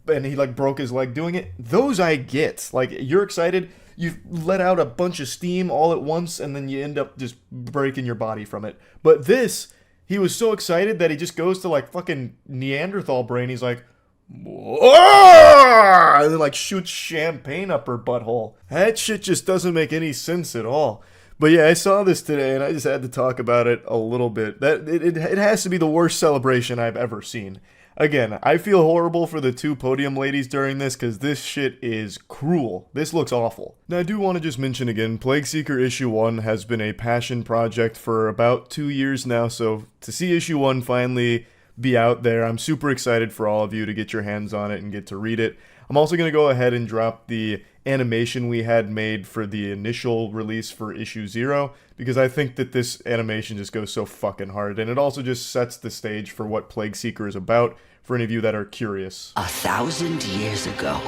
and he like broke his leg doing it. Those I get. Like, you're excited, you let out a bunch of steam all at once, and then you end up just breaking your body from it. But this, he was so excited that he just goes to like fucking Neanderthal brain. He's like, "Whoa!" and then like shoots champagne up her butthole. That shit just doesn't make any sense at all. But yeah, I saw this today and I just had to talk about it a little bit. That it has to be the worst celebration I've ever seen. Again, I feel horrible for the 2 podium ladies during this because this shit is cruel. This looks awful. Now, I do want to just mention again, Plague Seeker Issue 1 has been a passion project for about 2 years now, so to see Issue 1 finally be out there, I'm super excited for all of you to get your hands on it and get to read it. I'm also going to go ahead and drop the animation we had made for the initial release for Issue 0, because I think that this animation just goes so fucking hard, and it also just sets the stage for what Plague Seeker is about, for any of you that are curious. 1,000 years ago,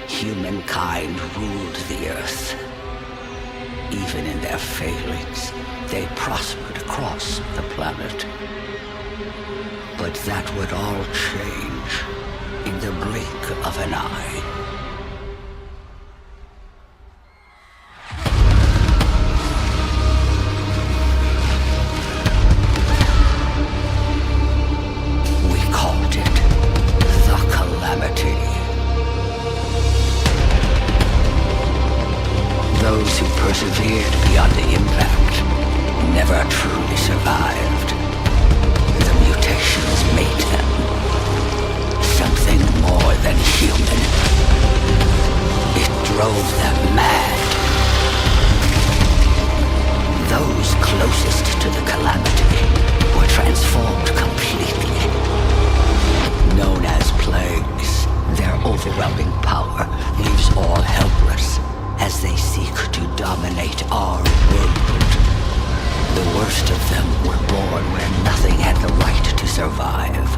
humankind ruled the earth. Even in their failings, they prospered across the planet. But that would all change in the blink of an eye. We called it the Calamity. Those who persevered beyond the impact never truly survived. The mutations made them something more than human. It drove them mad. Those closest to the Calamity were transformed completely. Known as plagues, their overwhelming power leaves all helpless as they seek to dominate our world. The worst of them were born where nothing had the right to survive.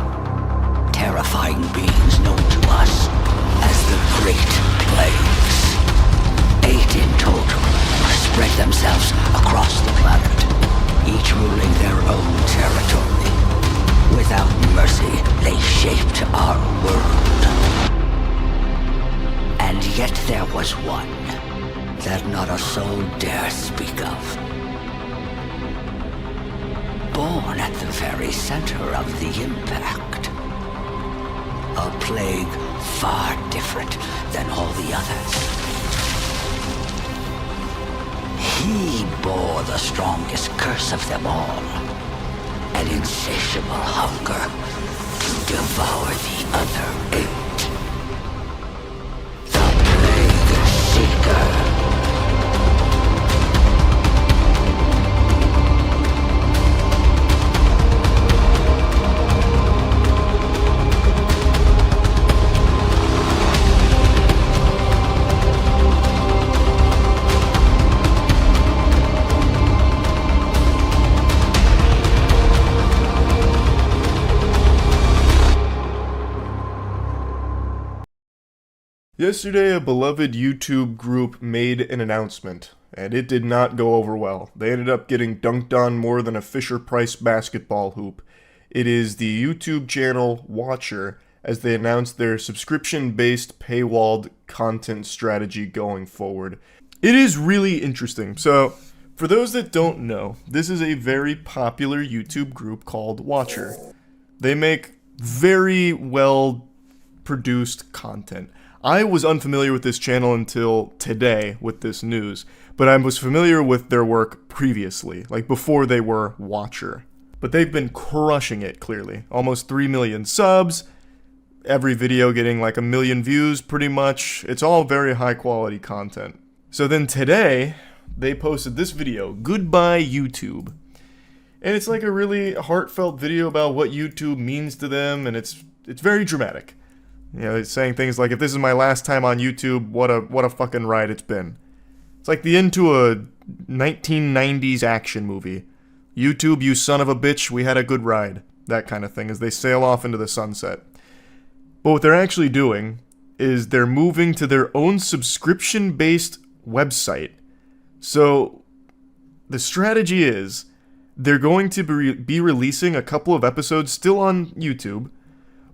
Terrifying beings known to us as the Great Plagues. 8 in total spread themselves across the planet, each ruling their own territory. Without mercy, they shaped our world. And yet there was one that not a soul dare speak of. Born at the very center of the impact. A plague far different than all the others. He bore the strongest curse of them all. An insatiable hunger to devour the other 8. The Plague Seeker. Yesterday, a beloved YouTube group made an announcement, and it did not go over well. They ended up getting dunked on more than a Fisher-Price basketball hoop. It is the YouTube channel Watcher, as they announced their subscription-based paywalled content strategy going forward. It is really interesting. So, for those that don't know, this is a very popular YouTube group called Watcher. They make very well-produced content. I was unfamiliar with this channel until today with this news, but I was familiar with their work previously, like before they were Watcher. But they've been crushing it, clearly. Almost 3 million subs, every video getting like 1 million views pretty much. It's all very high quality content. So then today, they posted this video, Goodbye YouTube. And it's like a really heartfelt video about what YouTube means to them, and it's very dramatic. You know, it's saying things like, if this is my last time on YouTube, what a fucking ride it's been. It's like the end to a 1990s action movie. YouTube, you son of a bitch, we had a good ride. That kind of thing, as they sail off into the sunset. But what they're actually doing is they're moving to their own subscription-based website. So the strategy is they're going to be releasing a couple of episodes still on YouTube,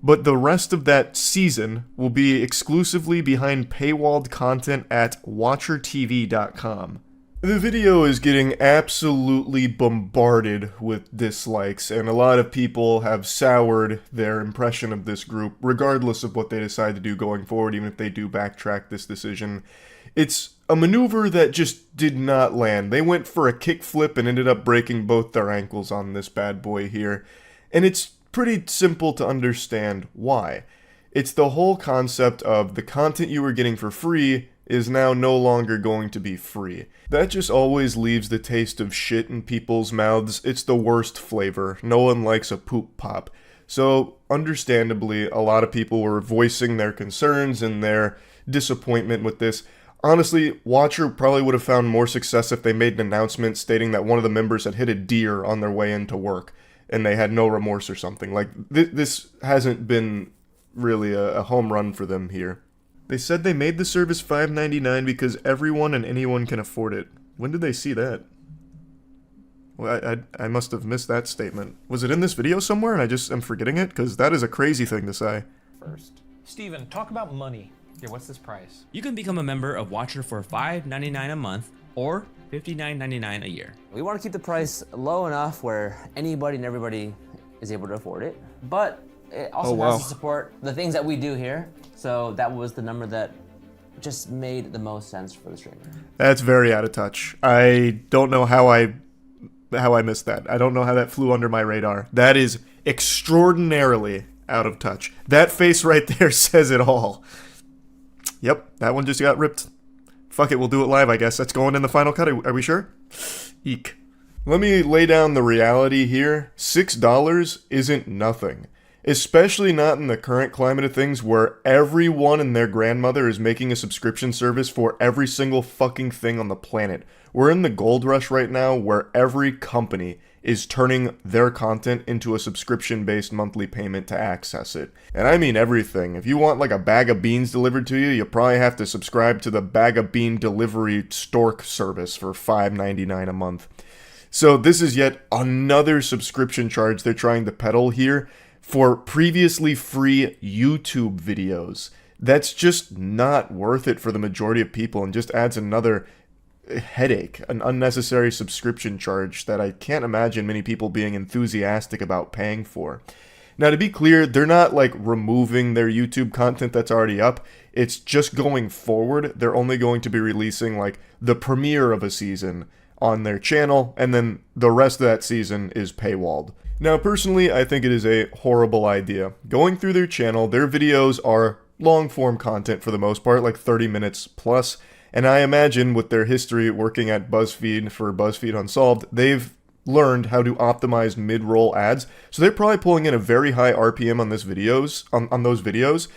but the rest of that season will be exclusively behind paywalled content at watchertv.com. The video is getting absolutely bombarded with dislikes, and a lot of people have soured their impression of this group, regardless of what they decide to do going forward, even if they do backtrack this decision. It's a maneuver that just did not land. They went for a kickflip and ended up breaking both their ankles on this bad boy here. And it's pretty simple to understand why. It's the whole concept of the content you were getting for free is now no longer going to be free. That just always leaves the taste of shit in people's mouths. It's the worst flavor. No one likes a poop pop. So, understandably, a lot of people were voicing their concerns and their disappointment with this. Honestly, Watcher probably would have found more success if they made an announcement stating that one of the members had hit a deer on their way into work, and they had no remorse or something. Like, this hasn't been really a home run for them here. They said they made the service $5.99 because everyone and anyone can afford it. When did they see that? Well, I must have missed that statement. Was it in this video somewhere and I just am forgetting it? Because that is a crazy thing to say. First. Steven, talk about money. Yeah, what's this price? You can become a member of Watcher for $5.99 a month or $59.99 a year. We want to keep the price low enough where anybody and everybody is able to afford it, but it also has to support the things that we do here. So that was the number that just made the most sense for the streamer. That's very out of touch. I don't know how I missed that. I don't know how that flew under my radar. That is extraordinarily out of touch. That face right there says it all. Yep, that one just got ripped. Fuck it, we'll do it live, I guess. That's going in the final cut. Are we sure? Eek. Let me lay down the reality here. $6 isn't nothing. Especially not in the current climate of things where everyone and their grandmother is making a subscription service for every single fucking thing on the planet. We're in the gold rush right now where every company is turning their content into a subscription-based monthly payment to access it. And I mean everything. If you want like a bag of beans delivered to you, you probably have to subscribe to the bag of bean delivery stork service for $5.99 a month. So this is yet another subscription charge they're trying to peddle here for previously free YouTube videos. That's just not worth it for the majority of people and just adds another headache, an unnecessary subscription charge that I can't imagine many people being enthusiastic about paying for. Now, to be clear, they're not like removing their YouTube content that's already up. It's just going forward, they're only going to be releasing like the premiere of a season on their channel, and then the rest of that season is paywalled. Now, personally, I think it is a horrible idea. Going through their channel, their videos are long-form content for the most part, like 30 minutes plus, and I imagine with their history working at BuzzFeed for BuzzFeed Unsolved, they've learned how to optimize mid-roll ads, so they're probably pulling in a very high RPM on those videos.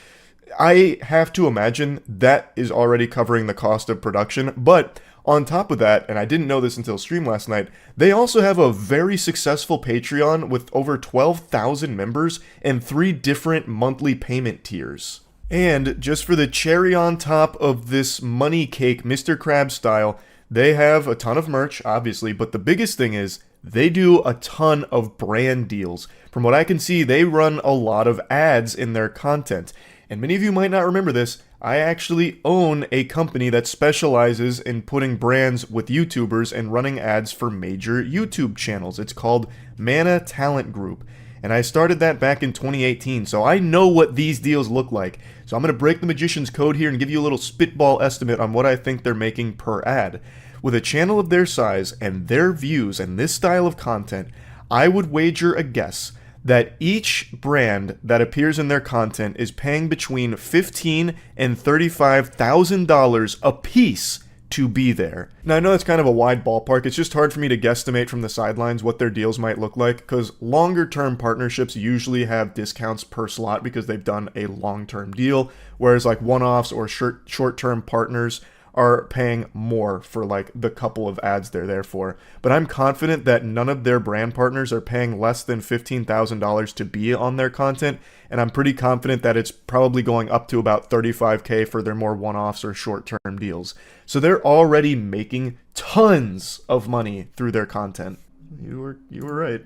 I have to imagine that is already covering the cost of production, but on top of that, and I didn't know this until stream last night, they also have a very successful Patreon with over 12,000 members and 3 different monthly payment tiers. And just for the cherry on top of this money cake, Mr. Krabs style, they have a ton of merch, obviously, but the biggest thing is they do a ton of brand deals. From what I can see, they run a lot of ads in their content. And many of you might not remember this, I actually own a company that specializes in putting brands with YouTubers and running ads for major YouTube channels. It's called Mana Talent Group. And I started that back in 2018, so I know what these deals look like. So I'm going to break the magician's code here and give you a little spitball estimate on what I think they're making per ad. With a channel of their size and their views and this style of content, I would wager a guess that each brand that appears in their content is paying between $15,000 and $35,000 a piece to be there. Now, I know that's kind of a wide ballpark. It's just hard for me to guesstimate from the sidelines what their deals might look like, because longer-term partnerships usually have discounts per slot because they've done a long-term deal, whereas like one-offs or short-term partners are paying more for like the couple of ads they're there for. But I'm confident that none of their brand partners are paying less than $15,000 to be on their content, and I'm pretty confident that it's probably going up to about $35K for their more one-offs or short-term deals. So they're already making tons of money through their content. You were right.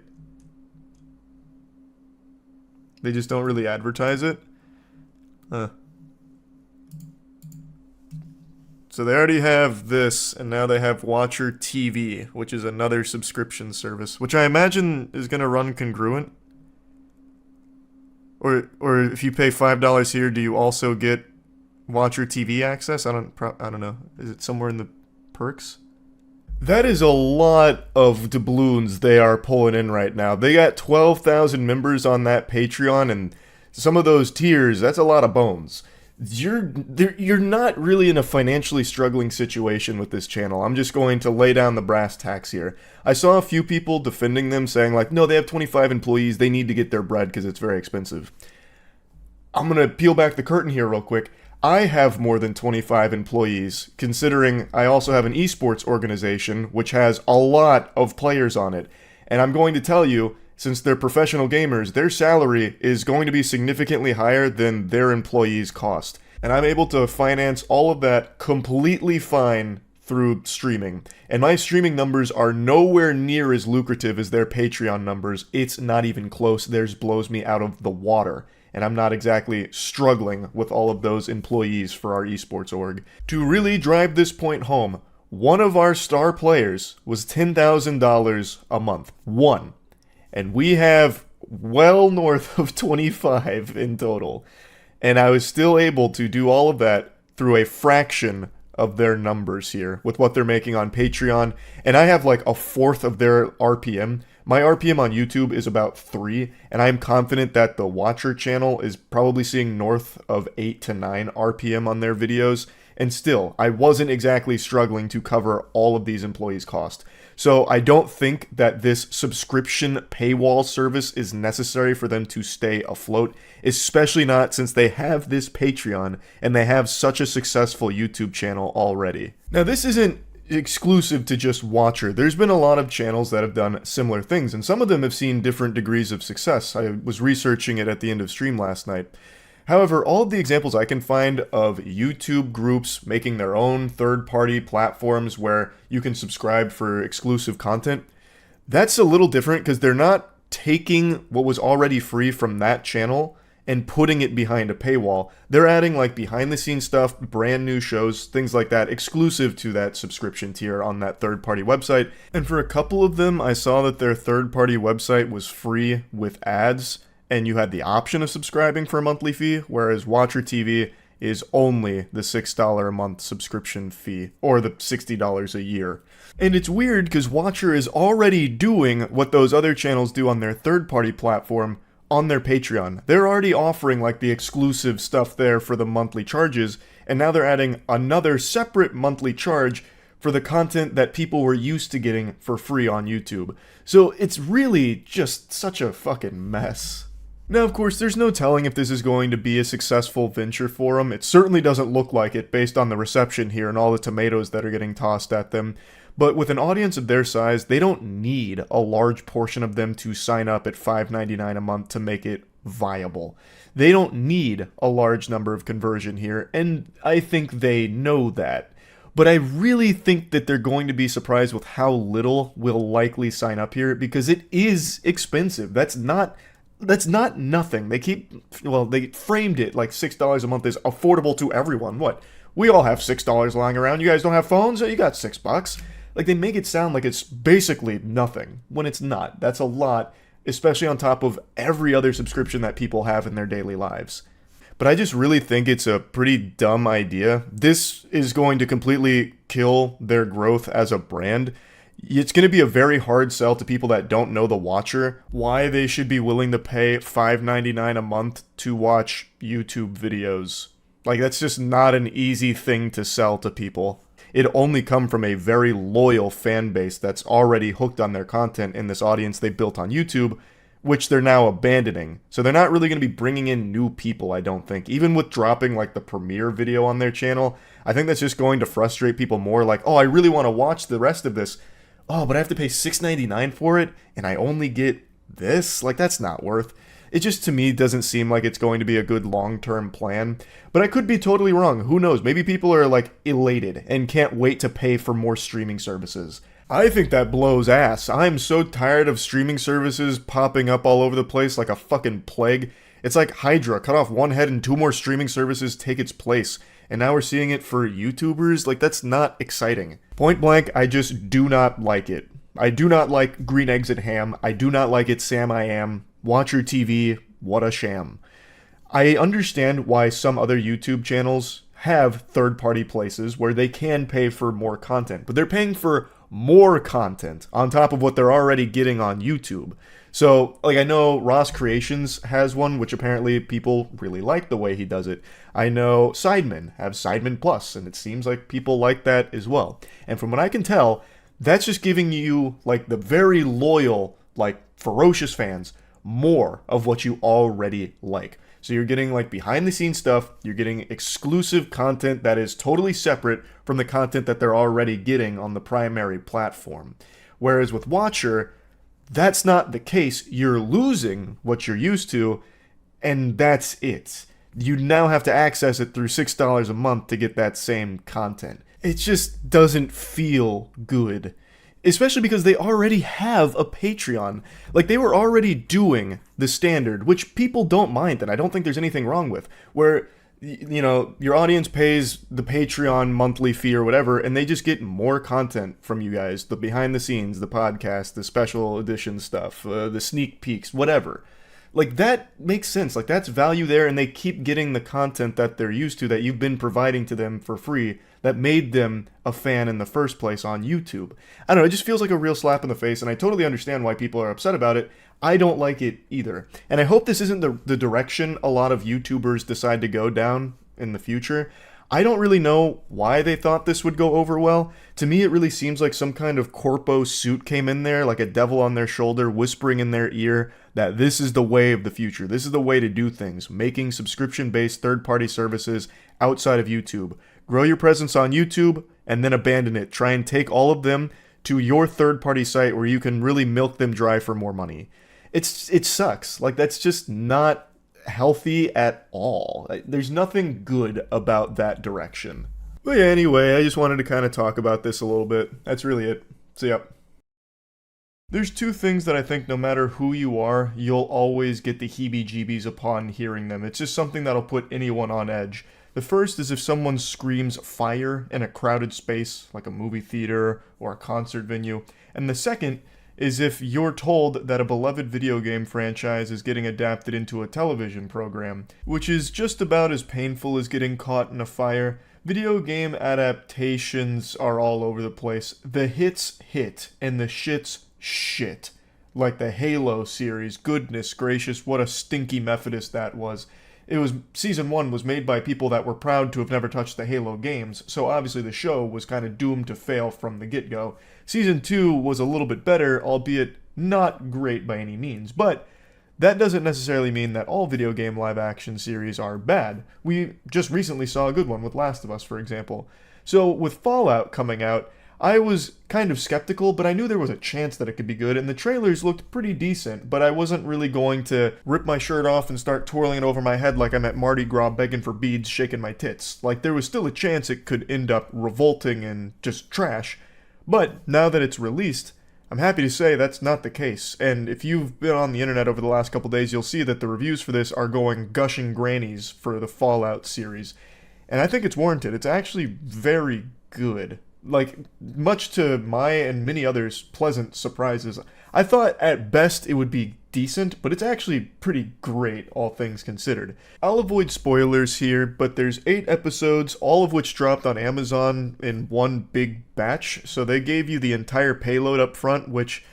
They just don't really advertise it. So they already have this, and now they have Watcher TV, which is another subscription service, which I imagine is going to run congruent. Or if you pay $5 here, do you also get Watcher TV access? I don't know. Is it somewhere in the perks? That is a lot of doubloons they are pulling in right now. They got 12,000 members on that Patreon, and some of those tiers, that's a lot of bones. You're not really in a financially struggling situation with this channel. I'm just going to lay down the brass tacks here. I saw a few people defending them, saying like, no, they have 25 employees, they need to get their bread because it's very expensive. I'm going to peel back the curtain here real quick. I have more than 25 employees, considering I also have an esports organization, which has a lot of players on it. And I'm going to tell you, since they're professional gamers, their salary is going to be significantly higher than their employees' cost. And I'm able to finance all of that completely fine through streaming. And my streaming numbers are nowhere near as lucrative as their Patreon numbers. It's not even close. Theirs blows me out of the water. And I'm not exactly struggling with all of those employees for our esports org. To really drive this point home, one of our star players was $10,000 a month. One. And we have well north of 25 in total. And I was still able to do all of that through a fraction of their numbers here with what they're making on Patreon. And I have like a fourth of their RPM. My RPM on YouTube is about 3, and I'm confident that the Watcher channel is probably seeing north of 8 to 9 RPM on their videos. And still, I wasn't exactly struggling to cover all of these employees' cost. So I don't think that this subscription paywall service is necessary for them to stay afloat, especially not since they have this Patreon and they have such a successful YouTube channel already. Now, this isn't exclusive to just Watcher. There's been a lot of channels that have done similar things, and some of them have seen different degrees of success. I was researching it at the end of stream last night. However, all of the examples I can find of YouTube groups making their own third-party platforms where you can subscribe for exclusive content, that's a little different because they're not taking what was already free from that channel and putting it behind a paywall. They're adding like behind-the-scenes stuff, brand new shows, things like that, exclusive to that subscription tier on that third-party website. And for a couple of them, I saw that their third-party website was free with ads, and you had the option of subscribing for a monthly fee, whereas Watcher TV is only the $6 a month subscription fee, or the $60 a year. And it's weird because Watcher is already doing what those other channels do on their third-party platform on their Patreon. They're already offering like the exclusive stuff there for the monthly charges, and now they're adding another separate monthly charge for the content that people were used to getting for free on YouTube. So it's really just such a fucking mess. Now, of course, there's no telling if this is going to be a successful venture for them. It certainly doesn't look like it based on the reception here and all the tomatoes that are getting tossed at them. But with an audience of their size, they don't need a large portion of them to sign up at $5.99 a month to make it viable. They don't need a large number of conversion here, and I think they know that. But I really think that they're going to be surprised with how little will likely sign up here because it is expensive. That's not nothing. They framed it like $6 a month is affordable to everyone. What? We all have $6 lying around. You guys don't have phones? You got $6. Like, they make it sound like it's basically nothing, when it's not. That's a lot, especially on top of every other subscription that people have in their daily lives. But I just really think it's a pretty dumb idea. This is going to completely kill their growth as a brand. It's going to be a very hard sell to people that don't know the Watcher why they should be willing to pay $5.99 a month to watch YouTube videos. Like, that's just not an easy thing to sell to people. It only come from a very loyal fan base that's already hooked on their content in this audience they built on YouTube, which they're now abandoning. So they're not really going to be bringing in new people, I don't think. Even with dropping like the premiere video on their channel, I think that's just going to frustrate people more. Like, oh, I really want to watch the rest of this. Oh, but I have to pay $6.99 for it, and I only get this? Like, that's not worth. It just, to me, doesn't seem like it's going to be a good long-term plan. But I could be totally wrong. Who knows? Maybe people are, like, elated and can't wait to pay for more streaming services. I think that blows ass. I'm so tired of streaming services popping up all over the place like a fucking plague. It's like Hydra, cut off one head and 2 more streaming services take its place. And now we're seeing it for YouTubers? Like, that's not exciting. Point blank, I just do not like it. I do not like Green Eggs and Ham. I do not like it, Sam I Am. Watcher TV, what a sham. I understand why some other YouTube channels have third-party places where they can pay for more content, but they're paying for more content on top of what they're already getting on YouTube. So, like, I know Ross Creations has one, which apparently people really like the way he does it. I know Sidemen have Sidemen Plus, and it seems like people like that as well. And from what I can tell, that's just giving you, like, the very loyal, like, ferocious fans more of what you already like. So you're getting, like, behind-the-scenes stuff, you're getting exclusive content that is totally separate from the content that they're already getting on the primary platform. Whereas with Watcher, that's not the case. You're losing what you're used to, and that's it. You now have to access it through $6 a month to get that same content. It just doesn't feel good. Especially because they already have a Patreon. Like, they were already doing the standard, which people don't mind, and I don't think there's anything wrong with, where, you know, your audience pays the Patreon monthly fee or whatever, and they just get more content from you guys. The behind the scenes, the podcast, the special edition stuff, the sneak peeks, whatever. Like, that makes sense. Like, that's value there, and they keep getting the content that they're used to, that you've been providing to them for free, that made them a fan in the first place on YouTube. I don't know, it just feels like a real slap in the face, and I totally understand why people are upset about it. I don't like it either. And I hope this isn't the direction a lot of YouTubers decide to go down in the future. I don't really know why they thought this would go over well. To me, it really seems like some kind of corpo suit came in there, like a devil on their shoulder, whispering in their ear that this is the way of the future. This is the way to do things, making subscription-based third-party services outside of YouTube. Grow your presence on YouTube, and then abandon it. Try and take all of them to your third-party site where you can really milk them dry for more money. It sucks. Like, that's just not healthy at all. There's nothing good about that direction. But yeah, anyway, I just wanted to kind of talk about this a little bit. That's really it. So yep. There's 2 things that I think no matter who you are, you'll always get the heebie-jeebies upon hearing them. It's just something that'll put anyone on edge. The first is if someone screams fire in a crowded space, like a movie theater or a concert venue. And the second is if you're told that a beloved video game franchise is getting adapted into a television program, which is just about as painful as getting caught in a fire. Video game adaptations are all over the place. The hits hit, and the shits shit. Like the Halo series, goodness gracious, what a stinky Methodist that was. Season 1 was made by people that were proud to have never touched the Halo games, so obviously the show was kind of doomed to fail from the get-go. Season 2 was a little bit better, albeit not great by any means, but that doesn't necessarily mean that all video game live-action series are bad. We just recently saw a good one with Last of Us, for example. So with Fallout coming out, I was kind of skeptical, but I knew there was a chance that it could be good, and the trailers looked pretty decent, but I wasn't really going to rip my shirt off and start twirling it over my head like I'm at Mardi Gras begging for beads, shaking my tits. Like, there was still a chance it could end up revolting and just trash. But now that it's released, I'm happy to say that's not the case, and if you've been on the internet over the last couple days, you'll see that the reviews for this are going gushing grannies for the Fallout series. And I think it's warranted. It's actually very good. Like, much to my and many others' pleasant surprises. I thought at best it would be decent, but it's actually pretty great, all things considered. I'll avoid spoilers here, but there's 8 episodes, all of which dropped on Amazon in one big batch, so they gave you the entire payload up front, which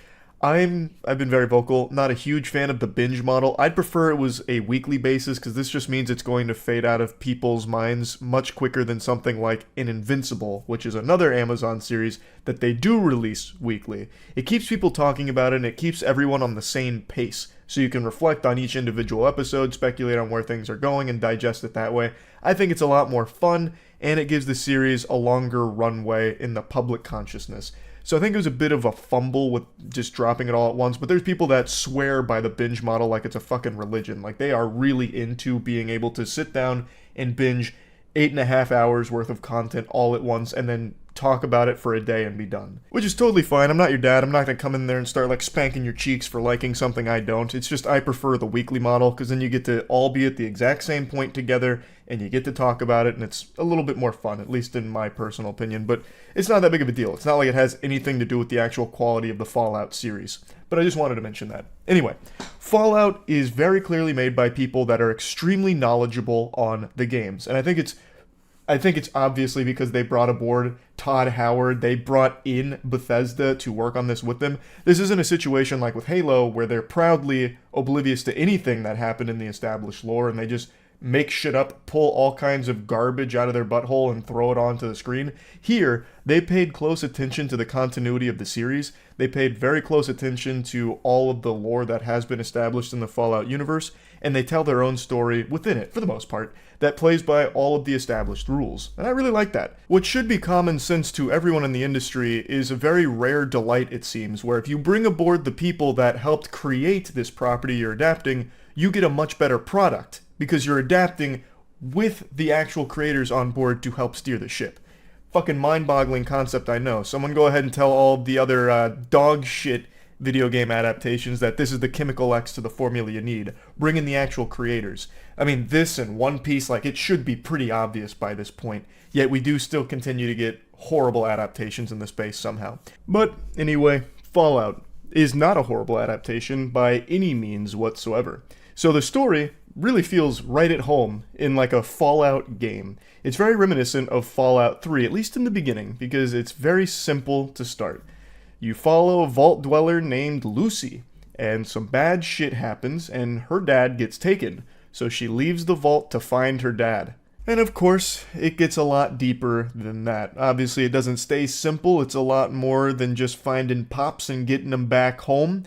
I've been very vocal, not a huge fan of the binge model. I'd prefer it was a weekly basis, because this just means it's going to fade out of people's minds much quicker than something like an Invincible, which is another Amazon series that they do release weekly. It keeps people talking about it, and it keeps everyone on the same pace, so you can reflect on each individual episode, speculate on where things are going, and digest it that way. I think it's a lot more fun, and it gives the series a longer runway in the public consciousness. So I think it was a bit of a fumble with just dropping it all at once, but there's people that swear by the binge model like it's a fucking religion. Like, they are really into being able to sit down and binge 8.5 hours worth of content all at once and then talk about it for a day and be done. Which is totally fine. I'm not your dad. I'm not going to come in there and start like spanking your cheeks for liking something I don't. It's just I prefer the weekly model, because then you get to all be at the exact same point together and you get to talk about it, and it's a little bit more fun, at least in my personal opinion. But it's not that big of a deal. It's not like it has anything to do with the actual quality of the Fallout series. But I just wanted to mention that. Anyway, Fallout is very clearly made by people that are extremely knowledgeable on the games. And I think it's obviously because they brought aboard Todd Howard. They brought in Bethesda to work on this with them. This isn't a situation like with Halo where they're proudly oblivious to anything that happened in the established lore and they just make shit up, pull all kinds of garbage out of their butthole and throw it onto the screen. Here, they paid close attention to the continuity of the series. They paid very close attention to all of the lore that has been established in the Fallout universe, and they tell their own story within it, for the most part, that plays by all of the established rules. And I really like that. What should be common sense to everyone in the industry is a very rare delight, it seems, where if you bring aboard the people that helped create this property you're adapting, you get a much better product, because you're adapting with the actual creators on board to help steer the ship. Fucking mind-boggling concept, I know. Someone go ahead and tell all the other dog shit video game adaptations that this is the chemical X to the formula you need. Bring in the actual creators. I mean, this and One Piece, like, it should be pretty obvious by this point, yet we do still continue to get horrible adaptations in the space somehow. But anyway, Fallout is not a horrible adaptation by any means whatsoever. So the story really feels right at home in like a Fallout game. It's very reminiscent of Fallout 3, at least in the beginning, because it's very simple to start. You follow a vault dweller named Lucy, and some bad shit happens, and her dad gets taken, so she leaves the vault to find her dad. And of course, it gets a lot deeper than that. Obviously, it doesn't stay simple. It's a lot more than just finding Pops and getting them back home.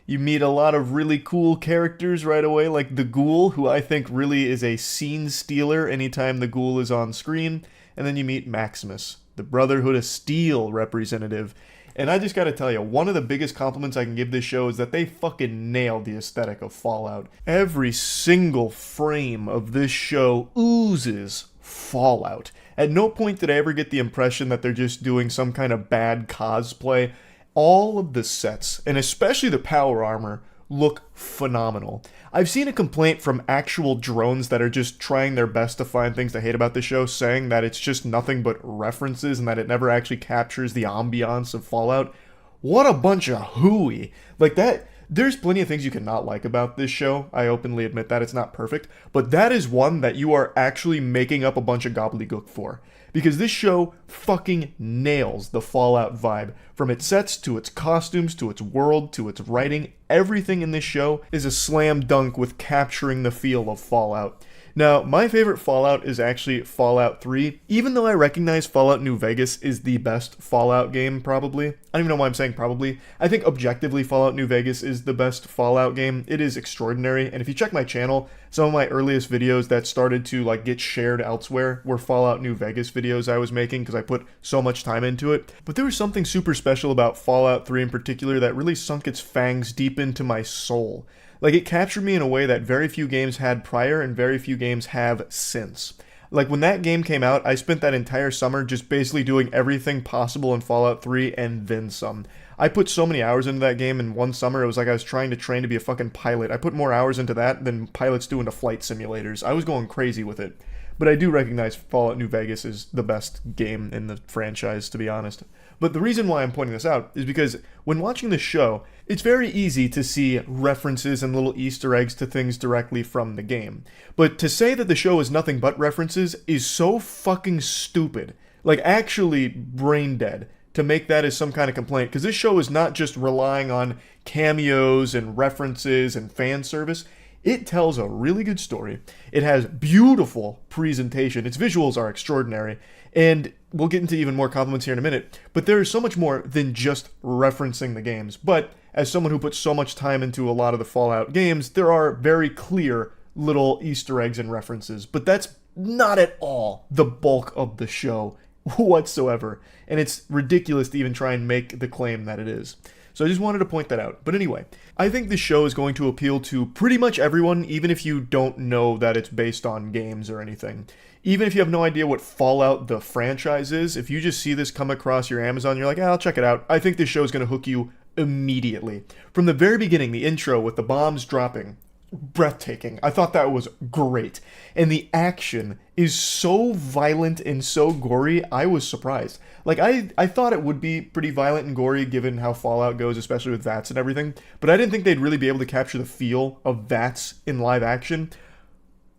You meet a lot of really cool characters right away, like the Ghoul, who I think really is a scene stealer anytime the Ghoul is on screen. And then you meet Maximus, the Brotherhood of Steel representative. And I just gotta tell you, one of the biggest compliments I can give this show is that they fucking nailed the aesthetic of Fallout. Every single frame of this show oozes Fallout. At no point did I ever get the impression that they're just doing some kind of bad cosplay. All of the sets, and especially the power armor, look phenomenal. I've seen a complaint from actual drones that are just trying their best to find things to hate about the show, saying that it's just nothing but references and that it never actually captures the ambiance of Fallout. What a bunch of hooey. Like that, there's plenty of things you cannot like about this show. I openly admit that it's not perfect, but that is one that you are actually making up a bunch of gobbledygook for. Because this show fucking nails the Fallout vibe. From its sets, to its costumes, to its world, to its writing, everything in this show is a slam dunk with capturing the feel of Fallout. Now, my favorite Fallout is actually Fallout 3, even though I recognize Fallout New Vegas is the best Fallout game, probably. I don't even know why I'm saying probably. I think objectively Fallout New Vegas is the best Fallout game. It is extraordinary, and if you check my channel, some of my earliest videos that started to like get shared elsewhere were Fallout New Vegas videos I was making because I put so much time into it. But there was something super special about Fallout 3 in particular that really sunk its fangs deep into my soul. Like, it captured me in a way that very few games had prior and very few games have since. Like, when that game came out, I spent that entire summer just basically doing everything possible in Fallout 3 and then some. I put so many hours into that game in one summer, it was like I was trying to train to be a fucking pilot. I put more hours into that than pilots do into flight simulators. I was going crazy with it. But I do recognize Fallout New Vegas is the best game in the franchise, to be honest. But the reason why I'm pointing this out is because when watching this show, it's very easy to see references and little Easter eggs to things directly from the game. But to say that the show is nothing but references is so fucking stupid. Like, actually brain dead. to make that as some kind of complaint, because this show is not just relying on cameos and references and fan service. It tells a really good story. It has beautiful presentation. Its visuals are extraordinary. And we'll get into even more compliments here in a minute. But there is so much more than just referencing the games. But as someone who puts so much time into a lot of the Fallout games, there are very clear little Easter eggs and references. But that's not at all the bulk of the show whatsoever. And it's ridiculous to even try and make the claim that it is. So I just wanted to point that out. But anyway, I think this show is going to appeal to pretty much everyone, even if you don't know that it's based on games or anything. Even if you have no idea what Fallout the franchise is, if you just see this come across your Amazon, you're like, I'll check it out. I think this show is going to hook you immediately. From the very beginning, the intro with the bombs dropping, breathtaking. I thought that was great. And the action is so violent and so gory, I was surprised. Like, I thought it would be pretty violent and gory given how Fallout goes, especially with VATS and everything, but I didn't think they'd really be able to capture the feel of VATS in live action.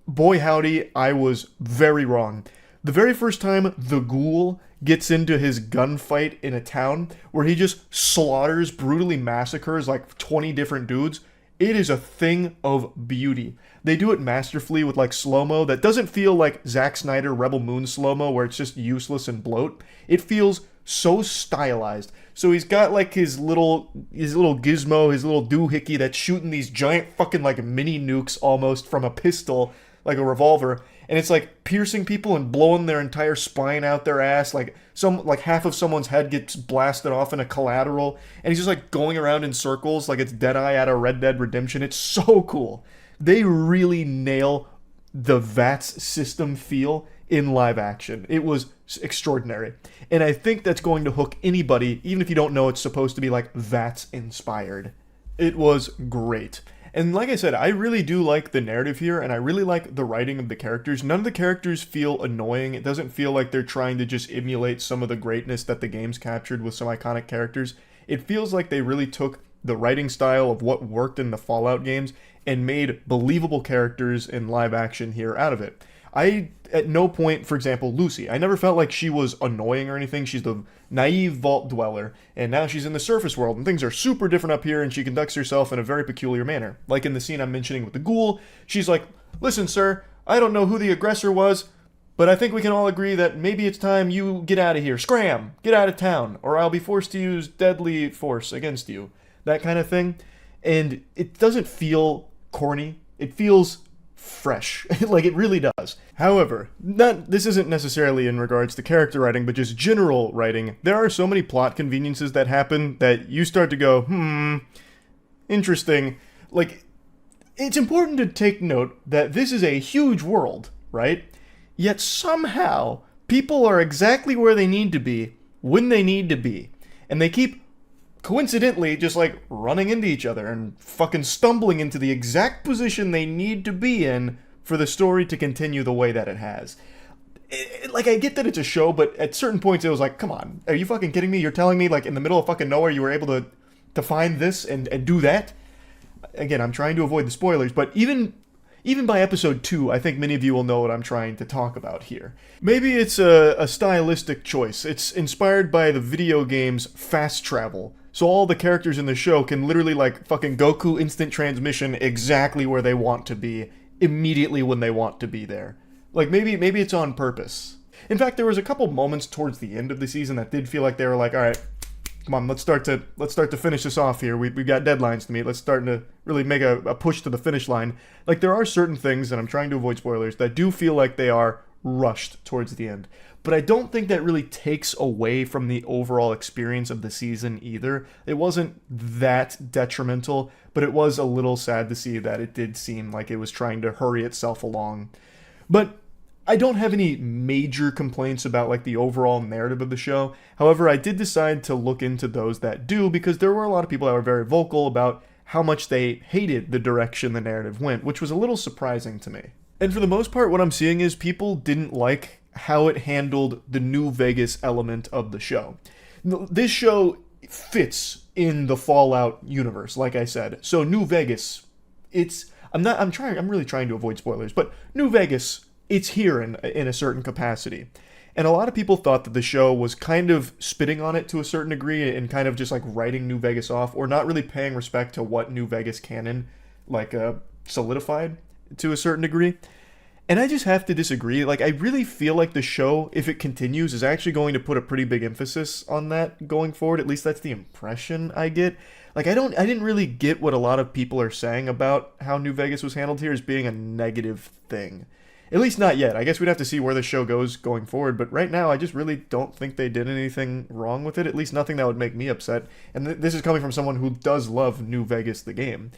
Boy howdy, I was very wrong. The very first time the ghoul gets into his gunfight in a town, where he just slaughters, brutally massacres like 20 different dudes, it is a thing of beauty. They do it masterfully with like slow-mo that doesn't feel like Zack Snyder Rebel Moon slow-mo where it's just useless and bloat. It feels so stylized. So he's got like his little gizmo, his little doohickey that's shooting these giant fucking like mini nukes almost from a pistol, like a revolver, and it's like piercing people and blowing their entire spine out their ass, like half of someone's head gets blasted off in a collateral, and he's just like going around in circles like it's Deadeye out of Red Dead Redemption. It's so cool. They really nail the VATS system feel in live action. It was extraordinary. And I think that's going to hook anybody, even if you don't know it's supposed to be like VATS inspired. It was great. And like I said, I really do like the narrative here, and I really like the writing of the characters. None of the characters feel annoying. It doesn't feel like they're trying to just emulate some of the greatness that the games captured with some iconic characters. It feels like they really took the writing style of what worked in the Fallout games and made believable characters in live action here out of it. I, at no point, for example, Lucy, I never felt like she was annoying or anything. She's the naive vault dweller, and now she's in the surface world, and things are super different up here, and she conducts herself in a very peculiar manner. Like in the scene I'm mentioning with the ghoul, she's like, listen, sir, I don't know who the aggressor was, but I think we can all agree that maybe it's time you get out of here. Scram! Get out of town, or I'll be forced to use deadly force against you. That kind of thing. And it doesn't feel corny. It feels fresh. Like, it really does. However, this isn't necessarily in regards to character writing, but just general writing. There are so many plot conveniences that happen that you start to go, interesting. Like, it's important to take note that this is a huge world, right? Yet somehow, people are exactly where they need to be, when they need to be. And they keep coincidentally just like running into each other and fucking stumbling into the exact position they need to be in for the story to continue the way that it has. Like, I get that it's a show, but at certain points it was like, come on, are you fucking kidding me? You're telling me like in the middle of fucking nowhere you were able to find this and do that? Again, I'm trying to avoid the spoilers, but even by episode 2, I think many of you will know what I'm trying to talk about here. Maybe it's a stylistic choice. It's inspired by the video game's fast travel. So all the characters in the show can literally like fucking Goku instant transmission exactly where they want to be, immediately when they want to be there. Like maybe it's on purpose. In fact, there was a couple moments towards the end of the season that did feel like they were like, all right, come on, let's start to finish this off here. We've got deadlines to meet. Let's start to really make a push to the finish line. Like, there are certain things, and I'm trying to avoid spoilers, that do feel like they are rushed towards the end. But I don't think that really takes away from the overall experience of the season either. It wasn't that detrimental, but it was a little sad to see that it did seem like it was trying to hurry itself along. But I don't have any major complaints about like the overall narrative of the show. However, I did decide to look into those that do, because there were a lot of people that were very vocal about how much they hated the direction the narrative went, which was a little surprising to me. And for the most part, what I'm seeing is people didn't like how it handled the New Vegas element of the show. This show fits in the Fallout universe, like I said. So New Vegas, I'm really trying to avoid spoilers, but New Vegas, it's here in a certain capacity. And a lot of people thought that the show was kind of spitting on it to a certain degree and kind of just like writing New Vegas off, or not really paying respect to what New Vegas canon like solidified to a certain degree. And I just have to disagree. Like, I really feel like the show, if it continues, is actually going to put a pretty big emphasis on that going forward. At least that's the impression I get. Like, I didn't really get what a lot of people are saying about how New Vegas was handled here as being a negative thing. At least not yet. I guess we'd have to see where the show goes going forward. But right now, I just really don't think they did anything wrong with it. At least nothing that would make me upset. And this is coming from someone who does love New Vegas, the game.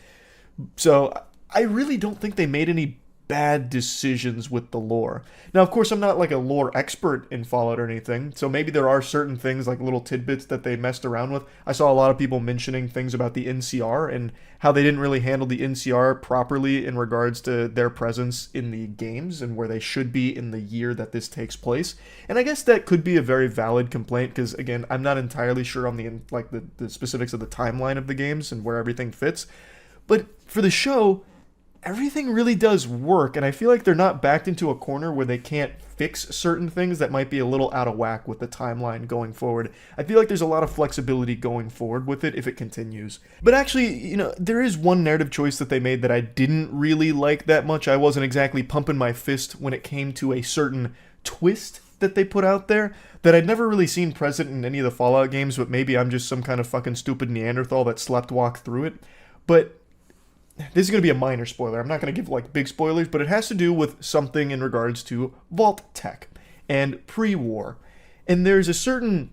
So I really don't think they made any bad decisions with the lore. Now, of course, I'm not like a lore expert in Fallout or anything, so maybe there are certain things like little tidbits that they messed around with. I saw a lot of people mentioning things about the NCR and how they didn't really handle the NCR properly in regards to their presence in the games and where they should be in the year that this takes place. And I guess that could be a very valid complaint because, again, I'm not entirely sure on the specifics of the timeline of the games and where everything fits. But for the show, everything really does work, and I feel like they're not backed into a corner where they can't fix certain things that might be a little out of whack with the timeline going forward. I feel like there's a lot of flexibility going forward with it if it continues. But actually, there is one narrative choice that they made that I didn't really like that much. I wasn't exactly pumping my fist when it came to a certain twist that they put out there that I'd never really seen present in any of the Fallout games, but maybe I'm just some kind of fucking stupid Neanderthal that sleptwalked through it. But this is going to be a minor spoiler. I'm not going to give like big spoilers, but it has to do with something in regards to vault tech and pre-war. And there's a certain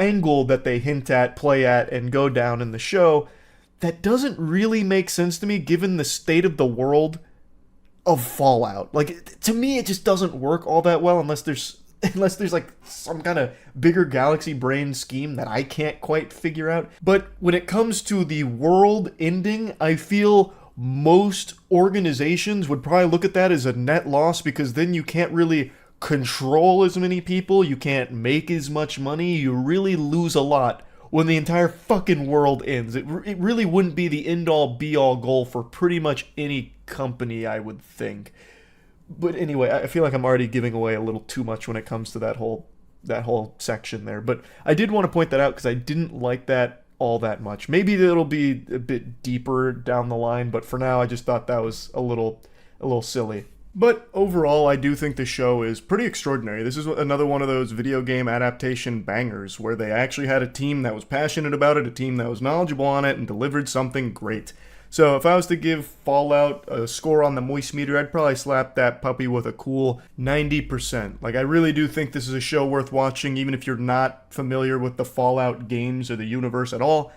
angle that they hint at, play at, and go down in the show that doesn't really make sense to me given the state of the world of Fallout. Like, to me, it just doesn't work all that well unless there's like some kind of bigger galaxy brain scheme that I can't quite figure out. But when it comes to the world ending, I feel most organizations would probably look at that as a net loss because then you can't really control as many people, you can't make as much money, you really lose a lot when the entire fucking world ends. It really wouldn't be the end-all be-all goal for pretty much any company, I would think. But anyway, I feel like I'm already giving away a little too much when it comes to that whole section there. But I did want to point that out because I didn't like that all that much. Maybe it'll be a bit deeper down the line, but for now I just thought that was a little silly. But overall, I do think the show is pretty extraordinary. This is another one of those video game adaptation bangers where they actually had a team that was passionate about it, a team that was knowledgeable on it, and delivered something great. So if I was to give Fallout a score on the moist meter, I'd probably slap that puppy with a cool 90%. Like, I really do think this is a show worth watching, even if you're not familiar with the Fallout games or the universe at all.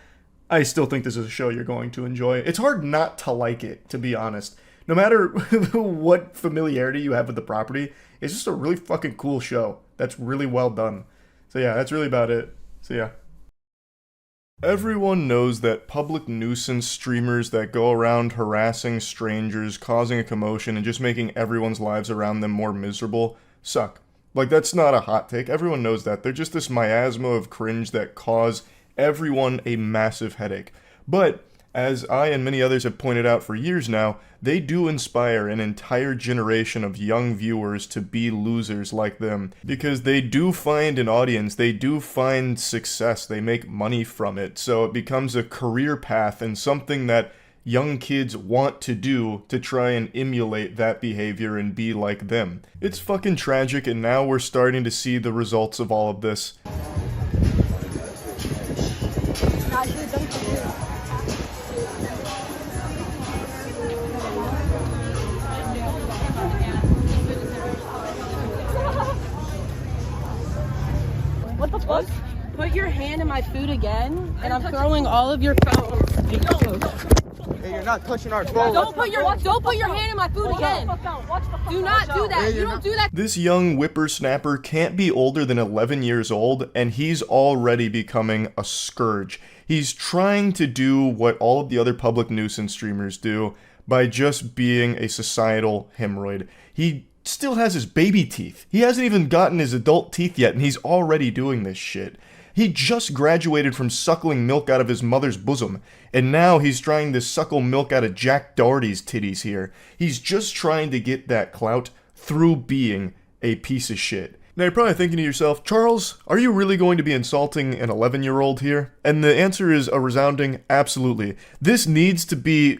I still think this is a show you're going to enjoy. It's hard not to like it, to be honest. No matter what familiarity you have with the property, it's just a really fucking cool show that's really well done. So yeah, that's really about it. So yeah. Everyone knows that public nuisance streamers that go around harassing strangers, causing a commotion, and just making everyone's lives around them more miserable suck. Like, that's not a hot take. Everyone knows that. They're just this miasma of cringe that cause everyone a massive headache. But as I and many others have pointed out for years now, they do inspire an entire generation of young viewers to be losers like them. Because they do find an audience, they do find success, they make money from it. So it becomes a career path and something that young kids want to do to try and emulate that behavior and be like them. It's fucking tragic, and now we're starting to see the results of all of this. What the fuck? Put your hand in my food again, and I'm throwing all of your phones. Hey, you're not touching our phones. Don't put your hand in my food again. Do not do that. You don't do that. This young whippersnapper can't be older than 11 years old, and he's already becoming a scourge. He's trying to do what all of the other public nuisance streamers do by just being a societal hemorrhoid. He still has his baby teeth. He hasn't even gotten his adult teeth yet, and he's already doing this shit. He just graduated from suckling milk out of his mother's bosom, and now he's trying to suckle milk out of Jack Doherty's titties here. He's just trying to get that clout through being a piece of shit. Now you're probably thinking to yourself, Charles, are you really going to be insulting an 11-year-old here? And the answer is a resounding absolutely. This needs to be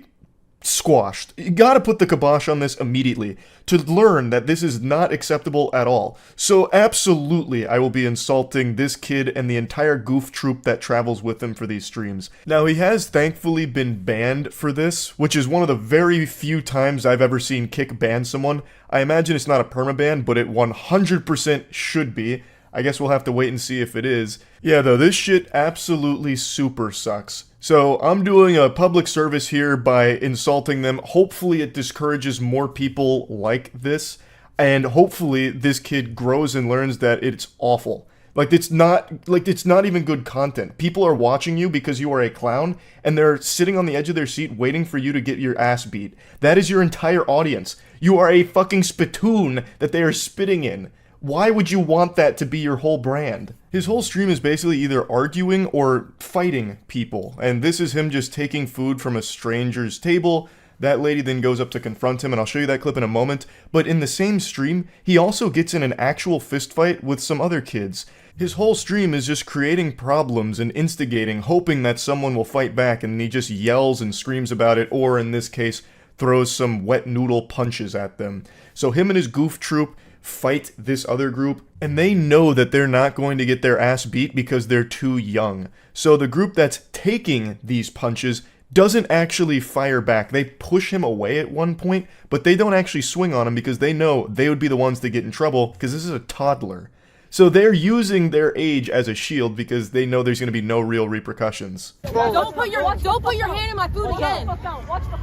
squashed. You gotta put the kibosh on this immediately to learn that this is not acceptable at all. So absolutely, I will be insulting this kid and the entire goof troop that travels with him for these streams. Now, he has thankfully been banned for this, which is one of the very few times I've ever seen Kick ban someone. I imagine it's not a permaban, but it 100% should be. I guess we'll have to wait and see if it is. Yeah, though, this shit absolutely super sucks. So I'm doing a public service here by insulting them. Hopefully it discourages more people like this, and hopefully this kid grows and learns that it's awful. It's not even good content. People are watching you because you are a clown, and they're sitting on the edge of their seat waiting for you to get your ass beat. That is your entire audience. You are a fucking spittoon that they are spitting in. Why would you want that to be your whole brand? His whole stream is basically either arguing or fighting people, and this is him just taking food from a stranger's table. That lady then goes up to confront him, and I'll show you that clip in a moment. But in the same stream, he also gets in an actual fist fight with some other kids. His whole stream is just creating problems and instigating, hoping that someone will fight back, and he just yells and screams about it, or in this case, throws some wet noodle punches at them. So him and his goof troop fight this other group, and they know that they're not going to get their ass beat because they're too young. So the group that's taking these punches doesn't actually fire back. They push him away at one point, but they don't actually swing on him because they know they would be the ones that get in trouble because this is a toddler. So they're using their age as a shield because they know there's going to be no real repercussions. Don't put your hand in my food again.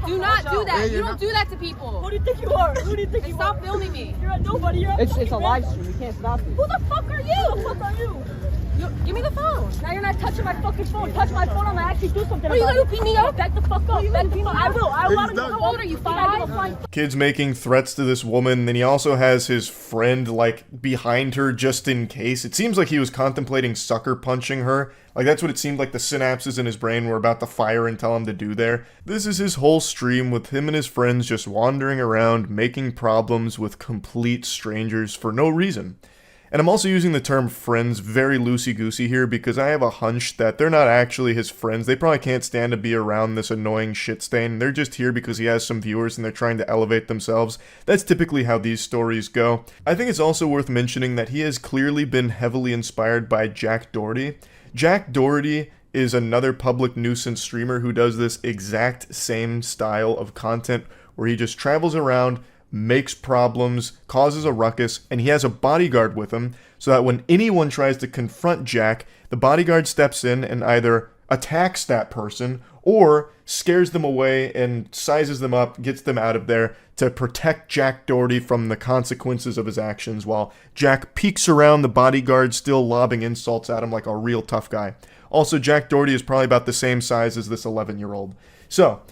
Do not do that. You don't do that to people. Who do you think you are? Who do you think you are? Stop filming me. You're nobody. It's a live stream. You can't stop it. Who the fuck are you? Who the fuck are you? Give me the phone. Now you're not touching my fucking phone. Touch my phone, I'm gonna actually do something. What are you gonna do? Beat me up? Back the fuck up. Back the fuck. I will. How old are you? 5? Kid's making threats to this woman, then he also has his friend, behind her just in case. It seems like he was contemplating sucker punching her. That's what it seemed like the synapses in his brain were about to fire and tell him to do there. This is his whole stream with him and his friends just wandering around, making problems with complete strangers for no reason. And I'm also using the term friends very loosey-goosey here because I have a hunch that they're not actually his friends. They probably can't stand to be around this annoying shit stain. They're just here because he has some viewers and they're trying to elevate themselves. That's typically how these stories go. I think it's also worth mentioning that he has clearly been heavily inspired by Jack Doherty. Jack Doherty is another public nuisance streamer who does this exact same style of content where he just travels around, makes problems, causes a ruckus, and he has a bodyguard with him so that when anyone tries to confront Jack, the bodyguard steps in and either attacks that person or scares them away and sizes them up, gets them out of there to protect Jack Doherty from the consequences of his actions while Jack peeks around the bodyguard still lobbing insults at him like a real tough guy. Also, Jack Doherty is probably about the same size as this 11-year-old. So,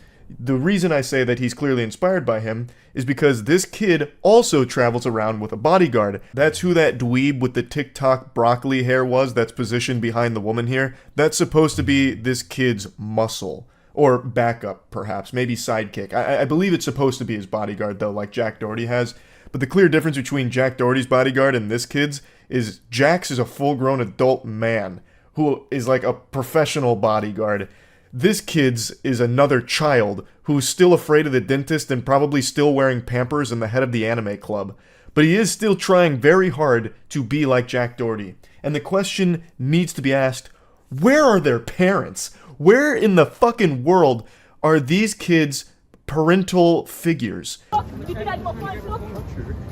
the reason I say that he's clearly inspired by him is because this kid also travels around with a bodyguard. That's who that dweeb with the TikTok broccoli hair was that's positioned behind the woman here. That's supposed to be this kid's muscle. Or backup, perhaps. Maybe sidekick. I believe it's supposed to be his bodyguard, though, like Jack Doherty has. But the clear difference between Jack Doherty's bodyguard and this kid's is Jack's is a full-grown adult man who is like a professional bodyguard. This kid's is another child who's still afraid of the dentist and probably still wearing Pampers and the head of the anime club. But he is still trying very hard to be like Jack Doherty. And the question needs to be asked, where are their parents? Where in the fucking world are these kids' parental figures? Do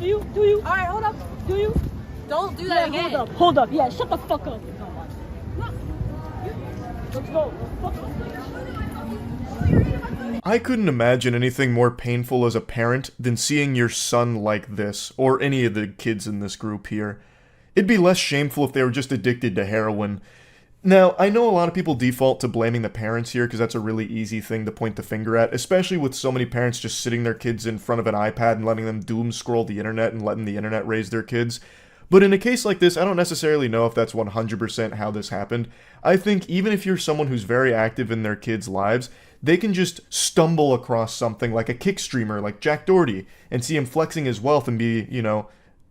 you? Alright, hold up. Do you? Don't do that again. Hold up. Yeah, shut the fuck up. Let's go. I couldn't imagine anything more painful as a parent than seeing your son like this, or any of the kids in this group here. It'd be less shameful if they were just addicted to heroin. Now, I know a lot of people default to blaming the parents here because that's a really easy thing to point the finger at, especially with so many parents just sitting their kids in front of an iPad and letting them doom scroll the internet and letting the internet raise their kids. But in a case like this, I don't necessarily know if that's 100% how this happened. I think even if you're someone who's very active in their kids' lives, they can just stumble across something like a kick streamer like Jack Doherty and see him flexing his wealth and be,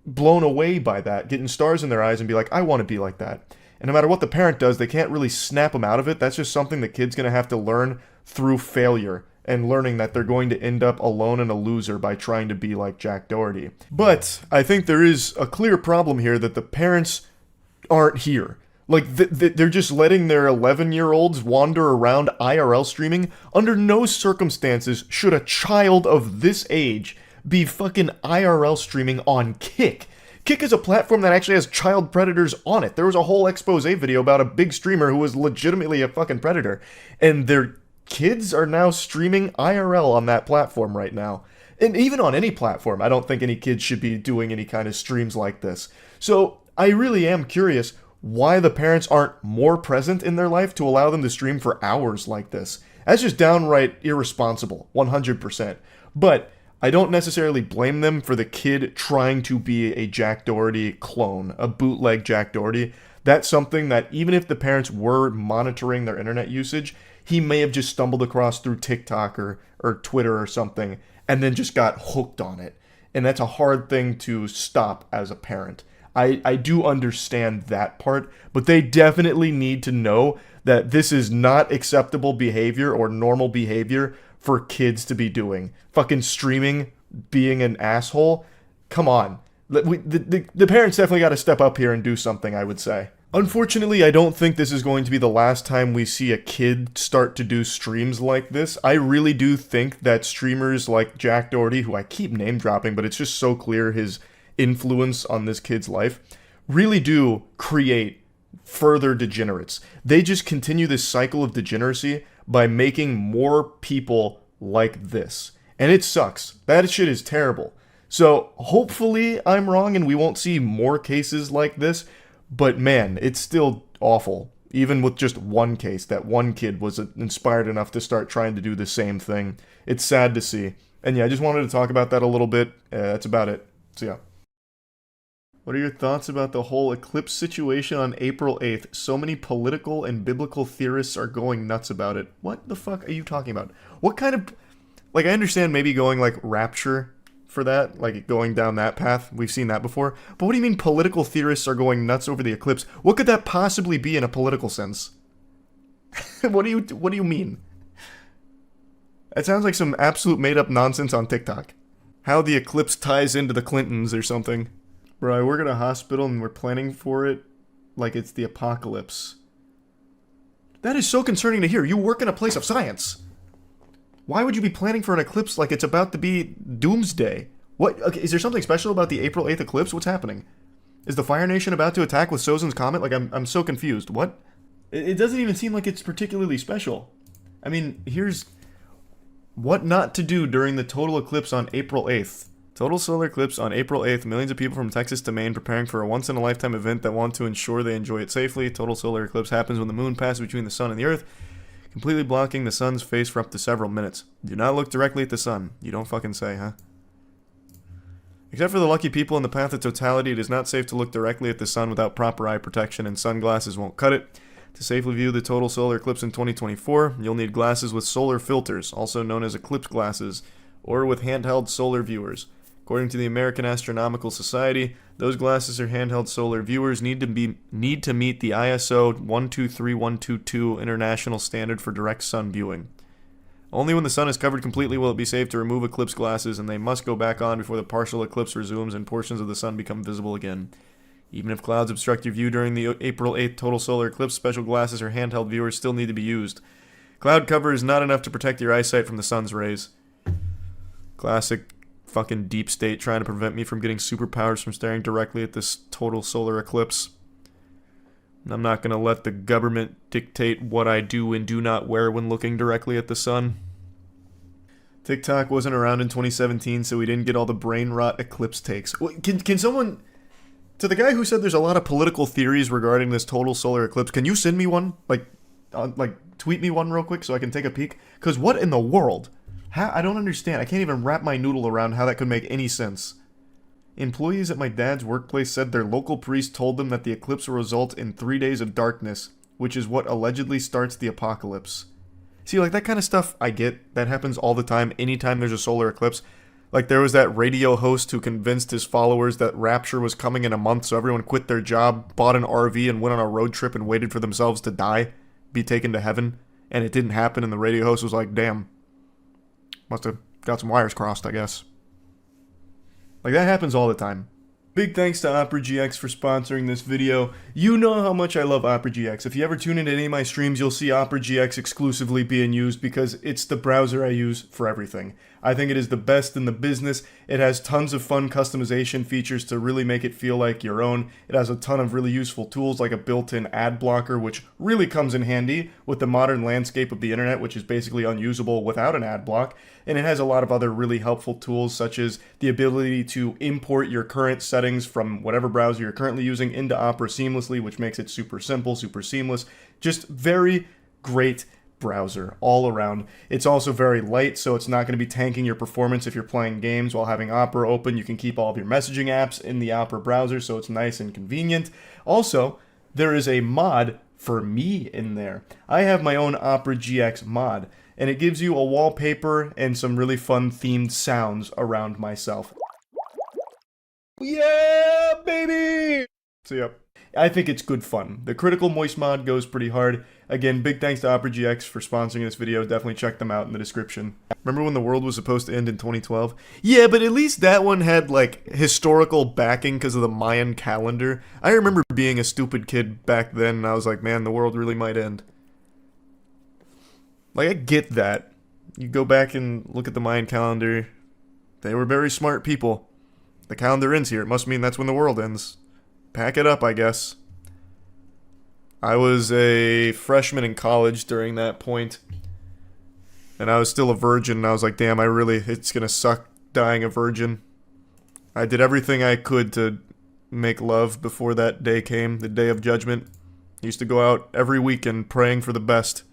blown away by that, getting stars in their eyes and be like, I want to be like that. And no matter what the parent does, they can't really snap them out of it. That's just something the kid's going to have to learn through failure and learning that they're going to end up alone and a loser by trying to be like Jack Doherty. But I think there is a clear problem here that the parents aren't here. Like, they're just letting their 11-year-olds wander around IRL streaming. Under no circumstances should a child of this age be fucking IRL streaming on Kick. Kick is a platform that actually has child predators on it. There was a whole expose video about a big streamer who was legitimately a fucking predator. And their kids are now streaming IRL on that platform right now. And even on any platform, I don't think any kids should be doing any kind of streams like this. So I really am curious why the parents aren't more present in their life to allow them to stream for hours like this. That's just downright irresponsible, 100%. But I don't necessarily blame them for the kid trying to be a Jack Doherty clone, a bootleg Jack Doherty. That's something that even if the parents were monitoring their internet usage, he may have just stumbled across through TikTok or Twitter or something and then just got hooked on it. And that's a hard thing to stop as a parent. I do understand that part, but they definitely need to know that this is not acceptable behavior or normal behavior for kids to be doing. Fucking streaming, being an asshole. Come on. The parents definitely got to step up here and do something, I would say. Unfortunately, I don't think this is going to be the last time we see a kid start to do streams like this. I really do think that streamers like Jack Doherty, who I keep name dropping, but it's just so clear his influence on this kid's life, really do create further degenerates. They just continue this cycle of degeneracy by making more people like this. And it sucks. That shit is terrible. So hopefully I'm wrong and we won't see more cases like this, but man, it's still awful. Even with just one case, that one kid was inspired enough to start trying to do the same thing. It's sad to see. And yeah, I just wanted to talk about that a little bit. That's about it. So yeah. What are your thoughts about the whole Eclipse situation on April 8th? So many political and biblical theorists are going nuts about it. What the fuck are you talking about? What kind of... Like, I understand maybe going, like, rapture for that, like, going down that path. We've seen that before. But what do you mean political theorists are going nuts over the eclipse? What could that possibly be in a political sense? What do you mean? That sounds like some absolute made-up nonsense on TikTok. How the eclipse ties into the Clintons or something. Bro, I work at a hospital and we're planning for it like it's the apocalypse. That is so concerning to hear. You work in a place of science. Why would you be planning for an eclipse like it's about to be doomsday? What? Okay, is there something special about the April 8th eclipse? What's happening? Is the Fire Nation about to attack with Sozin's Comet? Like, I'm so confused. What? It doesn't even seem like it's particularly special. I mean, here's what not to do during the total eclipse on April 8th. Total solar eclipse on April 8th. Millions of people from Texas to Maine preparing for a once-in-a-lifetime event that want to ensure they enjoy it safely. Total solar eclipse happens when the moon passes between the sun and the earth, completely blocking the sun's face for up to several minutes. Do not look directly at the sun. You don't fucking say, huh? Except for the lucky people in the path of totality, it is not safe to look directly at the sun without proper eye protection, and sunglasses won't cut it. To safely view the total solar eclipse in 2024, you'll need glasses with solar filters, also known as eclipse glasses, or with handheld solar viewers. According to the American Astronomical Society, those glasses or handheld solar viewers need to meet the ISO 123122 international standard for direct sun viewing. Only when the sun is covered completely will it be safe to remove eclipse glasses, and they must go back on before the partial eclipse resumes and portions of the sun become visible again. Even if clouds obstruct your view during the April 8th total solar eclipse, special glasses or handheld viewers still need to be used. Cloud cover is not enough to protect your eyesight from the sun's rays. Classic fucking deep state trying to prevent me from getting superpowers from staring directly at this total solar eclipse. I'm not going to let the government dictate what I do and do not wear when looking directly at the sun. TikTok wasn't around in 2017, so we didn't get all the brain rot eclipse takes. Can someone... To the guy who said there's a lot of political theories regarding this total solar eclipse, can you send me one? Like, tweet me one real quick so I can take a peek? Because what in the world? I don't understand. I can't even wrap my noodle around how that could make any sense. Employees at my dad's workplace said their local priest told them that the eclipse will result in 3 days of darkness, which is what allegedly starts the apocalypse. See, like, that kind of stuff I get. That happens all the time, anytime there's a solar eclipse. Like, there was that radio host who convinced his followers that Rapture was coming in a month, so everyone quit their job, bought an RV, and went on a road trip and waited for themselves to die, be taken to heaven, and it didn't happen, and the radio host was like, damn, must have got some wires crossed, I guess. Like, that happens all the time. Big thanks to Opera GX for sponsoring this video. You know how much I love Opera GX. If you ever tune into any of my streams, you'll see Opera GX exclusively being used because it's the browser I use for everything. I think it is the best in the business. It has tons of fun customization features to really make it feel like your own. It has a ton of really useful tools like a built-in ad blocker, which really comes in handy with the modern landscape of the internet, which is basically unusable without an ad block. And it has a lot of other really helpful tools, such as the ability to import your current settings from whatever browser you're currently using into Opera seamlessly, which makes it super simple, super seamless. Just very great browser all around. It's also very light, so it's not going to be tanking your performance if you're playing games while having Opera open. You can keep all of your messaging apps in the Opera browser, so it's nice and convenient. Also, there is a mod for me in there. I have my own Opera GX mod, and it gives you a wallpaper and some really fun themed sounds around myself. Yeah, baby! So yep, I think it's good fun. The Critikal Moist mod goes pretty hard. Again, big thanks to Opera GX for sponsoring this video. Definitely check them out in the description. Remember when the world was supposed to end in 2012? Yeah, but at least that one had, like, historical backing because of the Mayan calendar. I remember being a stupid kid back then, and I was like, man, the world really might end. Like, I get that. You go back and look at the Mayan calendar. They were very smart people. The calendar ends here. It must mean that's when the world ends. Pack it up, I guess. I was a freshman in college during that point, and I was still a virgin, and I was like, damn, it's gonna suck dying a virgin. I did everything I could to make love before that day came, the day of judgment. I used to go out every weekend praying for the best.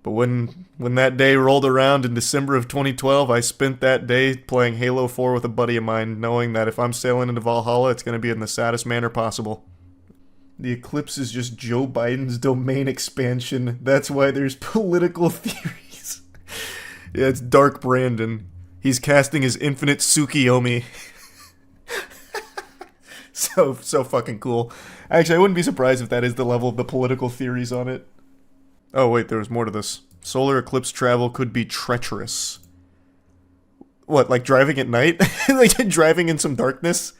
But when that day rolled around in December of 2012, I spent that day playing Halo 4 with a buddy of mine, knowing that if I'm sailing into Valhalla, it's going to be in the saddest manner possible. The Eclipse is just Joe Biden's domain expansion. That's why there's political theories. Yeah, it's Dark Brandon. He's casting his infinite Tsukiyomi. So fucking cool. Actually, I wouldn't be surprised if that is the level of the political theories on it. Oh wait, there was more to this. Solar eclipse travel could be treacherous. What, like driving at night? Like driving in some darkness?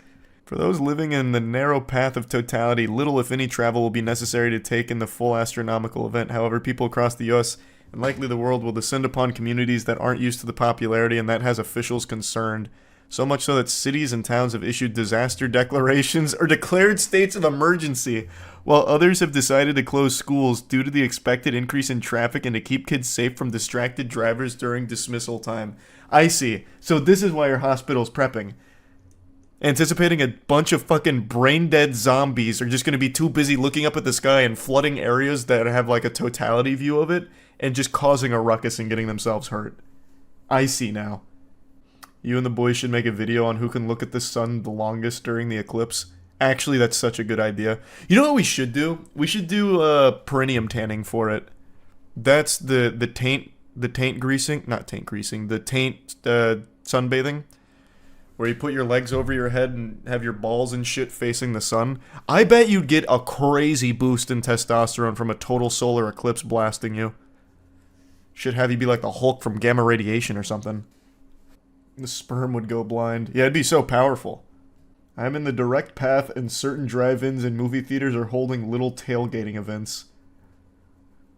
For those living in the narrow path of totality, little if any travel will be necessary to take in the full astronomical event. However, people across the US and likely the world will descend upon communities that aren't used to the popularity, and that has officials concerned. So much so that cities and towns have issued disaster declarations or declared states of emergency, while others have decided to close schools due to the expected increase in traffic and to keep kids safe from distracted drivers during dismissal time. I see. So this is why your hospital's prepping. Anticipating a bunch of fucking brain-dead zombies are just going to be too busy looking up at the sky and flooding areas that have like a totality view of it and just causing a ruckus and getting themselves hurt. I see now. You and the boys should make a video on who can look at the sun the longest during the eclipse. Actually, that's such a good idea. You know what we should do? We should do perineum tanning for it. That's the taint sunbathing, where you put your legs over your head and have your balls and shit facing the sun. I bet you'd get a crazy boost in testosterone from a total solar eclipse blasting you. Should have you be like the Hulk from gamma radiation or something. The sperm would go blind. Yeah, it'd be so powerful. I'm in the direct path, and certain drive-ins and movie theaters are holding little tailgating events.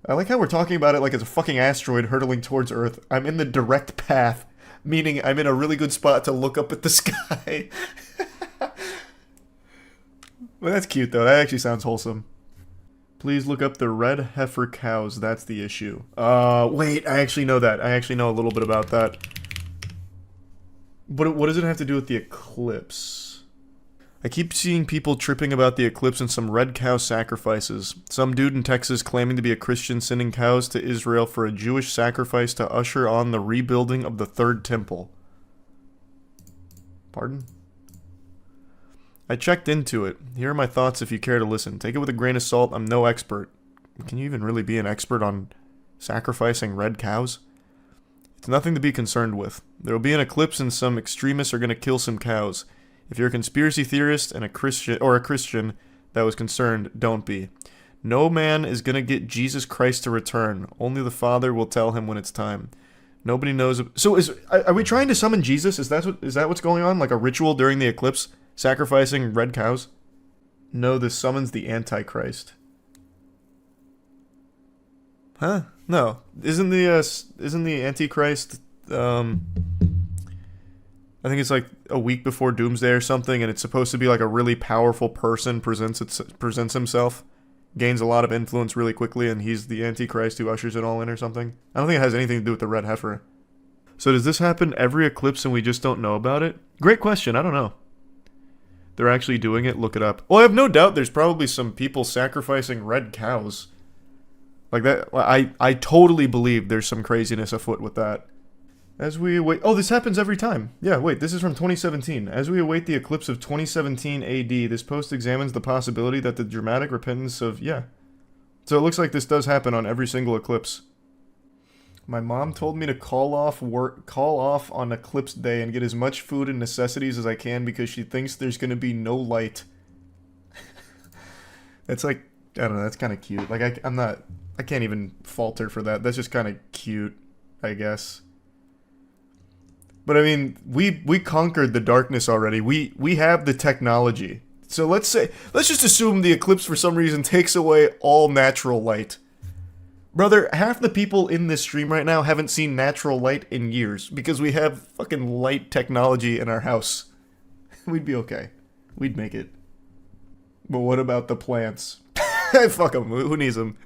I like how we're talking about it like it's a fucking asteroid hurtling towards Earth. I'm in the direct path, meaning I'm in a really good spot to look up at the sky. Well, that's cute, though. That actually sounds wholesome. Please look up the red heifer cows. That's the issue. Wait, I actually know that. I actually know a little bit about that. But what does it have to do with the eclipse? I keep seeing people tripping about the eclipse and some red cow sacrifices. Some dude in Texas claiming to be a Christian sending cows to Israel for a Jewish sacrifice to usher on the rebuilding of the Third Temple. Pardon? I checked into it. Here are my thoughts if you care to listen. Take it with a grain of salt. I'm no expert. Can you even really be an expert on sacrificing red cows? It's nothing to be concerned with. There will be an eclipse and some extremists are going to kill some cows. If you're a conspiracy theorist and a Christian that was concerned, don't be. No man is going to get Jesus Christ to return. Only the Father will tell him when it's time. Nobody knows. So are we trying to summon Jesus? Is that what's going on? Like a ritual during the eclipse? Sacrificing red cows? No, this summons the Antichrist. Huh? No. Isn't the Antichrist, I think it's like a week before Doomsday or something, and it's supposed to be like a really powerful person presents himself, gains a lot of influence really quickly, and he's the Antichrist who ushers it all in or something. I don't think it has anything to do with the red heifer. So does this happen every eclipse and we just don't know about it? Great question, I don't know. They're actually doing it, look it up. Well, I have no doubt there's probably some people sacrificing red cows. Like that, I totally believe there's some craziness afoot with that. As we await... Oh, this happens every time. Yeah, wait, this is from 2017. As we await the eclipse of 2017 AD, this post examines the possibility that the dramatic repentance of... Yeah. So it looks like this does happen on every single eclipse. My mom told me to call off on eclipse day and get as much food and necessities as I can because she thinks there's going to be no light. It's like, I don't know, that's kind of cute. Like, I can't even fault her for that. That's just kind of cute, I guess. But I mean, we conquered the darkness already. We have the technology. So let's just assume the eclipse for some reason takes away all natural light. Brother, half the people in this stream right now haven't seen natural light in years because we have fucking light technology in our house. We'd be okay. We'd make it. But what about the plants? Fuck them. Who needs them?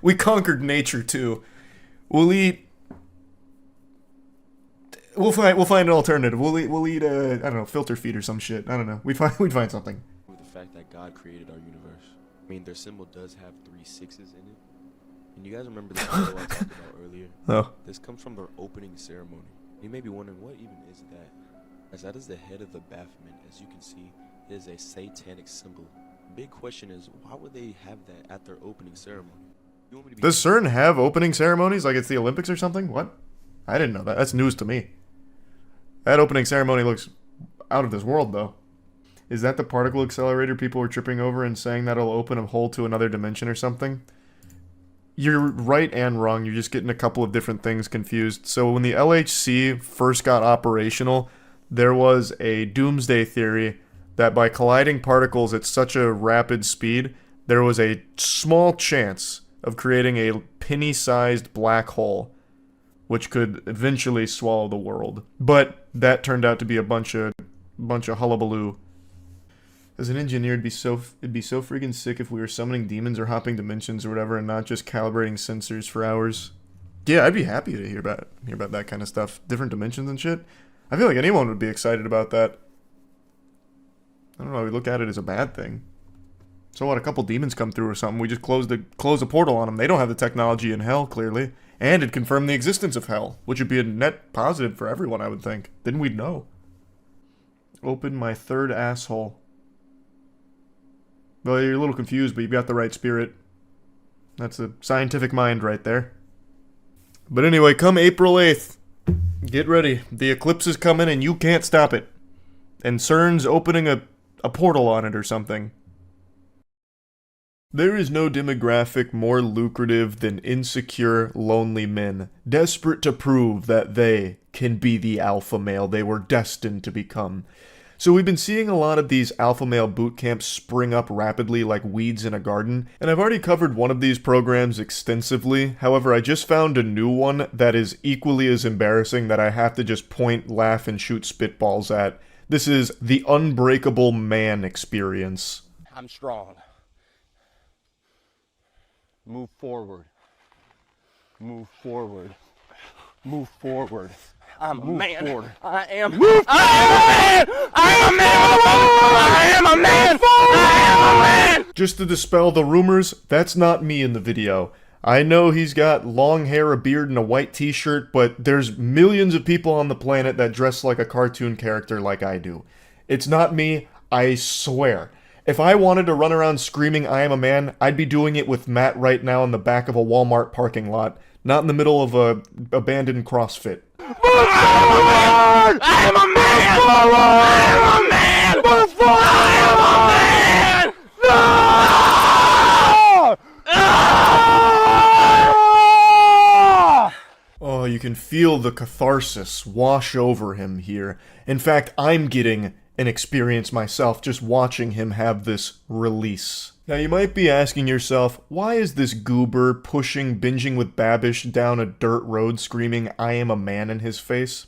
We conquered nature too. We'll eat. We'll find an alternative. We'll eat I don't know, filter feed or some shit. I don't know. We'd find something. With the fact that God created our universe, I mean, their symbol does have 3 sixes in it. And you guys remember the photo I talked about earlier? Oh. This comes from their opening ceremony. You may be wondering, what even is that? As that is the head of the Baphomet. As you can see, it is a satanic symbol. The big question is, why would they have that at their opening ceremony? Does CERN have opening ceremonies like it's the Olympics or something? What? I didn't know that. That's news to me. That opening ceremony looks out of this world, though. Is that the particle accelerator people were tripping over and saying that'll open a hole to another dimension or something? You're right and wrong. You're just getting a couple of different things confused. So when the LHC first got operational, there was a doomsday theory that by colliding particles at such a rapid speed, there was a small chance of creating a penny-sized black hole, which could eventually swallow the world. But that turned out to be a bunch of hullabaloo. As an engineer, it'd be so freaking sick if we were summoning demons or hopping dimensions or whatever, and not just calibrating sensors for hours. Yeah, I'd be happy to hear about that kind of stuff, different dimensions and shit. I feel like anyone would be excited about that. I don't know. We look at it as a bad thing. So what? A couple demons come through or something. We just close a portal on them. They don't have the technology in hell, clearly, and it confirmed the existence of hell, which would be a net positive for everyone, I would think. Then we'd know. Open my third asshole. Well, you're a little confused, but you've got the right spirit. That's a scientific mind right there. But anyway, come April 8th, get ready. The eclipse is coming and you can't stop it. And CERN's opening a portal on it or something. There is no demographic more lucrative than insecure, lonely men, desperate to prove that they can be the alpha male they were destined to become. So we've been seeing a lot of these alpha male boot camps spring up rapidly like weeds in a garden, and I've already covered one of these programs extensively. However, I just found a new one that is equally as embarrassing that I have to just point, laugh, and shoot spitballs at. This is the Unbreakable Man experience. I'm strong. Move forward. Move forward. Move forward. I'm a man. Forward. I am. Move I am a man. I am a man. I am a man. Just to dispel the rumors, that's not me in the video. I know he's got long hair, a beard, and a white t-shirt, but there's millions of people on the planet that dress like a cartoon character like I do. It's not me, I swear. If I wanted to run around screaming I am a man, I'd be doing it with Matt right now in the back of a Walmart parking lot, not in the middle of a abandoned CrossFit. forward! I am a man! I am a man! Move forward! I am a man! Oh, you can feel the catharsis wash over him here. In fact, I'm getting an experience myself just watching him have this release. Now you might be asking yourself, why is this goober pushing Binging with Babish down a dirt road screaming, "I am a man" in his face?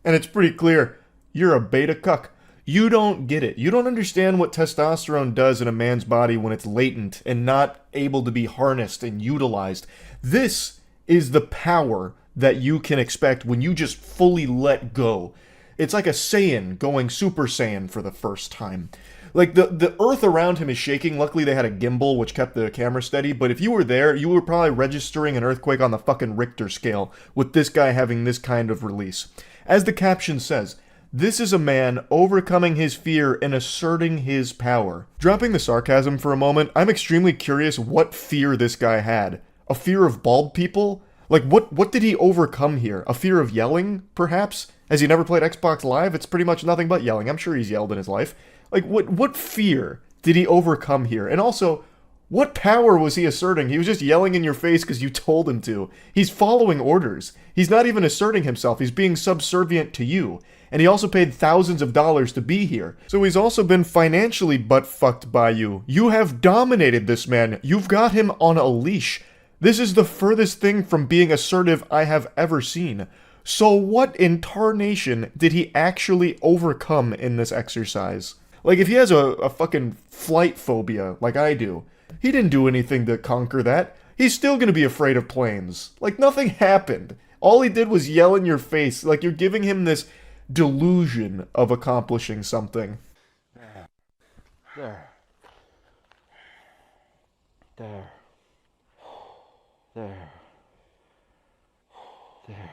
And it's pretty clear, you're a beta cuck. You don't get it. You don't understand what testosterone does in a man's body when it's latent and not able to be harnessed and utilized. This is the power that you can expect when you just fully let go. It's like a Saiyan going Super Saiyan for the first time. Like, the earth around him is shaking. Luckily, they had a gimbal, which kept the camera steady. But if you were there, you were probably registering an earthquake on the fucking Richter scale with this guy having this kind of release. As the caption says, this is a man overcoming his fear and asserting his power. Dropping the sarcasm for a moment, I'm extremely curious what fear this guy had. A fear of bald people? Like, what did he overcome here? A fear of yelling, perhaps? Has he never played Xbox Live? It's pretty much nothing but yelling. I'm sure he's yelled in his life. Like, what fear did he overcome here? And also, what power was he asserting? He was just yelling in your face because you told him to. He's following orders. He's not even asserting himself. He's being subservient to you. And he also paid thousands of dollars to be here. So he's also been financially butt-fucked by you. You have dominated this man. You've got him on a leash. This is the furthest thing from being assertive I have ever seen. So what in tarnation did he actually overcome in this exercise? Like, if he has a fucking flight phobia, like I do, he didn't do anything to conquer that. He's still gonna be afraid of planes. Like, nothing happened. All he did was yell in your face. Like, you're giving him this delusion of accomplishing something. There. There. There. There. There.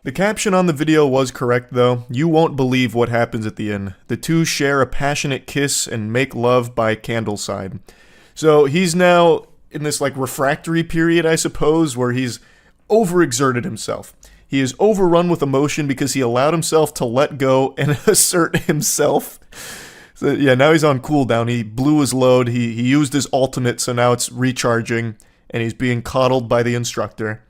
The caption on the video was correct though. You won't believe what happens at the end. The two share a passionate kiss and make love by candleside. So he's now in this like refractory period, I suppose, where he's overexerted himself. He is overrun with emotion because he allowed himself to let go and assert himself. So yeah, now he's on cooldown. He blew his load. He used his ultimate, so now it's recharging, and he's being coddled by the instructor.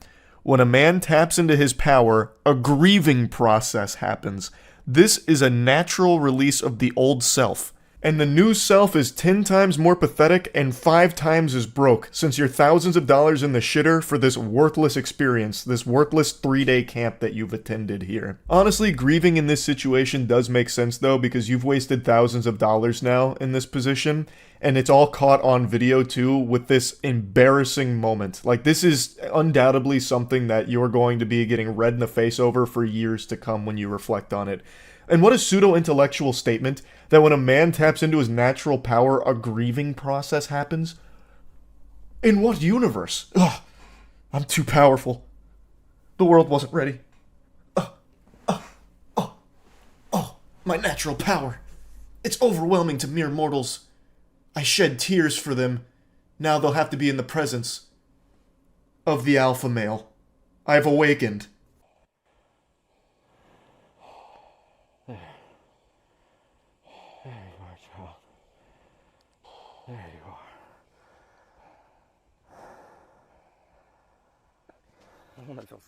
When a man taps into his power, a grieving process happens. This is a natural release of the old self. And the new self is 10 times more pathetic and 5 times as broke, since you're thousands of dollars in the shitter for this worthless experience, this worthless 3-day camp that you've attended here. Honestly, grieving in this situation does make sense though, because you've wasted thousands of dollars now in this position, and it's all caught on video too with this embarrassing moment. Like, this is undoubtedly something that you're going to be getting red in the face over for years to come when you reflect on it. And what a pseudo-intellectual statement that when a man taps into his natural power, a grieving process happens? In what universe? Ugh, I'm too powerful. The world wasn't ready. My natural power. It's overwhelming to mere mortals. I shed tears for them. Now they'll have to be in the presence of the alpha male. I've awakened. There. There you are, child. There you are.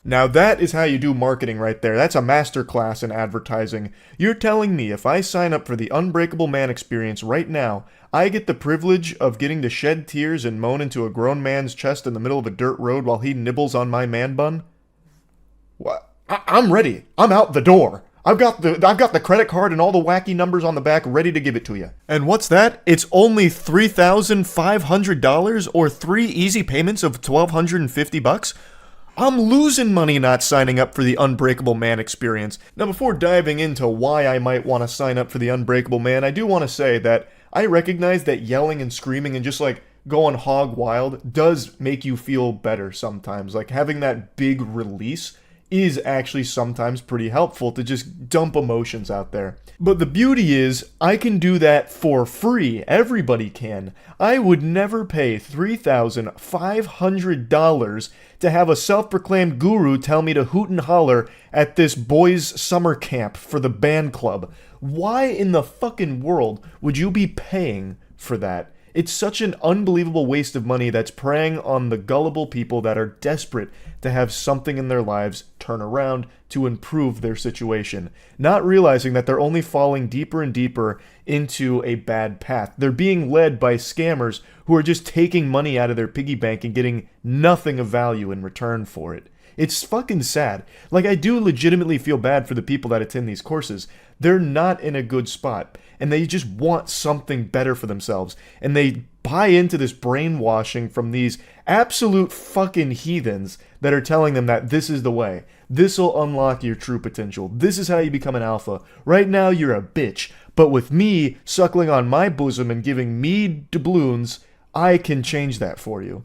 Now that is how you do marketing right there. That's a masterclass in advertising. You're telling me if I sign up for the Unbreakable Man experience right now, I get the privilege of getting to shed tears and moan into a grown man's chest in the middle of a dirt road while he nibbles on my man bun? What? I'm ready. I'm out the door. I've got the credit card and all the wacky numbers on the back ready to give it to you. And what's that? It's only $3,500 or 3 easy payments of $1,250? I'm losing money not signing up for the Unbreakable Man experience. Now, before diving into why I might want to sign up for the Unbreakable Man, I do want to say that I recognize that yelling and screaming and just like going hog wild does make you feel better sometimes. Like having that big release is actually sometimes pretty helpful to just dump emotions out there. But the beauty is, I can do that for free. Everybody can. I would never pay $3,500 to have a self-proclaimed guru tell me to hoot and holler at this boys' summer camp for the band club. Why in the fucking world would you be paying for that? It's such an unbelievable waste of money that's preying on the gullible people that are desperate to have something in their lives turn around to improve their situation, not realizing that they're only falling deeper and deeper into a bad path. They're being led by scammers who are just taking money out of their piggy bank and getting nothing of value in return for it. It's fucking sad. Like, I do legitimately feel bad for the people that attend these courses. They're not in a good spot, and they just want something better for themselves, and they buy into this brainwashing from these absolute fucking heathens that are telling them that this is the way. This will unlock your true potential. This is how you become an alpha. Right now, you're a bitch, but with me suckling on my bosom and giving me doubloons, I can change that for you.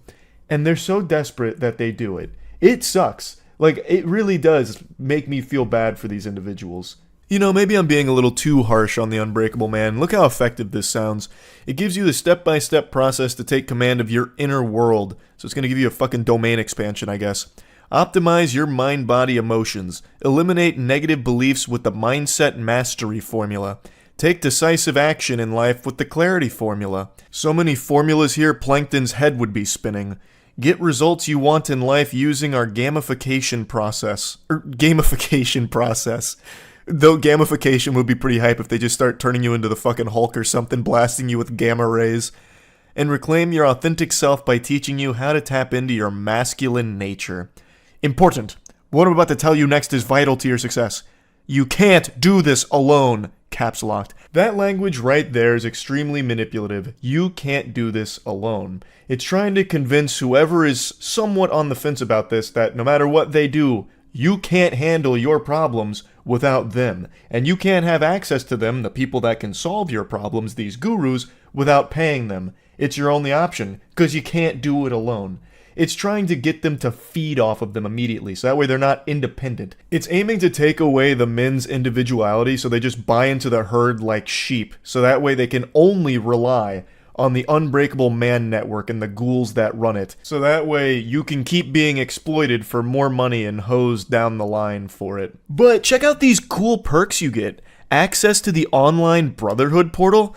And they're so desperate that they do it. It sucks. Like, it really does make me feel bad for these individuals. You know, maybe I'm being a little too harsh on the Unbreakable Man. Look how effective this sounds. It gives you the step-by-step process to take command of your inner world. So it's going to give you a fucking domain expansion, I guess. Optimize your mind-body emotions. Eliminate negative beliefs with the Mindset Mastery formula. Take decisive action in life with the Clarity formula. So many formulas here, Plankton's head would be spinning. Get results you want in life using our gamification process. Though gamification would be pretty hype if they just start turning you into the fucking Hulk or something, blasting you with gamma rays. And reclaim your authentic self by teaching you how to tap into your masculine nature. Important. What I'm about to tell you next is vital to your success. You can't do this alone. Caps locked. That language right there is extremely manipulative. You can't do this alone. It's trying to convince whoever is somewhat on the fence about this that no matter what they do, you can't handle your problems without them. And you can't have access to them, the people that can solve your problems, these gurus, without paying them. It's your only option, because you can't do it alone. It's trying to get them to feed off of them immediately, so that way they're not independent. It's aiming to take away the men's individuality so they just buy into the herd like sheep, so that way they can only rely on the Unbreakable Man network and the ghouls that run it. So that way you can keep being exploited for more money and hosed down the line for it. But check out these cool perks you get. Access to the online Brotherhood portal.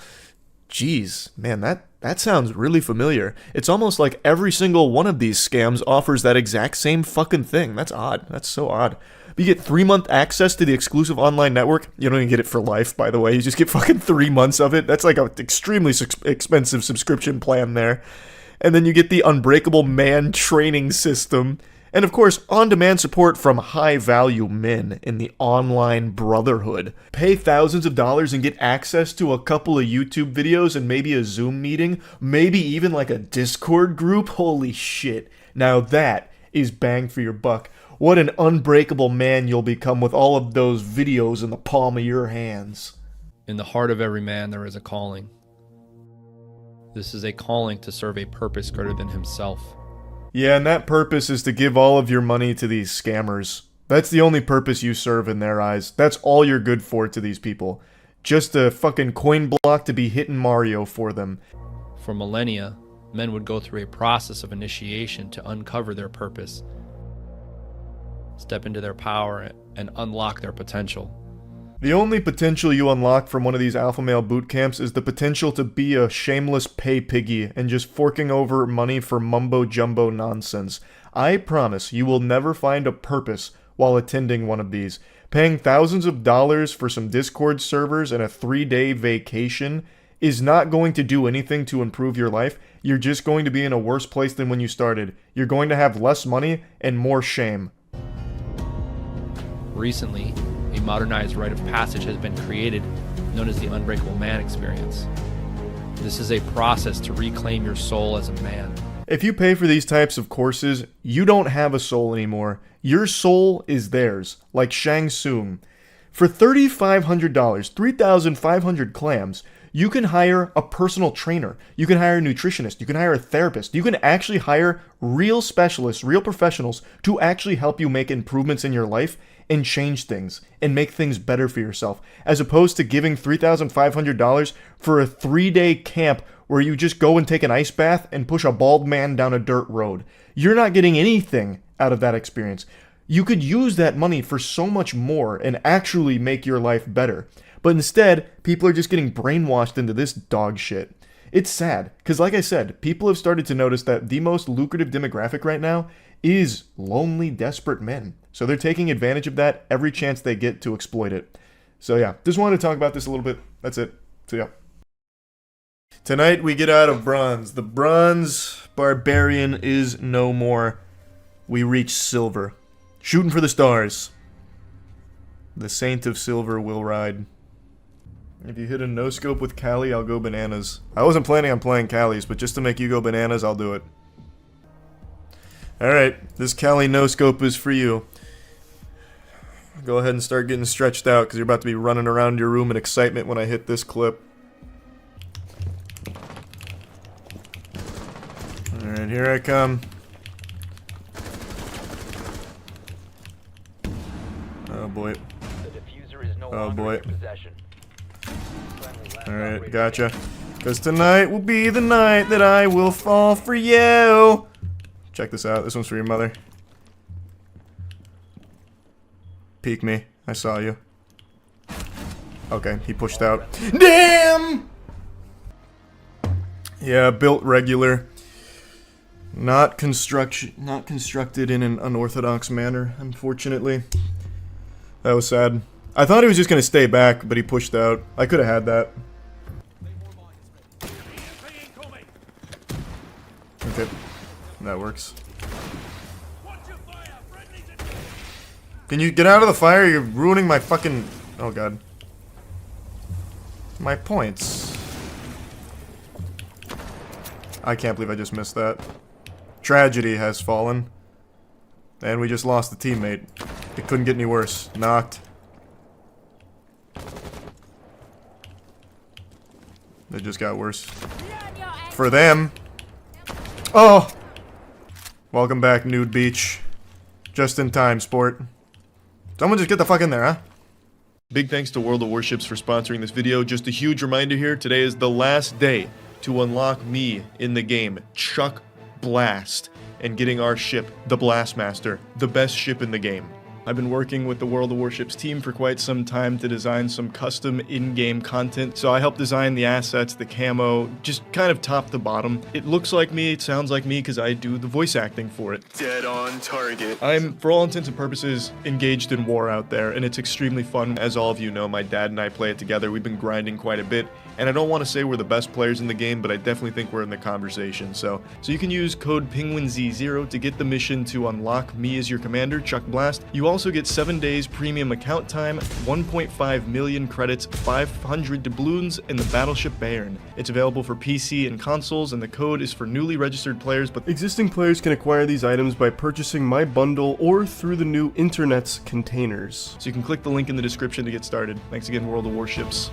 Jeez, man, that sounds really familiar. It's almost like every single one of these scams offers that exact same fucking thing. That's odd. That's so odd. You get 3-month access to the exclusive online network. You don't even get it for life, by the way. You just get fucking 3 months of it. That's like an extremely expensive subscription plan there. And then you get the Unbreakable Man training system. And of course, on-demand support from high-value men in the online Brotherhood. Pay thousands of dollars and get access to a couple of YouTube videos and maybe a Zoom meeting, maybe even like a Discord group. Holy shit. Now that is bang for your buck. What an unbreakable man you'll become with all of those videos in the palm of your hands. In the heart of every man there is a calling. This is a calling to serve a purpose greater than himself. Yeah, and that purpose is to give all of your money to these scammers. That's the only purpose you serve in their eyes. That's all you're good for to these people. Just a fucking coin block to be hitting Mario for them. For millennia, men would go through a process of initiation to uncover their purpose, step into their power, and unlock their potential. The only potential you unlock from one of these alpha male boot camps is the potential to be a shameless pay piggy and just forking over money for mumbo jumbo nonsense. I promise you will never find a purpose while attending one of these. Paying thousands of dollars for some Discord servers and a 3-day vacation is not going to do anything to improve your life. You're just going to be in a worse place than when you started. You're going to have less money and more shame. Recently, a modernized rite of passage has been created known as the Unbreakable Man experience. This is a process to reclaim your soul as a man. If you pay for these types of courses, you don't have a soul anymore. Your soul is theirs, like Shang Tsung. For $3,500, 3,500 clams, You can hire a personal trainer. You can hire a nutritionist. You can hire a therapist. You can actually hire real specialists, real professionals to actually help you make improvements in your life and change things and make things better for yourself, as opposed to giving $3,500 for a 3-day camp where you just go and take an ice bath and push a bald man down a dirt road. You're not getting anything out of that experience. You could use that money for so much more and actually make your life better. But instead, people are just getting brainwashed into this dog shit. It's sad, because like I said, people have started to notice that the most lucrative demographic right now is lonely, desperate men. So they're taking advantage of that every chance they get to exploit it. So yeah, just wanted to talk about this a little bit. That's it. So yeah. Tonight we get out of bronze. The bronze barbarian is no more. We reach silver. Shooting for the stars. The Saint of Silver will ride. If you hit a no-scope with Callie, I'll go bananas. I wasn't planning on playing Callie's, but just to make you go bananas, I'll do it. Alright, this Callie no-scope is for you. Go ahead and start getting stretched out, because you're about to be running around your room in excitement when I hit this clip. Alright, here I come. Oh boy. Oh boy. Alright, gotcha. Because tonight will be the night that I will fall for you. Check this out. This one's for your mother. Peek me. I saw you. Okay, he pushed out. Damn! Yeah, built regular. Not constructed in an unorthodox manner, unfortunately. That was sad. I thought he was just gonna stay back, but he pushed out. I could have had that. Okay, that works. Can you get out of the fire? You're ruining my fucking... Oh god. My points. I can't believe I just missed that. Tragedy has fallen. And we just lost a teammate. It couldn't get any worse. Knocked. It just got worse. For them. Oh! Welcome back, Nude Beach. Just in time, sport. Someone just get the fuck in there, huh? Big thanks to World of Warships for sponsoring this video. Just a huge reminder here, today is the last day to unlock me in the game, Chuck Blast, and getting our ship, the Blastmaster, the best ship in the game. I've been working with the World of Warships team for quite some time to design some custom in-game content, so I helped design the assets, the camo, just kind of top to bottom. It looks like me, it sounds like me, because I do the voice acting for it. Dead on target. I'm, for all intents and purposes, engaged in war out there, and it's extremely fun. As all of you know, my dad and I play it together. We've been grinding quite a bit, and I don't want to say we're the best players in the game, but I definitely think we're in the conversation. So you can use code Penguinz0 to get the mission to unlock me as your commander, Chuck Blast. You also get 7 days premium account time, 1.5 million credits, 500 doubloons, and the battleship Bayern. It's available for PC and consoles, and the code is for newly registered players, but existing players can acquire these items by purchasing my bundle or through the new internet's containers. So you can click the link in the description to get started. Thanks again, World of Warships.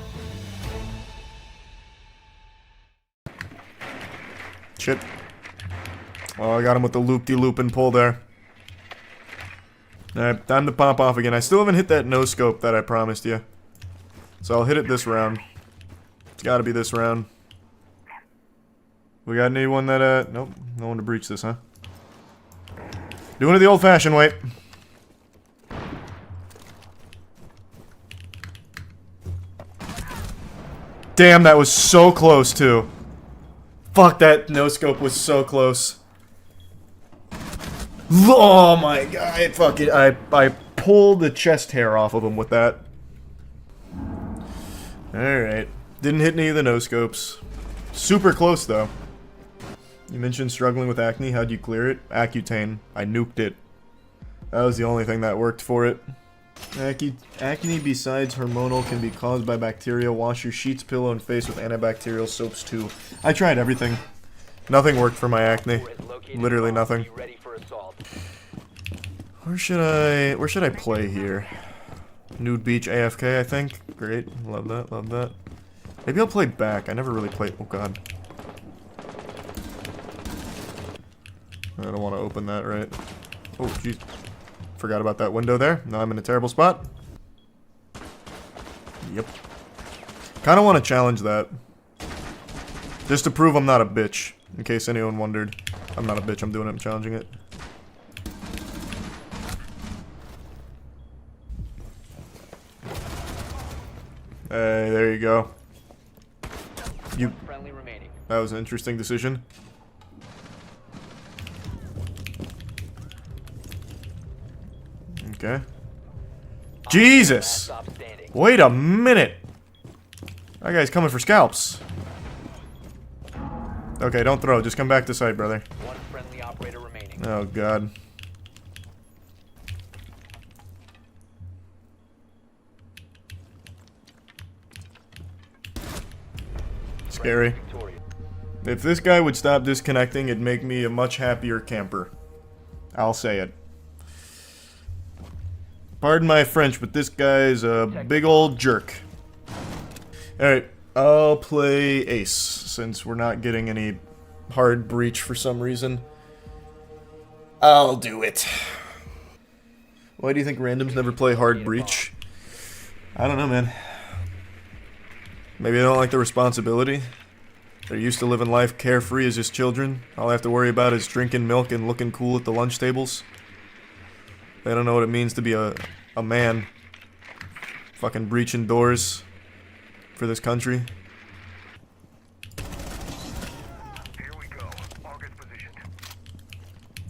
Shit. Oh, I got him with the loop-de-loop and pull there. Alright, time to pop off again. I still haven't hit that no-scope that I promised you. So I'll hit it this round. It's gotta be this round. We got anyone that, nope, no one to breach this, huh? Doing it the old-fashioned way. Damn, that was so close, too. Fuck, that no-scope was so close. Oh my god, fuck it. I pulled the chest hair off of him with that. Alright. Didn't hit any of the no-scopes. Super close, though. You mentioned struggling with acne. How'd you clear it? Accutane. I nuked it. That was the only thing that worked for it. Acne besides hormonal can be caused by bacteria. Wash your sheets, pillow, and face with antibacterial soaps too. I tried everything. Nothing worked for my acne. Literally nothing. Where should I play here? Nude Beach AFK, I think. Great. Love that, love that. Maybe I'll play back. I never really played. Oh god. I don't want to open that, right? Oh jeez. Forgot about that window there. Now I'm in a terrible spot. Yep. Kind of want to challenge that. Just to prove I'm not a bitch. In case anyone wondered. I'm not a bitch, I'm doing it, I'm challenging it. Hey, there you go. That was an interesting decision. Okay. Jesus! Wait a minute! That guy's coming for scalps. Okay, don't throw. Just come back to site, brother. One friendly operator remaining. Oh, God. Scary. If this guy would stop disconnecting, it'd make me a much happier camper. I'll say it. Pardon my French, but this guy's a big old jerk. Alright, I'll play Ace, since we're not getting any hard breach for some reason. I'll do it. Why do you think randoms never play hard breach? I don't know, man. Maybe they don't like the responsibility. They're used to living life carefree as just children. All they have to worry about is drinking milk and looking cool at the lunch tables. They don't know what it means to be a man. Fucking breaching doors for this country.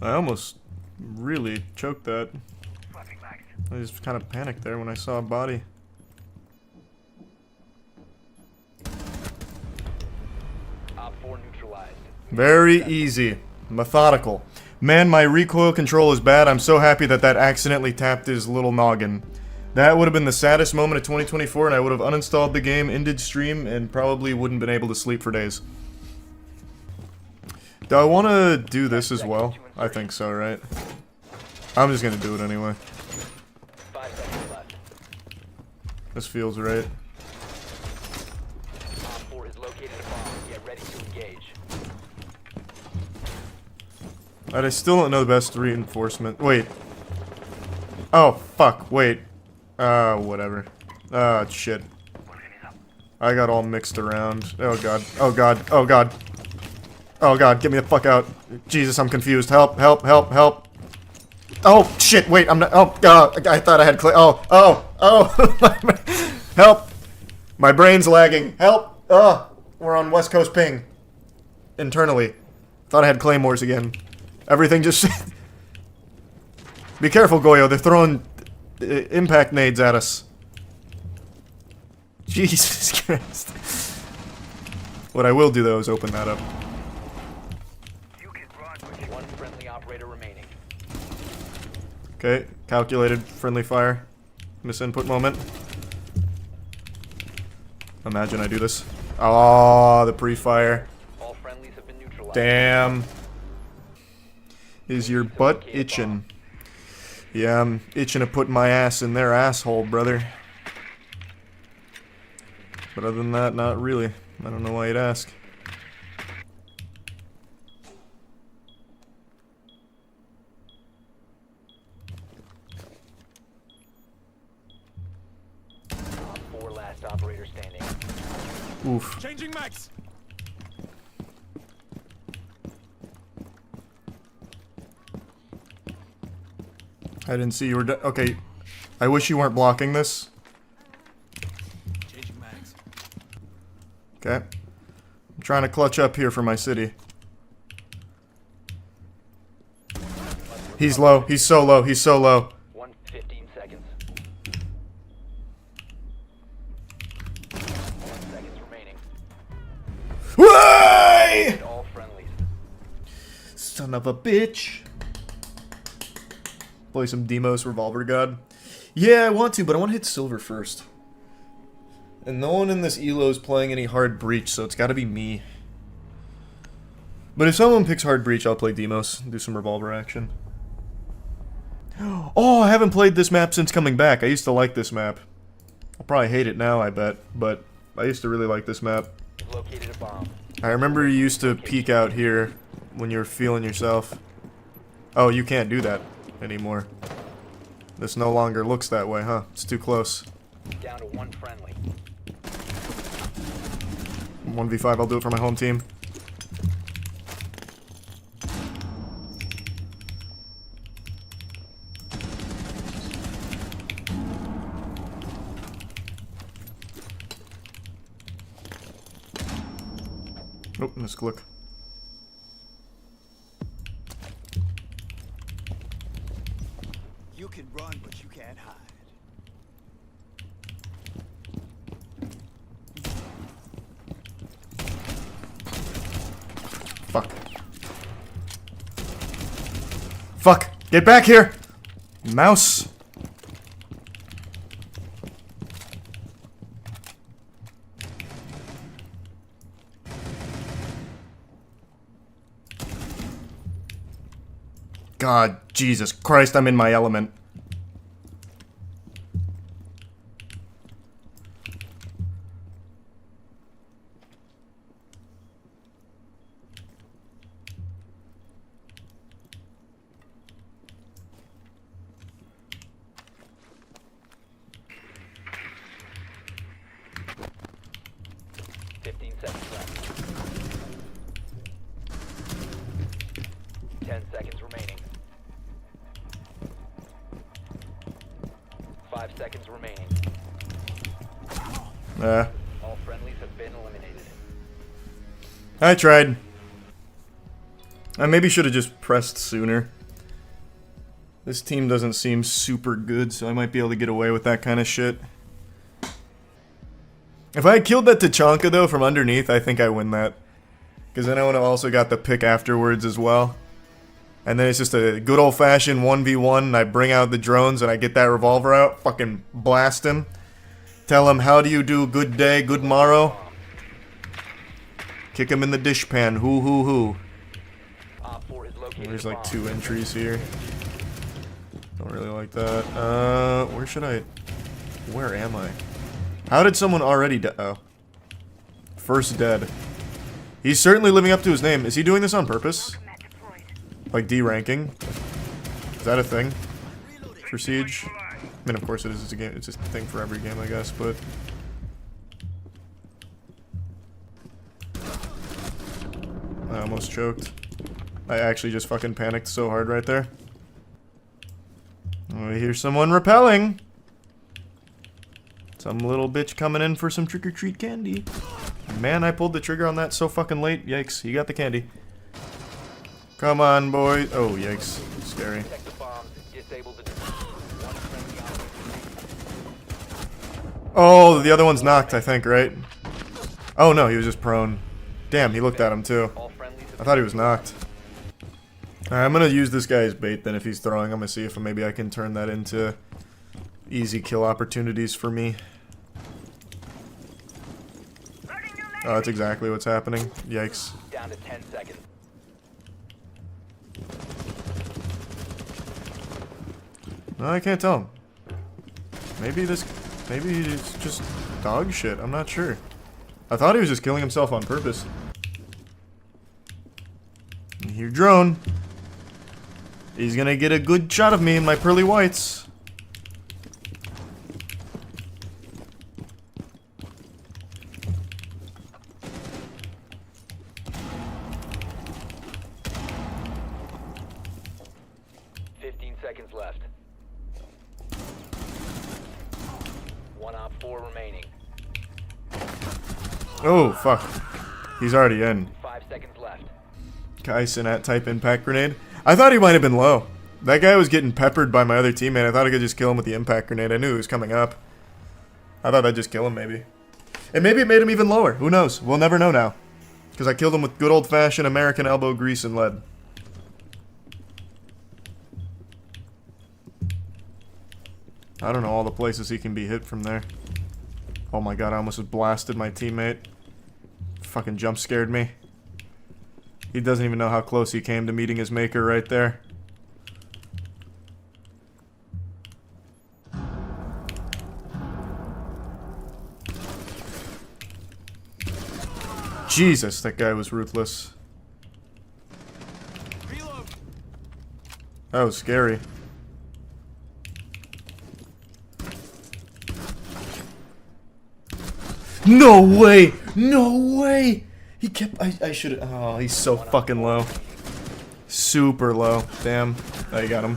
I almost really choked that. I just kind of panicked there when I saw a body. Very easy. Methodical. Man, my recoil control is bad. I'm so happy that that accidentally tapped his little noggin. That would have been the saddest moment of 2024, and I would have uninstalled the game, ended stream, and probably wouldn't been able to sleep for days. Do I want to do this as well? I think so, right? I'm just gonna do it anyway. This feels right. I still don't know the best reinforcement. Wait. Oh, fuck. Wait. Whatever. Shit. I got all mixed around. Oh, God. Oh, God. Oh, God. Oh, God. Get me the fuck out. Jesus, I'm confused. Help, help, help, help. Oh, shit. Wait, I'm not. Oh, God. I thought I had oh. Help. My brain's lagging. Help. We're on West Coast ping. Internally. Thought I had claymores again. Everything just... Be careful, Goyo. They're throwing impact nades at us. Jesus Christ. What I will do, though, is open that up. One friendly operator remaining. Okay, calculated friendly fire. Misinput moment. Imagine I do this. Oh, the pre-fire. All friendlies have been neutralized. Damn. Is your butt itching? Yeah, I'm itching to put my ass in their asshole, brother. But other than that, not really. I don't know why you'd ask. Four last operator standing. Oof. Changing max. I didn't see you were okay. I wish you weren't blocking this. Okay. I'm trying to clutch up here for my city. He's low. He's so low. He's so low. 15 seconds. 1 seconds remaining. Way! All friendlies. Son of a bitch. Play some Demos Revolver God. Yeah, I want to, but I want to hit silver first. And no one in this ELO is playing any hard breach, so it's gotta be me. But if someone picks hard breach, I'll play Demos and do some revolver action. Oh, I haven't played this map since coming back. I used to like this map. I'll probably hate it now, I bet. But I used to really like this map. Located a bomb. I remember you used to peek out here when you were feeling yourself. Oh, you can't do that anymore. This no longer looks that way, huh? It's too close. Down to one friendly. 1v5, I'll do it for my home team. Oh, misclick. You can run, but you can't hide. Fuck. Fuck! Get back here! Mouse! God, Jesus Christ, I'm in my element. All friendlies have been eliminated. I tried. I maybe should have just pressed sooner. This team doesn't seem super good, so I might be able to get away with that kind of shit. If I had killed that Tachanka, though, from underneath, I think I win that. Because then I would have also got the pick afterwards as well. And then it's just a good old-fashioned 1v1, and I bring out the drones, and I get that revolver out, fucking blast him. Tell him, how do you do, good day, good morrow? Kick him in the dishpan, hoo hoo hoo. There's like 2 entries here. Don't really like that. Where am I? How did someone already die? Oh. First dead. He's certainly living up to his name. Is he doing this on purpose? Like D-ranking? Is that a thing? For Siege? I mean, of course it is. It's a game. It's a thing for every game, I guess, but... I almost choked. I actually just fucking panicked so hard right there. Oh, I hear someone repelling! Some little bitch coming in for some trick-or-treat candy. Man, I pulled the trigger on that so fucking late. Yikes, he got the candy. Come on, boy. Oh, yikes. Scary. Oh, the other one's knocked, I think, right? Oh, no, he was just prone. Damn, he looked at him, too. I thought he was knocked. Alright, I'm gonna use this guy as bait, then, if he's throwing. I'm gonna see if maybe I can turn that into easy kill opportunities for me. Oh, that's exactly what's happening. Yikes. Down to 10 seconds. No, I can't tell him. Maybe it's just dog shit. I'm not sure. I thought he was just killing himself on purpose. I hear drone. He's gonna get a good shot of me in my pearly whites. Oh, fuck. He's already in. 5 seconds left. Kaisen at type impact grenade. I thought he might have been low. That guy was getting peppered by my other teammate. I thought I could just kill him with the impact grenade. I knew he was coming up. I thought I'd just kill him, maybe. And maybe it made him even lower. Who knows? We'll never know now. Because I killed him with good old-fashioned American elbow grease and lead. I don't know all the places he can be hit from there. Oh my god, I almost just blasted my teammate. Fucking jump scared me. He doesn't even know how close he came to meeting his maker right there. Jesus, that guy was ruthless. That was scary. No way! No way! He kept. I should have. Oh, he's so fucking low. Super low. Damn. Oh, you got him.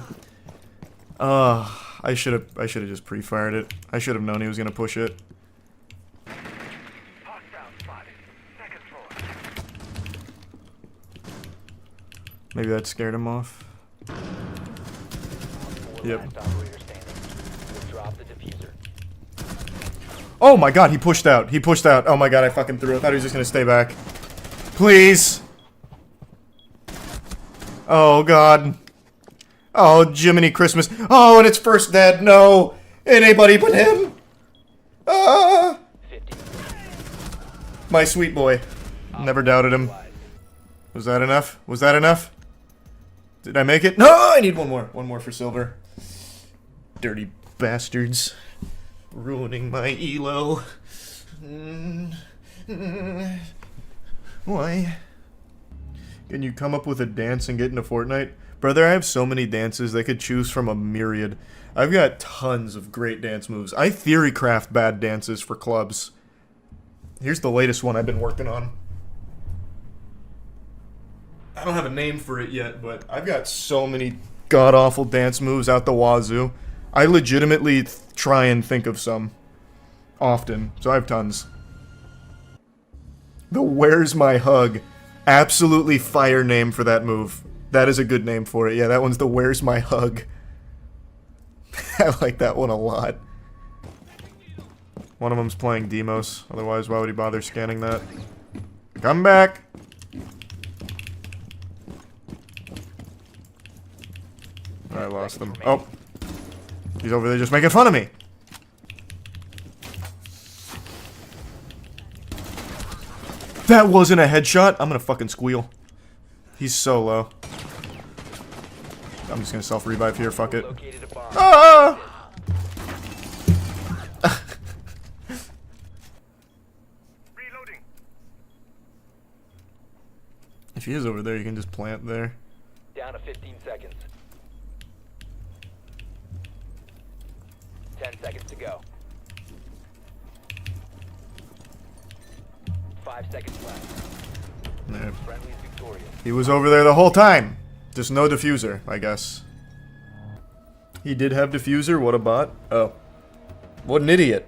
I should have just pre-fired it. I should have known he was gonna push it. Maybe that scared him off. Yep. Oh my god, he pushed out. He pushed out. Oh my god, I fucking threw it. I thought he was just gonna stay back. Please. Oh god. Oh, Jiminy Christmas. Oh, and it's first dead. No. Anybody but him. Ah. My sweet boy. Never doubted him. Was that enough? Was that enough? Did I make it? No, I need one more. One more for silver. Dirty bastards. Ruining my elo. Why? Can you come up with a dance and get into Fortnite? Brother, I have so many dances they could choose from a myriad. I've got tons of great dance moves. I theory craft bad dances for clubs. Here's the latest one I've been working on. I don't have a name for it yet, but I've got so many god-awful dance moves out the wazoo. I legitimately try and think of some. Often. So I have tons. The Where's My Hug. Absolutely fire name for that move. That is a good name for it. Yeah, that one's the Where's My Hug. I like that one a lot. One of them's playing Demos. Otherwise, why would he bother scanning that? Come back! I lost them. Oh. He's over there just making fun of me. That wasn't a headshot. I'm gonna fucking squeal. He's so low. I'm just gonna self-revive here. Fuck it. Ah! If he is over there, you can just plant there. Down to 15 seconds. 10 seconds to go. 5 seconds left. There. Friendly's victorious. He was over there the whole time. Just no diffuser, I guess. He did have diffuser. What a bot. Oh. What an idiot.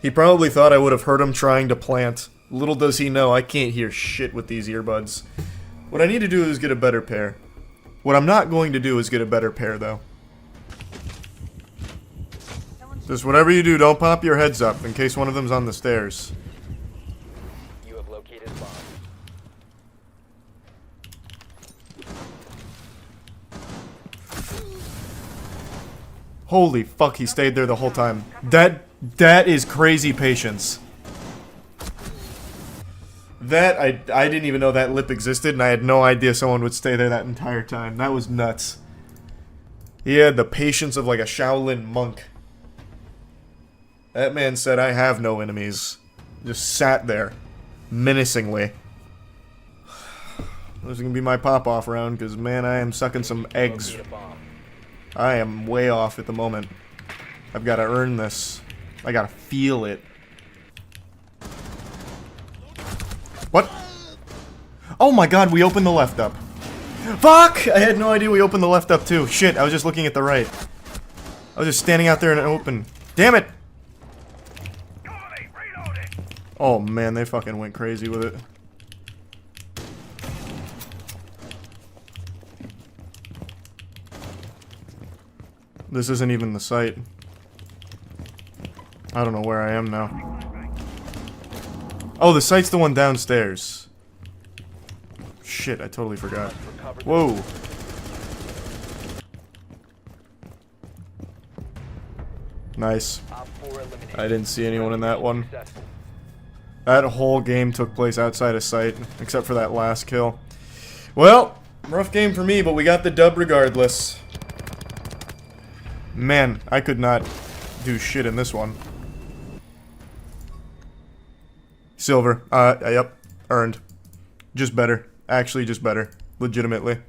He probably thought I would have heard him trying to plant. Little does he know, I can't hear shit with these earbuds. What I need to do is get a better pair. What I'm not going to do is get a better pair, though. Just whatever you do, don't pop your heads up in case one of them's on the stairs. You have located a bomb. Holy fuck, he stayed there the whole time. That is crazy patience. That, I didn't even know that lip existed, and I had no idea someone would stay there that entire time. That was nuts. He had the patience of like a Shaolin monk. That man said, I have no enemies. Just sat there. Menacingly. This is gonna be my pop-off round, because man, I am sucking some eggs. I am way off at the moment. I've got to earn this. I gotta feel it. What? Oh my god, we opened the left up. Fuck! I had no idea we opened the left up too. Shit, I was just looking at the right. I was just standing out there in an open. Damn it! Oh man, they fucking went crazy with it. This isn't even the site. I don't know where I am now. Oh, the site's the one downstairs. Shit, I totally forgot. Whoa. Nice. I didn't see anyone in that one. That whole game took place outside of sight, except for that last kill. Well, rough game for me, but we got the dub regardless. Man, I could not do shit in this one. Silver. Yep. Earned. Just better. Actually, just better. Legitimately.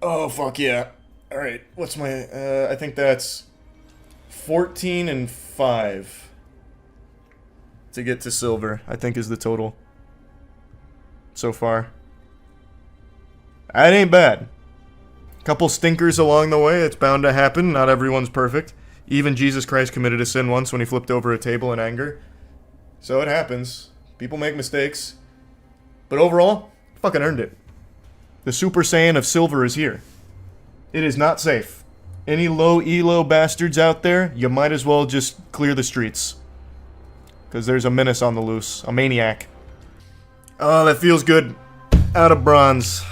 Oh, fuck yeah. Alright, what's my... I think that's 14 and 5 to get to silver, I think is the total so far. That ain't bad. Couple stinkers along the way, it's bound to happen. Not everyone's perfect. Even Jesus Christ committed a sin once when he flipped over a table in anger. So it happens. People make mistakes. But overall, fucking earned it. The Super Saiyan of silver is here. It is not safe. Any low elo bastards out there, you might as well just clear the streets. Because there's a menace on the loose. A maniac. Oh, that feels good. Out of bronze.